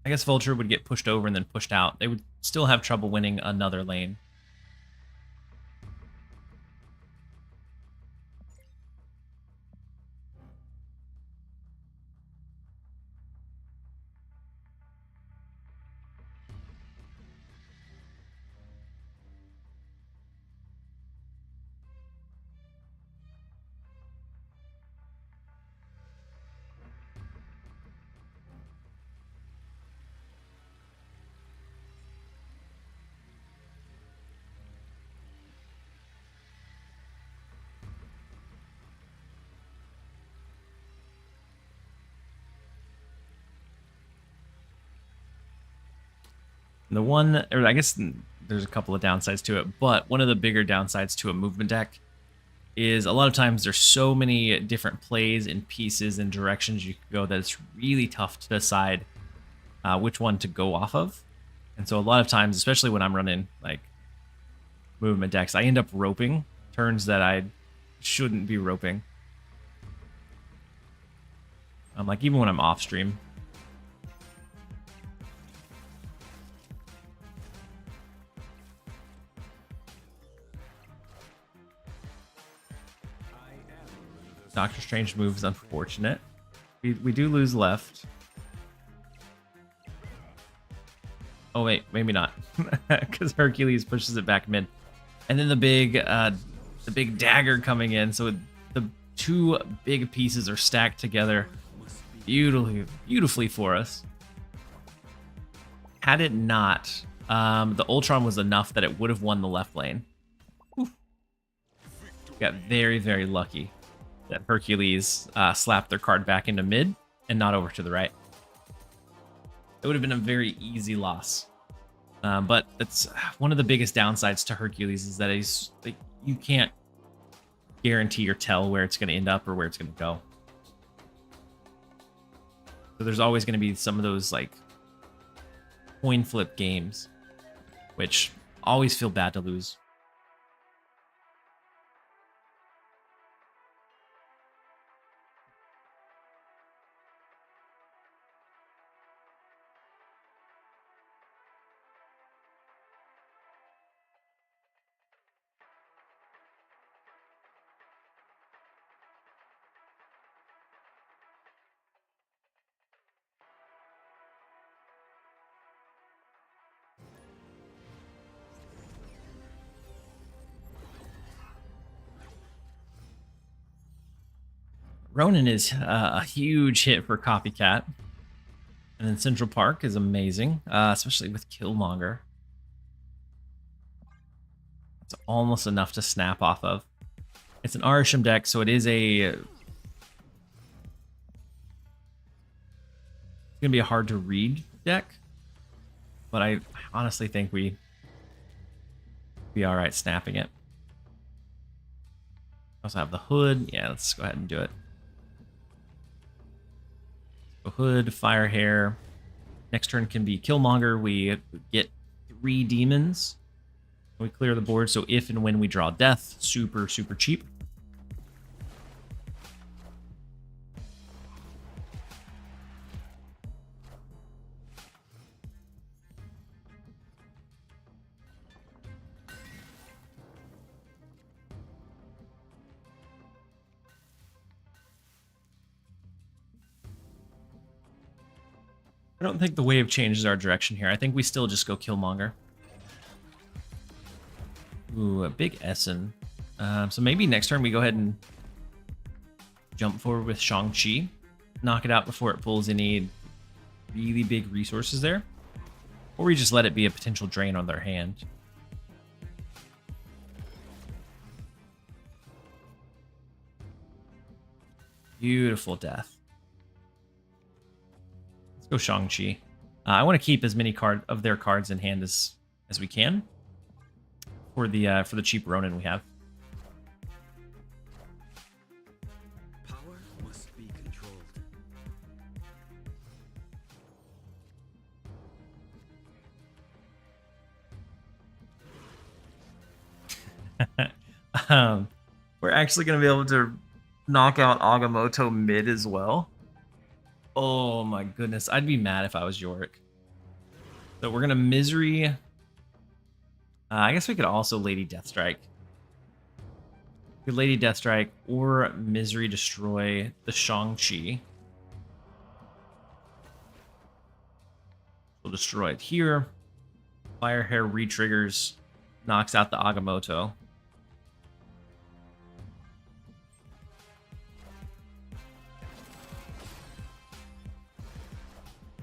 I guess Vulture would get pushed over and then pushed out. They would still have trouble winning another lane. The one, or I guess there's a couple of downsides to it, but one of the bigger downsides to a movement deck is a lot of times there's so many different plays and pieces and directions you can go that it's really tough to decide which one to go off of. And so a lot of times, especially when I'm running like movement decks, I end up roping turns that I shouldn't be roping. Like even when I'm off stream. Doctor Strange move is unfortunate. We do lose left. Oh wait, maybe not, because Hercules pushes it back mid, and then the big dagger coming in. So the two big pieces are stacked together beautifully for us. Had it not, the Ultron was enough that it would have won the left lane. Oof. Got very lucky that Hercules slapped their card back into mid and not over to the right. It would have been a very easy loss. But that's one of the biggest downsides to Hercules is that he's like, you can't guarantee or tell where it's going to end up or where it's going to go. So there's always going to be some of those like coin flip games, which always feel bad to lose. Ronin is a huge hit for Copycat. And then Central Park is amazing, especially with Killmonger. It's almost enough to snap off of. It's an Arisham deck, so it is it's gonna be a hard to read deck, but I honestly think we be all right snapping it. Also have the hood. Yeah, let's go ahead and do it. So hood, fire hair. Next turn can be Killmonger. We get 3 demons. We clear the board, so if and when we draw death, super, super cheap. I don't think the wave changes our direction here. I think we still just go Killmonger. Ooh, a big Essen. So maybe next turn we go ahead and jump forward with Shang-Chi. Knock it out before it pulls any really big resources there. Or we just let it be a potential drain on their hand. Beautiful death. Let's go Shang-Chi. I want to keep as many of their cards in hand as we can for the cheap Ronin we have. Power must be controlled. We're actually going to be able to knock out Agamotto mid as well. Oh my goodness. I'd be mad if I was Yorick. So we're going to Misery. I guess we could also Lady Deathstrike. We could Lady Deathstrike or Misery destroy the Shang-Chi. We'll destroy it here. Fire Hair re-triggers, knocks out the Agamotto.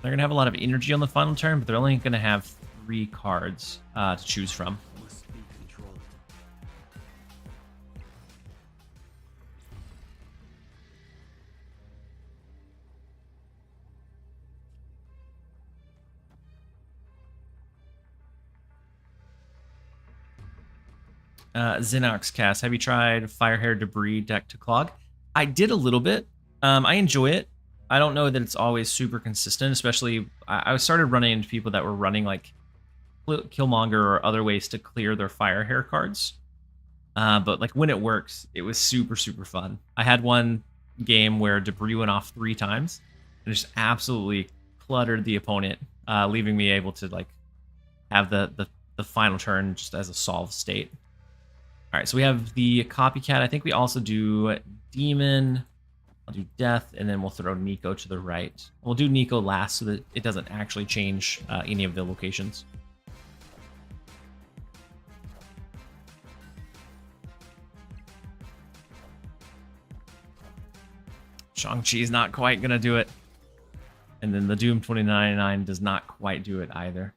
They're going to have a lot of energy on the final turn, but they're only going to have 3 cards to choose from. Must be controlled. Xenox cast. Have you tried Firehair Debris deck to clog? I did a little bit. I enjoy it. I don't know that it's always super consistent, especially I started running into people that were running like Killmonger or other ways to clear their Firehair cards. But like when it works, it was super, super fun. I had one game where Debris went off 3 times and just absolutely cluttered the opponent, leaving me able to like have the final turn just as a solve state. All right, so we have the Copycat. I think we also do Demon. I'll do Death, and then we'll throw Nico to the right. We'll do Nico last so that it doesn't actually change any of the locations. Shang-Chi is not quite going to do it. And then the Doom 2099 does not quite do it either.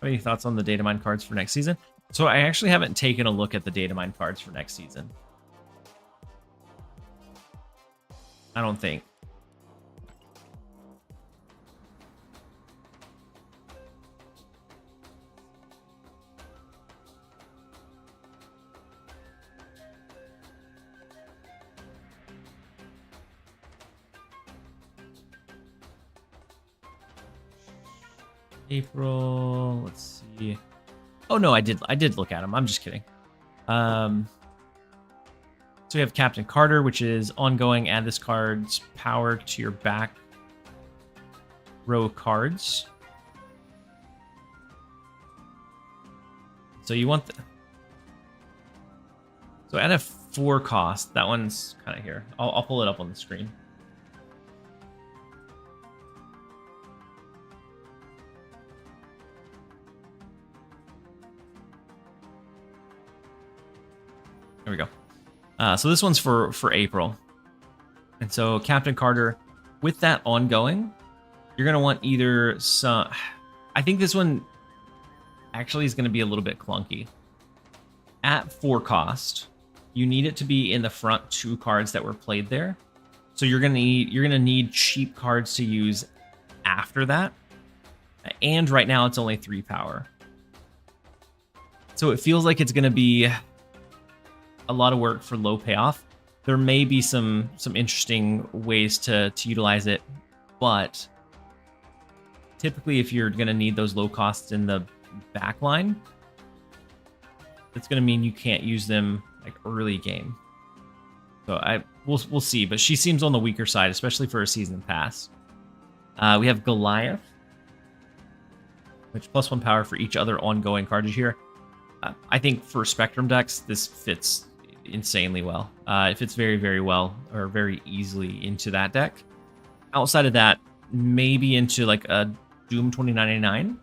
Any thoughts on the Datamine cards for next season? So I actually haven't taken a look at the Datamine cards for next season. I don't think. April, let's see. Oh no, I did look at them. I'm just kidding. So we have Captain Carter, which is ongoing. Add this card's power to your back row cards. So you want so at a 4 cost, that one's kind of here. I'll pull it up on the screen. There we go. So this one's for April. And so Captain Carter, with that ongoing, you're going to want either some... I think this one actually is going to be a little bit clunky. At 4 cost, you need it to be in the front 2 cards that were played there. So you're gonna need cheap cards to use after that. And right now it's only 3 power. So it feels like it's gonna be a lot of work for low payoff. There may be some interesting ways to utilize it, but typically if you're gonna need those low costs in the back line, that's gonna mean you can't use them like early game. So we'll see, but she seems on the weaker side, especially for a season pass. We have Goliath, which +1 power for each other ongoing card you hear. I think for Spectrum decks, this fits insanely well. It fits very, very well, or very easily into that deck. Outside of that, maybe into like a Doom 2099,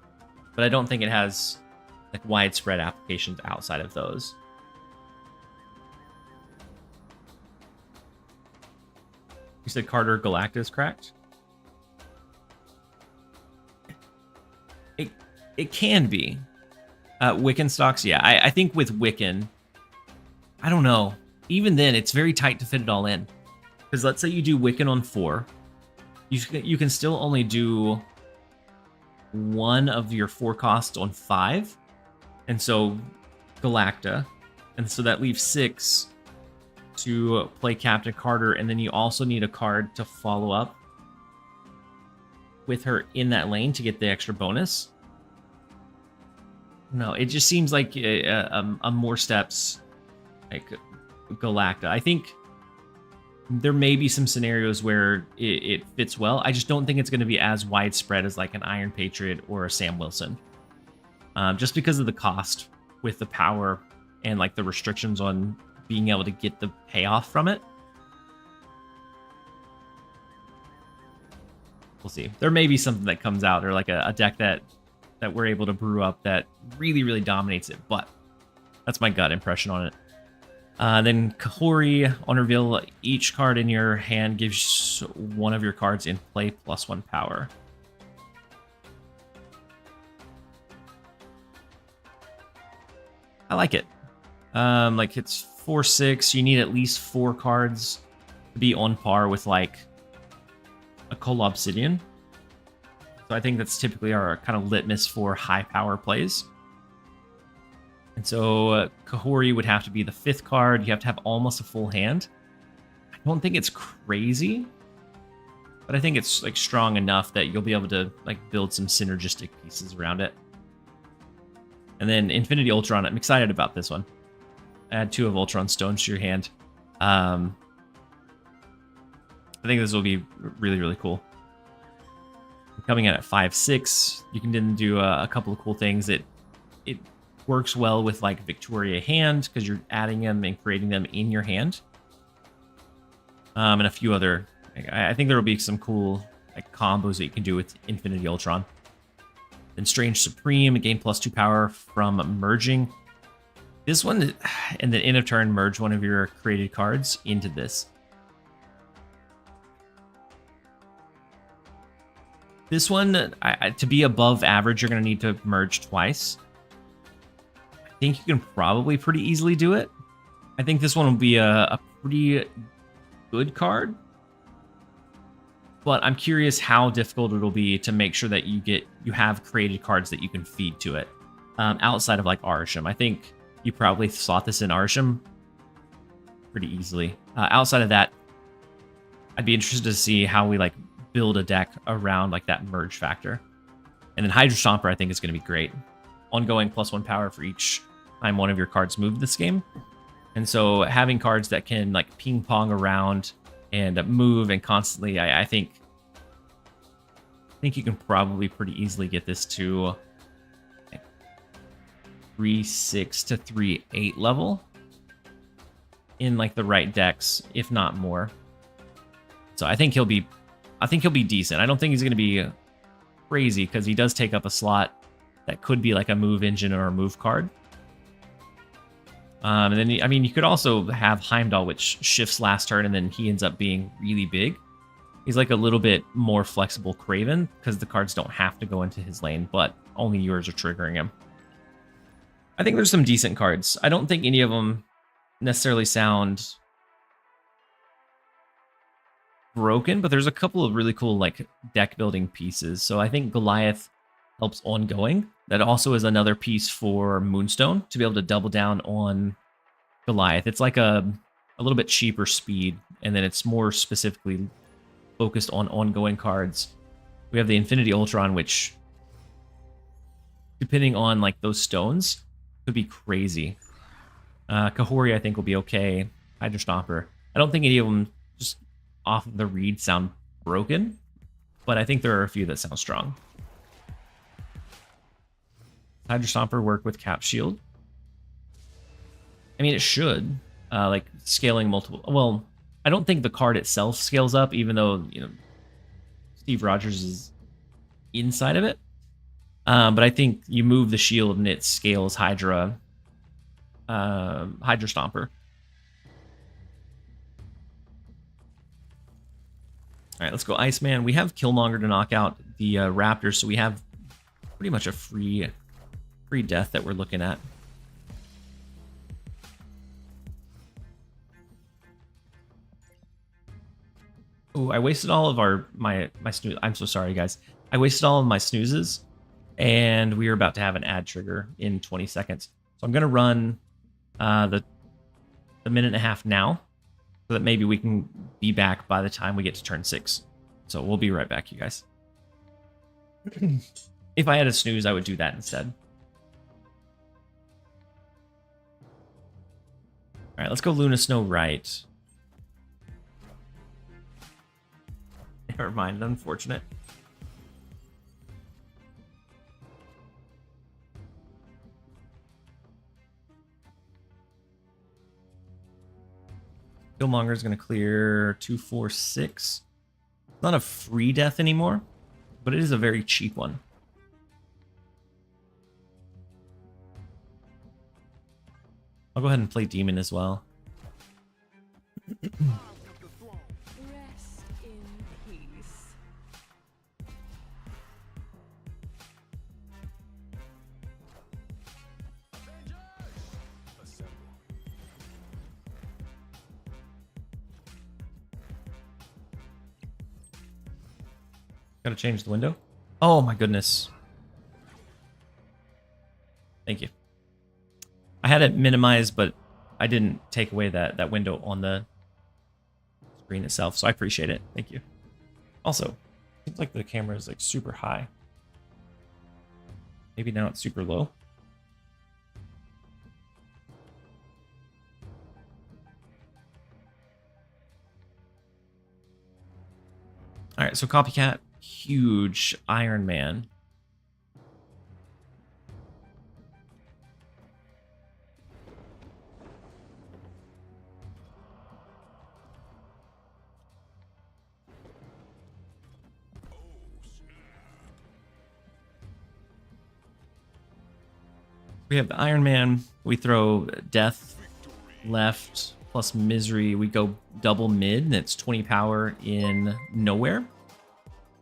but I don't think it has like widespread applications outside of those. You said Carter Galactus cracked? It can be. Wiccan stocks, yeah. I think with Wiccan, I don't know. Even then, it's very tight to fit it all in. Because let's say you do Wiccan on 4. You can still only do 1 of your 4 costs on 5. And so Galacta. And so that leaves 6 to play Captain Carter, and then you also need a card to follow up with her in that lane to get the extra bonus. No, it just seems like a more steps like Galacta. I think there may be some scenarios where it fits well. I just don't think it's going to be as widespread as like an Iron Patriot or a Sam Wilson. Just because of the cost with the power and like the restrictions on being able to get the payoff from it. We'll see. There may be something that comes out, or like a deck that we're able to brew up that really, really dominates it, but that's my gut impression on it. Then Kahori, on reveal, each card in your hand gives one of your cards in play +1 power. I like it. Like it's 4/6. You need at least 4 cards to be on par with like a Kol Obsidian. So I think that's typically our kind of litmus for high power plays. And so Kahori would have to be the 5th card. You have to have almost a full hand. I don't think it's crazy, but I think it's like strong enough that you'll be able to like build some synergistic pieces around it. And then Infinity Ultron, I'm excited about this one. Add 2 of Ultron stones to your hand. I think this will be really, really cool. Coming in at 5/6, you can then do a couple of cool things. It works well with like Victoria hand because you're adding them and creating them in your hand. And a few other. I think there will be some cool like combos that you can do with Infinity Ultron. Then Strange Supreme, gain +2 power from merging. This one, and then in a turn, merge one of your created cards into this. This one, to be above average, you're going to need to merge twice. I think you can probably pretty easily do it. I think this one will be a pretty good card. But I'm curious how difficult it'll be to make sure that you have created cards that you can feed to it. Outside of like Arisham. I think you probably slot this in Arisham pretty easily. Outside of that, I'd be interested to see how we like build a deck around like that merge factor. And then Hydra Stomper I think is going to be great. Ongoing +1 power for each time one of your cards move this game. And so having cards that can like ping pong around and move and constantly, I think you can probably pretty easily get this to 3/6 to 3/8 level in like the right decks, if not more. So I think he'll be decent. I don't think he's going to be crazy because he does take up a slot that could be like a move engine or a move card. And then, I mean, you could also have Heimdall, which shifts last turn, and then he ends up being really big. He's like a little bit more flexible Kraven because the cards don't have to go into his lane, but only yours are triggering him. I think there's some decent cards. I don't think any of them necessarily sound broken, but there's a couple of really cool like deck building pieces. So I think Goliath helps ongoing. That also is another piece for Moonstone to be able to double down on Goliath. It's like a little bit cheaper speed, and then it's more specifically focused on ongoing cards. We have the Infinity Ultron, which, depending on like those stones, could be crazy. Kahori, I think, will be okay. Hydra Stomper. I don't think any of them just off of the read sound broken, but I think there are a few that sound strong. Hydra Stomper work with Cap Shield. I mean, it should. Like scaling multiple. Well, I don't think the card itself scales up, even though, you know, Steve Rogers is inside of it. But I think you move the shield and it scales Hydra Stomper. All right, let's go Iceman. We have Killmonger to knock out the Raptors, so we have pretty much a free death that we're looking at. Oh, I wasted all of my snooze. I'm so sorry, guys. I wasted all of my snoozes, and we are about to have an ad trigger in 20 seconds. So I'm going to run the minute and a half now, so that maybe we can be back by the time we get to turn 6. So we'll be right back, you guys. If I had a snooze, I would do that instead. All right, let's go Luna Snow right. Never mind, unfortunate. Killmonger is going to clear 2, 4, 6. Not a free death anymore, but it is a very cheap one. I'll go ahead and play Demon as well. Rest in peace. Gotta change the window. Oh my goodness. Thank you. I had it minimized, but I didn't take away that window on the screen itself, so I appreciate it. Thank you. Also, seems like the camera is like super high. Maybe now it's super low. All right, so Copycat, huge Iron Man. We have the Iron Man. We throw Death left plus Misery. We go double mid, and it's 20 power in Nowhere.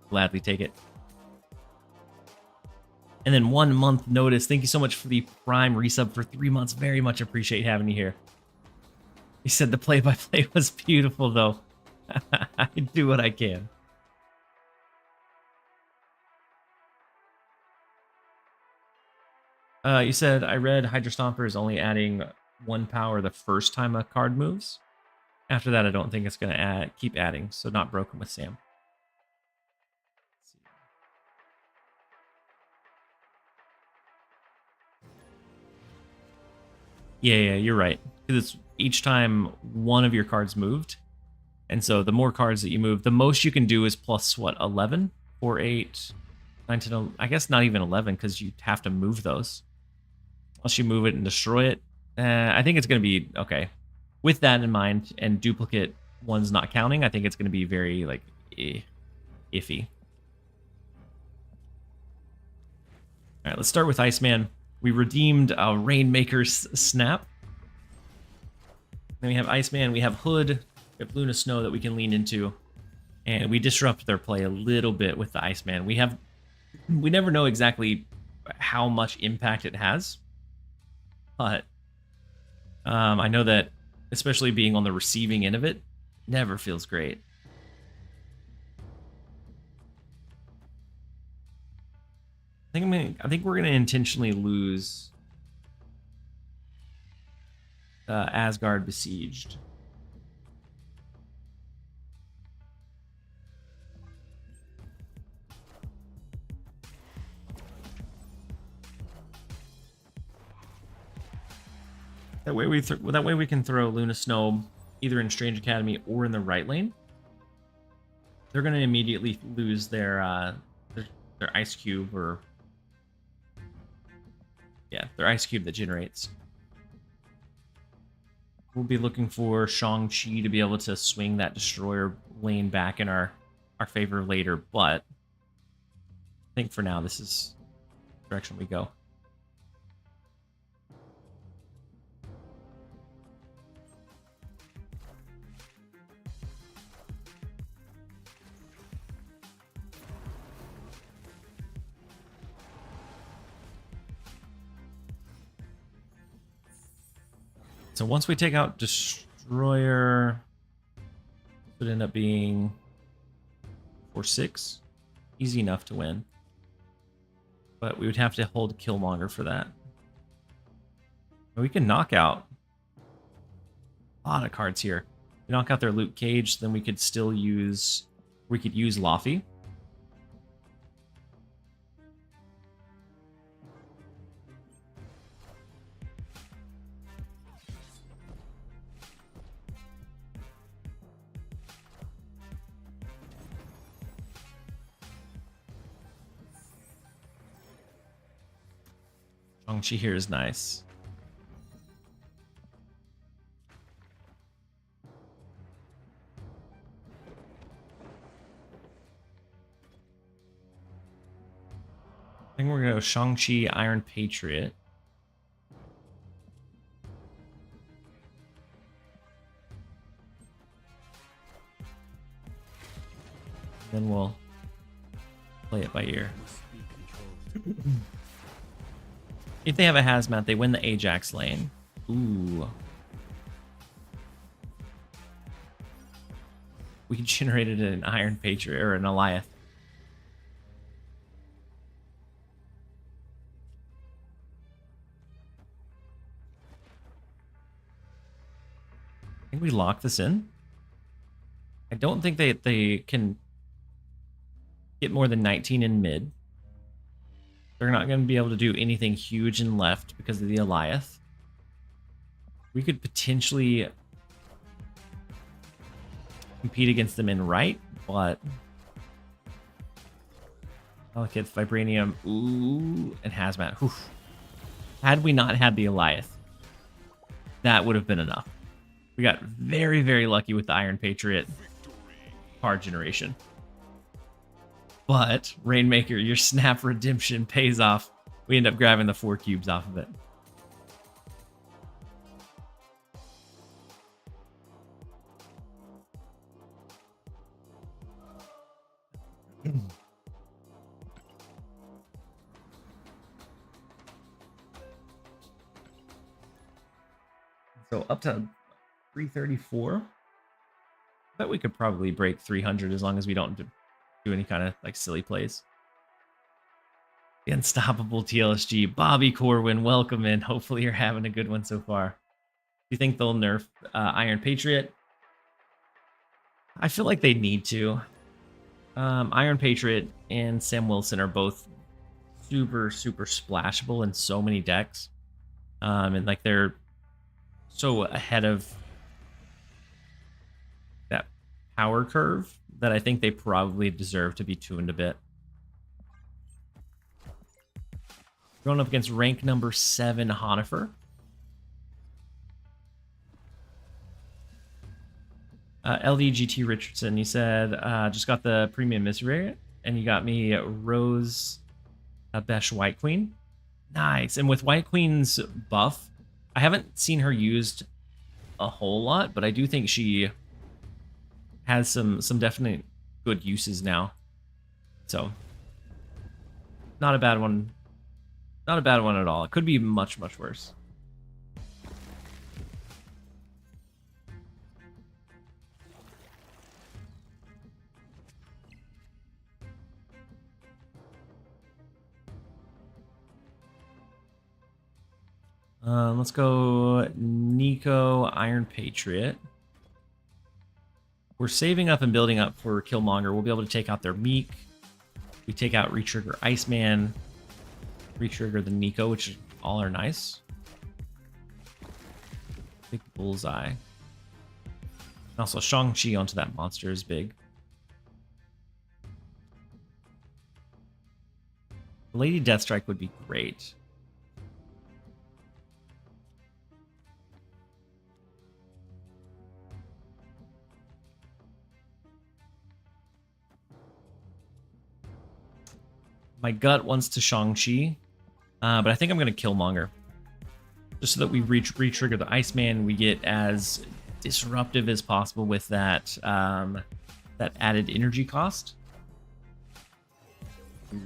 Gladly take it. And then 1 month notice. Thank you so much for the Prime resub for 3 months. Very much appreciate having you here. He said the play-by-play was beautiful, though. I do what I can. You said, I read Hydra Stomper is only adding 1 power the first time a card moves. After that, I don't think it's going to keep adding, so not broken with Sam. Yeah, you're right. Because each time one of your cards moved. And so the more cards that you move, the most you can do is plus, what, 11? 4, 8, 9, 10, I guess not even 11, because you have to move those. Unless you move it and destroy it. I think it's going to be okay. With that in mind, and duplicate ones not counting, I think it's going to be very, like, iffy. All right, let's start with Iceman. We redeemed Rainmaker's Snap. Then we have Iceman, we have Hood, we have Luna Snow that we can lean into. And we disrupt their play a little bit with the Iceman. We never know exactly how much impact it has. but I know that especially being on the receiving end of it never feels great. I think we're gonna intentionally lose Asgard besieged. That way we can throw Luna Snow either in Strange Academy or in the right lane. They're gonna immediately lose their ice cube or their ice cube that generates. We'll be looking for Shang-Chi to be able to swing that destroyer lane back in our favor later, but I think for now this is the direction we go. So once we take out Destroyer, it would end up being 4-6. Easy enough to win. But we would have to hold Killmonger for that. And we can knock out a lot of cards here. We knock out their Luke Cage, then we could still use... We could use Laufey. Shang-Chi here is nice. I think we're gonna go Shang-Chi, Iron Patriot. Then we'll play it by ear. Must be controlled. If they have a hazmat, they win the Ajax lane. Ooh. We generated an Iron Patriot or an Goliath. I think we lock this in. I don't think they can get more than 19 in mid. They're not going to be able to do anything huge in left because of the Goliath. We could potentially compete against them in right, but Delicate Vibranium, ooh, and Hazmat. Oof. Had we not had the Goliath, that would have been enough. We got very, very lucky with the Iron Patriot card generation. But, Rainmaker, your snap redemption pays off. We end up grabbing the 4 cubes off of it. So up to 334. Bet we could probably break 300 as long as we don't do any kind of like silly plays. The unstoppable TLSG, Bobby Corwin, welcome in. Hopefully you're having a good one so far. Do you think they'll nerf Iron Patriot? I feel like they need to. Iron Patriot and Sam Wilson are both super, super splashable in so many decks. And like they're so ahead of that power curve that I think they probably deserve to be tuned a bit. Going up against rank number 7 Honifer. LDGT Richardson, you said, just got the premium mystery, and you got me Rose Besh White Queen. Nice. And with White Queen's buff, I haven't seen her used a whole lot, but I do think she has some definite good uses now. So, not a bad one. Not a bad one at all. It could be much, much worse. Let's go Nico, Iron Patriot. We're saving up and building up for Killmonger. We'll be able to take out their Meek. We take out Retrigger Iceman. Retrigger the Nico, which all are nice. Big bullseye. Also, Shang-Chi onto that monster is big. Lady Deathstrike would be great. My gut wants to Shang-Chi, but I think I'm going to Killmonger. Just so that we re-trigger the Iceman, we get as disruptive as possible with that that added energy cost. Ooh.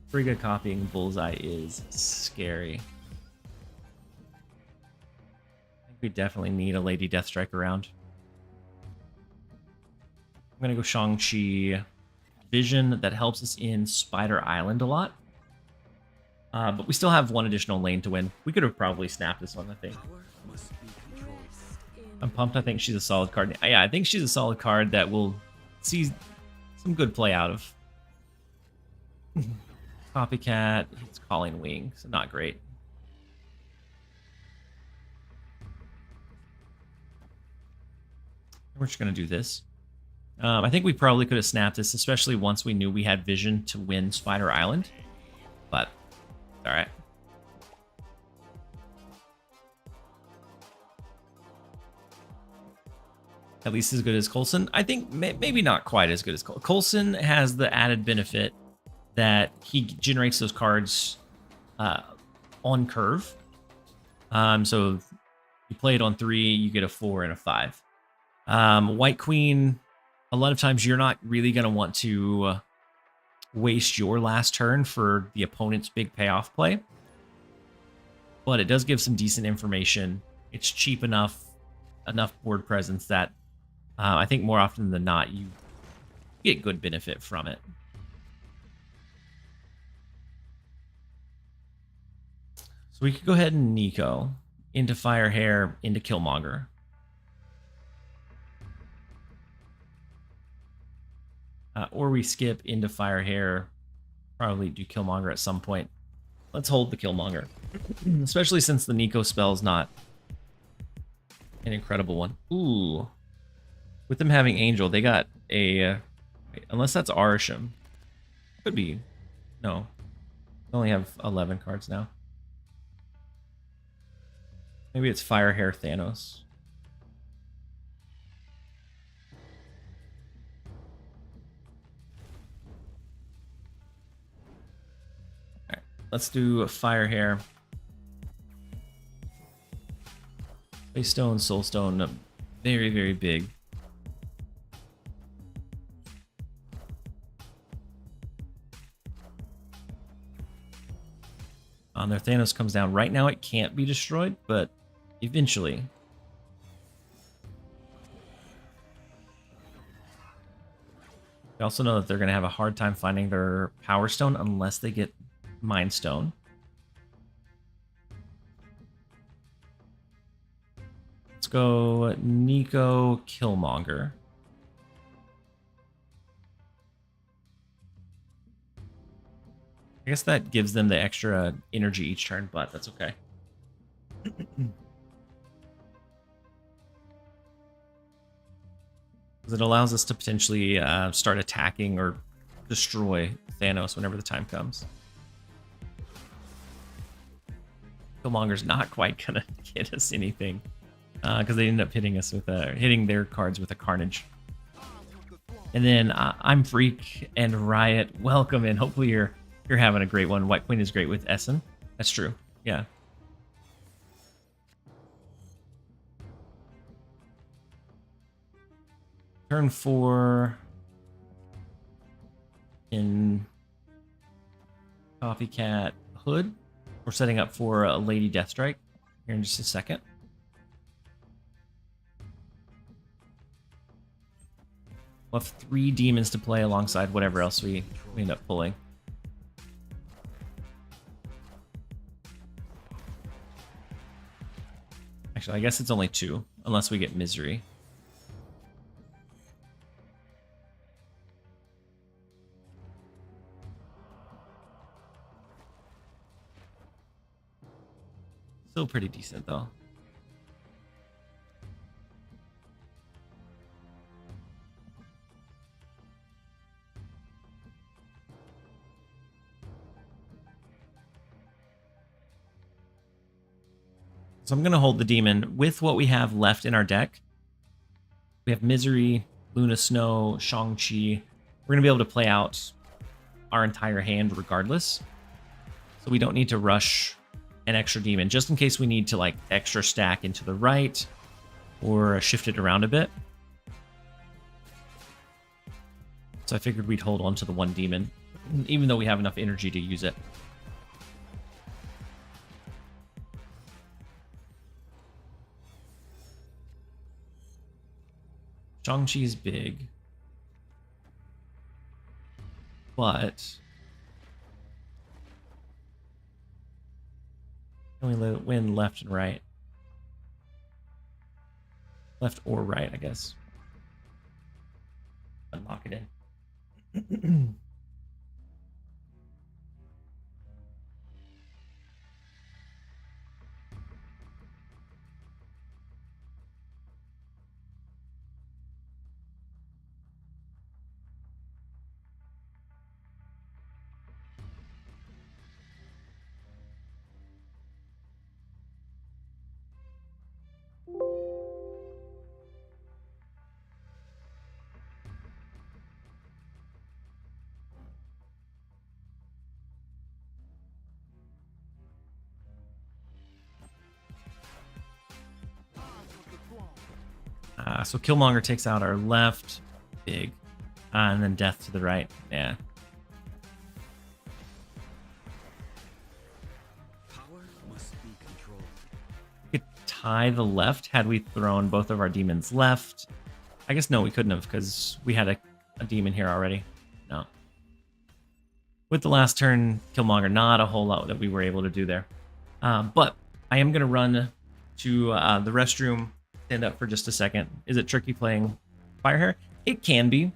Frigga copying Bullseye is scary. I think we definitely need a Lady Deathstrike around. I'm going to go Shang-Chi. Vision that helps us in Spider Island a lot. But we still have one additional lane to win. We could have probably snapped this one, I think. I'm pumped. I think she's a solid card. Yeah, I think she's a solid card that we'll see some good play out of. Copycat. It's Calling Wing, so not great. We're just going to do this. I think we probably could have snapped this, especially once we knew we had vision to win Spider Island. But, alright. At least as good as Coulson. I think maybe not quite as good as Coulson. Coulson has the added benefit that he generates those cards on curve. So if you play it on 3, you get a 4 and a 5. White Queen, a lot of times you're not really going to want to waste your last turn for the opponent's big payoff play. But it does give some decent information. It's cheap enough board presence that I think more often than not you get good benefit from it. So we could go ahead and Nico into Firehair, into Killmonger. Or we skip into Firehair, probably do Killmonger at some point. Let's hold the Killmonger, especially since the Nico spell's not an incredible one. Ooh. With them having Angel, they got a... unless that's Arisham. Could be. No. They only have 11 cards now. Maybe it's Firehair Thanos. Alright, let's do Firehair. Stone, Soulstone, very, very big. Their Thanos comes down. Right now it can't be destroyed, but eventually. We also know that they're going to have a hard time finding their Power Stone unless they get Mind Stone. Let's go Nico Killmonger. I guess that gives them the extra energy each turn, but that's okay. Because it allows us to potentially start attacking or destroy Thanos whenever the time comes. Killmonger's not quite gonna get us anything because they end up hitting us with hitting their cards with a Carnage. And then I'm Freak and Riot. Welcome in. Hopefully you're having a great one. White Queen is great with Essen. That's true. Yeah. Turn 4 in Copycat Hood. We're setting up for a Lady Deathstrike here in just a second. We'll have 3 demons to play alongside whatever else we end up pulling. Actually, I guess it's only 2, unless we get misery. Still pretty decent, though. So I'm going to hold the demon with what we have left in our deck. We have Misery, Luna Snow, Shang-Chi. We're going to be able to play out our entire hand regardless. So we don't need to rush an extra demon, just in case we need to like extra stack into the right or shift it around a bit. So I figured we'd hold on to the 1 demon, even though we have enough energy to use it. Shang-Chi is big, but can we win left and right? Left or right, I guess. Unlock it in. So Killmonger takes out our left, big, and then death to the right. Yeah. Power must be controlled. We could tie the left had we thrown both of our demons left. I guess no, we couldn't have because we had a demon here already. No. With the last turn, Killmonger, not a whole lot that we were able to do there. But I am going to run to the restroom. Stand up for just a second. Is it tricky playing Firehair? It can be.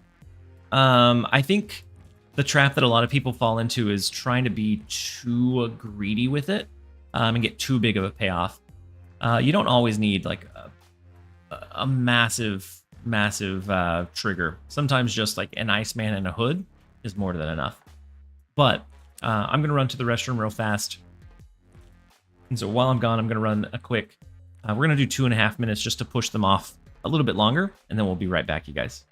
I think the trap that a lot of people fall into is trying to be too greedy with it and get too big of a payoff. You don't always need like a massive trigger. Sometimes just like an Iceman and a hood is more than enough. But I'm going to run to the restroom real fast. And so while I'm gone, I'm going to run a quick... we're going to do 2.5 minutes just to push them off a little bit longer, and then we'll be right back, you guys.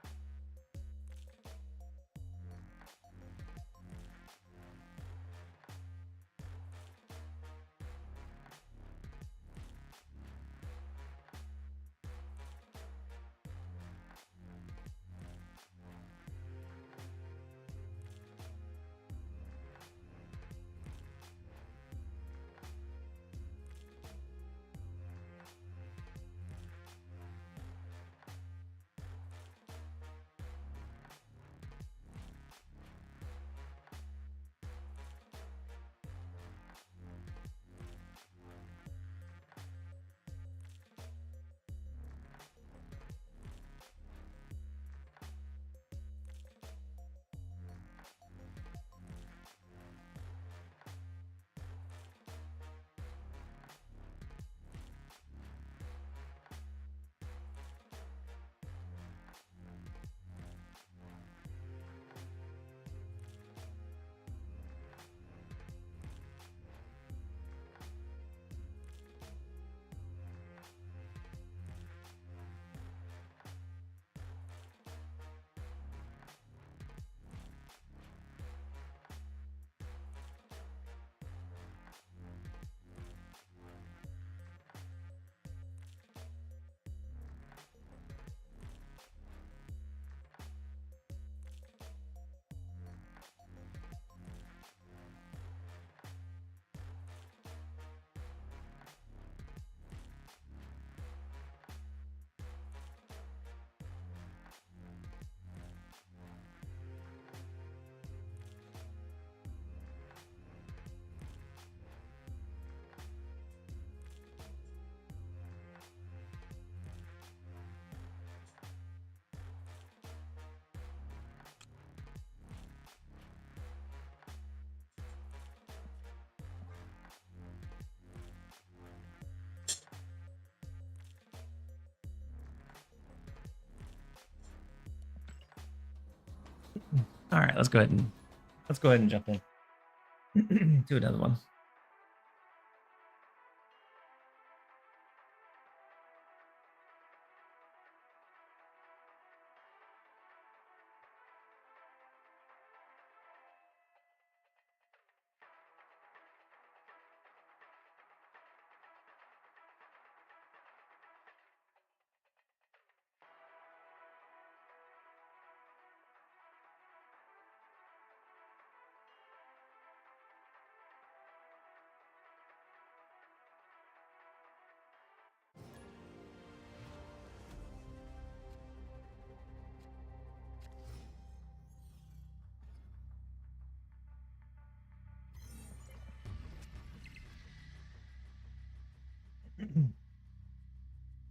right, let's go ahead and jump in. Do another one.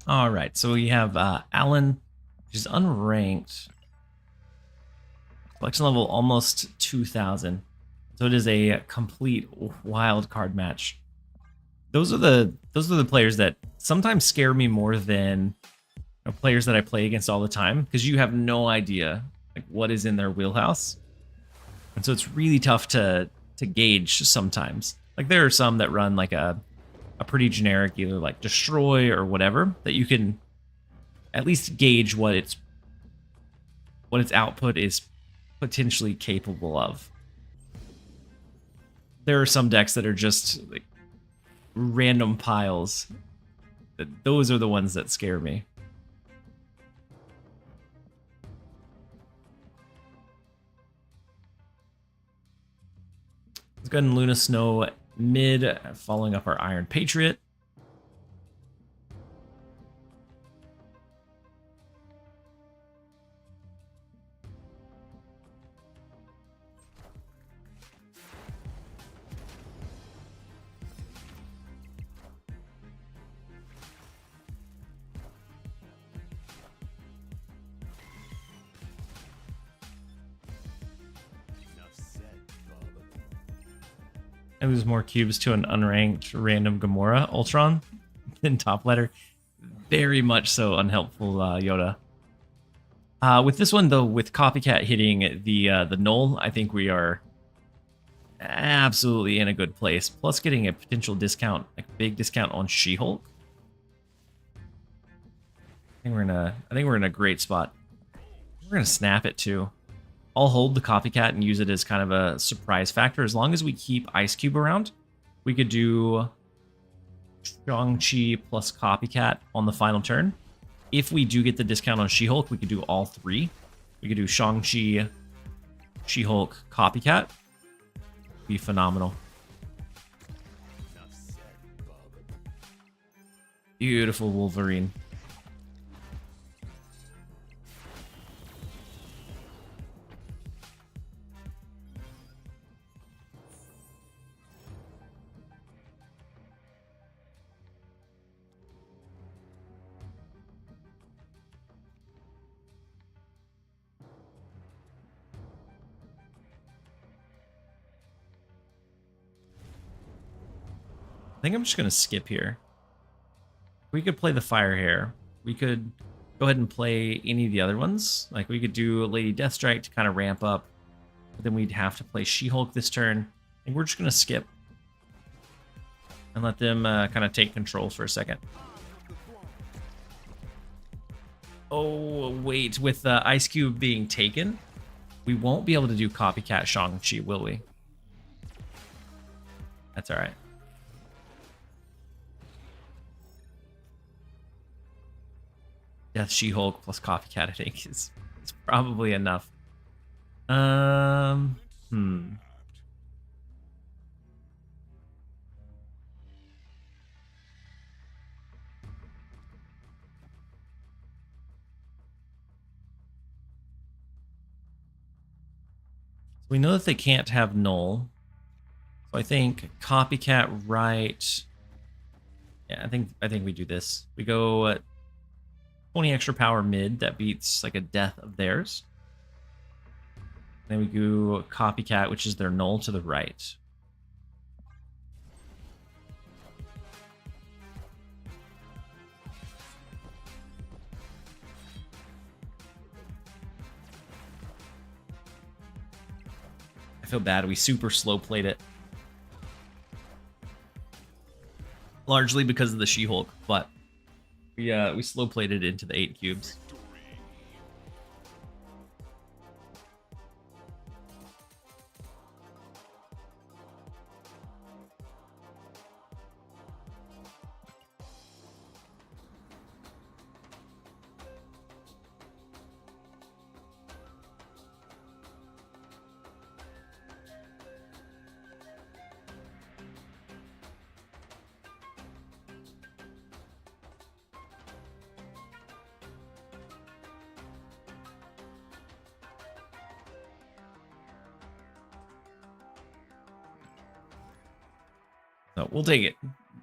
All right, so we have Alan, which is unranked. Selection level almost 2,000. So it is a complete wild card match. Those are the players that sometimes scare me more than players that I play against all the time, because you have no idea like what is in their wheelhouse. And so it's really tough to gauge sometimes. Like there are some that run like a pretty generic, either like destroy or whatever, that you can at least gauge what its output is potentially capable of. There are some decks that are just like random piles. Those are the ones that scare me. Let's go ahead and Luna Snow mid, following up our Iron Patriot. Enough said, Bub. I lose more cubes to an unranked random Gamora Ultron than top letter. Very much so unhelpful, Yoda. With this one though, with Copycat hitting the null, I think we are absolutely in a good place. Plus getting a potential discount, like big discount on She-Hulk. I think we're in a great spot. We're gonna snap it too. I'll hold the Copycat and use it as kind of a surprise factor. As long as we keep Ice Cube around, we could do Shang-Chi plus Copycat on the final turn. If we do get the discount on She-Hulk, we could do all three. We could do Shang-Chi, She-Hulk, Copycat. Be phenomenal. Enough said, Bub. Beautiful Wolverine. I think I'm just going to skip here. We could play the Fire Hair. We could go ahead and play any of the other ones. Like we could do Lady Deathstrike to kind of ramp up. But then we'd have to play She-Hulk this turn. I think we're just going to skip. And let them kind of take control for a second. Oh, wait. With Ice Cube being taken, we won't be able to do Copycat Shang-Chi, will we? That's all right. Death She-Hulk plus Copycat, I think, is probably enough. We know that they can't have null. So I think Copycat right. Yeah, I think we do this. We go 20 extra power mid, that beats like a death of theirs. Then we go Copycat, which is their null to the right. feel bad. We super slow played it. Largely because of the She-Hulk, but we slow played it into the 8 cubes. So we'll take it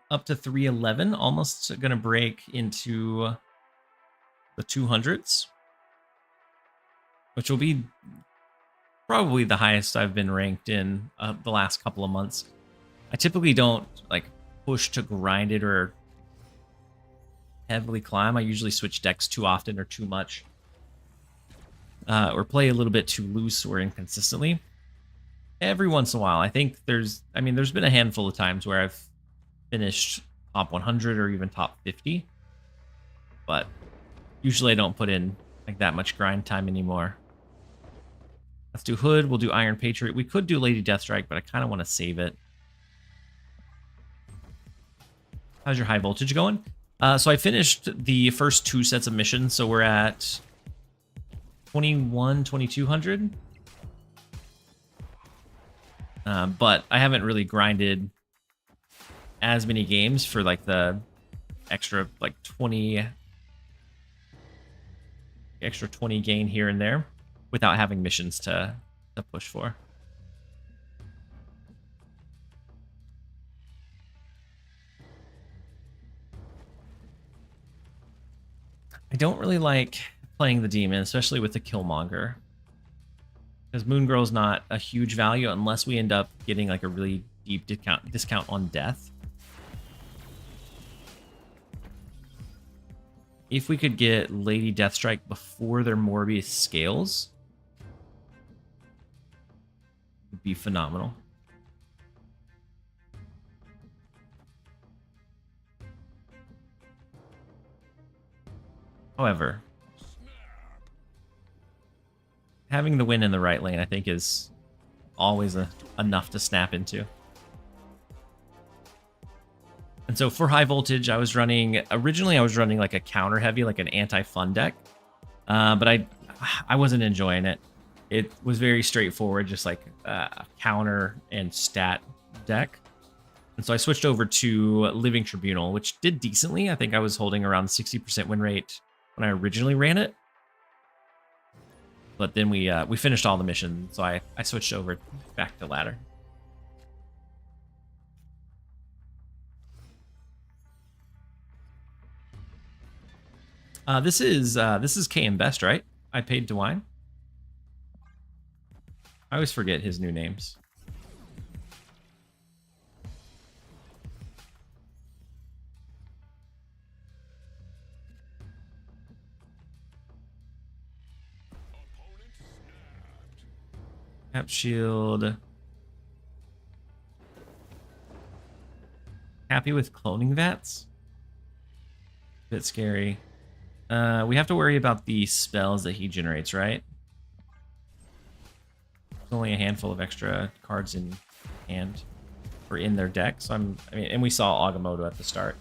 up to 311, almost going to break into the 200s, which will be probably the highest I've been ranked in the last couple of months. I typically don't like push to grind it or heavily climb. I usually switch decks too often or too much, or play a little bit too loose or inconsistently. Every once in a while, I think there's been a handful of times where I've finished top 100 or even top 50, but usually I don't put in like that much grind time anymore. Let's do Hood. We'll do Iron Patriot. We could do Lady Deathstrike, but I kind of want to save it. How's your high voltage going? So I finished the first 2 sets of missions, so we're at 2200. But I haven't really grinded as many games for like the extra 20 gain here and there without having missions to push for. I don't really like playing the demon, especially with the Killmonger. Because Moon Girl's not a huge value unless we end up getting like a really deep discount on death. If we could get Lady Deathstrike before their Morbius scales, it would be phenomenal. However, having the win in the right lane, I think, is always enough to snap into. And so for high voltage, originally I was running like a counter heavy, like an anti-fun deck, but I wasn't enjoying it. It was very straightforward, just like a counter and stat deck. And so I switched over to Living Tribunal, which did decently. I think I was holding around 60% win rate when I originally ran it. But then we finished all the missions, so I switched over back to ladder. This is KM Best, right? I paid DeWine. I always forget his new names. Cap shield. Happy with cloning vats? Bit scary. We have to worry about the spells that he generates, right? There's only a handful of extra cards in hand or in their deck, so and we saw Agamotto at the start.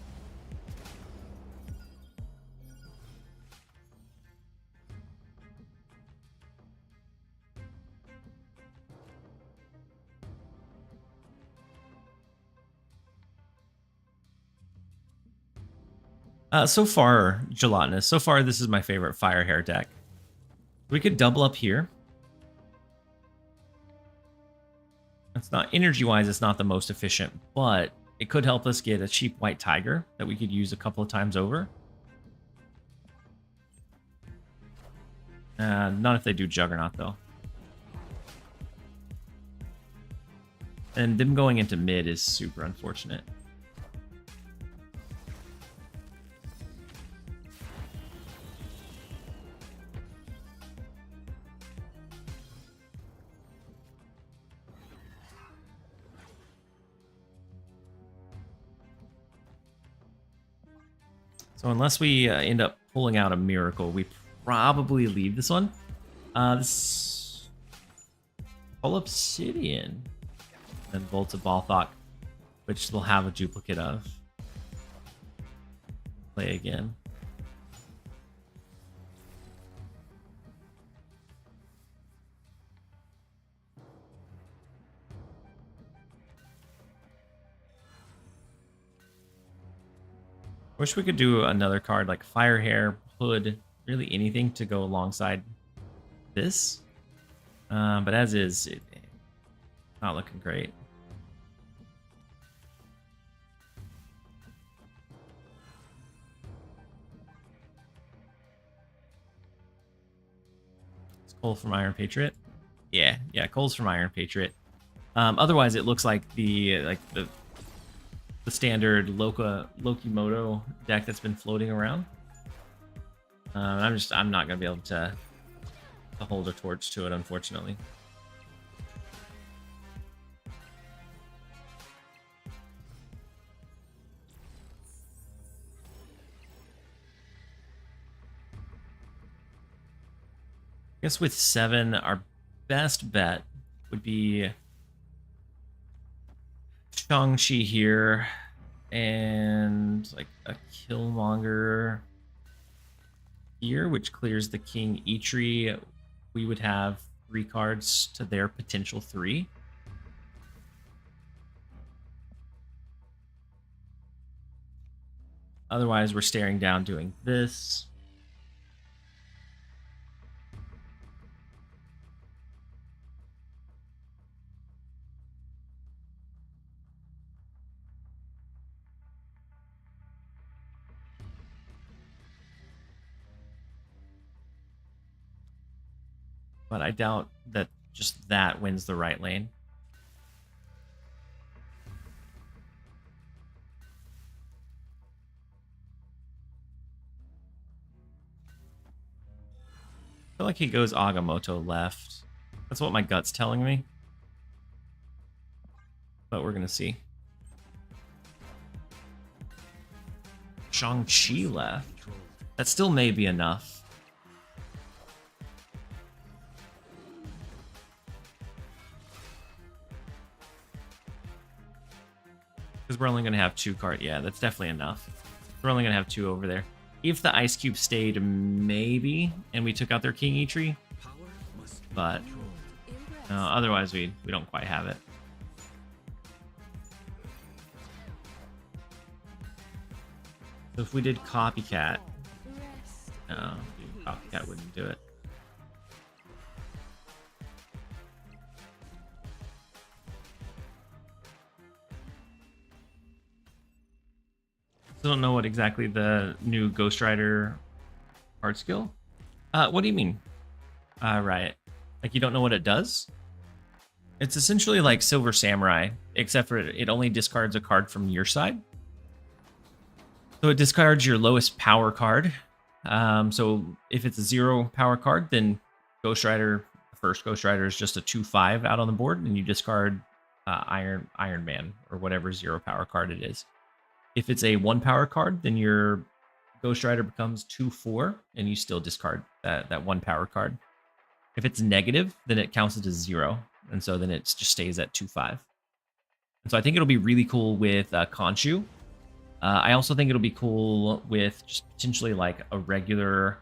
So far, Gelatinous. So far, this is my favorite Fire Hair deck. We could double up here. It's not energy-wise, it's not the most efficient, but it could help us get a cheap White Tiger that we could use a couple of times over. Not if they do Juggernaut, though. And them going into mid is super unfortunate. So unless we end up pulling out a miracle, we probably leave this one. This Full Obsidian and Bolts of Balthok, which they'll have a duplicate of. Play again. Wish we could do another card like Fire Hair, Hood, really anything to go alongside this. But as is, not looking great. It's Cole from Iron Patriot. Yeah, Cole's from Iron Patriot. Otherwise, it looks like the standard Lokimoto deck that's been floating around. I'm not gonna be able to hold a torch to it, unfortunately. I guess with 7, our best bet would be Shang-Chi here and like a Killmonger here, which clears the King Eitri. We would have 3 cards to their potential 3. Otherwise, we're staring down doing this. But I doubt that just that wins the right lane. I feel like he goes Agamotto left. That's what my gut's telling me. But we're gonna see. Shang-Chi left. That still may be enough. Because we're only going to have 2 cards. Yeah, that's definitely enough. We're only going to have 2 over there. If the Ice Cube stayed, maybe, and we took out their King Eitri. But otherwise, we don't quite have it. So if we did Copycat, no, Copycat wouldn't do it. Still don't know what exactly the new Ghost Rider card skill. What do you mean? Right. Like you don't know what it does? It's essentially like Silver Samurai, except for it only discards a card from your side. So it discards your lowest power card. So if it's a 0 power card, then Ghost Rider, the first Ghost Rider is just a 2/5 out on the board, and you discard Iron Man or whatever 0 power card it is. If it's a 1 power card, then your Ghost Rider becomes 2/4, and you still discard that 1 power card. If it's negative, then it counts it as 0, and so then it just stays at 2/5. And so I think it'll be really cool with Khonshu. I also think it'll be cool with just potentially like a regular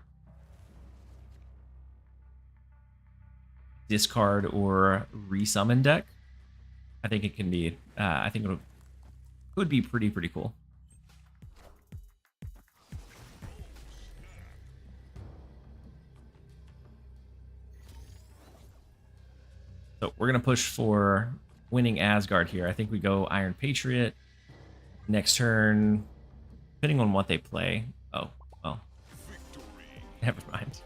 discard or resummon deck. I think it can be. I think it could be pretty cool. So we're gonna push for winning Asgard here. I think we go Iron Patriot. Next turn, depending on what they play. Oh, well. Never mind.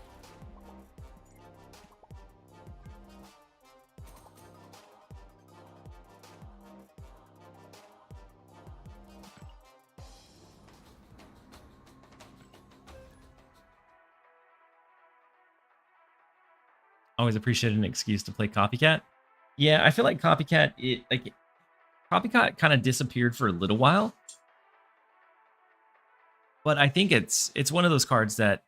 Always appreciate an excuse to play Copycat. Yeah, I feel like Copycat kind of disappeared for a little while. But I think it's one of those cards that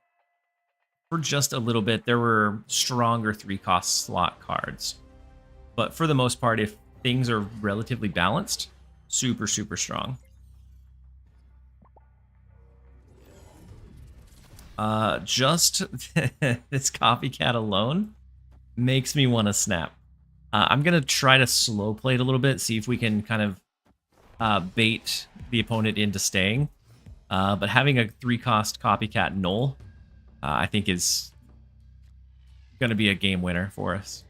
for just a little bit there were stronger 3-cost slot cards. But for the most part, if things are relatively balanced, super, super strong. Just this copycat alone makes me want to snap. I'm going to try to slow play it a little bit, see if we can kind of bait the opponent into staying. But having a 3-cost copycat null, I think is going to be a game winner for us.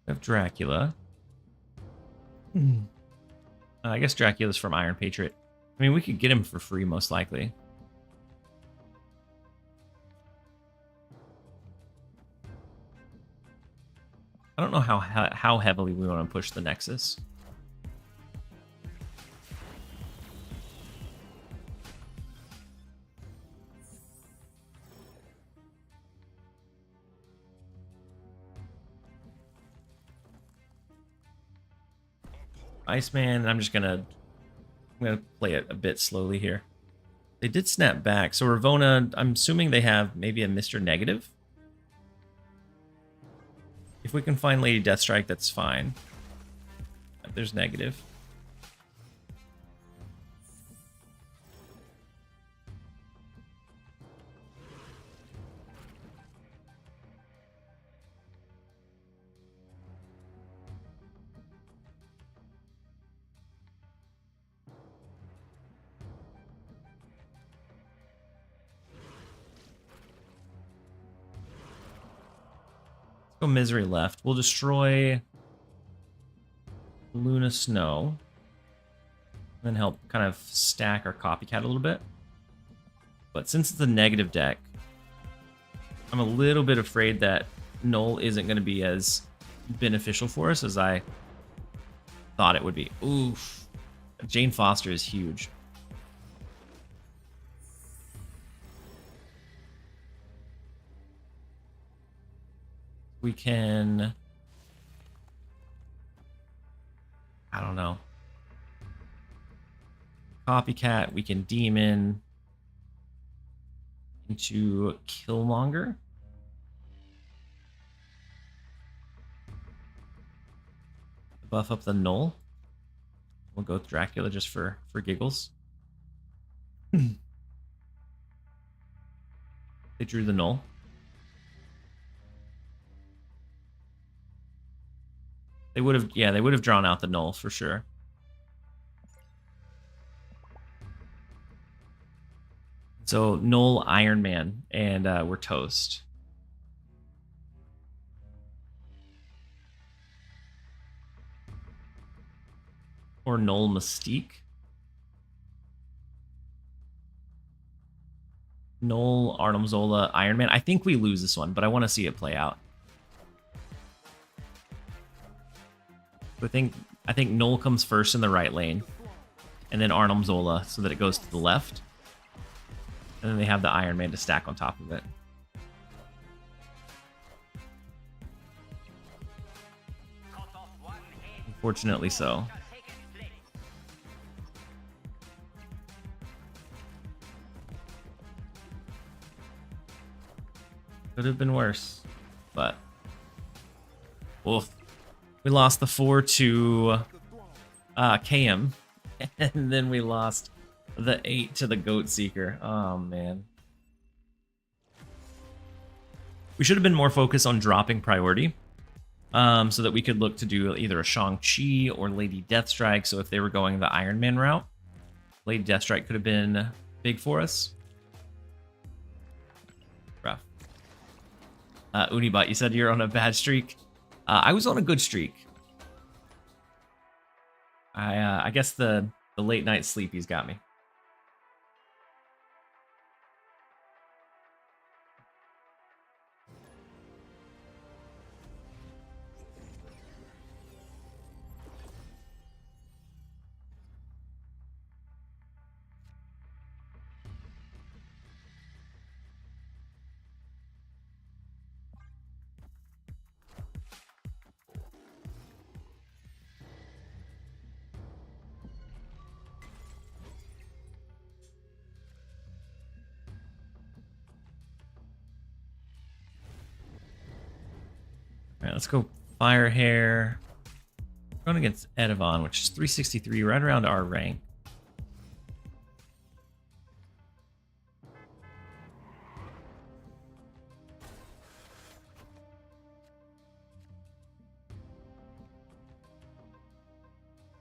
We have Dracula. I guess Dracula's from Iron Patriot. I mean, we could get him for free, most likely. I don't know how heavily we want to push the Nexus. Iceman, I'm gonna play it a bit slowly here. They did snap back, so Ravona, I'm assuming they have maybe a Mr. Negative. If we can find Lady Deathstrike, that's fine. There's negative. Go Misery left. We'll destroy Luna Snow. And then help kind of stack our copycat a little bit. But since it's a negative deck, I'm a little bit afraid that Null isn't going to be as beneficial for us as I thought it would be. Oof. Jane Foster is huge. We can, I don't know, copycat. We can demon into Killmonger. Buff up the null. We'll go with Dracula just for giggles. They drew the null. They would have, yeah, they would have drawn out the null for sure. So null Iron Man, and we're toast. Or null Mystique. Null Arnim Zola Iron Man. I think we lose this one, but I want to see it play out. I think Null comes first in the right lane, and then Arnim Zola so that it goes to the left, and then they have the Iron Man to stack on top of it. Unfortunately so. Could have been worse, but oof. We lost the 4 to KM, and then we lost the 8 to the Goat Seeker. Oh, man. We should have been more focused on dropping priority so that we could look to do either a Shang-Chi or Lady Deathstrike. So if they were going the Iron Man route, Lady Deathstrike could have been big for us. Rough. Unibot, you said you're on a bad streak. I was on a good streak. I guess the late night sleepies got me. All right, let's go Fire Hair. Going against Edivon, which is 363, right around our rank.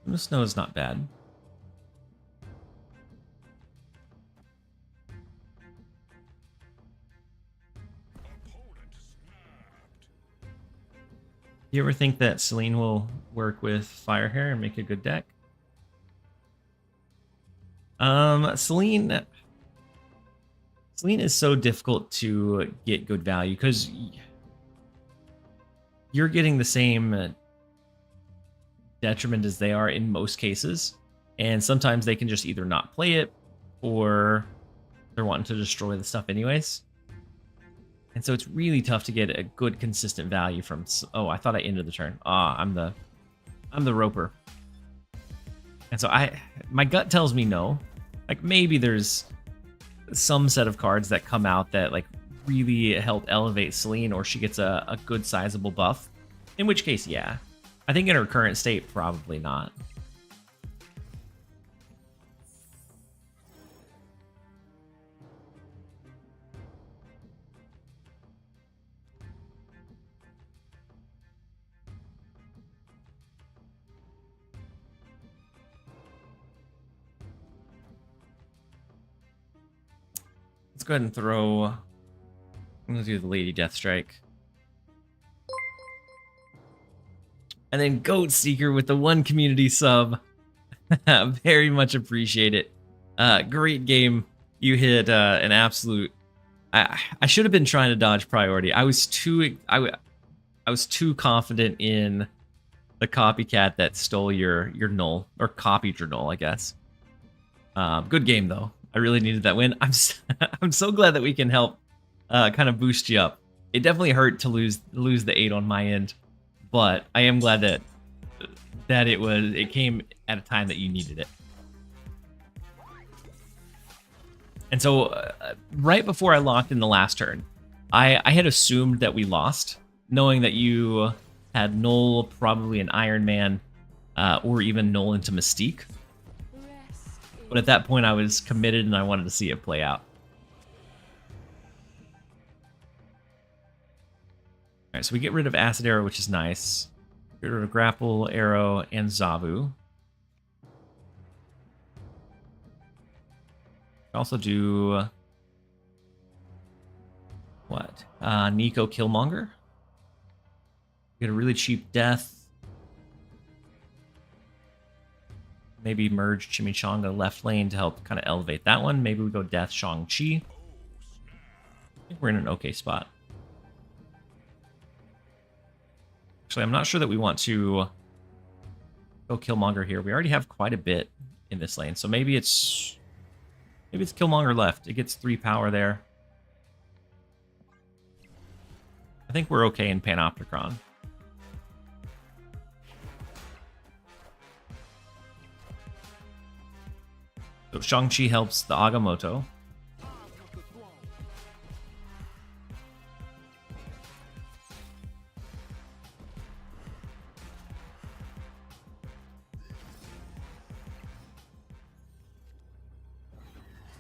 The snow is not bad. Do you ever think that Celine will work with Firehair and make a good deck? Celine is so difficult to get good value because you're getting the same detriment as they are in most cases, and sometimes they can just either not play it or they're wanting to destroy the stuff anyways. And so it's really tough to get a good consistent value from. Oh, I thought I ended the turn. I'm the roper. And so my gut tells me no. Like maybe there's some set of cards that come out that like really help elevate Celine, or she gets a good sizable buff. In which case, yeah. I think in her current state, probably not. Let's go ahead and throw. I'm gonna do the Lady Deathstrike. And then Goat Seeker with the 1 community sub. Very much appreciate it. Great game. You hit an absolute. I should have been trying to dodge priority. I was too confident in the copycat that stole your null, or copied your null, I guess. Good game though. I really needed that win. I'm so glad that we can help kind of boost you up. It definitely hurt to lose the 8 on my end, but I am glad that it came at a time that you needed it. And so right before I locked in the last turn, I had assumed that we lost, knowing that you had null, probably an Iron Man, or even null into Mystique. But at that point, I was committed and I wanted to see it play out. All right, so we get rid of Acid Arrow, which is nice. Get rid of Grapple Arrow and Zabu. Also do what? Nico Killmonger. Get a really cheap death. Maybe merge Chimichanga left lane to help kind of elevate that one. Maybe we go Death Shang-Chi. I think we're in an okay spot. Actually, I'm not sure that we want to go Killmonger here. We already have quite a bit in this lane, so maybe it's Killmonger left. It gets 3 power there. I think we're okay in Panopticon. So Shang-Chi helps the Agamotto.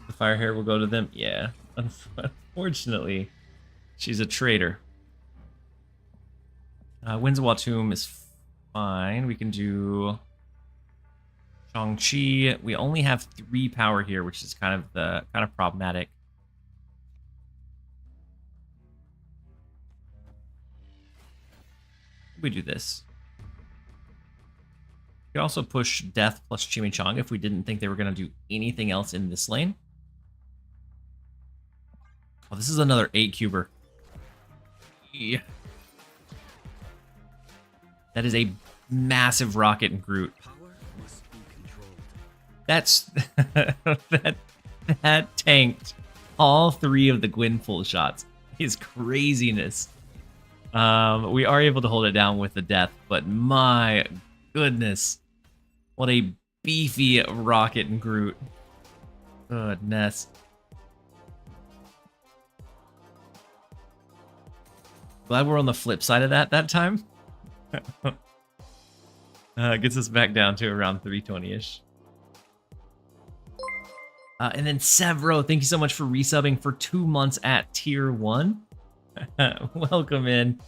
The Firehair will go to them. Yeah, unfortunately, she's a traitor. Winzawa Tomb is fine. We can do Shang-Chi. We only have 3 power here, which is kind of problematic. we do this. We could also push Death plus Chimichanga if we didn't think they were going to do anything else in this lane. Oh, this is another 8-cuber. Yeah. That is a massive rocket and Groot. Power must be controlled. That's that tanked all 3 of the Gwyn full shots. His craziness. We are able to hold it down with the death, but my goodness, what a beefy rocket and Groot. Goodness. Glad we're on the flip side of that time. Gets us back down to around 320-ish. And then Severo, thank you so much for resubbing for 2 months at tier 1. Welcome in,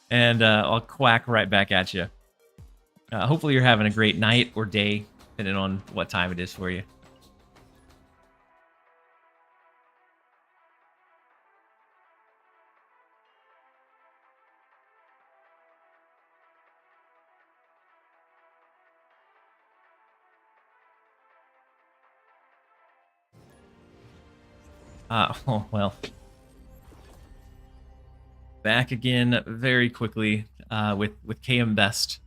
and I'll quack right back at you. Hopefully you're having a great night or day, depending on what time it is for you. Oh, well. Back again very quickly with KM Best.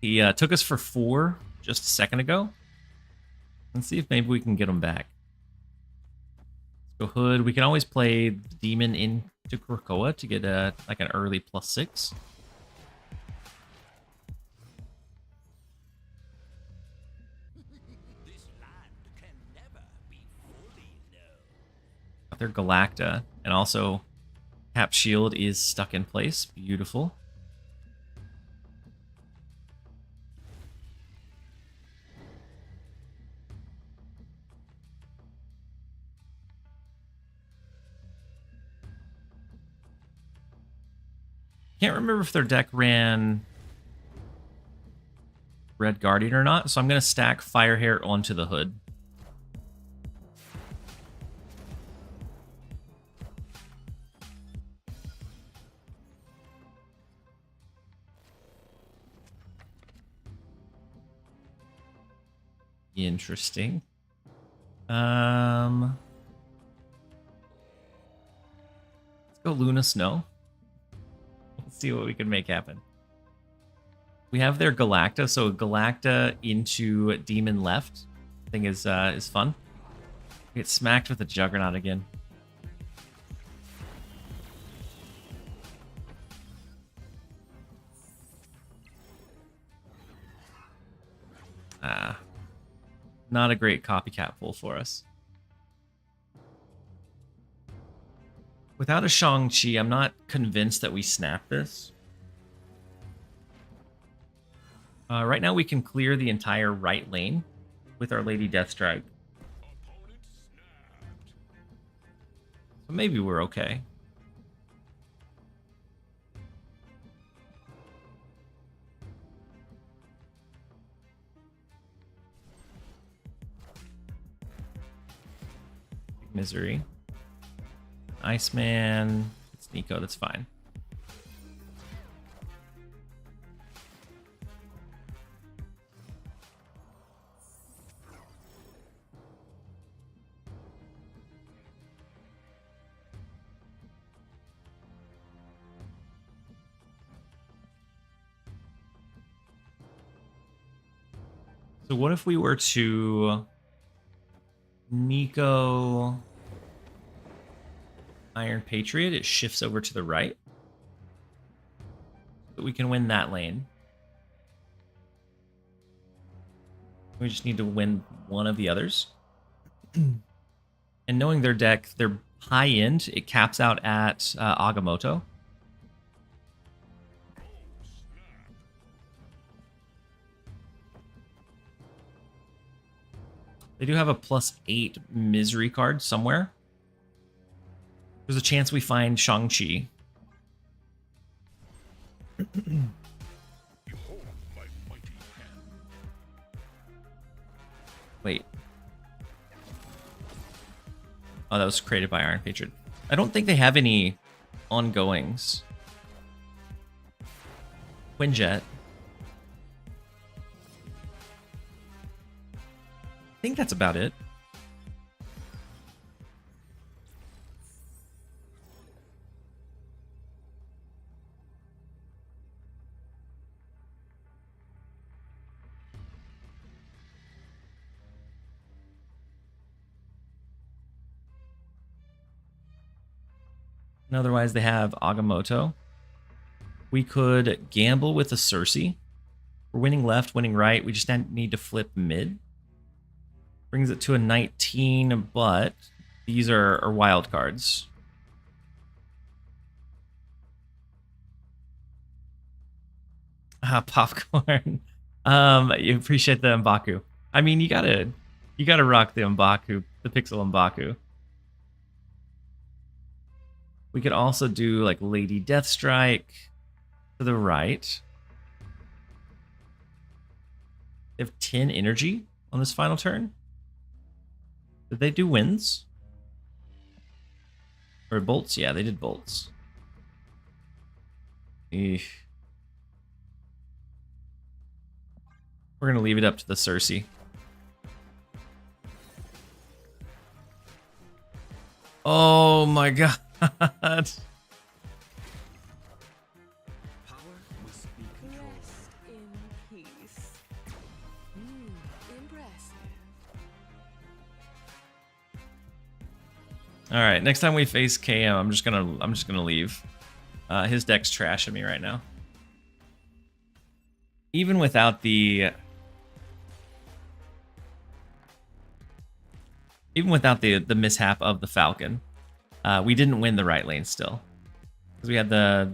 He took us for 4 just a second ago. Let's see if maybe we can get him back. Let's go Hood. We can always play Demon into Krakoa to get like an early +6. This land can never be fully known. Their Galacta, and also Cap Shield is stuck in place. Beautiful. Can't remember if their deck ran Red Guardian or not, so I'm going to stack Firehair onto the Hood. Interesting. Let's go Luna Snow. Let's see what we can make happen. We have their Galacta, so Galacta into Demon left. I think is fun. We get smacked with a Juggernaut again. Not a great copycat pull for us. Without a Shang-Chi, I'm not convinced that we snap this. Right now we can clear the entire right lane with our Lady Deathstrike. So maybe we're okay. Misery. Iceman. It's Nico, that's fine. So what if we were to Nico Iron Patriot? It shifts over to the right. But we can win that lane. We just need to win one of the others. And knowing their deck, their high end, it caps out at Agamotto. They do have a +8 Misery card somewhere. There's a chance we find Shang-Chi. Wait. Oh, that was created by Iron Patriot. I don't think they have any ongoings. Quinjet. I think that's about it. And otherwise, they have Agamotto. We could gamble with a Cersei. We're winning left, winning right. We just need to flip mid. Brings it to a 19, but these are wild cards. Popcorn. You appreciate the M'Baku. I mean, you gotta rock the M'Baku, the Pixel M'Baku. We could also do like Lady Deathstrike to the right. They have 10 energy on this final turn. Did they do winds? Or bolts? Yeah, they did bolts. Eesh. We're gonna leave it up to the Cersei. Oh my god. Power must be controlled. Rest in peace. Impressive. All right, next time we face KM, I'm just gonna leave. His deck's trashing me right now. Even without the mishap of the Falcon, we didn't win the right lane still, because we had the,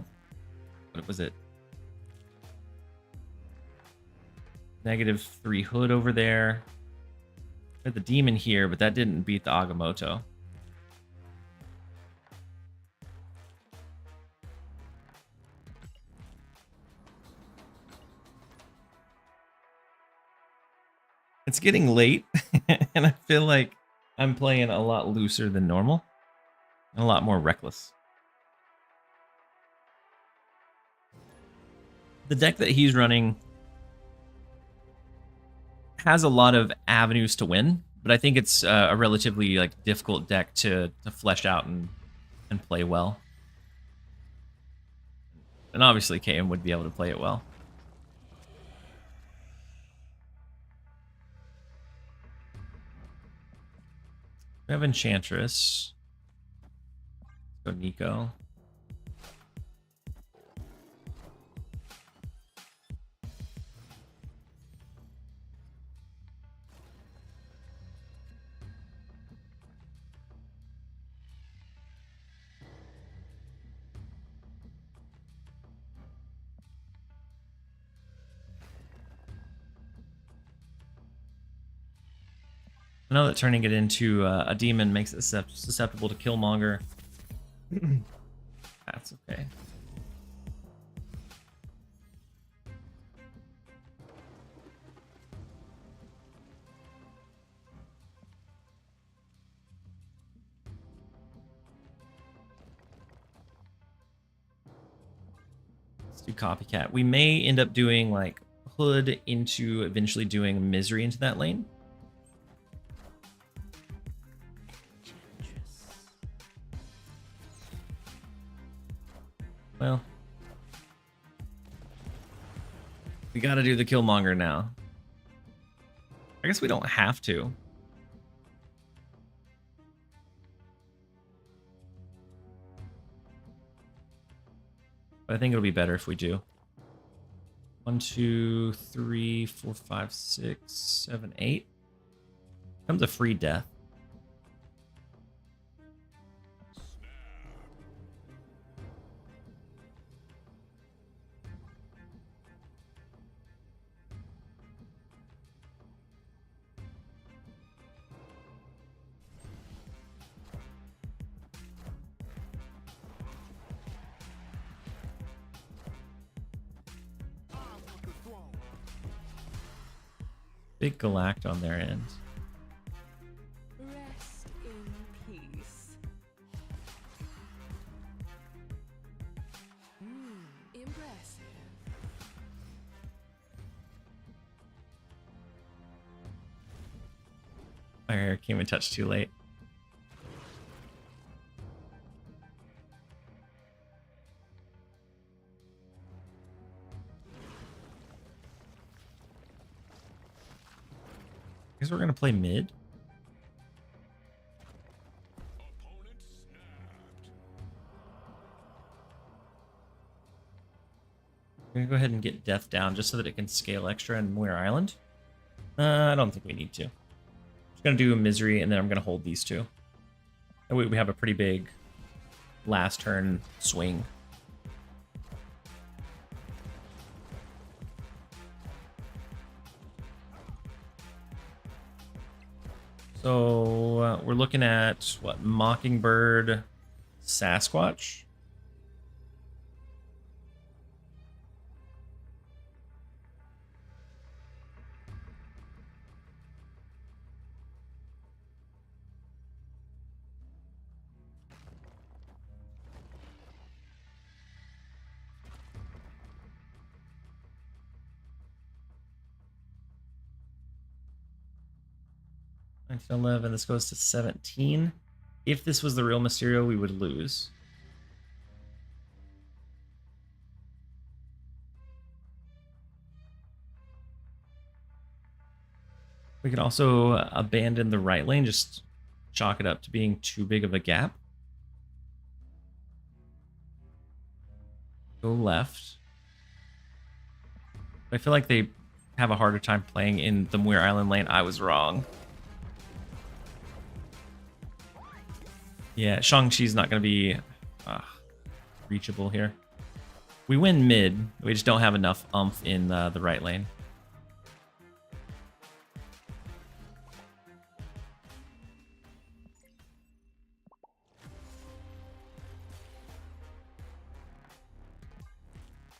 what was it? -3 Hood over there. We had the Demon here, but that didn't beat the Agamotto. It's getting late, and I feel like I'm playing a lot looser than normal, and a lot more reckless. The deck that he's running has a lot of avenues to win, but I think it's a relatively like difficult deck to flesh out and play well. And obviously KM would be able to play it well. We have Enchantress. Let's go Nico. I know that turning it into a demon makes it susceptible to Killmonger. That's okay. Let's do Copycat. We may end up doing like Hood into eventually doing Misery into that lane. Well, we gotta do the Killmonger now. I guess we don't have to. But I think it'll be better if we do. 1, 2, 3, 4, 5, 6, 7, 8. Comes a free death. Big Galact on their end. Rest in peace. Impressive. I came a touch too late. I guess we're gonna play mid. Opponent snapped. We're gonna go ahead and get death down just so that it can scale extra in Muir Island. I don't think we need to. Just gonna do a misery and then I'm gonna hold these two. And we have a pretty big last turn swing. So we're looking at what? Mockingbird, Sasquatch. Nineteen 11. This goes to 17. If this was the real Mysterio, we would lose. We could also abandon the right lane, just chalk it up to being too big of a gap. Go left. I feel like they have a harder time playing in the Muir Island lane. I was wrong. Yeah, Shang-Chi's not going to be reachable here. We win mid. We just don't have enough umph in the right lane.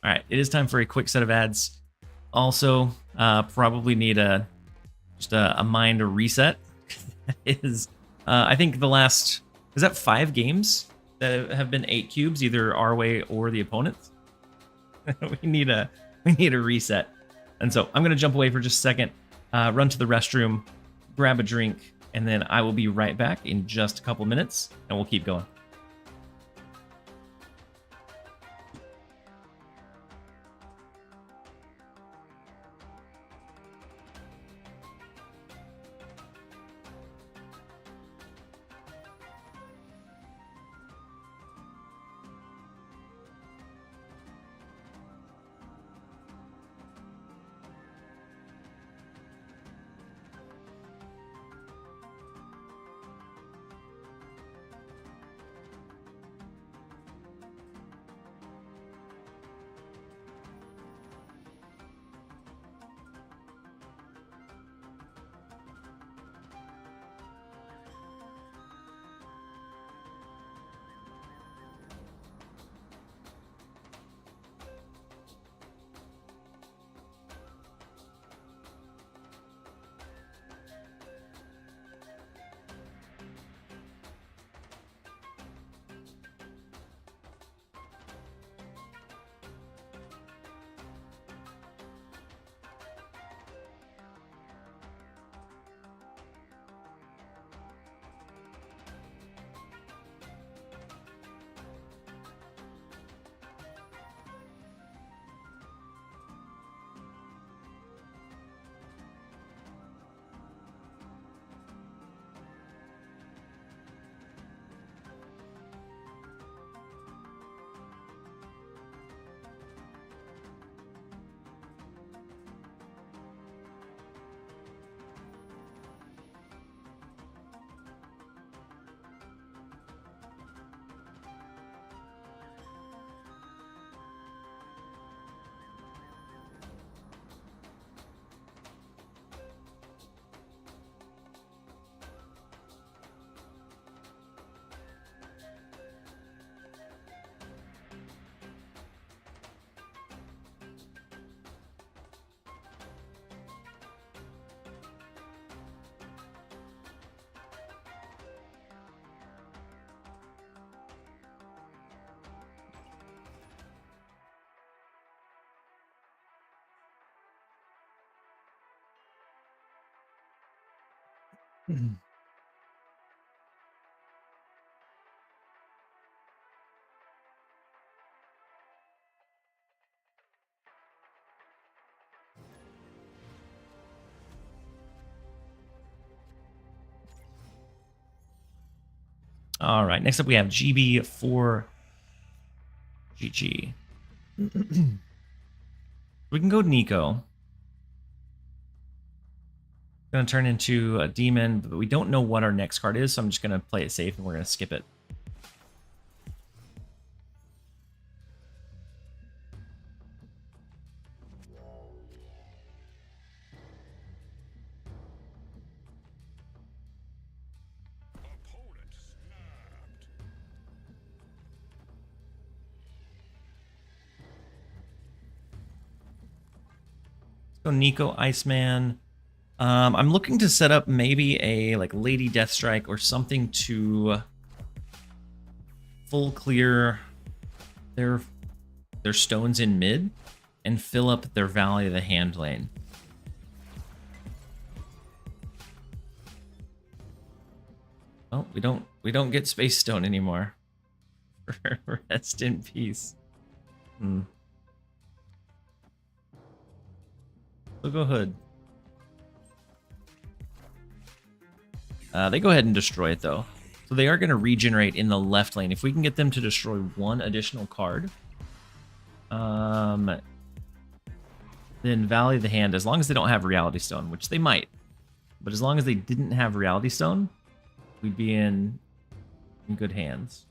All right, it is time for a quick set of ads. Also, probably need just a mind reset. Is I think the last, is that 5 games that have been 8 cubes, either our way or the opponent's? we need a reset. And so I'm gonna jump away for just a second, run to the restroom, grab a drink, and then I will be right back in just a couple minutes, and we'll keep going. All right, next up we have GB4GG. We can go Nico. Going to turn into a demon, but we don't know what our next card is, so I'm just going to play it safe and we're going to skip it. So Nico, Iceman. I'm looking to set up maybe a like Lady Deathstrike or something to full clear their stones in mid and fill up their Valley of the Hand lane. Oh, we don't get Space Stone anymore. Rest in peace. So go Hood. They go ahead and destroy it though. So they are going to regenerate in the left lane. If we can get them to destroy one additional card, then Valley of the Hand, as long as they don't have Reality Stone, which they might, but as long as they didn't have Reality Stone, we'd be in good hands.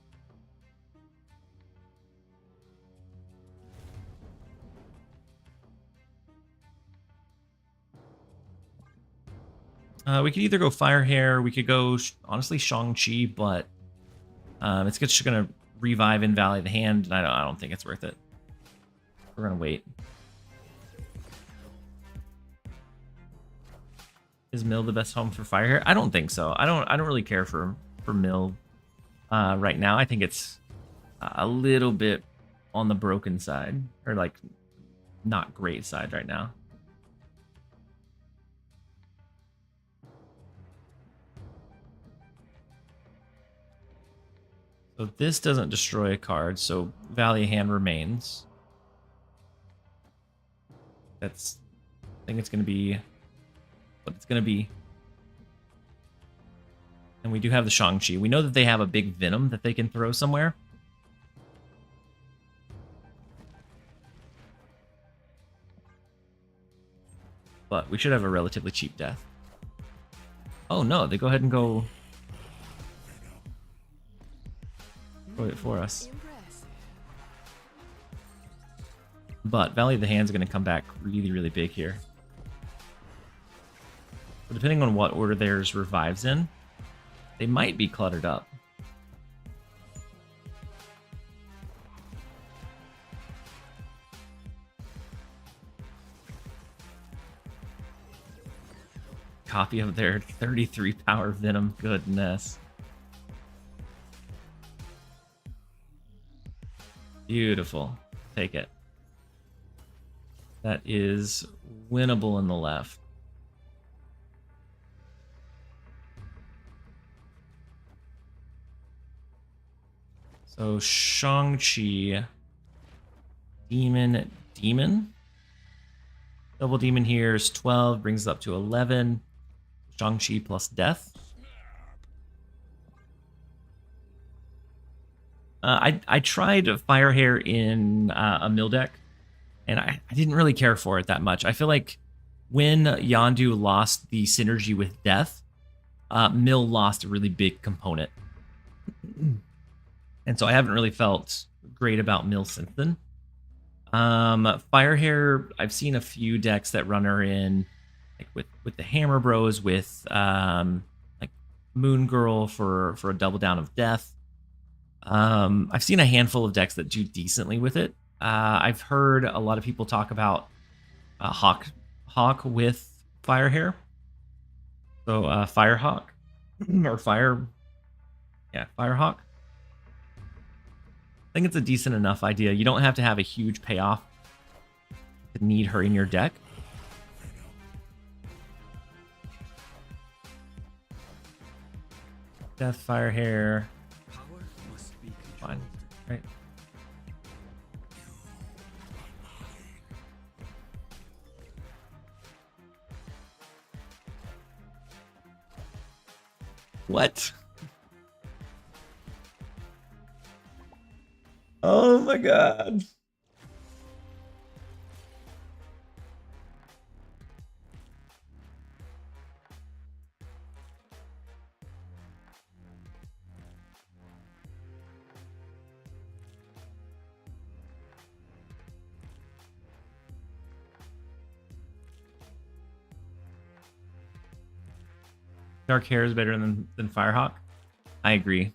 We could either go Fire Hair, we could go, honestly, Shang-Chi, but it's just going to revive in Valley of the Hand, and I don't think it's worth it. We're going to wait. Is Mill the best home for Fire Hair? I don't think so. I don't really care for Mill right now. I think it's a little bit on the broken side, or like not great side right now. So this doesn't destroy a card, so Valley of Hand remains. I think it's going to be what it's going to be. And we do have the Shang-Chi. We know that they have a big Venom that they can throw somewhere. But we should have a relatively cheap death. Oh no, they go ahead and go it for us. But Valley of the Hand is going to come back really, really big here. But depending on what order theirs revives in, they might be cluttered up. Copy of their 33 power Venom. Goodness. Beautiful. Take it. That is winnable in the left. So Shang-Chi, Demon. Double Demon here is 12, brings it up to 11. Shang-Chi plus Death. I tried Fire Hair in a Mill deck, and I didn't really care for it that much. I feel like when Yondu lost the synergy with Death, Mill lost a really big component. And so I haven't really felt great about Mill since then. Fire Hair, I've seen a few decks that run her in, like with the Hammer Bros, with like Moon Girl for a double down of Death. I've seen a handful of decks that do decently with it. I've heard a lot of people talk about Hawk with Fire Hair. So Firehawk or Firehawk. I think it's a decent enough idea. You don't have to have a huge payoff to need her in your deck. Death, Fire Hair. Fine, right? What? my god. Dark hair is better than Firehawk. I agree.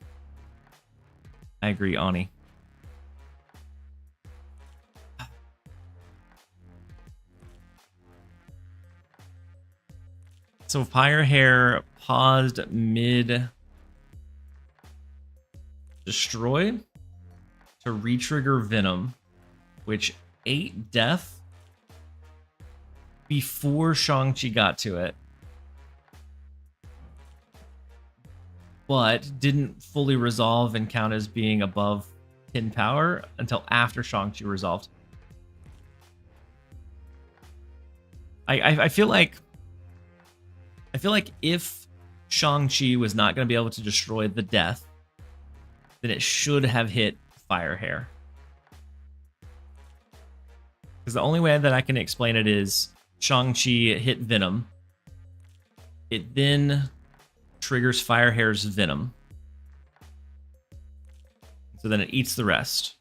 I agree, Ani. So Fire Hair paused mid destroy to retrigger Venom, which ate Death before Shang-Chi got to it, but didn't fully resolve and count as being above 10 power until after Shang-Chi resolved. I feel like if Shang-Chi was not going to be able to destroy the Death, then it should have hit Fire Hair. Because the only way that I can explain it is Shang-Chi hit Venom. It then triggers Fire Hair's Venom. So then it eats the rest.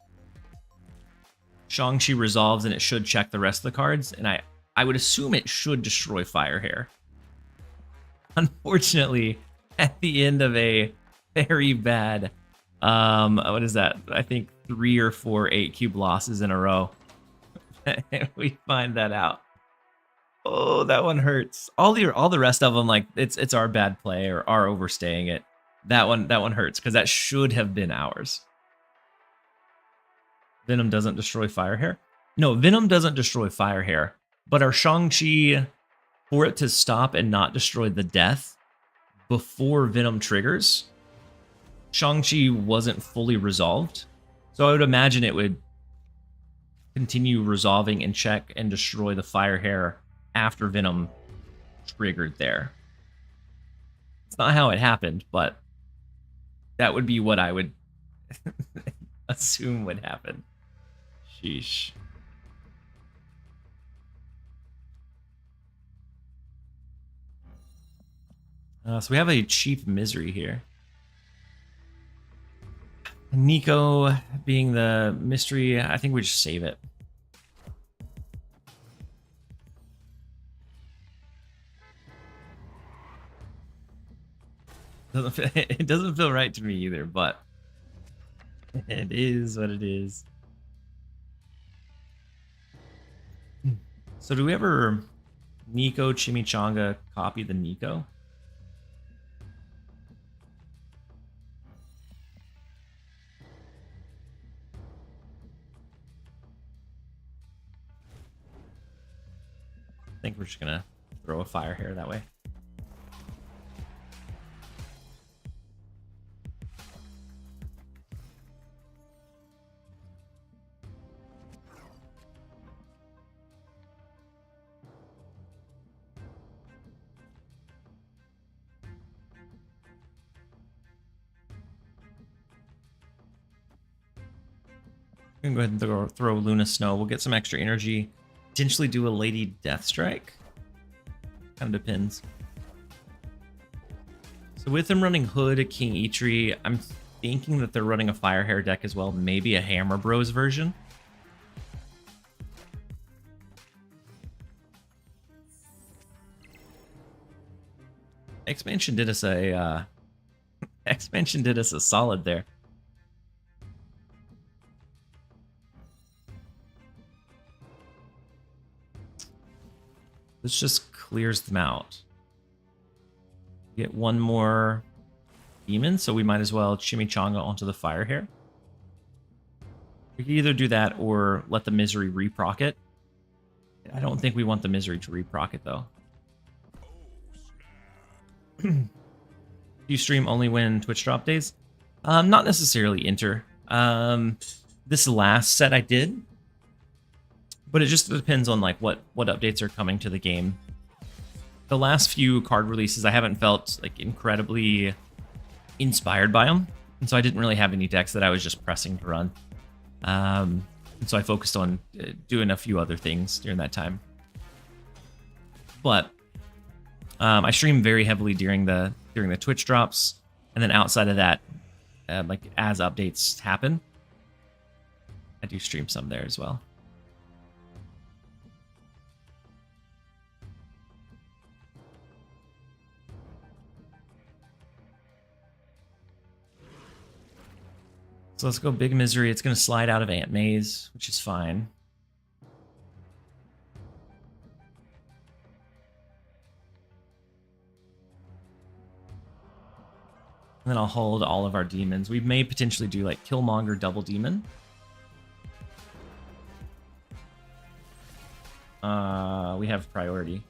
Shang-Chi resolves and it should check the rest of the cards. And I would assume it should destroy Fire Hair. Unfortunately, at the end of a very bad, what is that? I think 3 or 4 8-cube losses in a row. We find that out. Oh, that one hurts. All the rest of them, like it's our bad play or our overstaying it. That one hurts because that should have been ours. Venom doesn't destroy Fire Hair. No, Venom doesn't destroy Fire Hair. But our Shang-Chi, for it to stop and not destroy the Death before Venom triggers, Shang-Chi wasn't fully resolved. So I would imagine it would continue resolving and check and destroy the Fire Hair after Venom triggered there. It's not how it happened, but that would be what I would assume would happen. Sheesh. So we have a Chief Misery here. Nico being the mystery, I think we just save it. It doesn't feel right to me either, but it is what it is. So do we ever Nico Chimichanga copy the Nico? I think we're just gonna throw a Fire Hair that way. We can go ahead and throw Luna Snow. We'll get some extra energy. Potentially do a Lady Deathstrike. Kind of depends. So with them running Hood, King Eitri, I'm thinking that they're running a Fire Hair deck as well. Maybe a Hammer Bros version. Expansion did us a expansion did us a solid there. This just clears them out. Get one more demon, so we might as well Chimichanga onto the Fire Hair. We could either do that or let the Misery reproc it. I don't think we want the Misery to reproc it, though. You stream only when Twitch drop days? Not necessarily enter. This last set I did, but it just depends on like what updates are coming to the game. The last few card releases, I haven't felt like incredibly inspired by them, and so I didn't really have any decks that I was just pressing to run. And so I focused on doing a few other things during that time. But I stream very heavily during the Twitch drops, and then outside of that, like as updates happen, I do stream some there as well. So let's go Big Misery. It's going to slide out of Ant Maze, which is fine. And then I'll hold all of our demons. We may potentially do like Killmonger double demon. We have priority.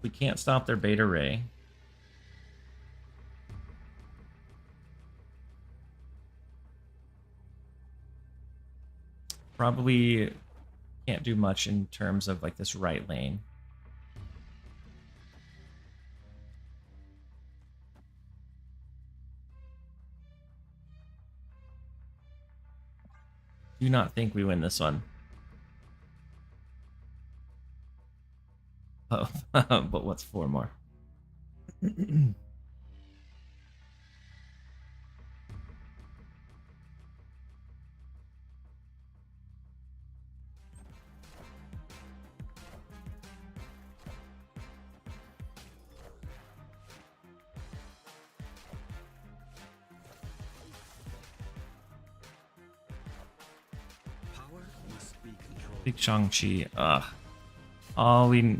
We can't stop their beta ray. Probably can't do much in terms of like this right lane. Do not think we win this one. Oh, but what's 4 more? Power must be controlled. Big Shang-Chi. Ugh. All we...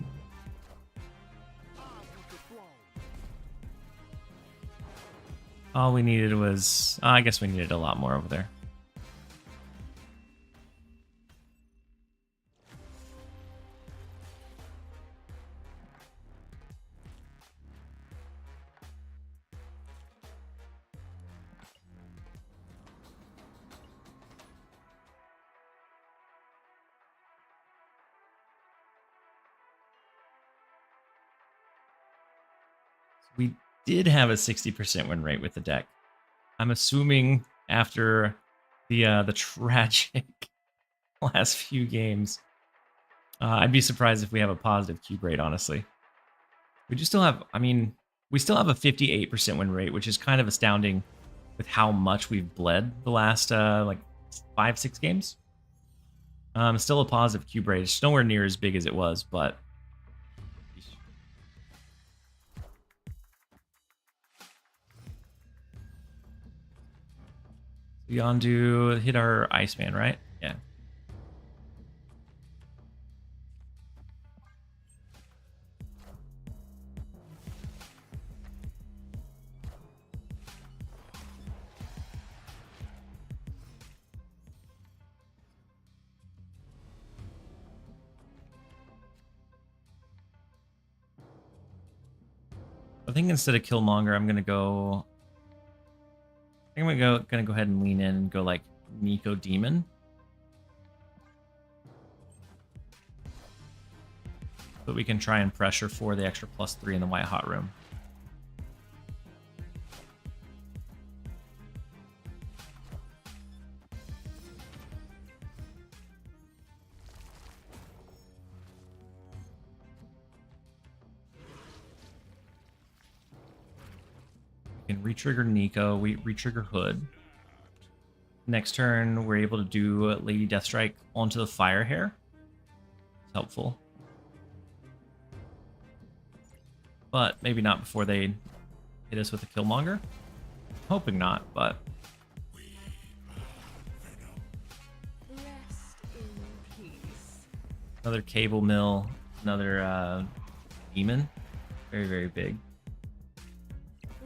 All we needed was... I guess we needed a lot more over there. We did have a 60% win rate with the deck. I'm assuming after the tragic last few games, I'd be surprised if we have a positive cube rate, honestly. We do still have, I mean, we still have a 58% win rate, which is kind of astounding with how much we've bled the last like 5-6 games. Still a positive cube rate. It's nowhere near as big as it was, but Yondu hit our Iceman, right? Yeah. I think instead of Killmonger, I'm gonna go. I think I'm gonna go ahead and lean in and go like Nico Demon. But we can try and pressure for the extra +3 in the White Hot Room. We can retrigger Nico, we retrigger Hood. Next turn, we're able to do Lady Deathstrike onto the Fire Hair. It's helpful. But maybe not before they hit us with a Killmonger. Hoping not, but... Rest in peace. Another Cable Mill, another Demon. Very, very big.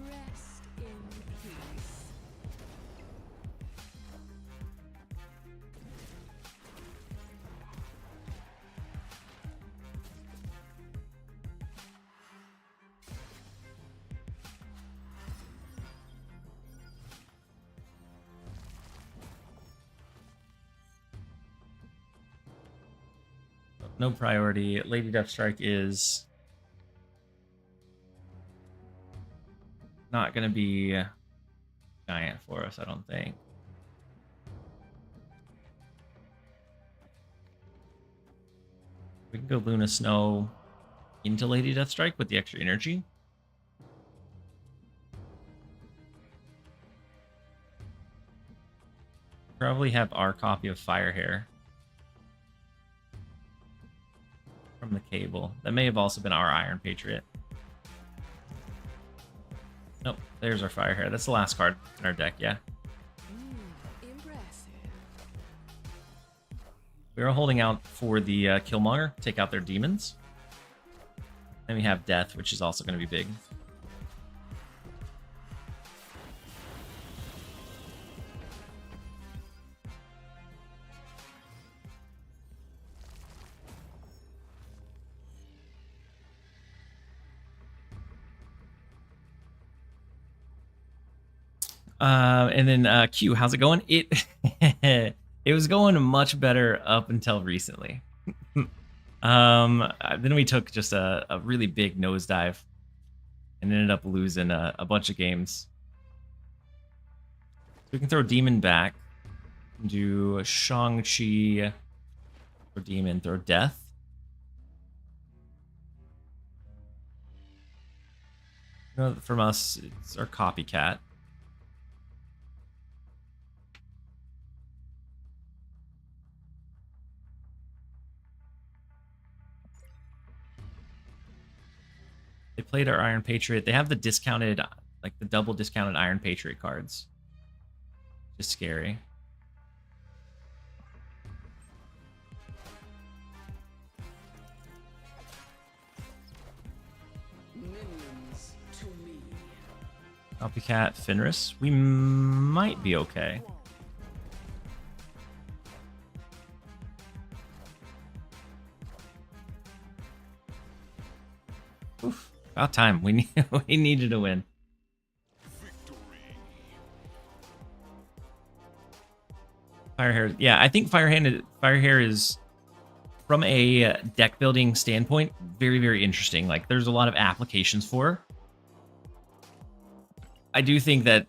Rest in peace. No priority. Lady Deathstrike is not going to be giant for us, I don't think. We can go Luna Snow into Lady Deathstrike with the extra energy. Probably have our copy of Firehair from the cable. That may have also been our Iron Patriot. Nope, there's our Firehair. That's the last card in our deck, yeah. Impressive. We are holding out for the Killmonger, take out their demons. Then we have Death, which is also going to be big. And then Q, how's it going? It it was going much better up until recently. Then we took just a really big nosedive and ended up losing a bunch of games. So we can throw Demon back, do Shang-Chi, throw Demon, throw Death. No, from us, it's our copycat. They played our Iron Patriot. They have the discounted, like the double discounted Iron Patriot cards. Just scary. Minions to me. Copycat Fenris. We might be okay. Oof. About time. We needed to win. Firehair. Yeah, I think Firehair is, from a deck building standpoint, very, very interesting. Like, there's a lot of applications for her. I do think that,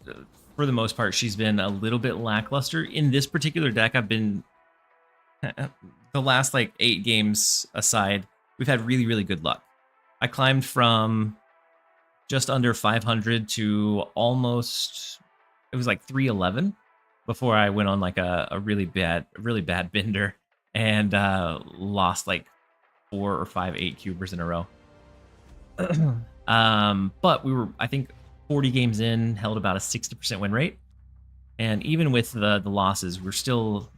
for the most part, she's been a little bit lackluster. In this particular deck, I've been... the last, like, 8 games aside, we've had really, really good luck. I climbed from just under 500 to almost, it was like 311 before I went on like a really bad bender and lost like 4 or 5 8-cubers in a row. But we were, I think, 40 games in, held about a 60% win rate. And even with the losses, we're still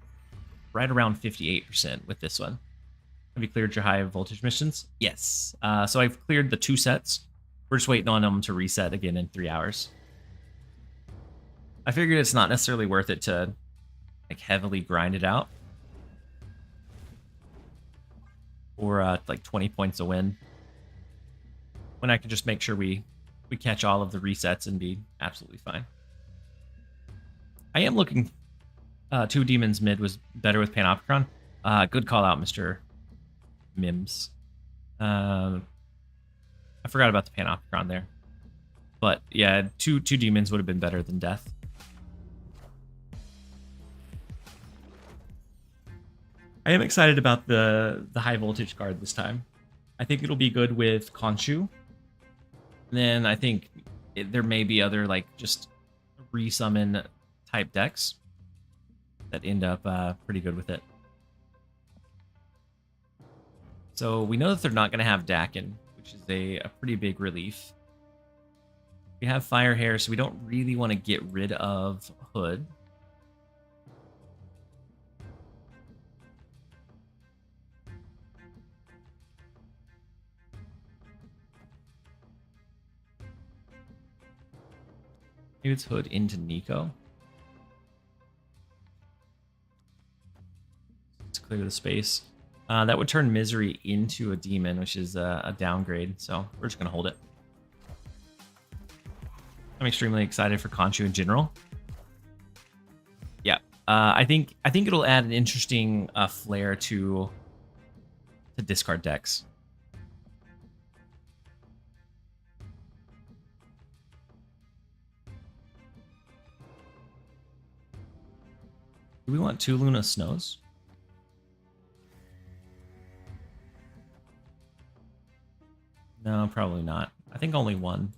right around 58% with this one. Have you cleared your high voltage missions? Yes. So I've cleared the 2 sets. We're just waiting on them to reset again in 3 hours. I figured it's not necessarily worth it to like heavily grind it out. Or like 20 points a win. When I can just make sure we catch all of the resets and be absolutely fine. I am looking 2 demons mid was better with Panopticon. Good call out, Mr. Mims. I forgot about the Panopticon there. But yeah, two demons would have been better than Death. I am excited about the high voltage card this time. I think it'll be good with Khonshu. And then I think there may be other like just resummon type decks that end up pretty good with it. So we know that they're not going to have Dakin, which is a pretty big relief. We have Firehair, so we don't really want to get rid of Hood. Maybe it's Hood into Nico. Let's clear the space. That would turn Misery into a demon, which is a downgrade, so we're just going to hold it. I'm extremely excited for Khonshu in general. Yeah, I think it'll add an interesting flair to discard decks. Do we want 2 Luna Snows? No, probably not. I think only one.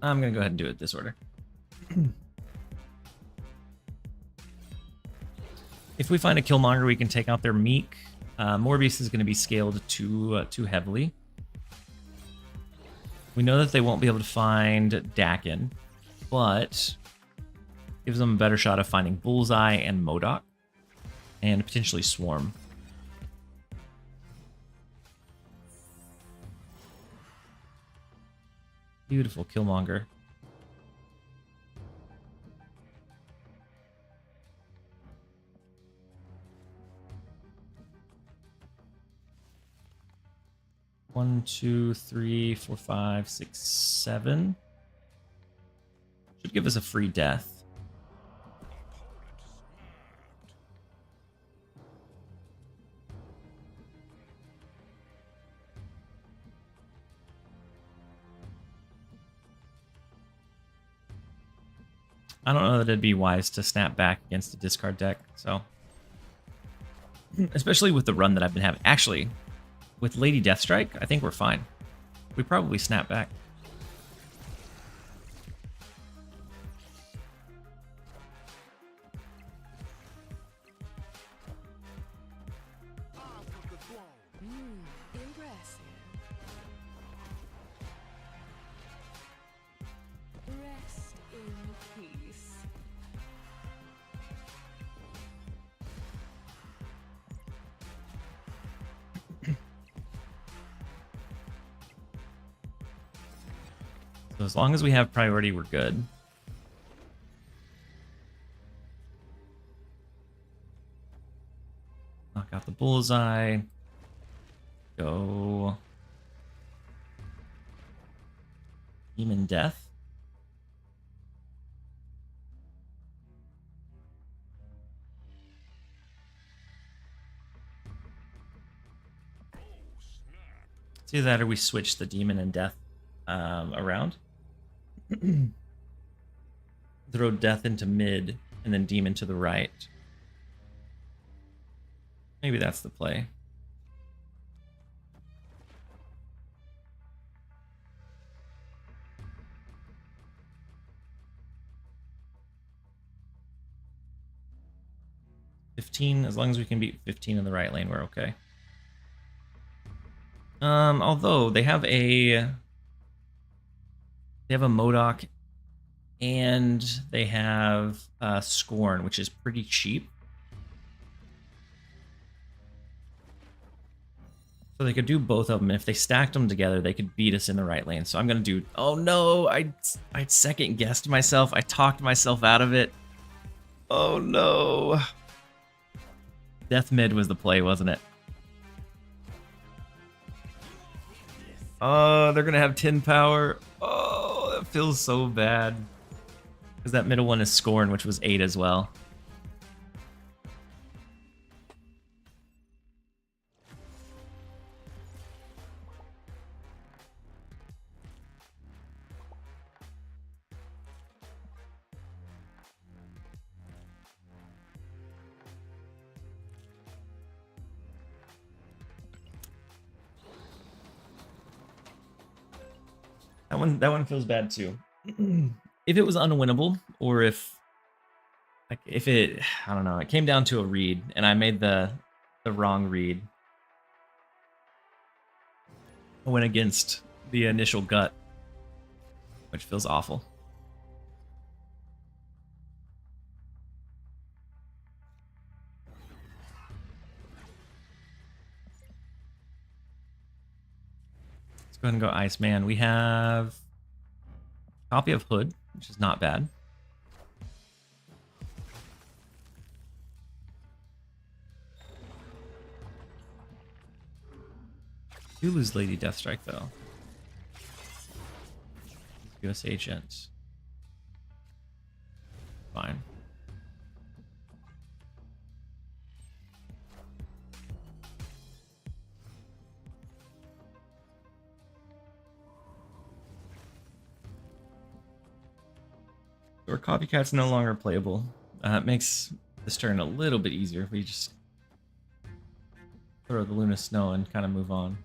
I'm gonna go ahead and do it this order. If we find a Killmonger, we can take out their Meek. Morbius is going to be scaled too heavily. We know that they won't be able to find Dakin, but gives them a better shot of finding Bullseye and MODOK, and potentially Swarm. Beautiful Killmonger. One, two, three, four, five, six, seven. Should give us a free death. I don't know that it'd be wise to snap back against a discard deck, so. Especially with the run that I've been having. Actually, with Lady Deathstrike, I think we're fine. We probably snap back. Impressive. Rest in peace. So as long as we have priority, we're good. Knock out the Bullseye. Go. Demon Death. It's either that or we switch the Demon and Death around. Throw Death into mid and then Demon to the right. Maybe that's the play. As long as we can beat 15 in the right lane, we're okay. Although they have a MODOK and they have Scorn, which is pretty cheap. So they could do both of them. If they stacked them together, they could beat us in the right lane. So I'm gonna do. Oh no! I second guessed myself. I talked myself out of it. Oh no! Death mid was the play, wasn't it? Oh, they're gonna have 10 power. Oh, that feels so bad. Because that middle one is Scorn, which was 8 as well. That one feels bad too. If it was unwinnable, or if it, I don't know, it came down to a read and I made the wrong read. I went against the initial gut, which feels awful. Let's go ahead and go Iceman. We have a copy of Hood, which is not bad. Do lose Lady Deathstrike though. US agent. Fine. Our copycat's no longer playable. It makes this turn a little bit easier if we just throw the Luna Snow and kind of move on.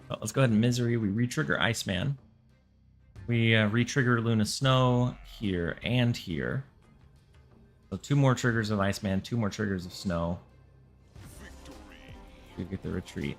Oh, let's go ahead and Misery. We retrigger Iceman. We retrigger Luna Snow here and here. So 2 more triggers of Iceman, 2 more triggers of Snow. We get the retreat.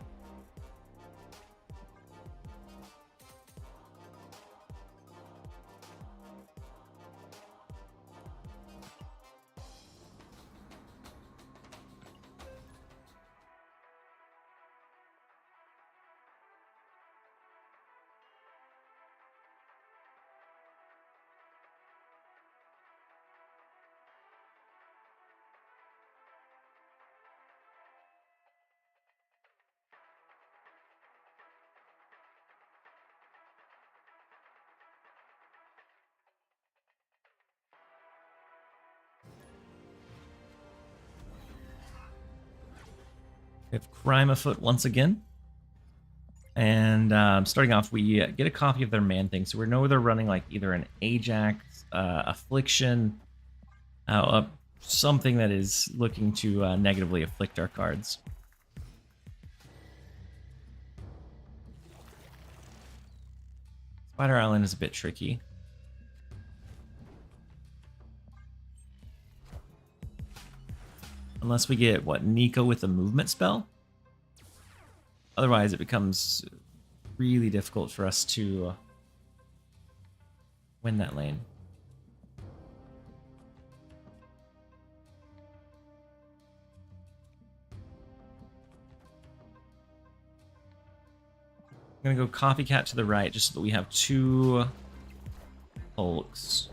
We have crime afoot once again. And starting off, we get a copy of their man thing. So we know they're running like either an Ajax, Affliction, something that is looking to negatively afflict our cards. Spider Island is a bit tricky. Unless we get, what, Nico with a movement spell? Otherwise, it becomes really difficult for us to win that lane. I'm going to go Copycat to the right just so that we have 2 Hulks.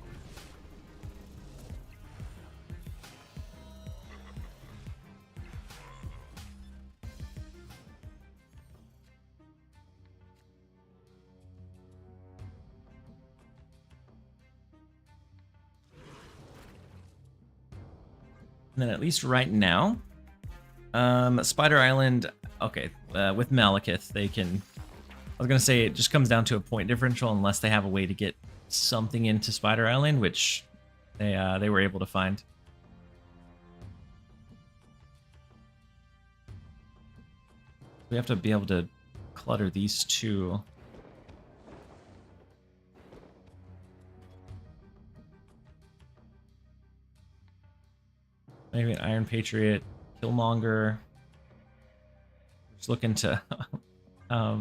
And then at least right now, Spider Island, okay, with Malekith, they can, I was going to say it just comes down to a point differential unless they have a way to get something into Spider Island, which they were able to find. We have to be able to clutter these 2. Maybe an Iron Patriot, Killmonger. Just looking to... I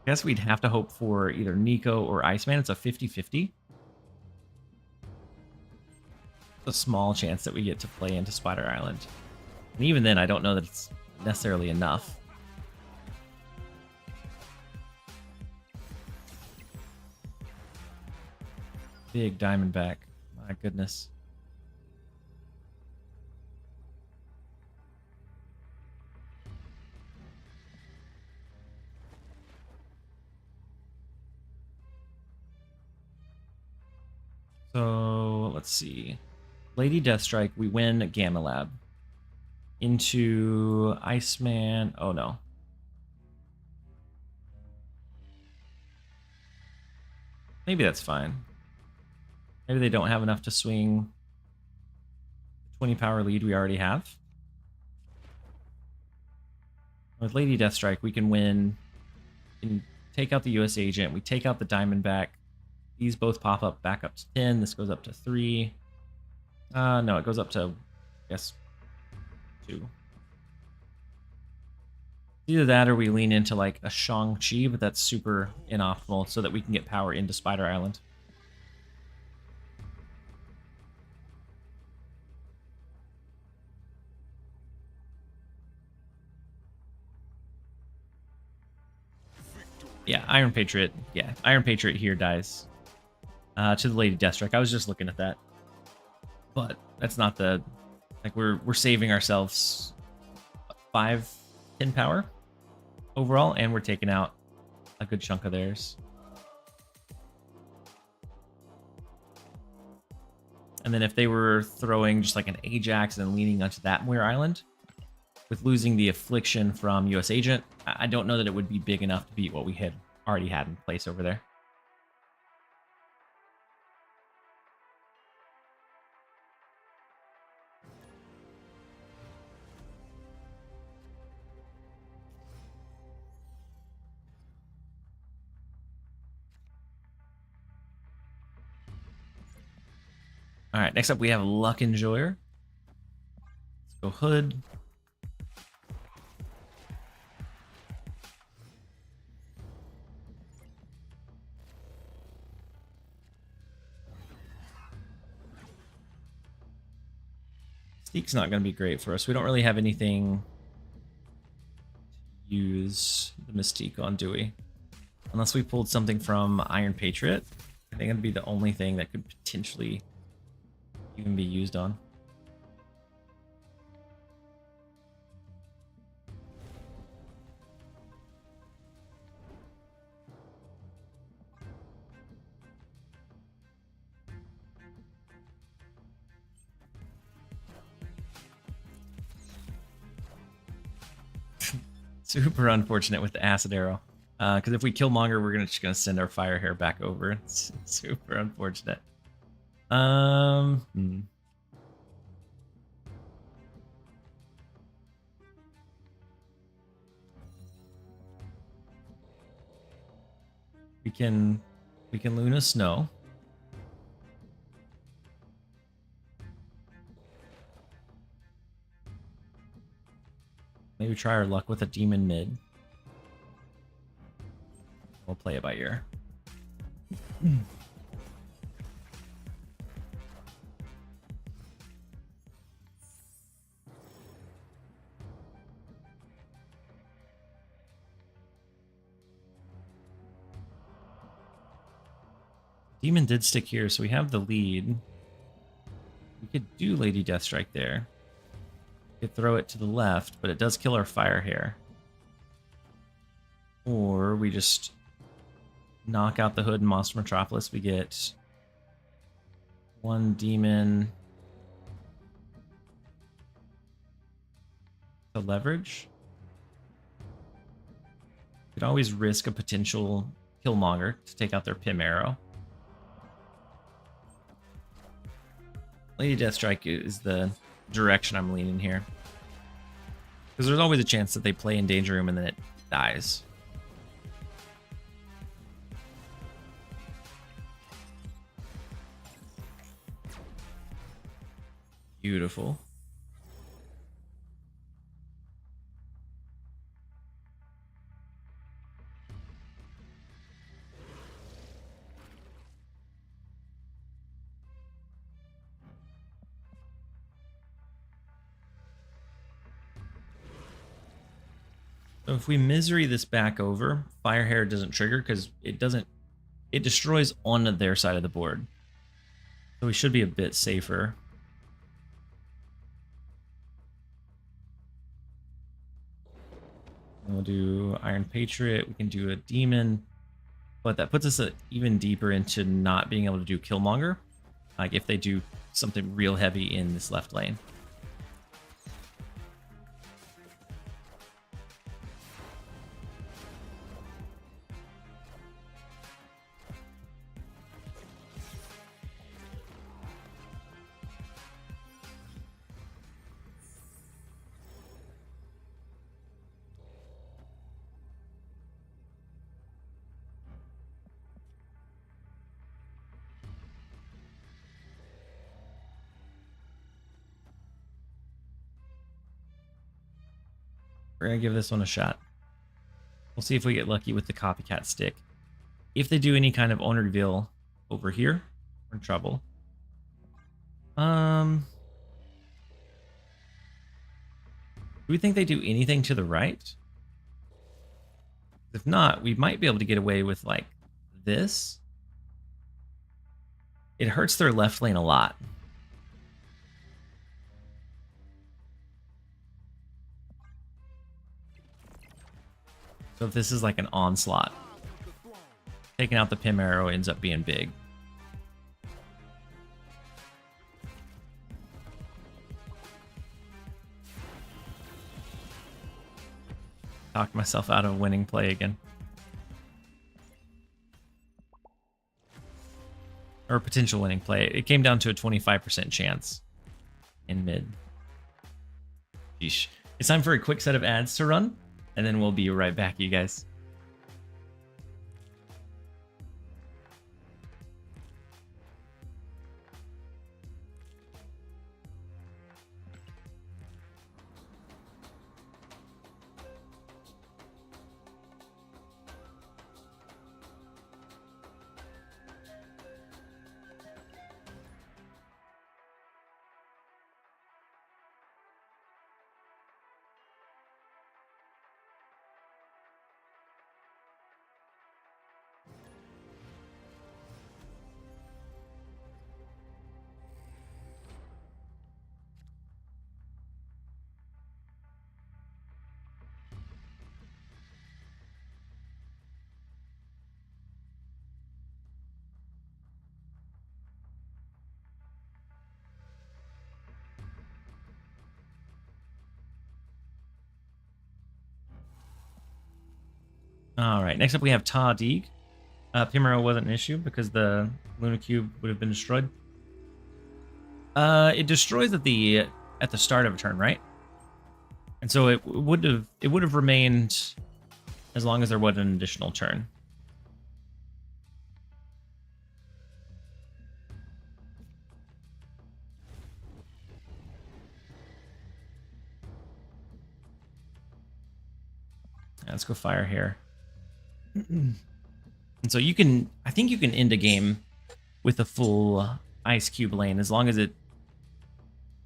guess we'd have to hope for either Nico or Iceman. It's a 50-50. A small chance that we get to play into Spider Island. And even then, I don't know that it's necessarily enough. Big Diamondback. My goodness. So let's see. Lady Deathstrike, we win Gamma Lab. Into Iceman. Oh no. Maybe that's fine. Maybe they don't have enough to swing the 20 power lead we already have. With Lady Deathstrike, we can win. We can take out the US agent. We take out the Diamondback. These both pop up back up to 10. This goes up to 3. No, it goes up to, I guess, 2. Either that or we lean into like a Shang-Chi, but that's super inoptimal so that we can get power into Spider Island. Yeah, Iron Patriot. Yeah, Iron Patriot here dies to the Lady Deathstrike. I was just looking at that. But that's not the Like we're saving ourselves 5-10 power overall, and we're taking out a good chunk of theirs. And then if they were throwing just like an Ajax and then leaning onto that Moir Island, with losing the affliction from US Agent, I don't know that it would be big enough to beat what we had already had in place over there. All right, next up we have Luck Enjoyer. Let's go Hood. Steek's not going to be great for us. We don't really have anything to use the Mystique on, do we? Unless we pulled something from Iron Patriot. I think that'd be the only thing that could potentially even be used on. Super unfortunate with the acid arrow. Because if we kill Monger, we're just gonna send our fire hair back over. It's super unfortunate. We can Luna Snow. Maybe try our luck with a demon mid. We'll play it by ear. Demon did stick here, so we have the lead. We could do Lady Deathstrike there. We could throw it to the left, but it does kill our fire hair. Or we just knock out the Hood and Monster Metropolis. We get one demon to leverage. We could always risk a potential Killmonger to take out their Pim Arrow. Lady Deathstrike is the direction I'm leaning here. Because there's always a chance that they play in Danger Room and then it dies. Beautiful. So if we misery this back over, Fire Hair doesn't trigger because it destroys on their side of the board. So we should be a bit safer. We'll do Iron Patriot, we can do a Demon, but that puts us even deeper into not being able to do Killmonger, like if they do something real heavy in this left lane. We're going to give this one a shot. We'll see if we get lucky with the copycat stick. If they do any kind of owner reveal over here, we're in trouble. Do we think they do anything to the right? If not, we might be able to get away with like this. It hurts their left lane a lot. So if this is like an onslaught, taking out the Pim arrow ends up being big. Talked myself out of winning play again. Or potential winning play. It came down to a 25% chance in mid. Sheesh. It's time for a quick set of ads to run, and then we'll be right back, you guys. All right, next up we have Ta Deeg. Pimero wasn't an issue because the Luna Cube would have been destroyed. It destroys at the start of a turn, right? And so it would have remained as long as there was an additional turn. Let's go fire here. And so you can, I think you can end a game with a full ice cube lane as long as it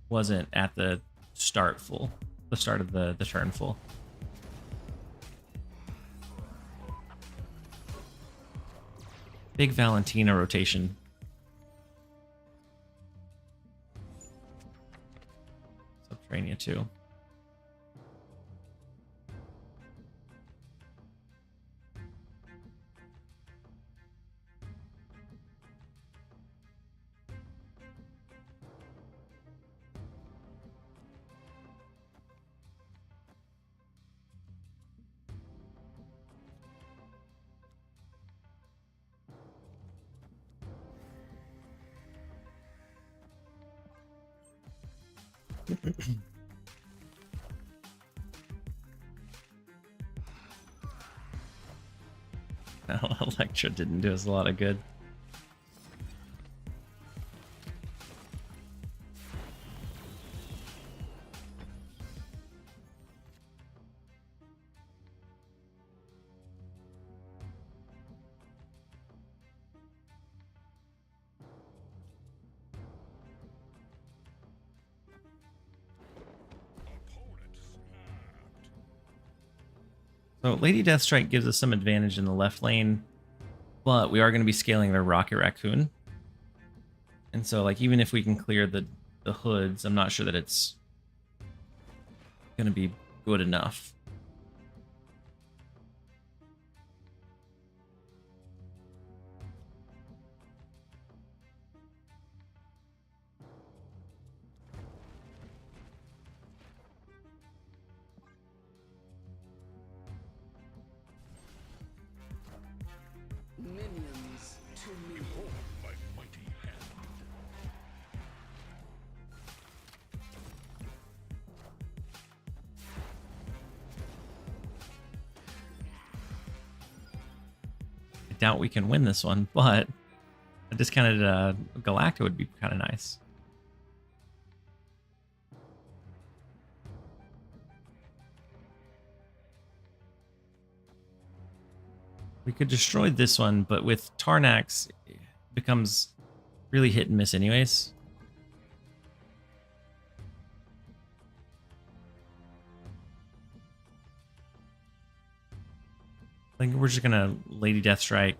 wasn't at the start full, the start of the turn full. Big Valentina rotation. Subterranea too. Electra didn't do us a lot of good. So Lady Deathstrike gives us some advantage in the left lane, but we are going to be scaling their Rocket Raccoon. And so, like, even if we can clear the hoods, I'm not sure that it's going to be good enough. Minions to me. Behold my mighty hand. I doubt we can win this one, but a discounted Galacta would be kind of nice. We could destroy this one, but with Tarnax, it becomes really hit and miss anyways. I think we're just gonna Lady Deathstrike,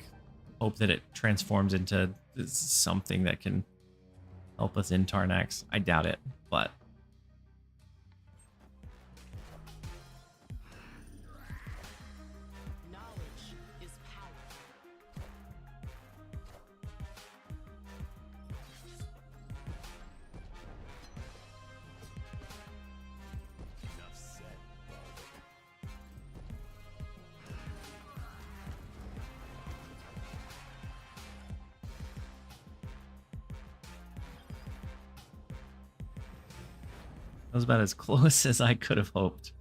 hope that it transforms into something that can help us in Tarnax. I doubt it, but was about as close as I could have hoped.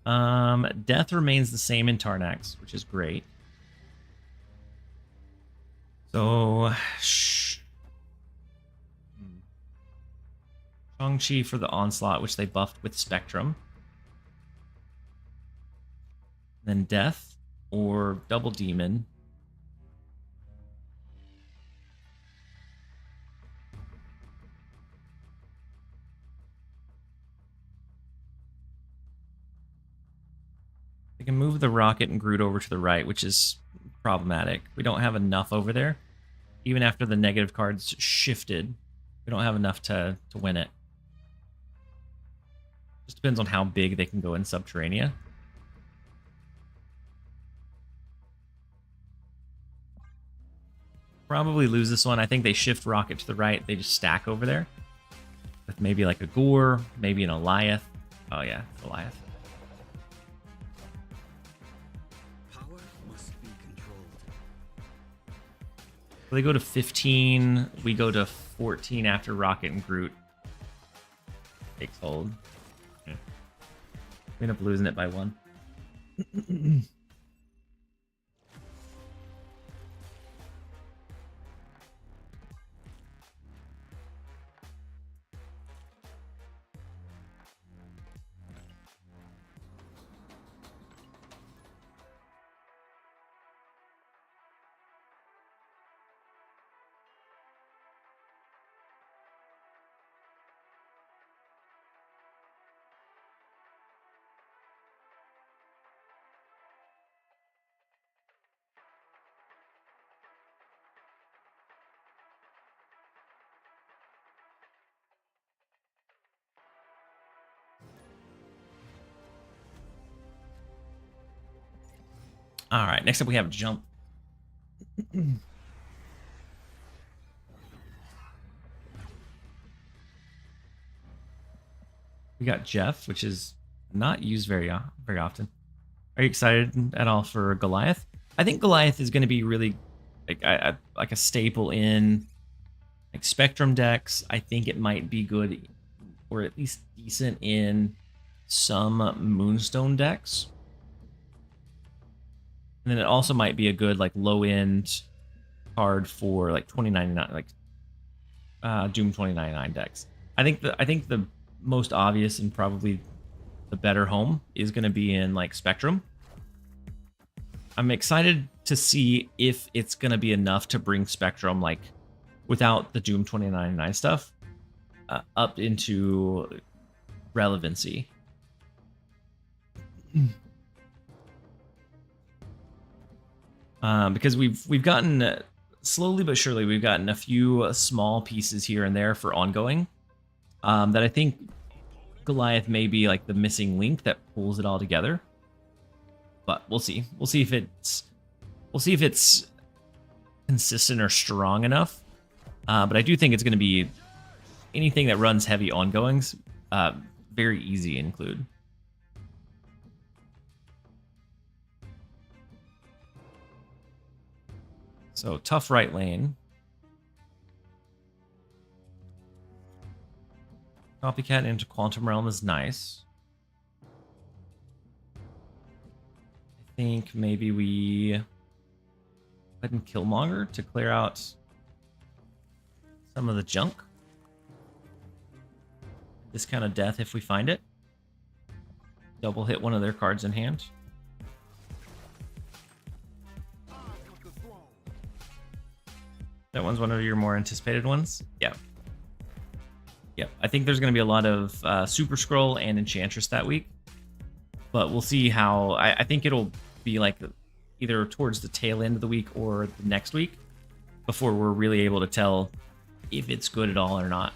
Death remains the same in Tarnax, which is great. So, Shang-Chi for the Onslaught, which they buffed with Spectrum. Then Death or Double Demon. They can move the Rocket and Groot over to the right, which is problematic. We don't have enough over there. Even after the negative cards shifted, we don't have enough to win it. Just depends on how big they can go in Subterranea. Probably lose this one. I think they shift Rocket to the right. They just stack over there. With maybe like a Gore, maybe an Goliath. Oh yeah, Goliath. Power must be controlled. They go to 15. We go to 14 after Rocket and Groot takes hold. Yeah. We end up losing it by 1. All right, next up we have Jump. We got Jeff, which is not used very often. Are you excited at all for Goliath? I think Goliath is going to be really like a staple in like Spectrum decks. I think it might be good, or at least decent in some Moonstone decks. And then it also might be a good like low end card for like 2099, like Doom 2099 decks. I think the most obvious and probably the better home is going to be in like Spectrum. I'm excited to see if it's going to be enough to bring Spectrum, like without the Doom 2099 stuff, up into relevancy. Because we've gotten slowly but surely we've gotten a few small pieces here and there for ongoing that I think Goliath may be like the missing link that pulls it all together. But we'll see. We'll see if it's consistent or strong enough. But I do think it's going to be anything that runs heavy ongoings, very easy to include. So tough right lane. Copycat into Quantum Realm is nice. I think maybe we go ahead and Killmonger to clear out some of the junk. This kind of death if we find it. Double hit one of their cards in hand. That one's one of your more anticipated ones? Yeah. Yep, I think there's going to be a lot of Super Scroll and Enchantress that week. But we'll see how... I think it'll be like either towards the tail end of the week or the next week before we're really able to tell if it's good at all or not.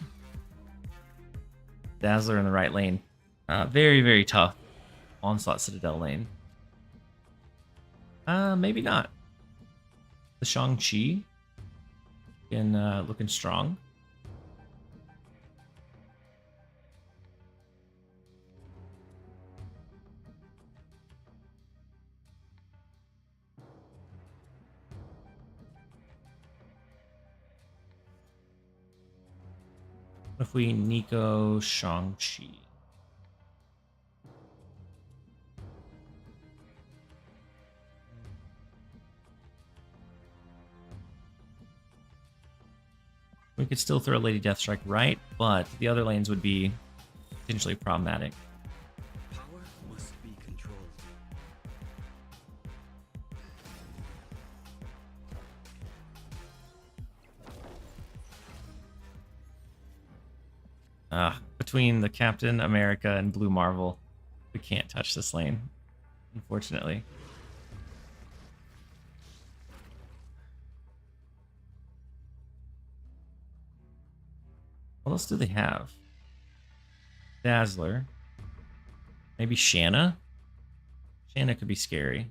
Dazzler in the right lane. Very, very tough. Onslaught Citadel lane. Maybe not. The Shang-Chi. Looking strong. What if we Nico Shang-Chi? We could still throw Lady Deathstrike right, but the other lanes would be potentially problematic. Power must be controlled. Between the Captain America and Blue Marvel, we can't touch this lane, unfortunately. What else do they have? Dazzler. Maybe Shanna? Shanna could be scary.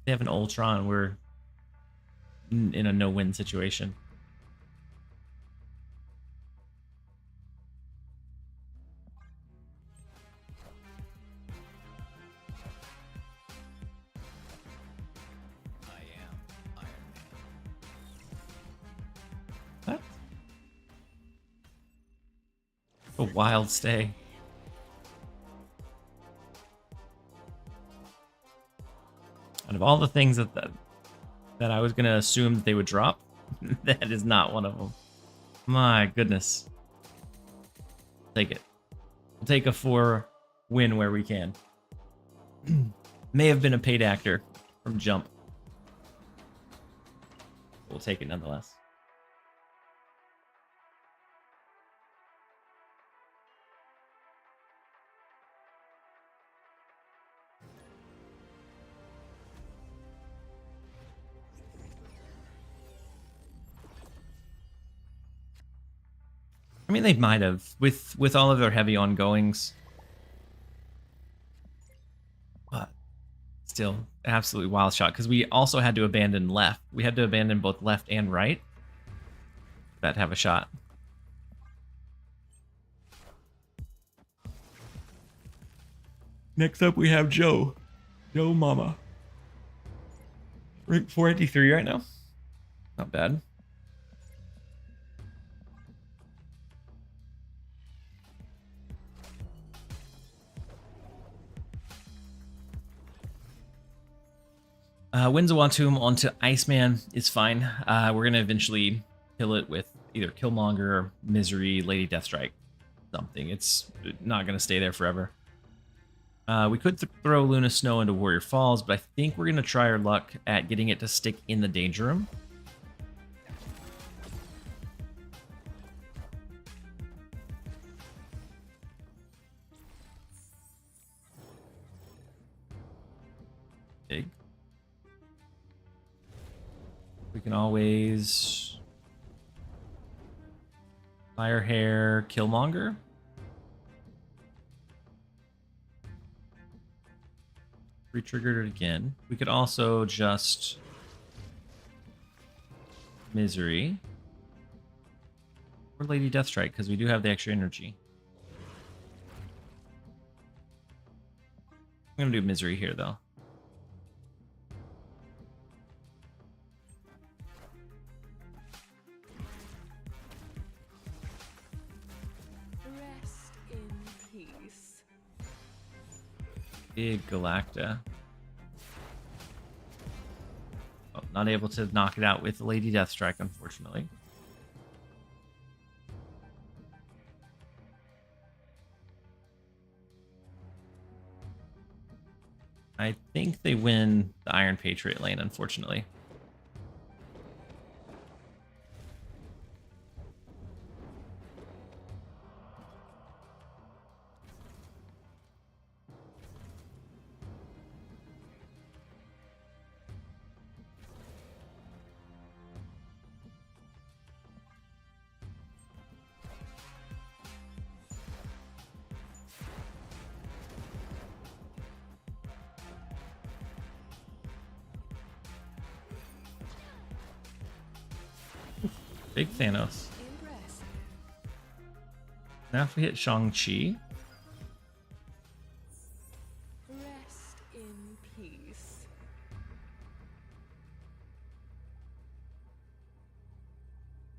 They have an Ultron, we're in a no-win situation. I am Iron Man. What? A wild stay. Out of all the things that I was gonna assume that they would drop, that is not one of them. My goodness. Take it. We'll take a 4 win where we can. May have been a paid actor from Jump. We'll take it nonetheless. I mean, they might have with all of their heavy ongoings, but still, absolutely wild shot. Because we also had to abandon left. We had to abandon both left and right. That have a shot. Next up, we have Joe. Joe Mama. Rank 483 right now. Not bad. Winzawatum onto Iceman is fine. We're going to eventually kill it with either Killmonger, Misery, Lady Deathstrike. Something. It's not going to stay there forever. We could throw Luna Snow into Warrior Falls, but I think we're going to try our luck at getting it to stick in the Danger Room. Big. We can always Fire Hair Killmonger. Re-triggered it again. We could also just Misery or Lady Deathstrike because we do have the extra energy. I'm gonna do Misery here though. Rest in peace. Big Galacta. Oh, not able to knock it out with Lady Deathstrike, unfortunately. I think they win the Iron Patriot lane, unfortunately. Big Thanos. Impressive. Now if we hit Shang-Chi. Rest in peace.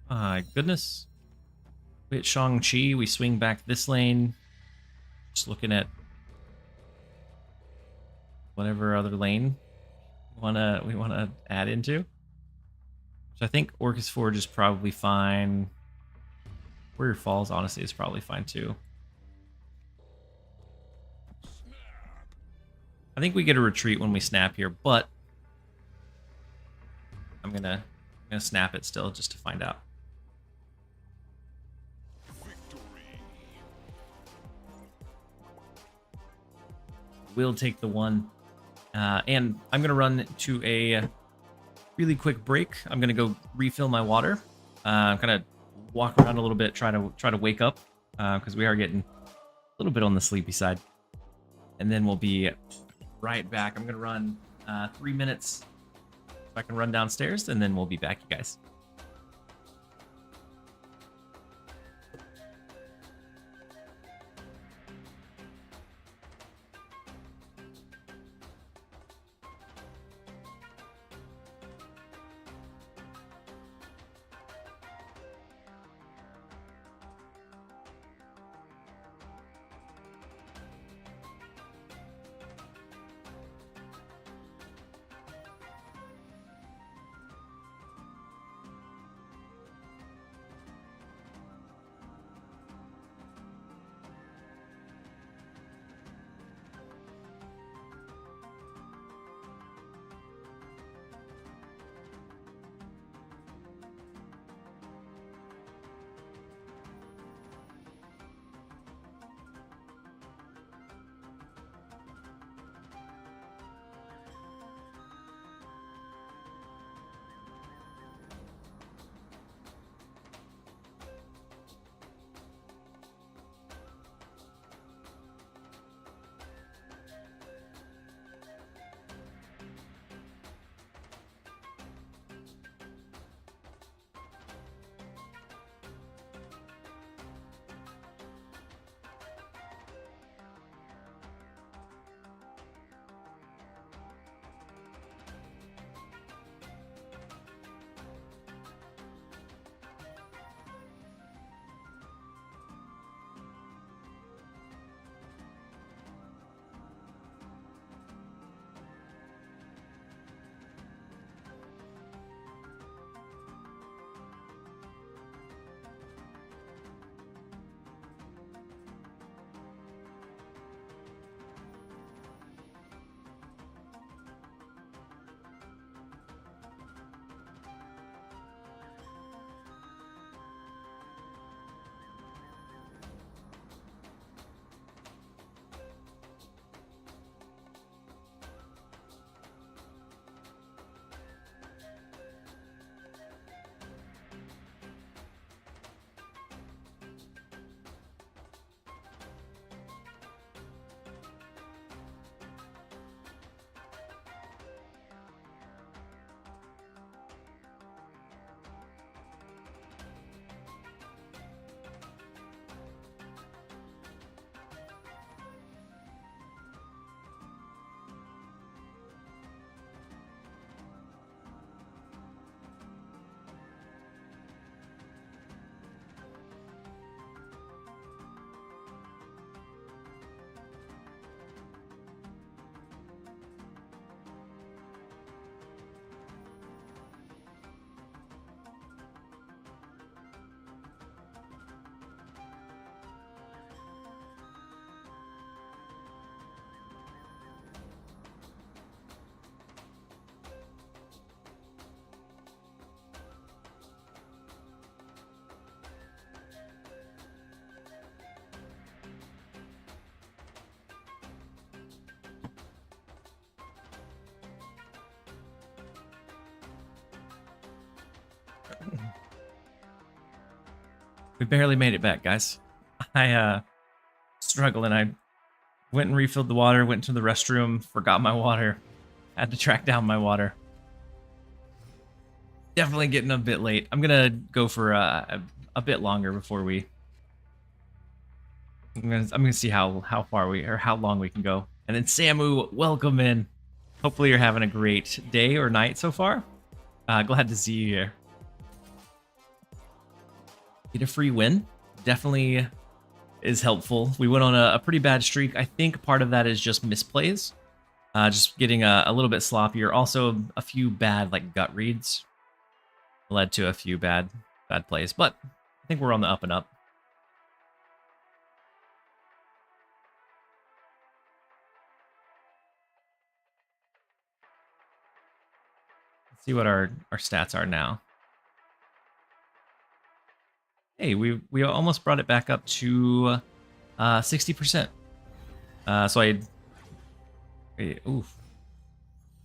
My goodness. We hit Shang-Chi, we swing back this lane. Just looking at whatever other lane we wanna add into. So I think Orcus Forge is probably fine. Warrior Falls, honestly, is probably fine too. I think we get a retreat when we snap here, but I'm gonna snap it still just to find out. We'll take the one. And I'm going to run to a really quick break. I'm going to go refill my water. I'm going to walk around a little bit, try to wake up, because we are getting a little bit on the sleepy side. And then we'll be right back. I'm going to run 3 minutes so I can run downstairs, and then we'll be back, you guys. We barely made it back, guys. I struggling. I went and refilled the water, went to the restroom, forgot my water, had to track down my water. Definitely getting a bit late. I'm gonna go for a bit longer before we. I'm gonna see how far we or how long we can go. And then Samu, welcome in. Hopefully you're having a great day or night so far. Glad to see you here. Get a free win. definitely is helpful. We went on a pretty bad streak. I think part of that is just misplays, just getting a little bit sloppier. Also, a few bad like gut reads led to a few bad plays, but I think we're on the up and up. Let's see what our stats are now. Hey, we almost brought it back up to 60%. So oof.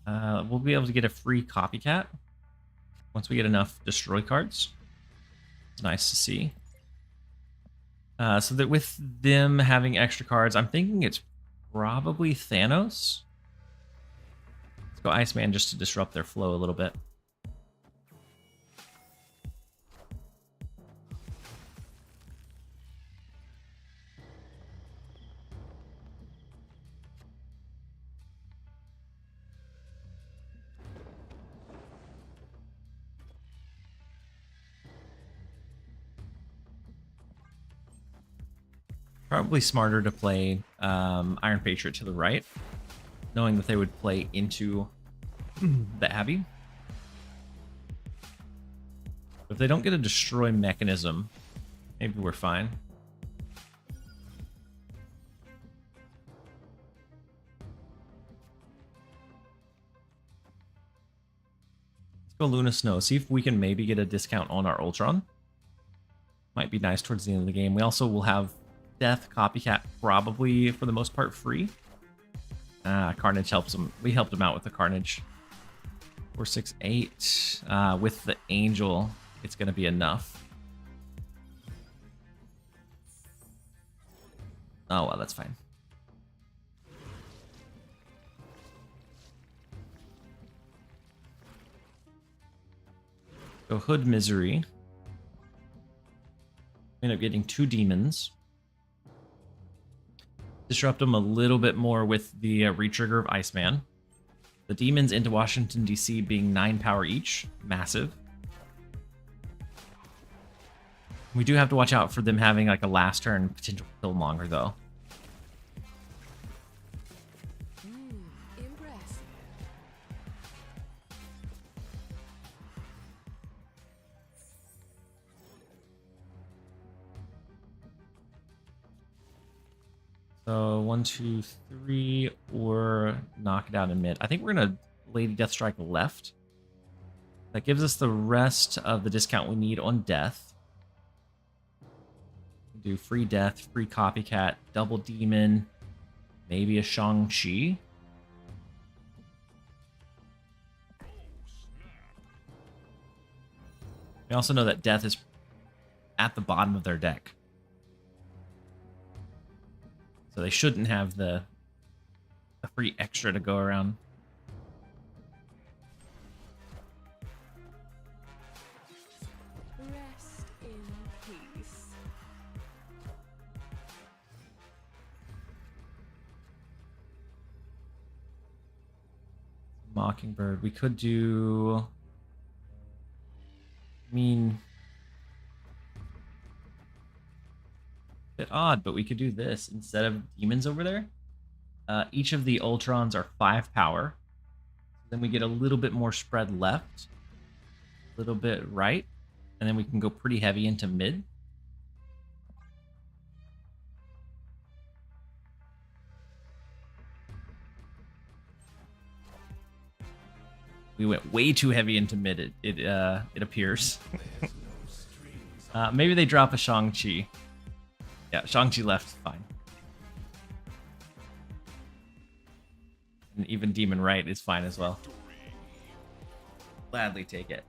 We'll be able to get a free copycat once we get enough destroy cards. It's nice to see. So that with them having extra cards, I'm thinking it's probably Thanos. Let's go Iceman just to disrupt their flow a little bit. Probably smarter to play Iron Patriot to the right, knowing that they would play into the Abbey. If they don't get a destroy mechanism, maybe we're fine. Let's go Luna Snow. See if we can maybe get a discount on our Ultron. Might be nice towards the end of the game. We also will have Death Copycat probably for the most part free. Carnage helps him. We helped him out with the Carnage. 468. With the Angel, it's going to be enough. Oh, well, that's fine. So Hood Misery. End up getting 2 demons. Disrupt them a little bit more with the retrigger of Iceman. The demons into Washington, D.C. being 9 power each. Massive. We do have to watch out for them having like a last turn potential Killmonger, though. Impressive. So 1, 2, 3, or knock it out in mid. I think we're gonna Lady Deathstrike left. That gives us the rest of the discount we need on death. Do free death, free copycat, double demon, maybe a Shang-Chi. We also know that death is at the bottom of their deck. So they shouldn't have the free extra to go around. Rest in peace. Mockingbird. We could do... I mean... bit odd, but we could do this instead of demons over there. Each of the Ultrons are 5 power. Then we get a little bit more spread left, a little bit right, and then we can go pretty heavy into mid. We went way too heavy into mid. It appears. Maybe they drop a Shang-Chi. Yeah, Shang-Chi left, fine. And even Demon Right is fine as well. Gladly take it.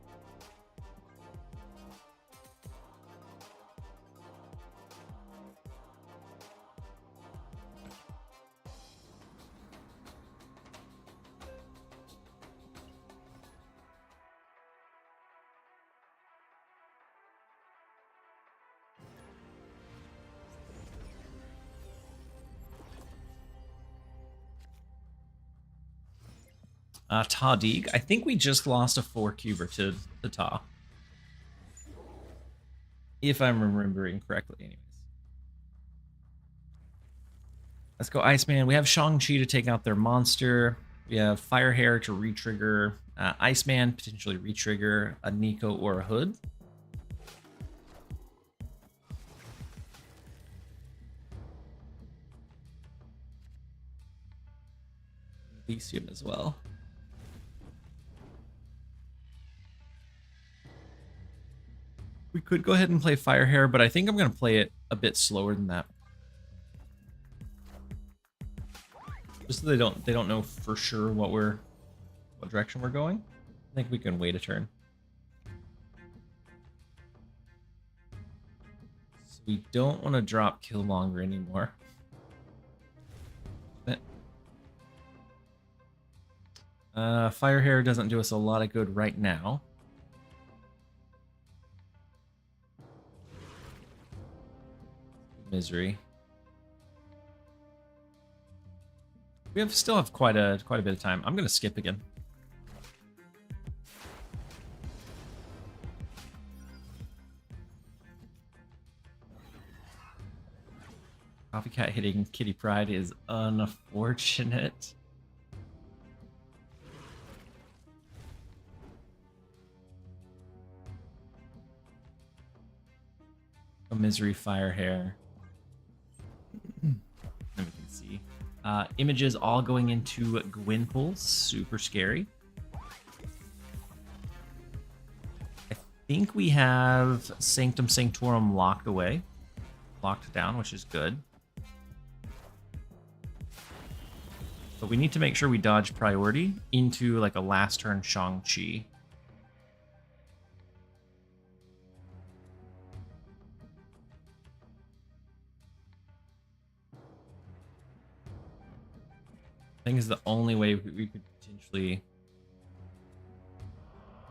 Ta Deeg. I think we just lost a 4 cuber to Ta. If I'm remembering correctly, anyways. Let's go Iceman. We have Shang-Chi to take out their monster. We have Firehair to retrigger Iceman, potentially retrigger a Nico or a Hood. Elysium as well. We could go ahead and play Firehair, but I think I'm going to play it a bit slower than that. Just so they don't know for sure what direction we're going. I think we can wait a turn. So we don't want to drop Killmonger anymore. Firehair doesn't do us a lot of good right now. Misery. We still have quite a bit of time. I'm gonna skip again. Coffee Cat hitting Kitty Pryde is unfortunate. A Misery Firehair. Then we can see. Images all going into Gwynpool. Super scary. I think we have Sanctum Sanctorum locked away. Locked down, which is good. But we need to make sure we dodge priority into like a last turn Shang-Chi. I think is the only way we could potentially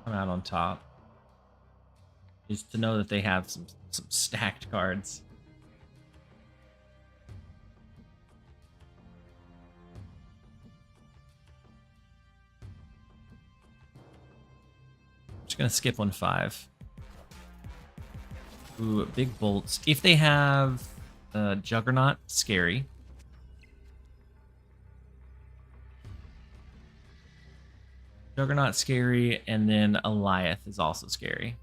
come out on top is to know that they have some stacked cards. I'm just gonna skip 1-5. Ooh, big bolts. If they have Juggernaut, scary. Juggernaut scary, and then Eliath is also scary.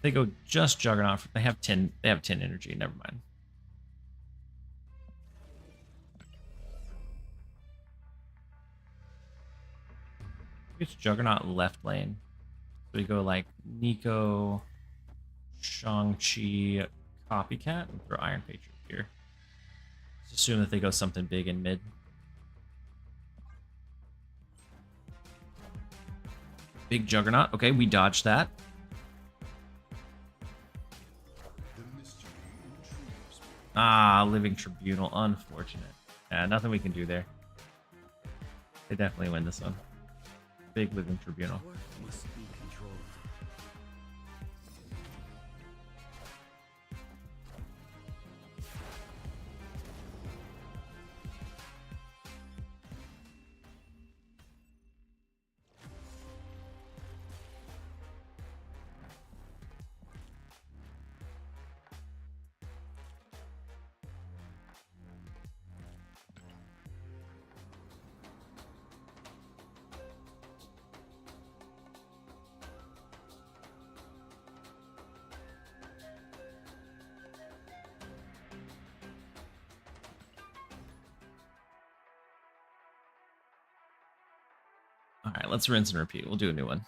They go just Juggernaut. They have 10. They have 10 energy. Never mind. It's Juggernaut left lane. So we go like Nico, Shang-Chi, Copycat, and throw Iron Patriot here. Just assume that they go something big in mid. Big Juggernaut. Okay, we dodged that. Ah, Living Tribunal. Unfortunate. Yeah, nothing we can do there. They definitely win this one. Big Living Tribunal. Must be controlled. All right, let's rinse and repeat. We'll do a new one.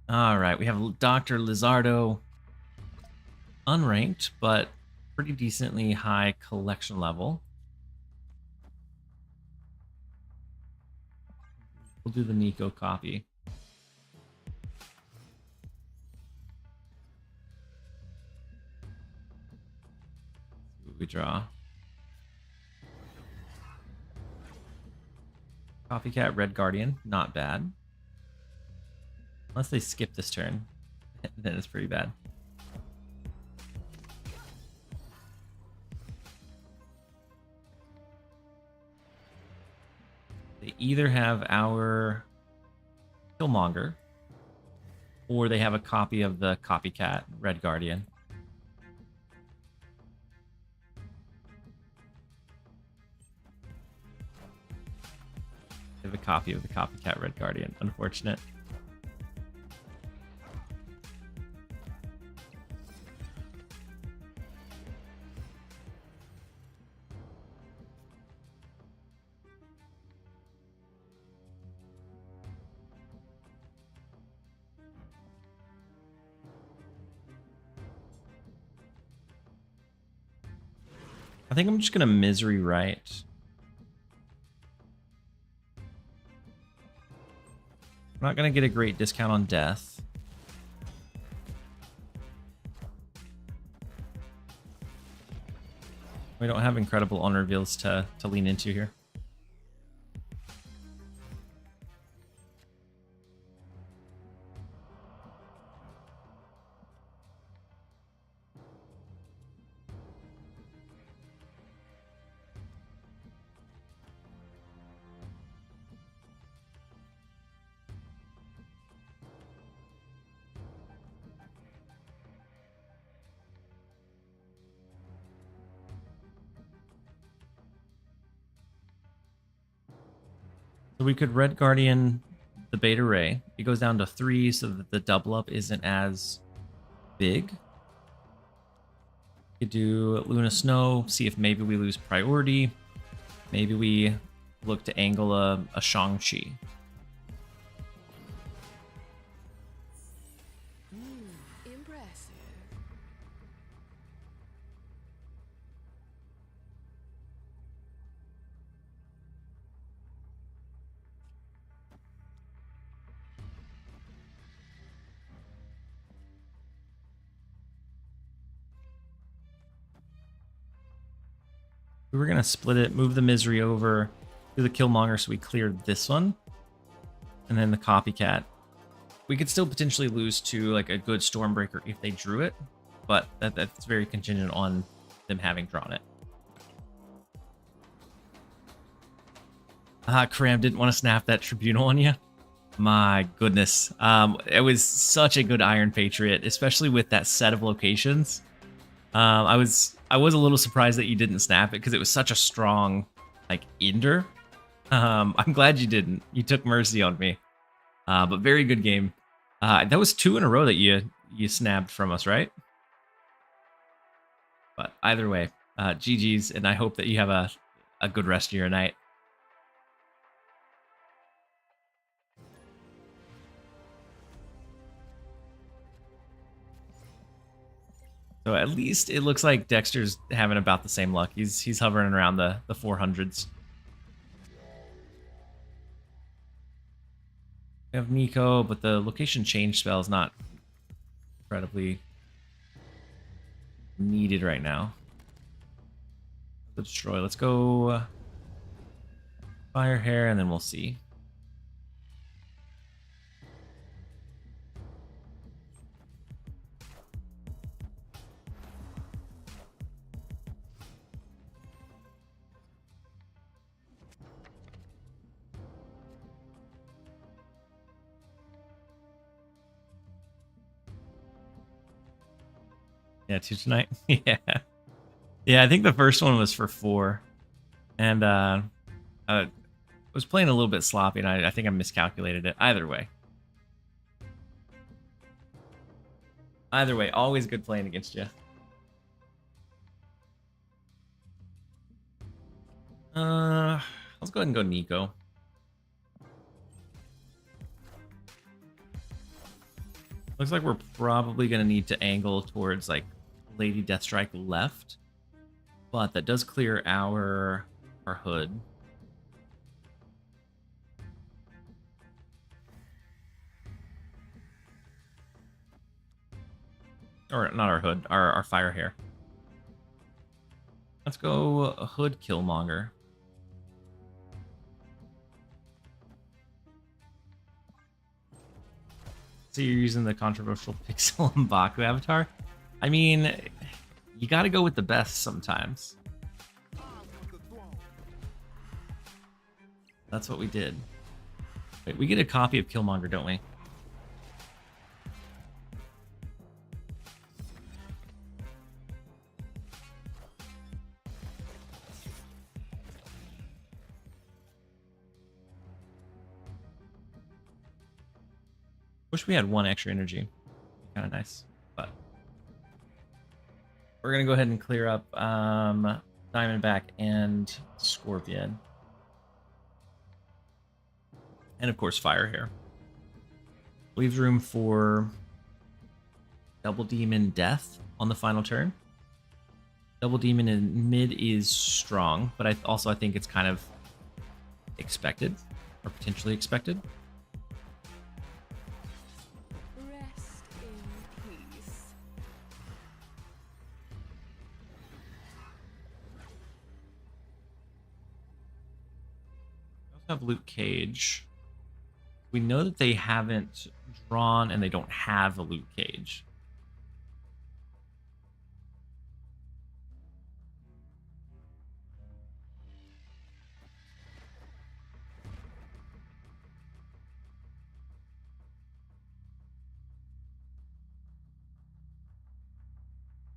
All right, we have Dr. Lizardo. unranked, but pretty decently high collection level. We'll do the Nico copy. See what we draw. Copycat Red Guardian, not bad. Unless they skip this turn, then it's pretty bad. They either have our Killmonger, or they have a copy of the Copycat Red Guardian. They have a copy of the Copycat Red Guardian. Unfortunate. I think I'm just gonna Misery Right. I'm not gonna get a great discount on death. We don't have incredible on reveals to lean into here. So we could Red Guardian the Beta Ray. It goes down to 3 so that the double up isn't as big. We could do Luna Snow, see if maybe we lose priority. Maybe we look to angle a Shang-Chi. Impressive. We were gonna split it, move the Misery over, do the Killmonger so we cleared this one, and then the Copycat. We could still potentially lose to like a good Stormbreaker if they drew it, but that's very contingent on them having drawn it. Cram didn't want to snap that Tribunal on you. My goodness. It was such a good Iron Patriot, especially with that set of locations. I was a little surprised that you didn't snap it because it was such a strong like ender. I'm glad you didn't. You took mercy on me. But very good game. That was 2 in a row that you snapped from us, right? But either way, GG's, and I hope that you have a good rest of your night. So at least it looks like Dexter's having about the same luck. He's hovering around the 400s. We have Nico, but the location change spell is not incredibly needed right now. The destroy. Let's go Fire Hair, and then we'll see. Yeah, 2 tonight. Yeah. Yeah, I think the first one was for 4. And I was playing a little bit sloppy, and I think I miscalculated it. Either way, always good playing against you. Let's go ahead and go Nico. Looks like we're probably gonna need to angle towards like Lady Deathstrike left, but that does clear our hood. Or not our hood, our fire hair. Let's go hood Killmonger. So you're using the controversial Pixel M'Baku avatar? I mean, you gotta go with the best sometimes. That's what we did. Wait, we get a copy of Killmonger, don't we? Wish we had one extra energy. Kind of nice, but we're gonna go ahead and clear up Diamondback and Scorpion, and of course Fire here. Leaves room for Double Demon Death on the final turn. Double Demon in mid is strong, but I think it's kind of expected, or potentially expected. Rest in peace. We also have Luke Cage. We know that they haven't drawn and they don't have a Luke Cage.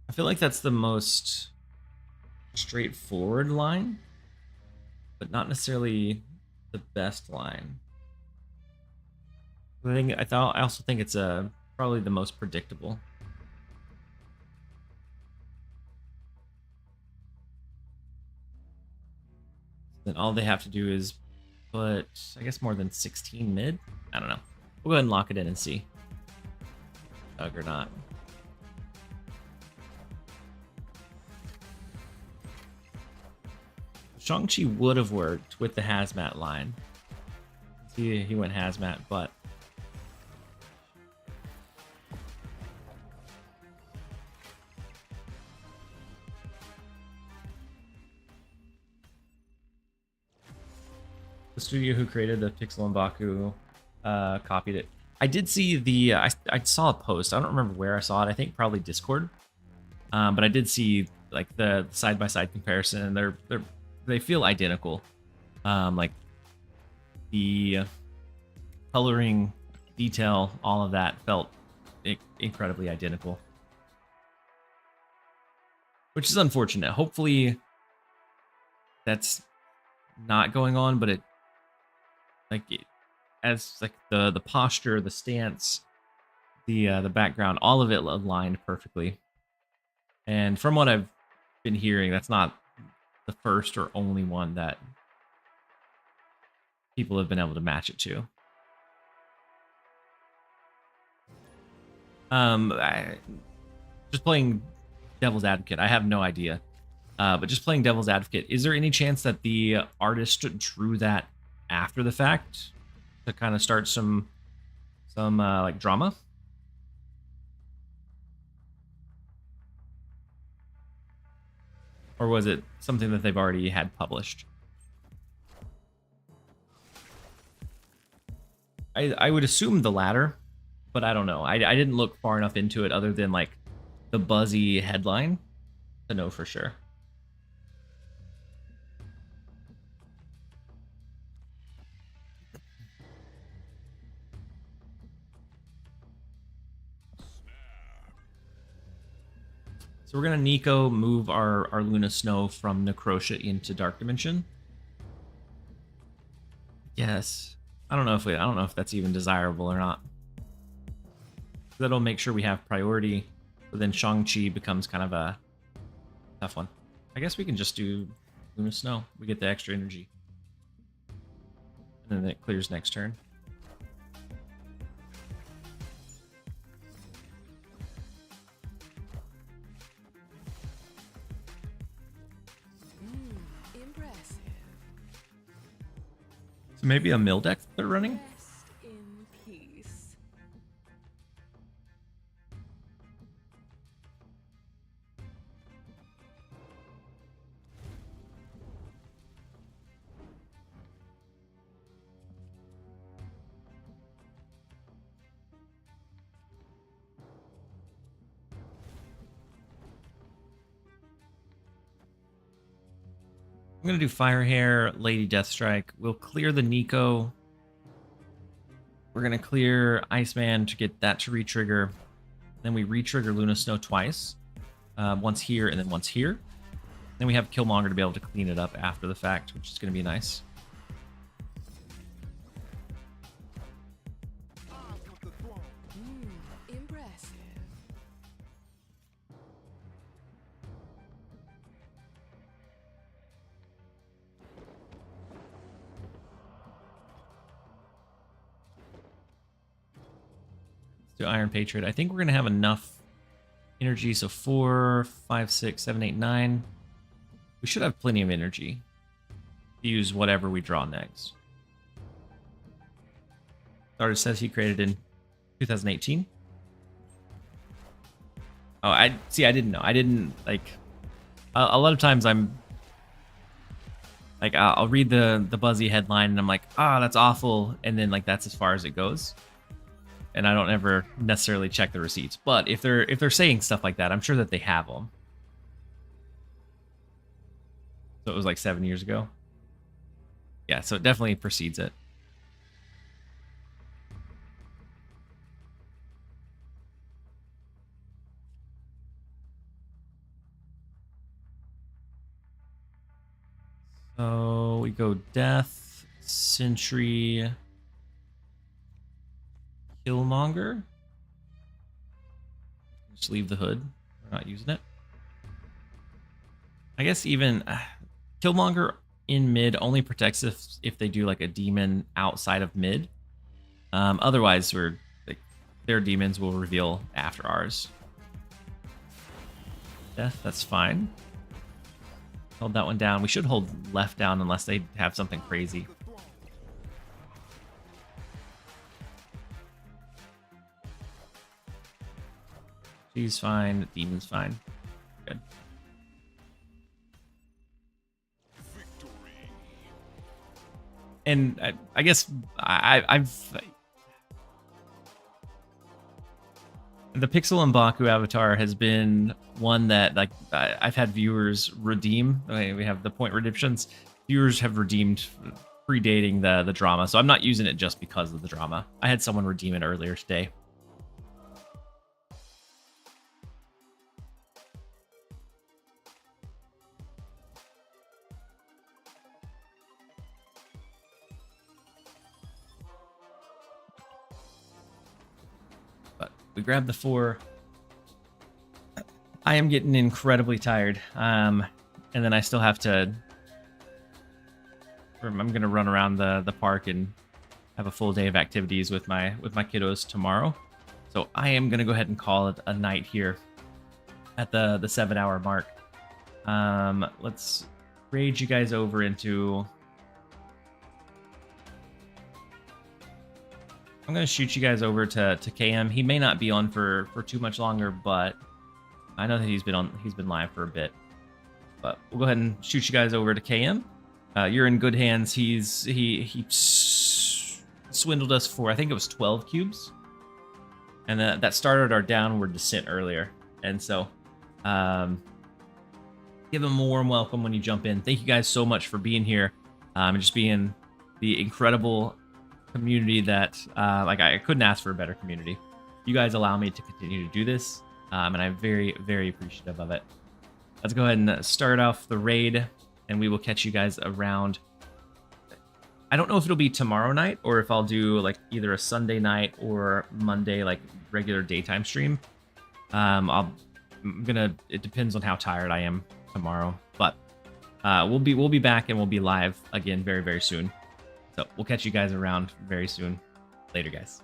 I feel like that's the most straightforward line, but not necessarily the best line. I also think it's probably the most predictable. Then all they have to do is put, I guess, more than 16 mid. I don't know. We'll go ahead and lock it in and see. Doug or not. Shang-Chi would have worked with the hazmat line. See, he went hazmat, but the studio who created the Pixel M'Baku copied it. I did see the I saw a post. I don't remember where I saw it. I think probably Discord. But I did see like the side-by-side comparison, and they feel identical. Like the coloring, detail, all of that felt incredibly identical, which is unfortunate. Hopefully that's not going on, but as like the posture, the stance, the background, all of it aligned perfectly. And from what I've been hearing, that's not the first or only one that people have been able to match it to. Just playing devil's advocate. I have no idea. But just playing devil's advocate, is there any chance that the artist drew that after the fact to kind of start some like drama? Or was it something that they've already had published? I would assume the latter, but I don't know. I didn't look far enough into it other than like the buzzy headline to know for sure. So we're gonna Nico move our Luna Snow from Necrotia into Dark Dimension. Yes. I don't know if that's even desirable or not. That'll make sure we have priority, but then Shang-Chi becomes kind of a tough one. I guess we can just do Luna Snow. We get the extra energy. And then it clears next turn. Maybe a mill deck they're running? Rest in peace. I'm gonna do Fire Hair, Lady Deathstrike. We'll clear the Nico. We're gonna clear Iceman to get that to re-trigger. Then we re-trigger Luna Snow twice. Once here and then once here. Then we have Killmonger to be able to clean it up after the fact, which is gonna be nice. Impressive. Do Iron Patriot. I think we're gonna have enough energy. So 4, 5, 6, 7, 8, 9. We should have plenty of energy to use whatever we draw next. The artist says he created in 2018. Oh, I didn't know. I didn't like. A lot of times I'm like, I'll read the Buzzy headline and I'm like, ah, that's awful, and then like that's as far as it goes. And I don't ever necessarily check the receipts. But if they're saying stuff like that, I'm sure that they have them. So it was like 7 years ago. Yeah, so it definitely precedes it. So we go Death, Sentry, Killmonger. Just leave the hood. We're not using it. I guess even Killmonger in mid only protects if they do like a demon outside of mid. Otherwise, we're like, their demons will reveal after ours. Death, that's fine. Hold that one down. We should hold left down unless they have something crazy. She's fine. Demon's fine. Good. And I guess I've the Pixel and Baku avatar has been one that like I've had viewers redeem. We have the point redemptions. Viewers have redeemed predating the drama, so I'm not using it just because of the drama. I had someone redeem it earlier today. But we grabbed the 4. I am getting incredibly tired. And then I still have to... I'm going to run around the park and have a full day of activities with my kiddos tomorrow. So I am going to go ahead and call it a night here at the 7-hour mark. Let's raid you guys over into... I'm going to shoot you guys over to KM. He may not be on for too much longer, but I know that he's been live for a bit. But we'll go ahead and shoot you guys over to KM. You're in good hands. He swindled us for, I think it was 12 cubes. And that started our downward descent earlier. And so give him a warm welcome when you jump in. Thank you guys so much for being here and just being the incredible community that like I couldn't ask for a better community. You guys allow me to continue to do this, and I'm very, very appreciative of it. Let's go ahead and start off the raid, and we will catch you guys around. I don't know if it'll be tomorrow night or if I'll do like either a Sunday night or Monday like regular daytime stream. It depends on how tired I am tomorrow, but we'll be back and we'll be live again very, very soon. So we'll catch you guys around very soon. Later, guys.